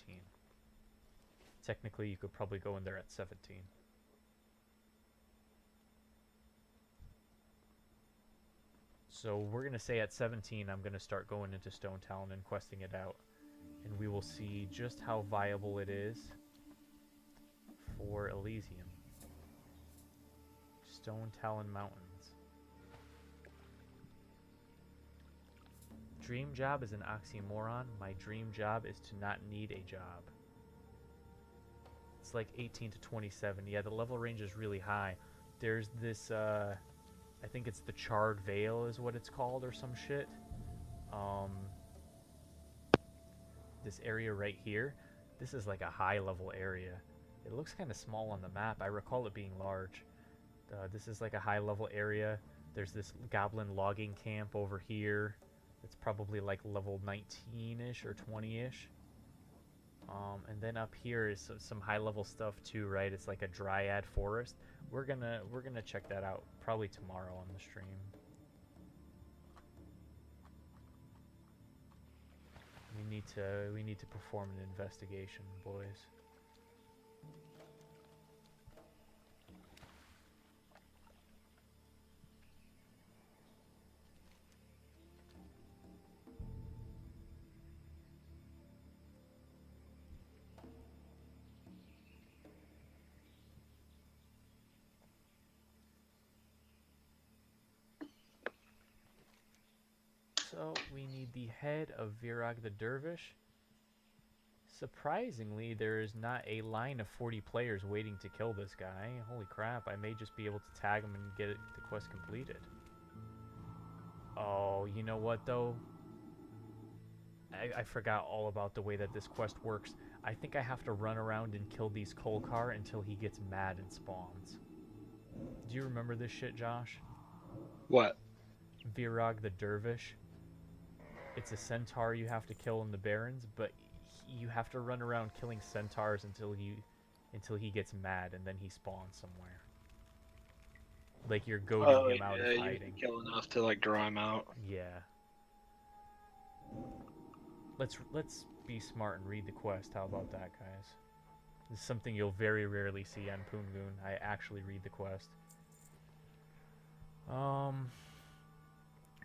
Technically, you could probably go in there at 17. So we're going to say at 17, I'm going to start going into Stone Talon and questing it out. And we will see just how viable it is for Elysium. Stone Talon Mountains. Dream job is an oxymoron. My dream job is to not need a job. It's like 18 to 27. Yeah, the level range is really high. There's this, I think it's the Charred Vale is what it's called or some shit. This area right here, this is like a high level area. It looks kind of small on the map. I recall it being large. This is like a high level area. There's this goblin logging camp over here. It's probably like level 19-ish or 20-ish. And then up here is some high level stuff too, right? It's like a dryad forest. We're gonna check that out probably tomorrow on the stream. We need to perform an investigation, boys. So we need the head of Virag the Dervish. Surprisingly, there is not a line of 40 players waiting to kill this guy. Holy crap, I may just be able to tag him and get the quest completed. Oh, you know what though? I forgot all about the way that this quest works. I think I have to run around and kill these Kolkar until he gets mad and spawns. Do you remember this shit, Josh? What? Virag the Dervish. It's a centaur you have to kill in the Barrens, but you have to run around killing centaurs until he gets mad, and then he spawns somewhere. Like you're goading him out of hiding. You kill enough to like draw him out. Yeah. Let's be smart and read the quest. How about that, guys? This is something you'll very rarely see on Poongoon. I actually read the quest.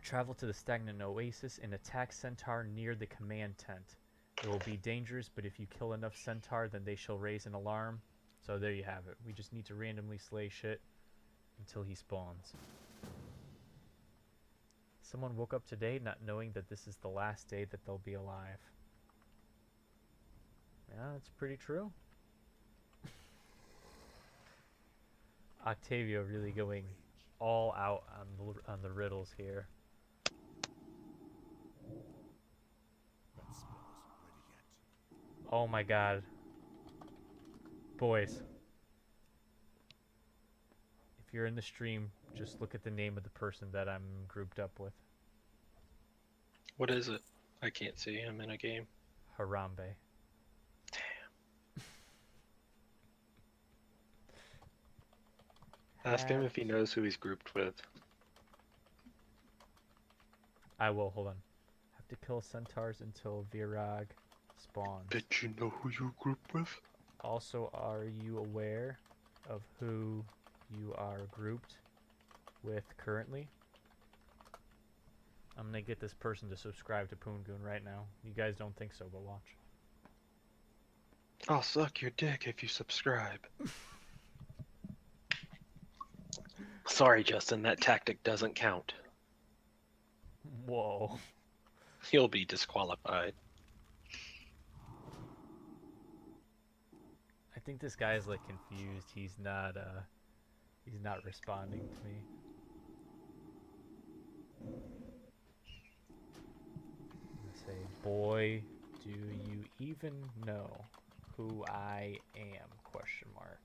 Travel to the stagnant oasis and attack centaur near the command tent. It will be dangerous, but if you kill enough centaur, then they shall raise an alarm. So there you have it. We just need to randomly slay shit until he spawns. Someone woke up today not knowing that this is the last day that they'll be alive. Yeah, that's pretty true. Octavio really going all out on the riddles here. Oh my god. Boys. If you're in the stream, just look at the name of the person that I'm grouped up with. What is it? I can't see him in a game. Harambe. Ask him if he knows who he's grouped with. I will, hold on. Have to kill centaurs until Virag spawns. Did you know who you grouped with? Also, are you aware of who you are grouped with currently? I'm gonna get this person to subscribe to Poongoon right now. You guys don't think so, but watch. I'll suck your dick if you subscribe. Sorry, Justin, that tactic doesn't count. Whoa. He'll be disqualified. I think this guy's like confused. He's not responding to me. Say, boy, do you even know who I am? Question mark.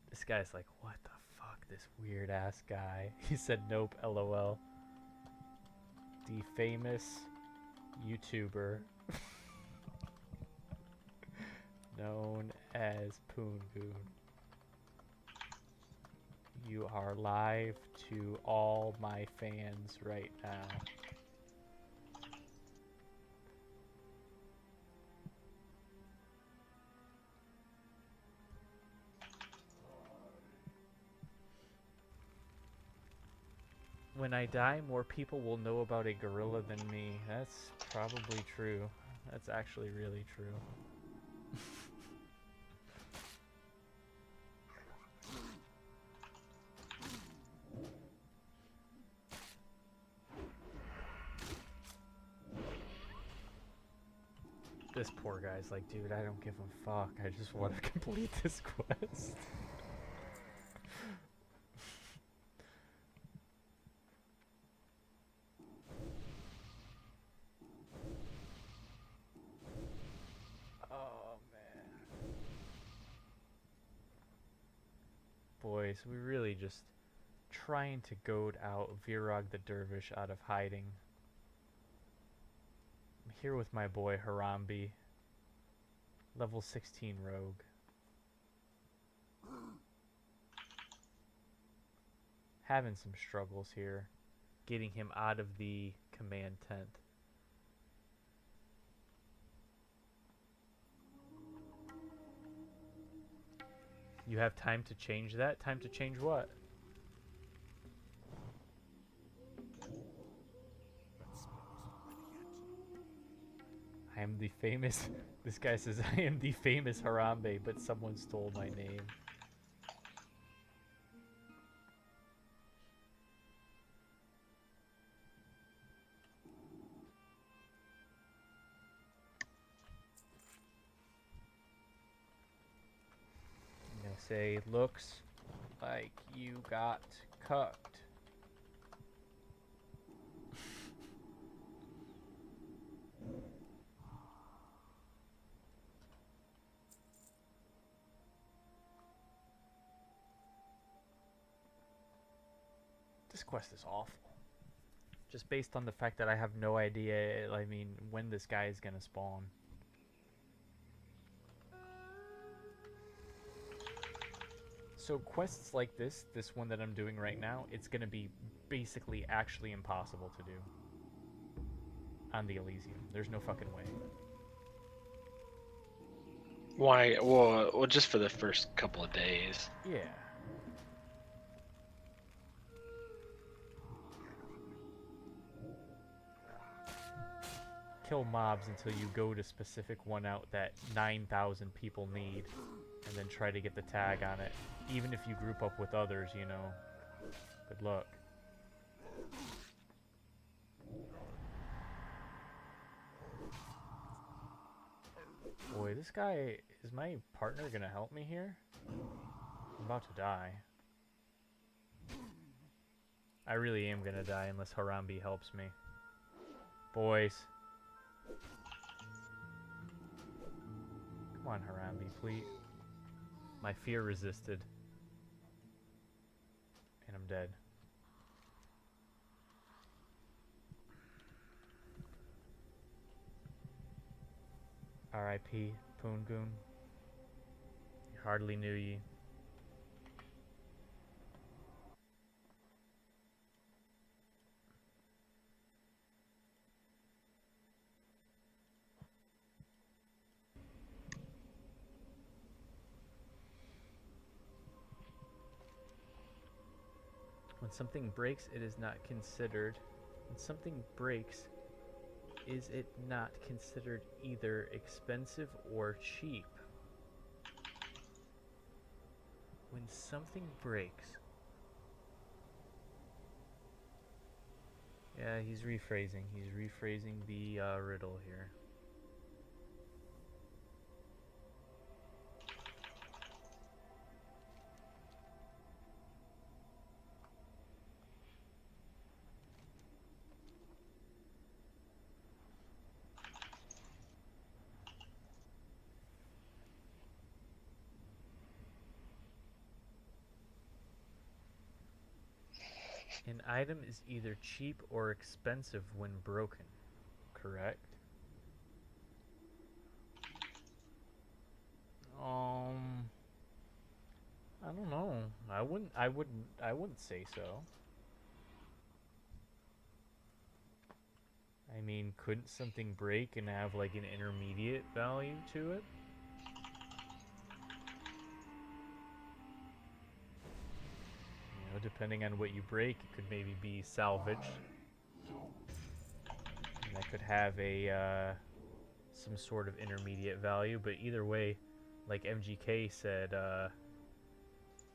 This guy's like, what the fuck, this weird ass guy. He said nope, lol. The famous YouTuber known as Poongoon. You are live to all my fans right now. When I die, more people will know about a gorilla than me. That's probably true. That's actually really true. This poor guy's like, dude, I don't give a fuck. I just want to complete this quest. Oh, man. Boys, we really just trying to goad out Virag the Dervish out of hiding. I'm here with my boy Harambe, level 16 rogue. Having some struggles here, getting him out of the command tent. You have time to change that? Time to change what? I am the famous... This guy says, I am the famous Harambe, but someone stole my name. I'm gonna say, looks like you got cucked. This quest is awful. Just based on the fact that I have no idea, I mean, when this guy is gonna spawn. So quests like this one that I'm doing right now, it's gonna be basically actually impossible to do on the Elysium. There's no fucking way. Why? Well, just for the first couple of days. Yeah. Kill mobs until you go to specific one out that 9,000 people need, and then try to get the tag on it. Even if you group up with others, you know. Good luck. Boy, this guy... Is my partner gonna help me here? I'm about to die. I really am gonna die unless Harambe helps me. Boys. Come on, Harambe, please. My fear resisted. And I'm dead. R.I.P. Poongoon. Hardly knew ye. When something breaks, it is not considered. When something breaks, is it not considered either expensive or cheap? When something breaks. Yeah, he's rephrasing. He's rephrasing the riddle here. An item is either cheap or expensive when broken, correct? I don't know. I wouldn't say so. I mean, couldn't something break and have like an intermediate value to it? You know, depending on what you break, it could maybe be salvaged. And that could have a some sort of intermediate value, but either way, like MGK said,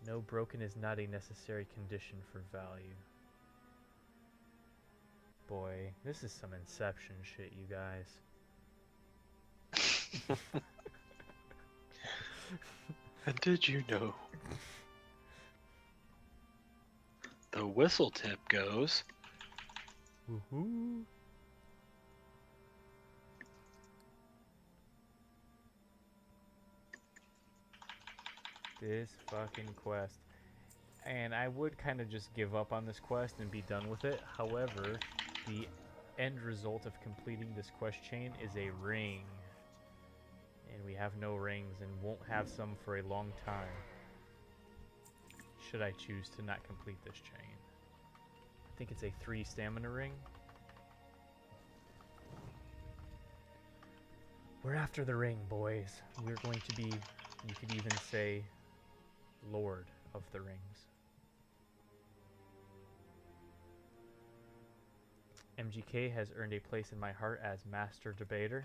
no, broken is not a necessary condition for value. Boy, this is some Inception shit, you guys. And did you know the whistle tip goes? Woohoo! This fucking quest. And I would kind of just give up on this quest and be done with it. However, the end result of completing this quest chain is a ring. And we have no rings and won't have some for a long time. Should I choose to not complete this chain. I think it's a 3 stamina ring. We're after the ring, boys. We're going to be, you could even say, Lord of the Rings. MGK has earned a place in my heart as master debater.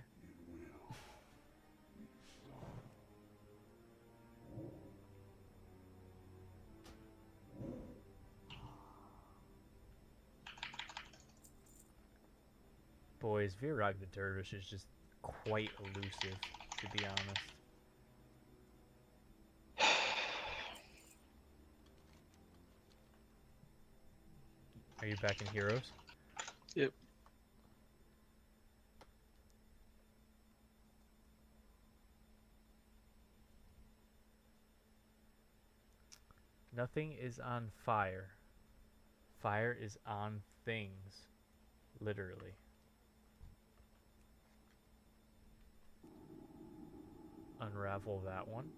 Boys, Virag the Dervish is just quite elusive, to be honest. Are you back in Heroes? Yep. Nothing is on fire. Fire is on things. Literally. Unravel that one.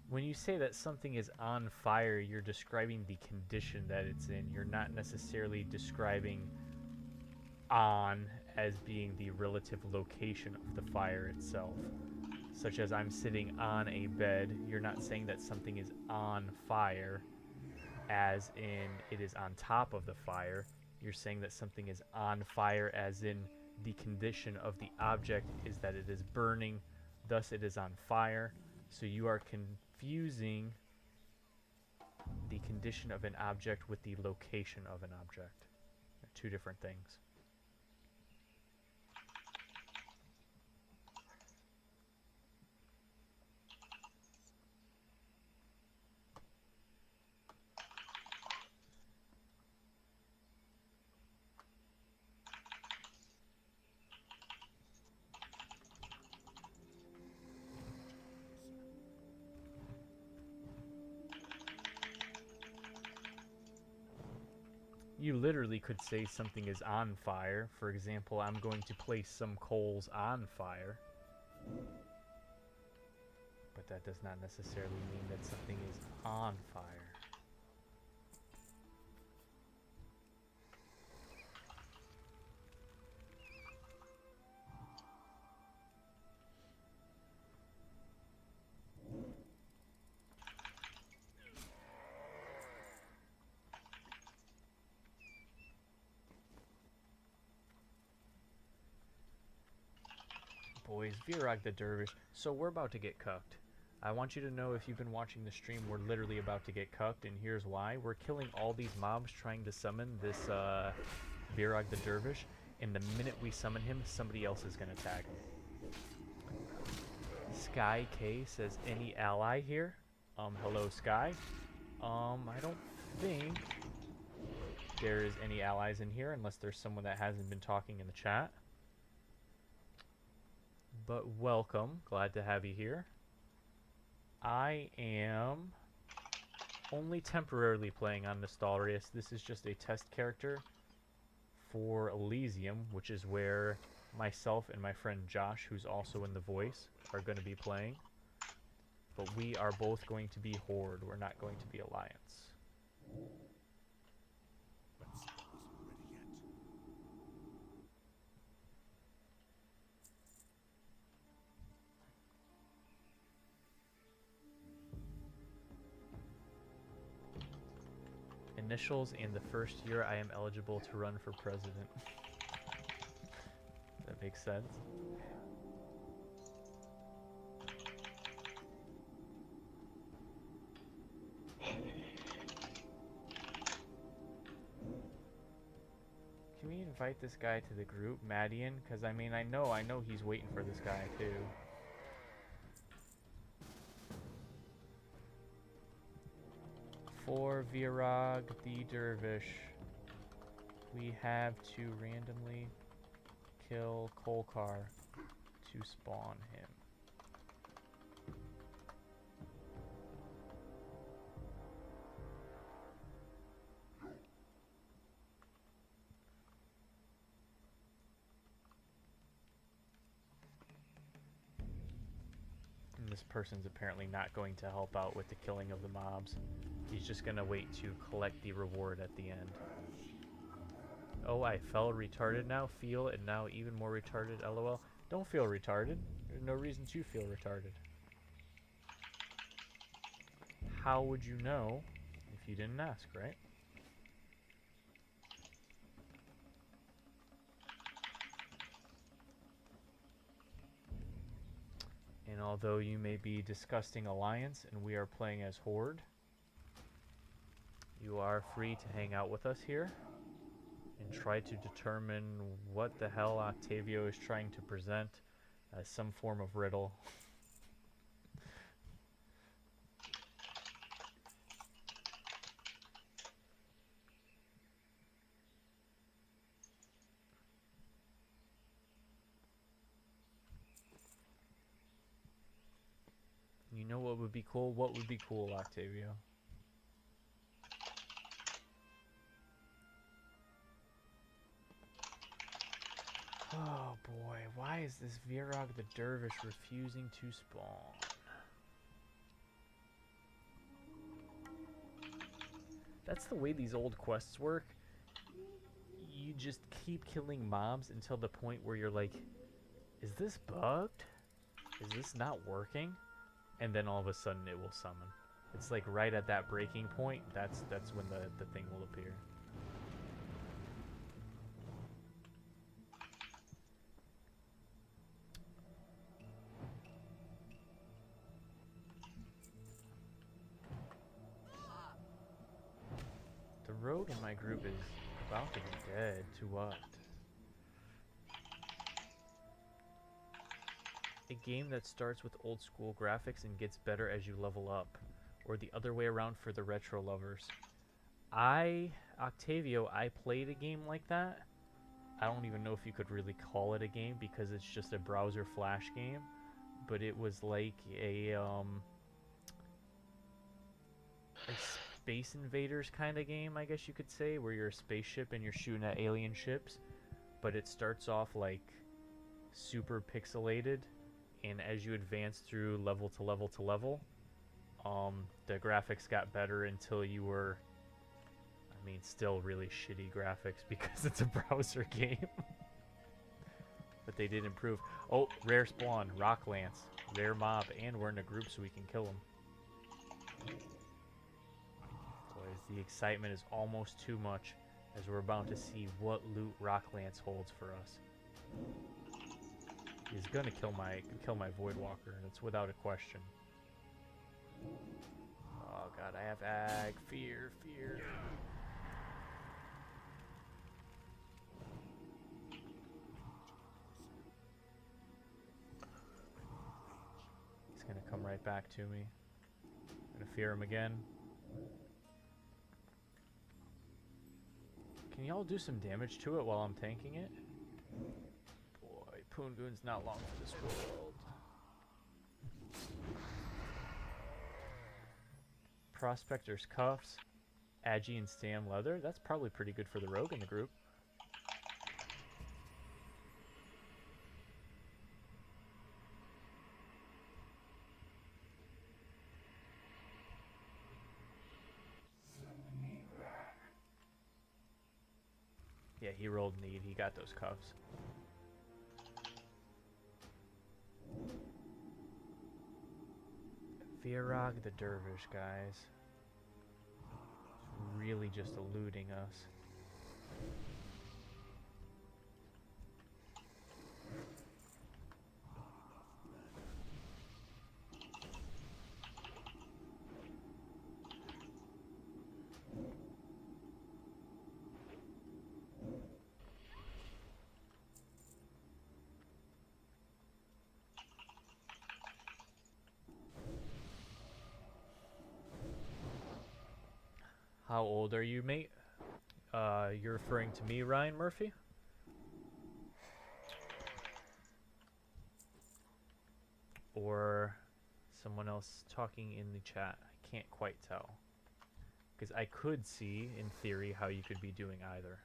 When you say that something is on fire, you're describing the condition that it's in. You're not necessarily describing on as being the relative location of the fire itself. Such as I'm sitting on a bed, you're not saying that something is on fire as in it is on top of the fire. You're saying that something is on fire as in the condition of the object is that it is burning, thus it is on fire. So you are confusing the condition of an object with the location of an object. They're two different things. You literally could say something is on fire. For example, I'm going to place some coals on fire. But that does not necessarily mean that something is on fire. Boys, Virag the Dervish. So we're about to get cucked. I want you to know, if you've been watching the stream, we're literally about to get cucked, and here's why. We're killing all these mobs trying to summon this Virag the Dervish, and the minute we summon him, somebody else is going to tag him. Sky K says, any ally here? Hello, Sky. I don't think there is any allies in here, unless there's someone that hasn't been talking in the chat. But welcome. Glad to have you here. I am only temporarily playing on Nostalrius. This is just a test character for Elysium, which is where myself and my friend Josh, who's also in the voice, are going to be playing. But we are both going to be Horde. We're not going to be Alliance. Initials and the first year I am eligible to run for president. That makes sense. invite this guy to the group, Madian? Because I mean, I know he's waiting for this guy too. For Virag the Dervish, we have to randomly kill Kolkar to spawn him. And this person's apparently not going to help out with the killing of the mobs. He's just gonna wait to collect the reward at the end. Oh, I fell retarded now. Feel and now even more retarded. LOL. Don't feel retarded. There's no reason to feel retarded. How would you know if you didn't ask, right? And although you may be disgusting Alliance and we are playing as Horde, you are free to hang out with us here and try to determine what the hell Octavio is trying to present as some form of riddle. You know what would be cool? What would be cool, Octavio? Oh boy, why is this Virag the Dervish refusing to spawn? That's the way these old quests work. You just keep killing mobs until the point where you're like, is this bugged? Is this not working? And then all of a sudden it will summon. It's like right at that breaking point, that's when the thing will appear. The rogue in my group is about to be dead. To what? A game that starts with old school graphics and gets better as you level up. Or the other way around for the retro lovers. Octavio, I played a game like that. I don't even know if you could really call it a game because it's just a browser flash game. But it was like a Space Invaders kind of game, I guess you could say, where you're a spaceship and you're shooting at alien ships. But it starts off like super pixelated, and as you advance through level to level to level, the graphics got better until you were, I mean, still really shitty graphics because it's a browser game. But they did improve. Oh, rare spawn, Rock Lance, rare mob, and we're in a group so we can kill him. Boys, the excitement is almost too much as we're about to see what loot Rock Lance holds for us. He's gonna kill my Voidwalker, and it's without a question. Oh god, I have ag. Fear. He's gonna come right back to me. I'm gonna fear him again. Can y'all do some damage to it while I'm tanking it? Boy, Poongoon's not long for this world. Prospector's Cuffs, Agi and Stam Leather. That's probably pretty good for the rogue in the group. Yeah, he rolled need. He got those cuffs. Virag the Dervish, guys. Really just eluding us. How old are you, mate? You're referring to me, Ryan Murphy? Or someone else talking in the chat? I can't quite tell. Because I could see, in theory, how you could be doing either.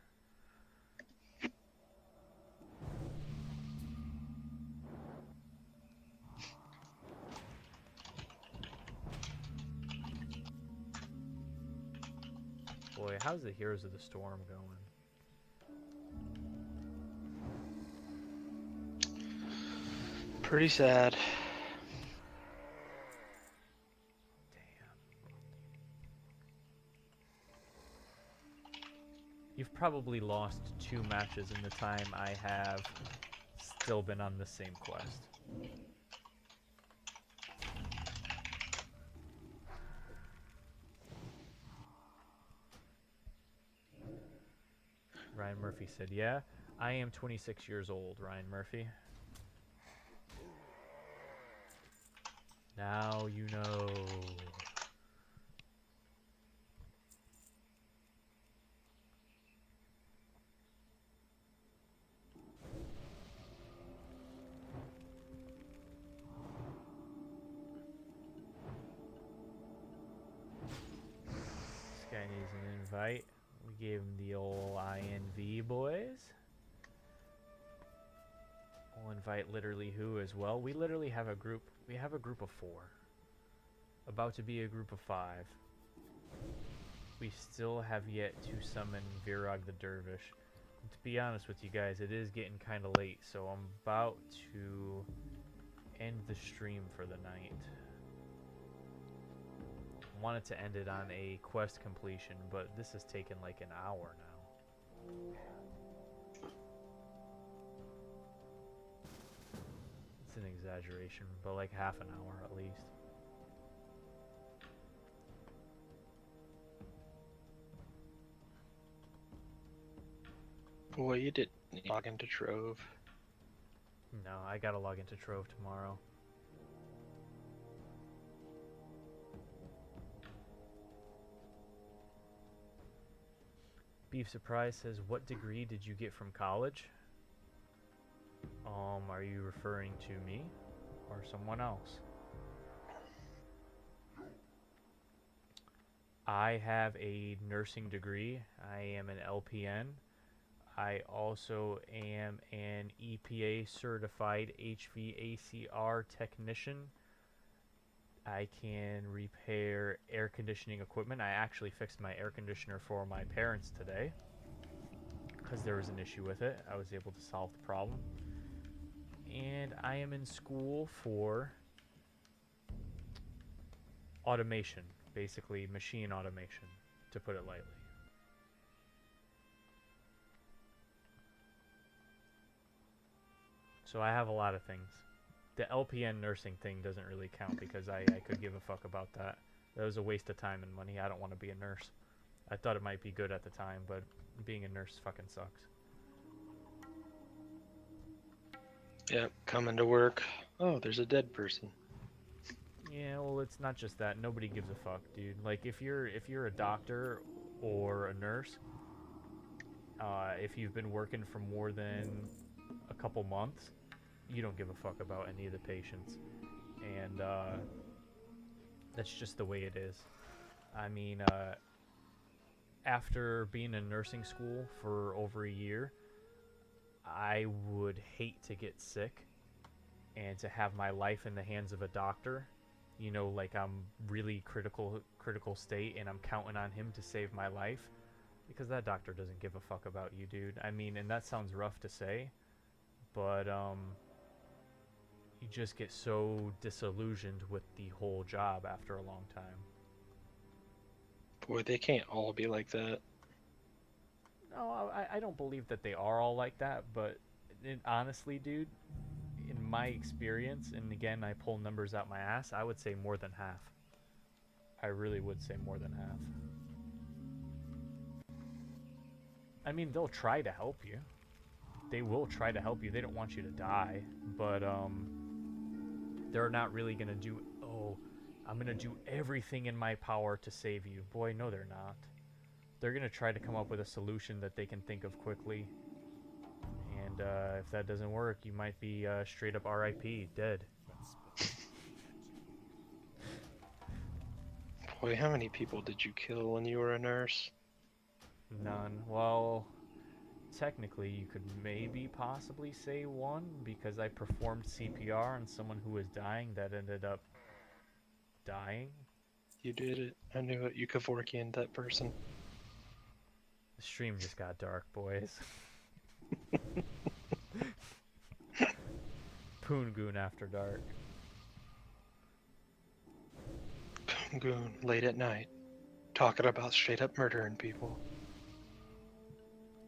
Boy, how's the Heroes of the Storm going? Pretty sad. You've probably lost 2 matches in the time I have still been on the same quest. Ryan Murphy said, yeah, I am 26 years old, Ryan Murphy. Now you know. This guy needs an invite. We gave him the old INV, boys. We'll invite literally who as well. We literally have a group. We have a group of 4. About to be a group of 5. We still have yet to summon Virag the Dervish. And to be honest with you guys, it is getting kind of late, so I'm about to end the stream for the night. Wanted to end it on a quest completion, but this has taken like an hour now. It's an exaggeration, but like half an hour at least. Boy, you didn't log into Trove. No, I gotta log into Trove tomorrow. Beef Surprise says, what degree did you get from college? Are you referring to me or someone else? I have a nursing degree. I am an LPN. I also am an EPA certified HVACR technician. I can repair air conditioning equipment. I actually fixed my air conditioner for my parents today because there was an issue with it. I was able to solve the problem. And I am in school for automation, basically machine automation, to put it lightly. So I have a lot of things. The LPN nursing thing doesn't really count because I could give a fuck about that. That was a waste of time and money. I don't want to be a nurse. I thought it might be good at the time, but being a nurse fucking sucks. Yep, coming to work. Oh, there's a dead person. Yeah, well, it's not just that. Nobody gives a fuck, dude. Like, if you're a doctor or a nurse, if you've been working for more than a couple months, you don't give a fuck about any of the patients. And that's just the way it is. I mean, after being in nursing school for over a year, I would hate to get sick and to have my life in the hands of a doctor. You know, like I'm really critical state and I'm counting on him to save my life, because that doctor doesn't give a fuck about you, dude. I mean, and that sounds rough to say, but you just get so disillusioned with the whole job after a long time. Boy, they can't all be like that. No, I don't believe that they are all like that, but honestly, dude, in my experience, and again, I pull numbers out my ass, I would say more than half. I really would say more than half. I mean, they'll try to help you. They will try to help you. They don't want you to die, but they're not really going to do, oh, I'm going to do everything in my power to save you. Boy, no, they're not. they're gonna try to come up with a solution that they can think of quickly. And if that doesn't work, you might be straight up RIP, dead. Boy, how many people did you kill when you were a nurse? None. Well, technically, you could maybe possibly say one, because I performed CPR on someone who was dying that ended up dying. You did it. I knew it. You Kevorkian'd that person. The stream just got dark, boys. Poongoon after dark. Poongoon, late at night. Talking about straight up murdering people.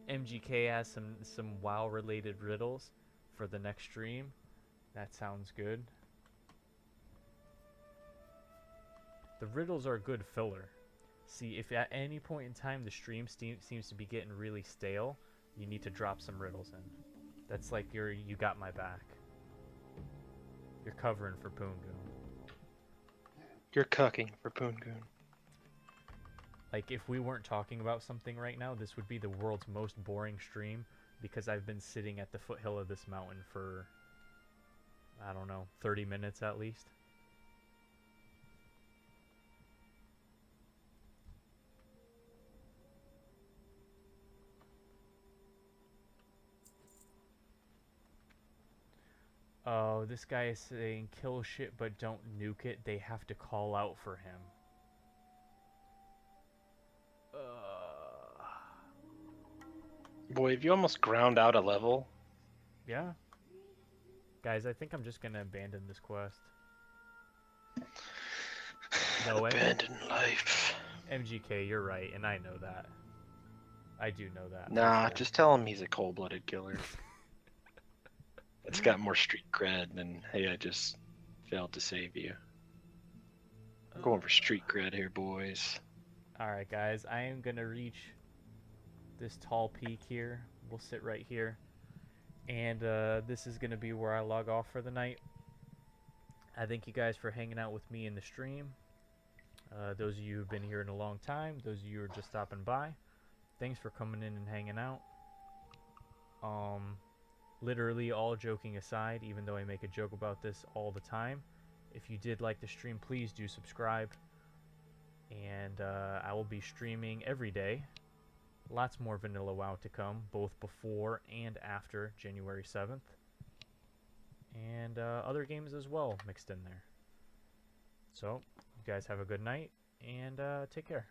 MGK has some WoW related riddles for the next stream. That sounds good. The riddles are good filler. See, if at any point in time the stream seems to be getting really stale, you need to drop some riddles in. That's like you got my back. You're covering for Poongoon. You're cucking for Poongoon. Like, if we weren't talking about something right now, this would be the world's most boring stream, because I've been sitting at the foothill of this mountain for, I don't know, 30 minutes at least. Oh, this guy is saying kill shit but don't nuke it. They have to call out for him. Boy, have you almost ground out a level? Yeah. Guys, I think I'm just gonna abandon this quest. No way. Abandon life. MGK, you're right, and I know that. I do know that. Nah, just tell him he's a cold-blooded killer. It's got more street cred than, hey, I just failed to save you. I'm going for street cred here, boys. Alright, guys, I am gonna reach this tall peak here. We'll sit right here. And this is gonna be where I log off for the night. I thank you guys for hanging out with me in the stream. Those of you who've been here in a long time, those of you who are just stopping by, thanks for coming in and hanging out. Literally, all joking aside, even though I make a joke about this all the time, if you did like the stream, please do subscribe. And I will be streaming every day. Lots more Vanilla WoW to come, both before and after January 7th. And other games as well mixed in there. So, you guys have a good night, and take care.